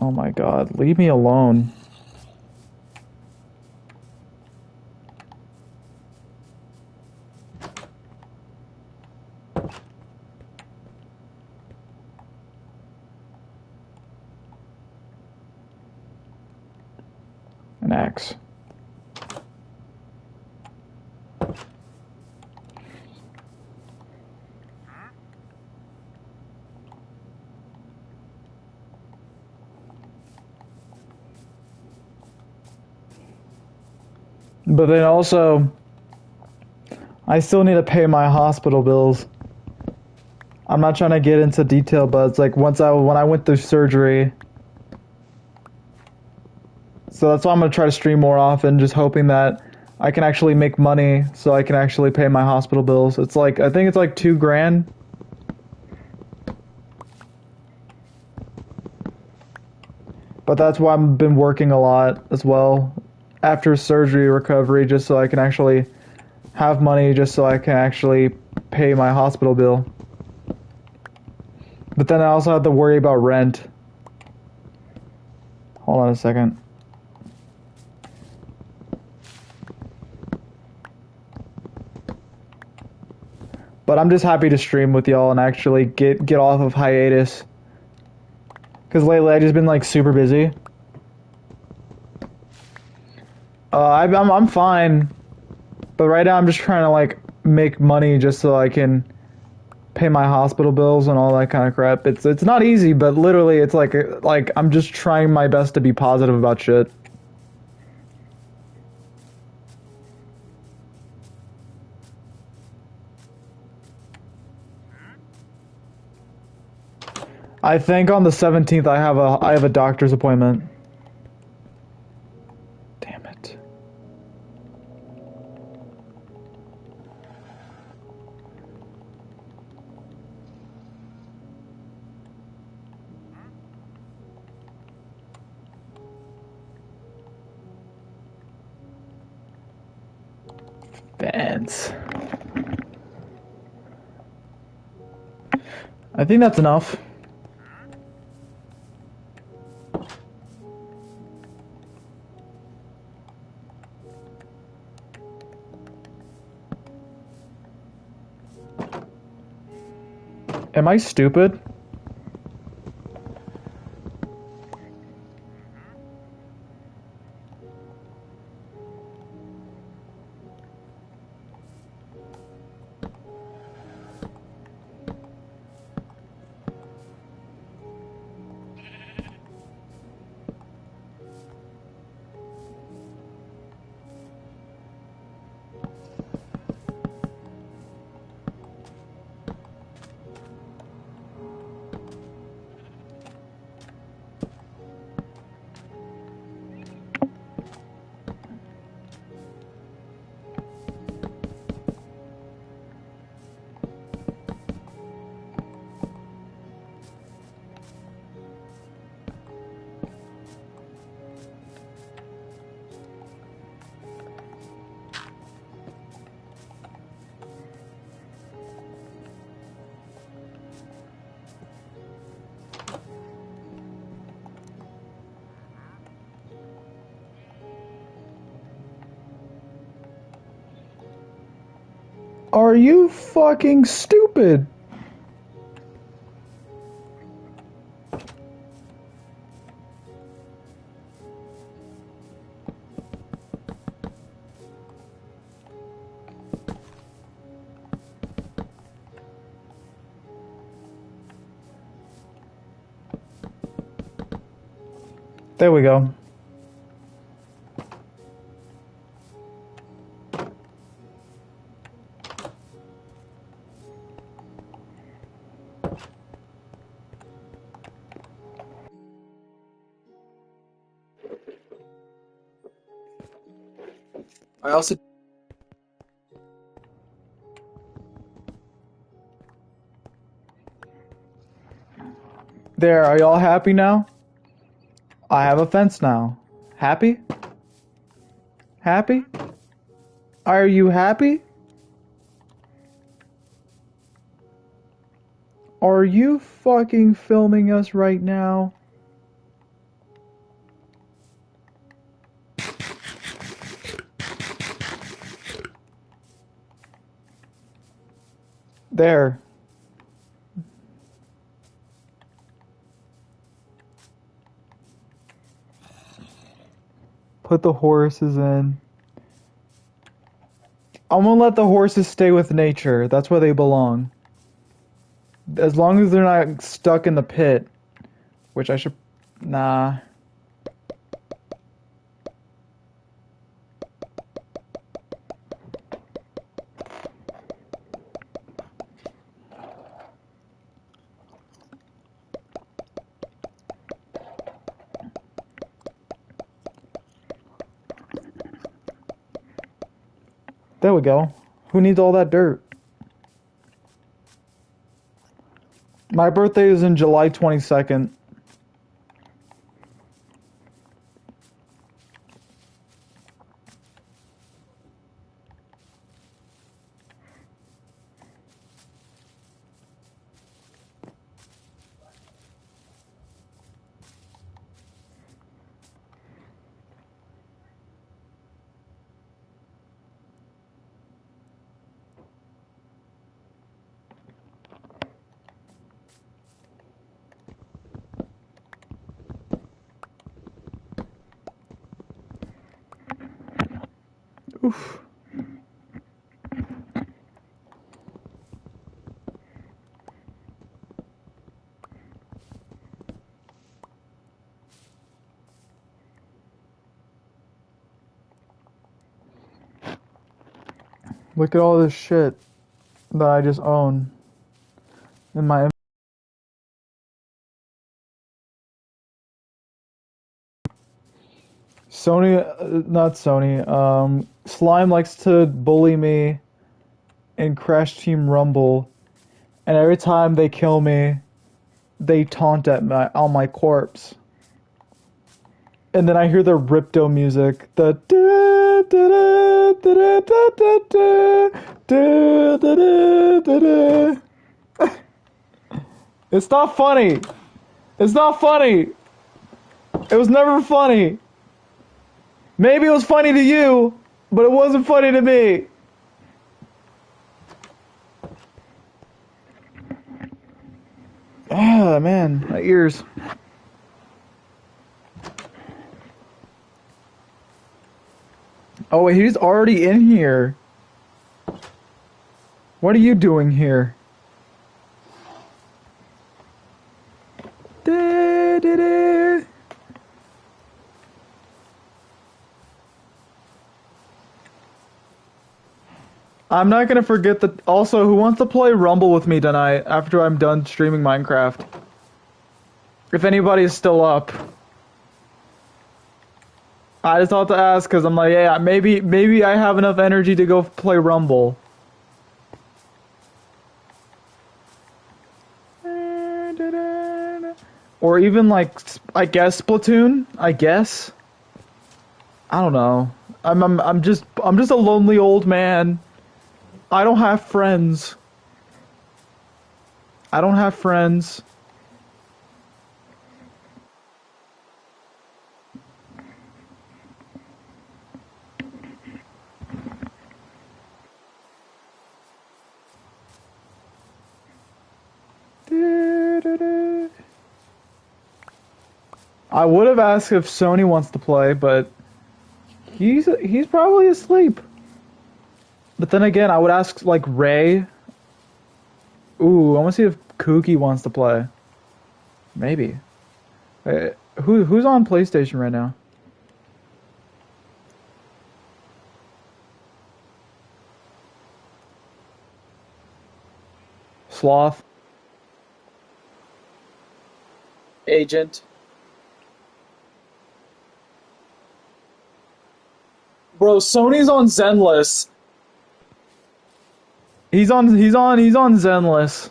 Oh my god, leave me alone. An axe. But then also, I still need to pay my hospital bills. I'm not trying to get into detail, but it's like when I went through surgery. So that's why I'm gonna try to stream more often, just hoping that I can actually make money so I can actually pay my hospital bills. It's like, I think it's like $2 grand. But that's why I've been working a lot as well after surgery recovery, just so I can actually have money, just so I can actually pay my hospital bill. But then I also have to worry about rent. Hold on a second. But I'm just happy to stream with y'all and actually get off of hiatus. Because lately I've just been like super busy. I'm fine. But right now I'm just trying to like make money just so I can pay my hospital bills and all that kind of crap. It's not easy, but literally it's like I'm just trying my best to be positive about shit. I think on the 17th I have a doctor's appointment. Damn it. Fans. I think that's enough. Am I stupid? Are you fucking stupid? There we go. I also... There, are y'all happy now? I have a fence now. Happy? Happy? Are you happy? Are you fucking filming us right now? There. Put the horses in. I'm gonna let the horses stay with nature. That's where they belong. As long as they're not stuck in the pit. Which I should... Nah. There we go. Who needs all that dirt? My birthday is in July 22nd. Oof. Look at all this shit that I just own in my... Sony, not Sony, Slime likes to bully me in Crash Team Rumble, and every time they kill me, they taunt at on my corpse. And then I hear the Ripto music, the da da da da da da da da. It's not funny. It's not funny. It was never funny. Maybe it was funny to you, but it wasn't funny to me. Ah, man, my ears. Oh, wait, he's already in here. What are you doing here? Da, da, da. I'm not gonna forget that. Also, who wants to play Rumble with me tonight after I'm done streaming Minecraft? If anybody's still up. I just thought to ask because I'm like, yeah, maybe I have enough energy to go play Rumble. Or even like, I guess Splatoon. I guess. I don't know. I'm just a lonely old man. I don't have friends. I don't have friends. I would have asked if Sony wants to play, but he's probably asleep. But then again, I would ask like Ray. Ooh, I want to see if Kooky wants to play. Maybe. Who's on PlayStation right now? Sloth. Agent. Bro, Sony's on Zenless. He's on Zenless.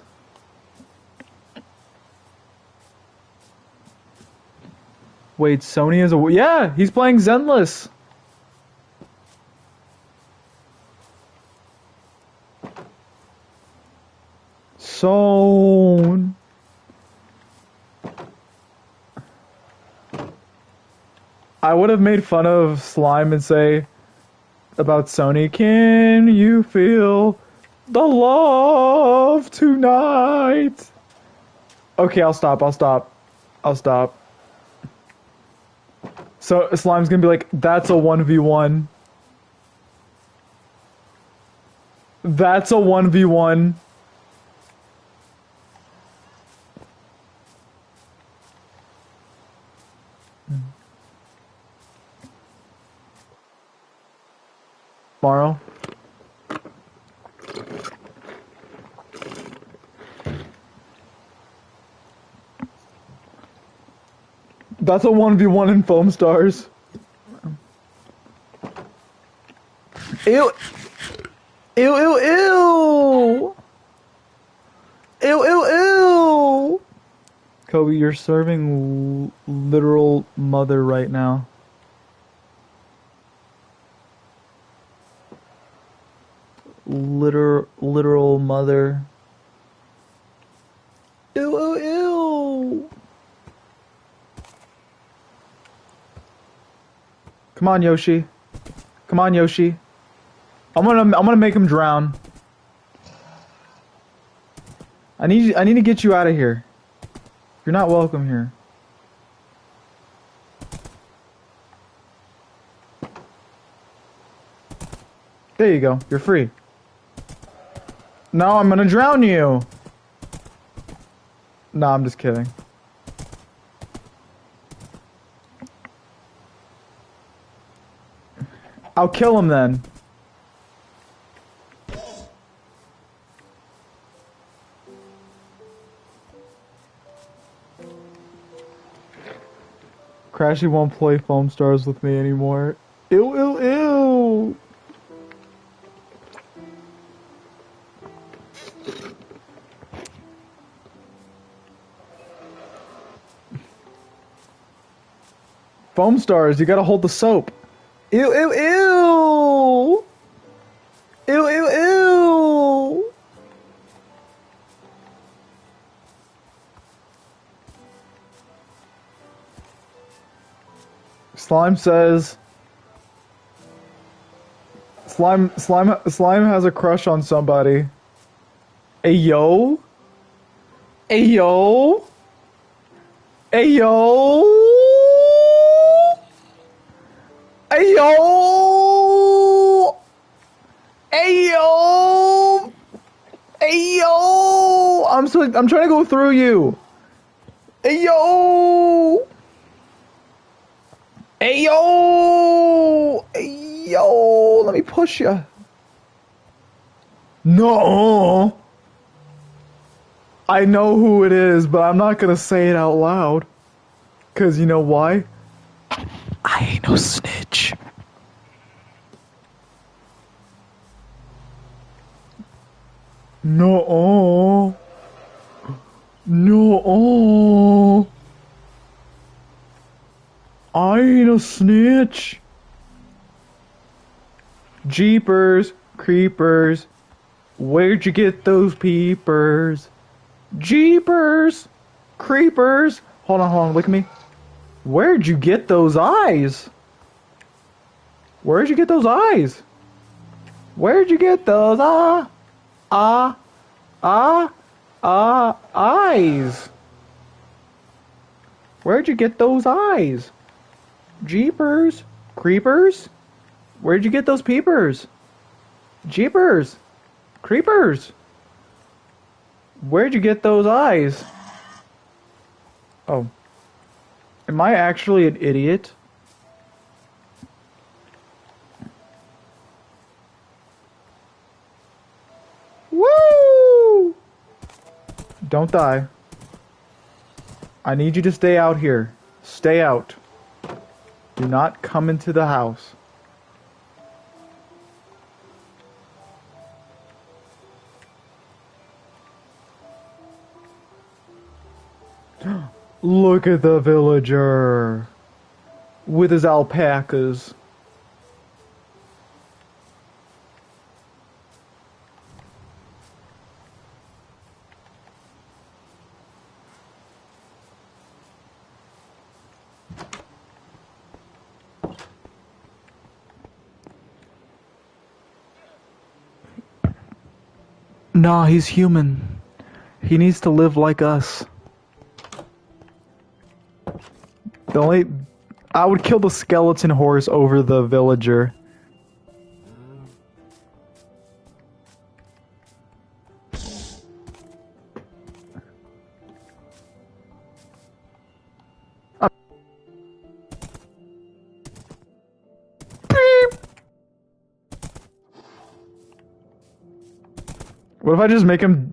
Wait, Sony is a... Yeah, he's playing Zenless. So... I would have made fun of Slime and say about Sony, can you feel the love tonight? Okay, I'll stop. So Slime's gonna be like, that's a 1v1. That's a 1v1. Tomorrow. That's a 1v1 in Foam Stars. Ew. Ew, ew, ew. Ew, ew, ew. Kobe, you're serving literal mother right now. Literal mother. Ew, ew, ew. Come on, Yoshi. Come on, Yoshi. I'm gonna make him drown. I need to get you out of here. You're not welcome here. There you go. You're free. No, I'm gonna drown you. No, I'm just kidding. I'll kill him then. Crashy won't play Foam Stars with me anymore. Ew, ew, ew. Foam Stars, you gotta hold the soap. Ew, ew, ew! Ew, ew, ew! Slime says... Slime has a crush on somebody. Ayo? Ayo? Ayo? Ayo! Ayo! Ayo! I'm trying to go through you. Ayo! Ayo! Ayo! Let me push you. No! I know who it is, but I'm not gonna say it out loud. 'Cause you know why? I ain't no snitch. No. No. I ain't a snitch. Jeepers, creepers. Where'd you get those peepers? Jeepers, creepers. Hold on, look at me. Where'd you get those eyes? Where'd you get those eyes? Where'd you get those eyes? Where'd you get those eyes? Jeepers. Creepers? Where'd you get those peepers? Jeepers. Creepers. Where'd you get those eyes? Oh. Am I actually an idiot? Woo! Don't die. I need you to stay out here. Stay out. Do not come into the house. Look at the villager with his alpacas. Nah, he's human. He needs to live like us. I would kill the skeleton horse over the villager. What if I just make him...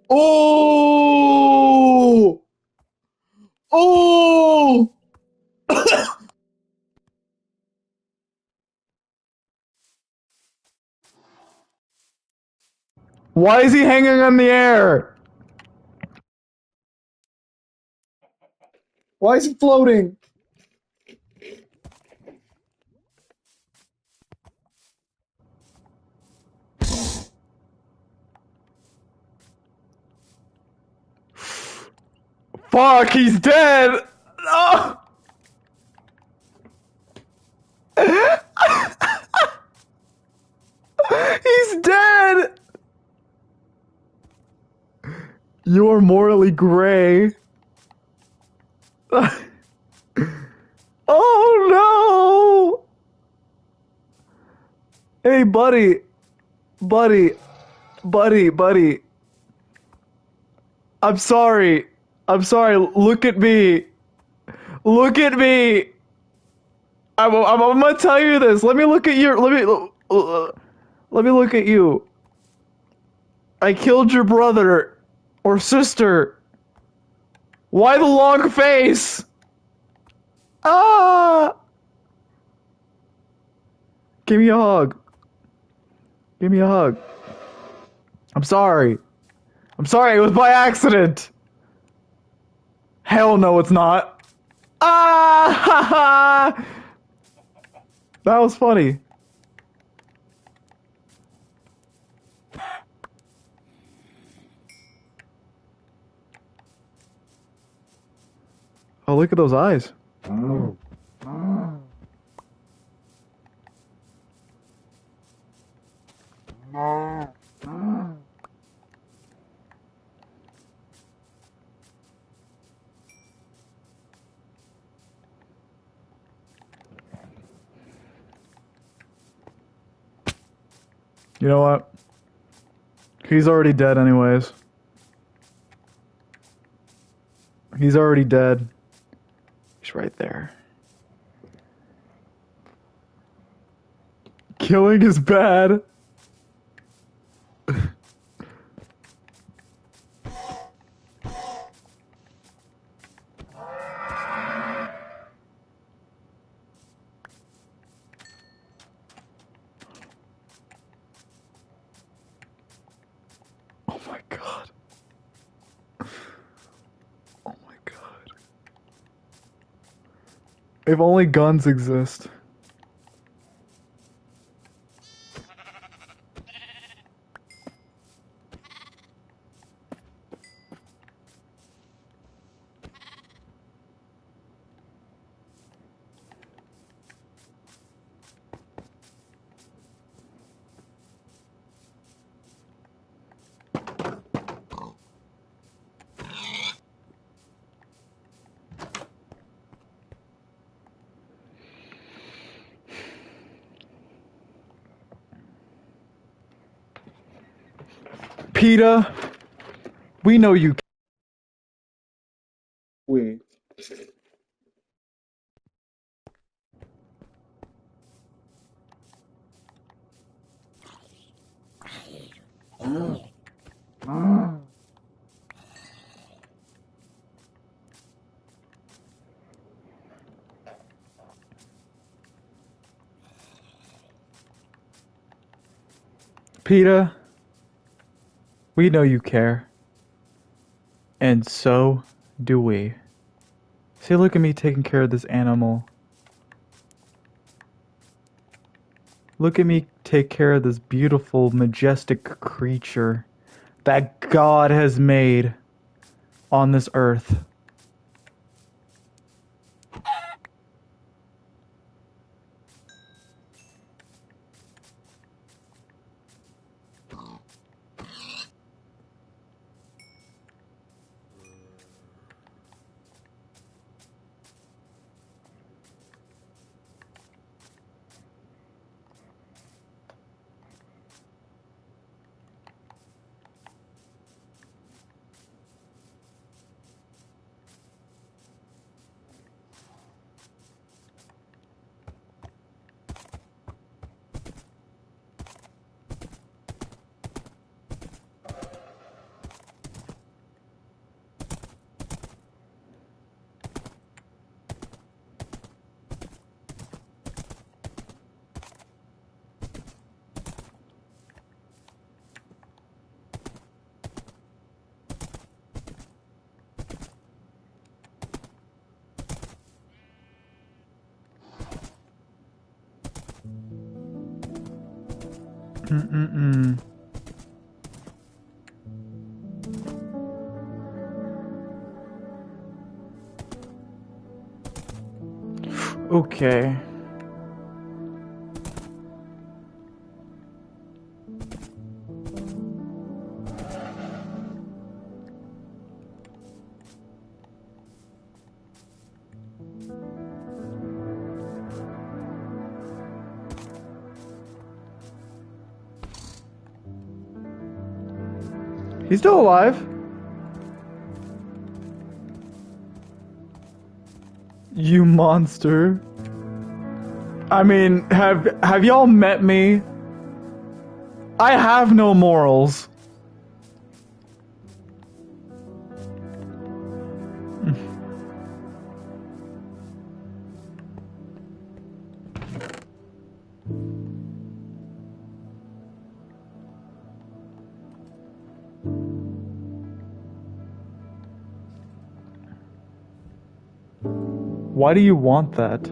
Oh! Oh! Why is he hanging in the air? Why is he floating? Fuck, he's dead! No! He's dead! You are morally gray. Oh no! Hey, buddy. Buddy. I'm sorry. Look at me. Look at me. I'm gonna tell you this. Let me look at your. Let me look at you. I killed your brother or sister. Why the long face? Ah! Give me a hug. Give me a hug. I'm sorry. It was by accident. Hell no, it's not. Ah! Ha ha! That was funny. Oh, look at those eyes. You know what? He's already dead anyways. He's already dead. He's right there. Killing is bad. Oh my god. Oh my god. If only guns exist. PETA, we know you. We. PETA, we know you care. And so do we. See, look at me taking care of this animal. Look at me take care of this beautiful, majestic creature that God has made on this earth. Okay. He's still alive. You monster. I mean, have y'all met me? I have no morals. Why do you want that?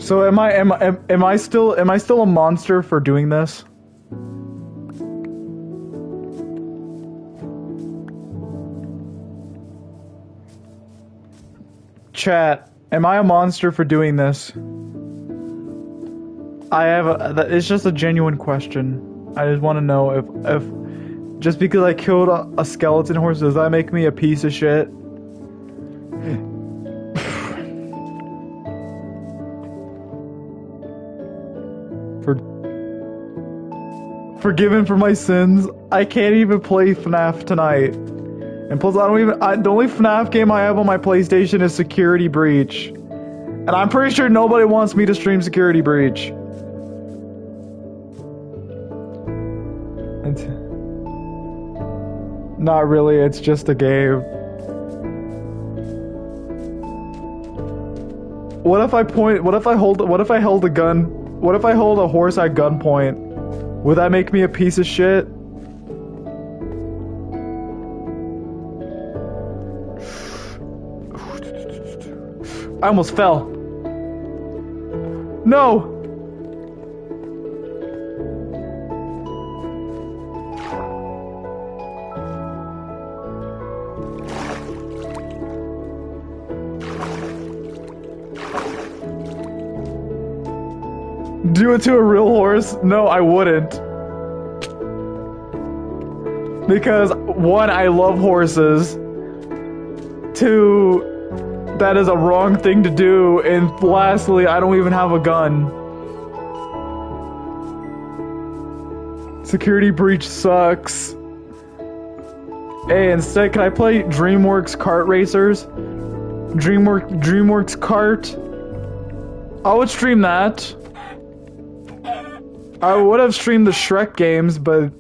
So am I still a monster for doing this? Chat, am I a monster for doing this? It's just a genuine question. I just want to know if just because I killed a skeleton horse, does that make me a piece of shit? Forgiven for my sins. I can't even play FNAF tonight. And plus, the only FNAF game I have on my PlayStation is Security Breach. And I'm pretty sure nobody wants me to stream Security Breach. Not really, it's just a game. What if I hold a gun? What if I hold a horse at gunpoint? Would that make me a piece of shit? I almost fell. No! Do it to a real horse? No, I wouldn't. Because, one, I love horses. Two, that is a wrong thing to do. And lastly, I don't even have a gun. Security breach sucks. Hey, instead, can I play DreamWorks Kart Racers? DreamWorks Kart? I would stream that. I would have streamed the Shrek games, but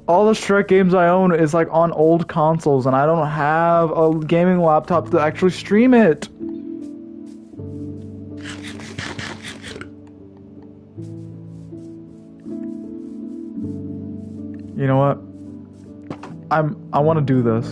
all the Shrek games I own is like on old consoles, and I don't have a gaming laptop to actually stream it. You know what? I want to do this.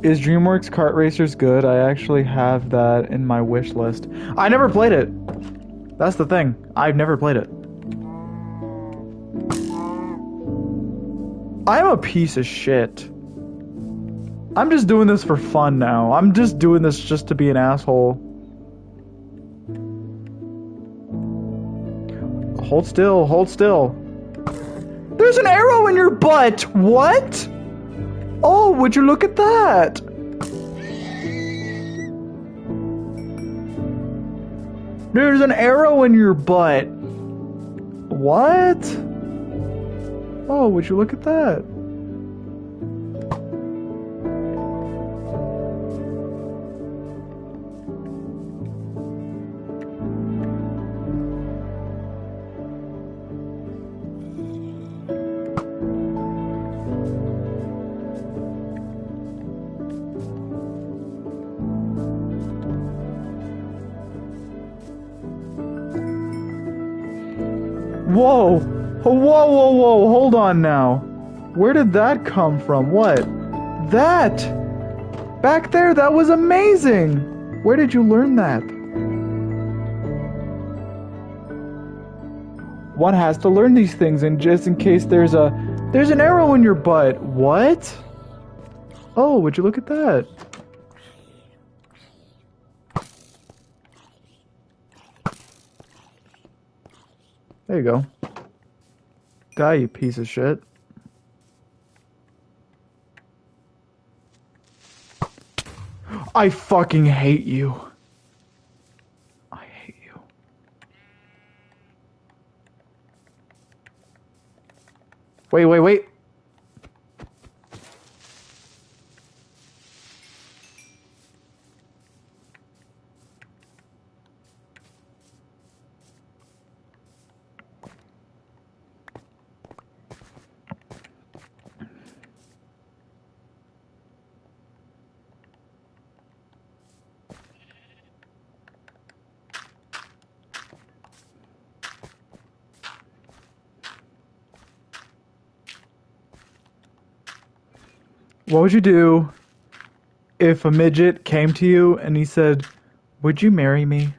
Is DreamWorks Kart Racers good? I actually have that in my wish list. I never played it. That's the thing. I've never played it. I'm a piece of shit. I'm just doing this for fun now. I'm just doing this just to be an asshole. Hold still, hold still. There's an arrow in your butt! What? Oh, would you look at that? There's an arrow in your butt. What? Oh, would you look at that? Whoa! Whoa, whoa, whoa, hold on now. Where did that come from? What? That! Back there, that was amazing! Where did you learn that? One has to learn these things, and just in case there's an arrow in your butt. What? Oh, would you look at that? There you go. Die, you piece of shit. I fucking hate you. I hate you. Wait, wait, wait. What would you do if a midget came to you and he said, "Would you marry me?"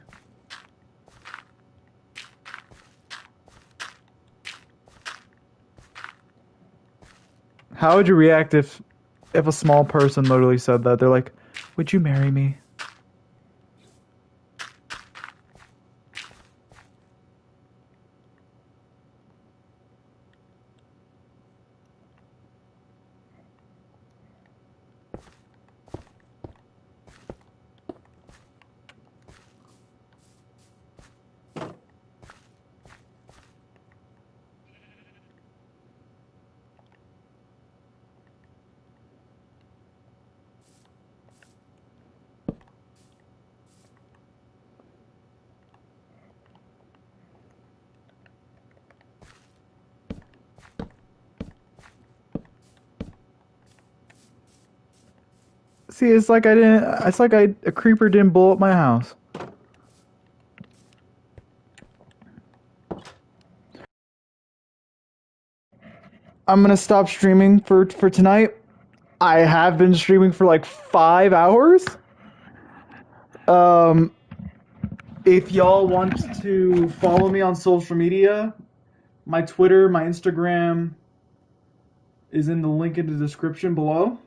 How would you react if a small person literally said that? They're like, "Would you marry me?" See, it's like a creeper didn't blow up my house. I'm gonna stop streaming for tonight. I have been streaming for like 5 hours. If y'all want to follow me on social media, my Twitter, my Instagram is in the link in the description below.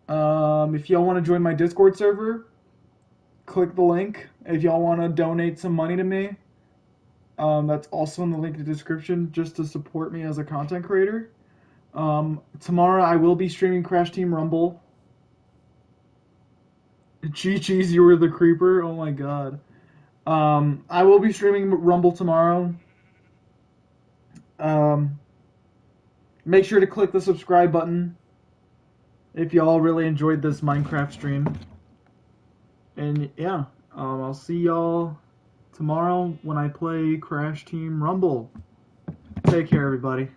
If y'all want to join my Discord server, click the link. If y'all want to donate some money to me, that's also in the link in the description, just to support me as a content creator. Tomorrow I will be streaming Crash Team Rumble. Chi-Chi's, you were the creeper? Oh my god. I will be streaming Rumble tomorrow. Make sure to click the subscribe button if y'all really enjoyed this Minecraft stream. And yeah, I'll see y'all tomorrow when I play Crash Team Rumble. Take care, everybody.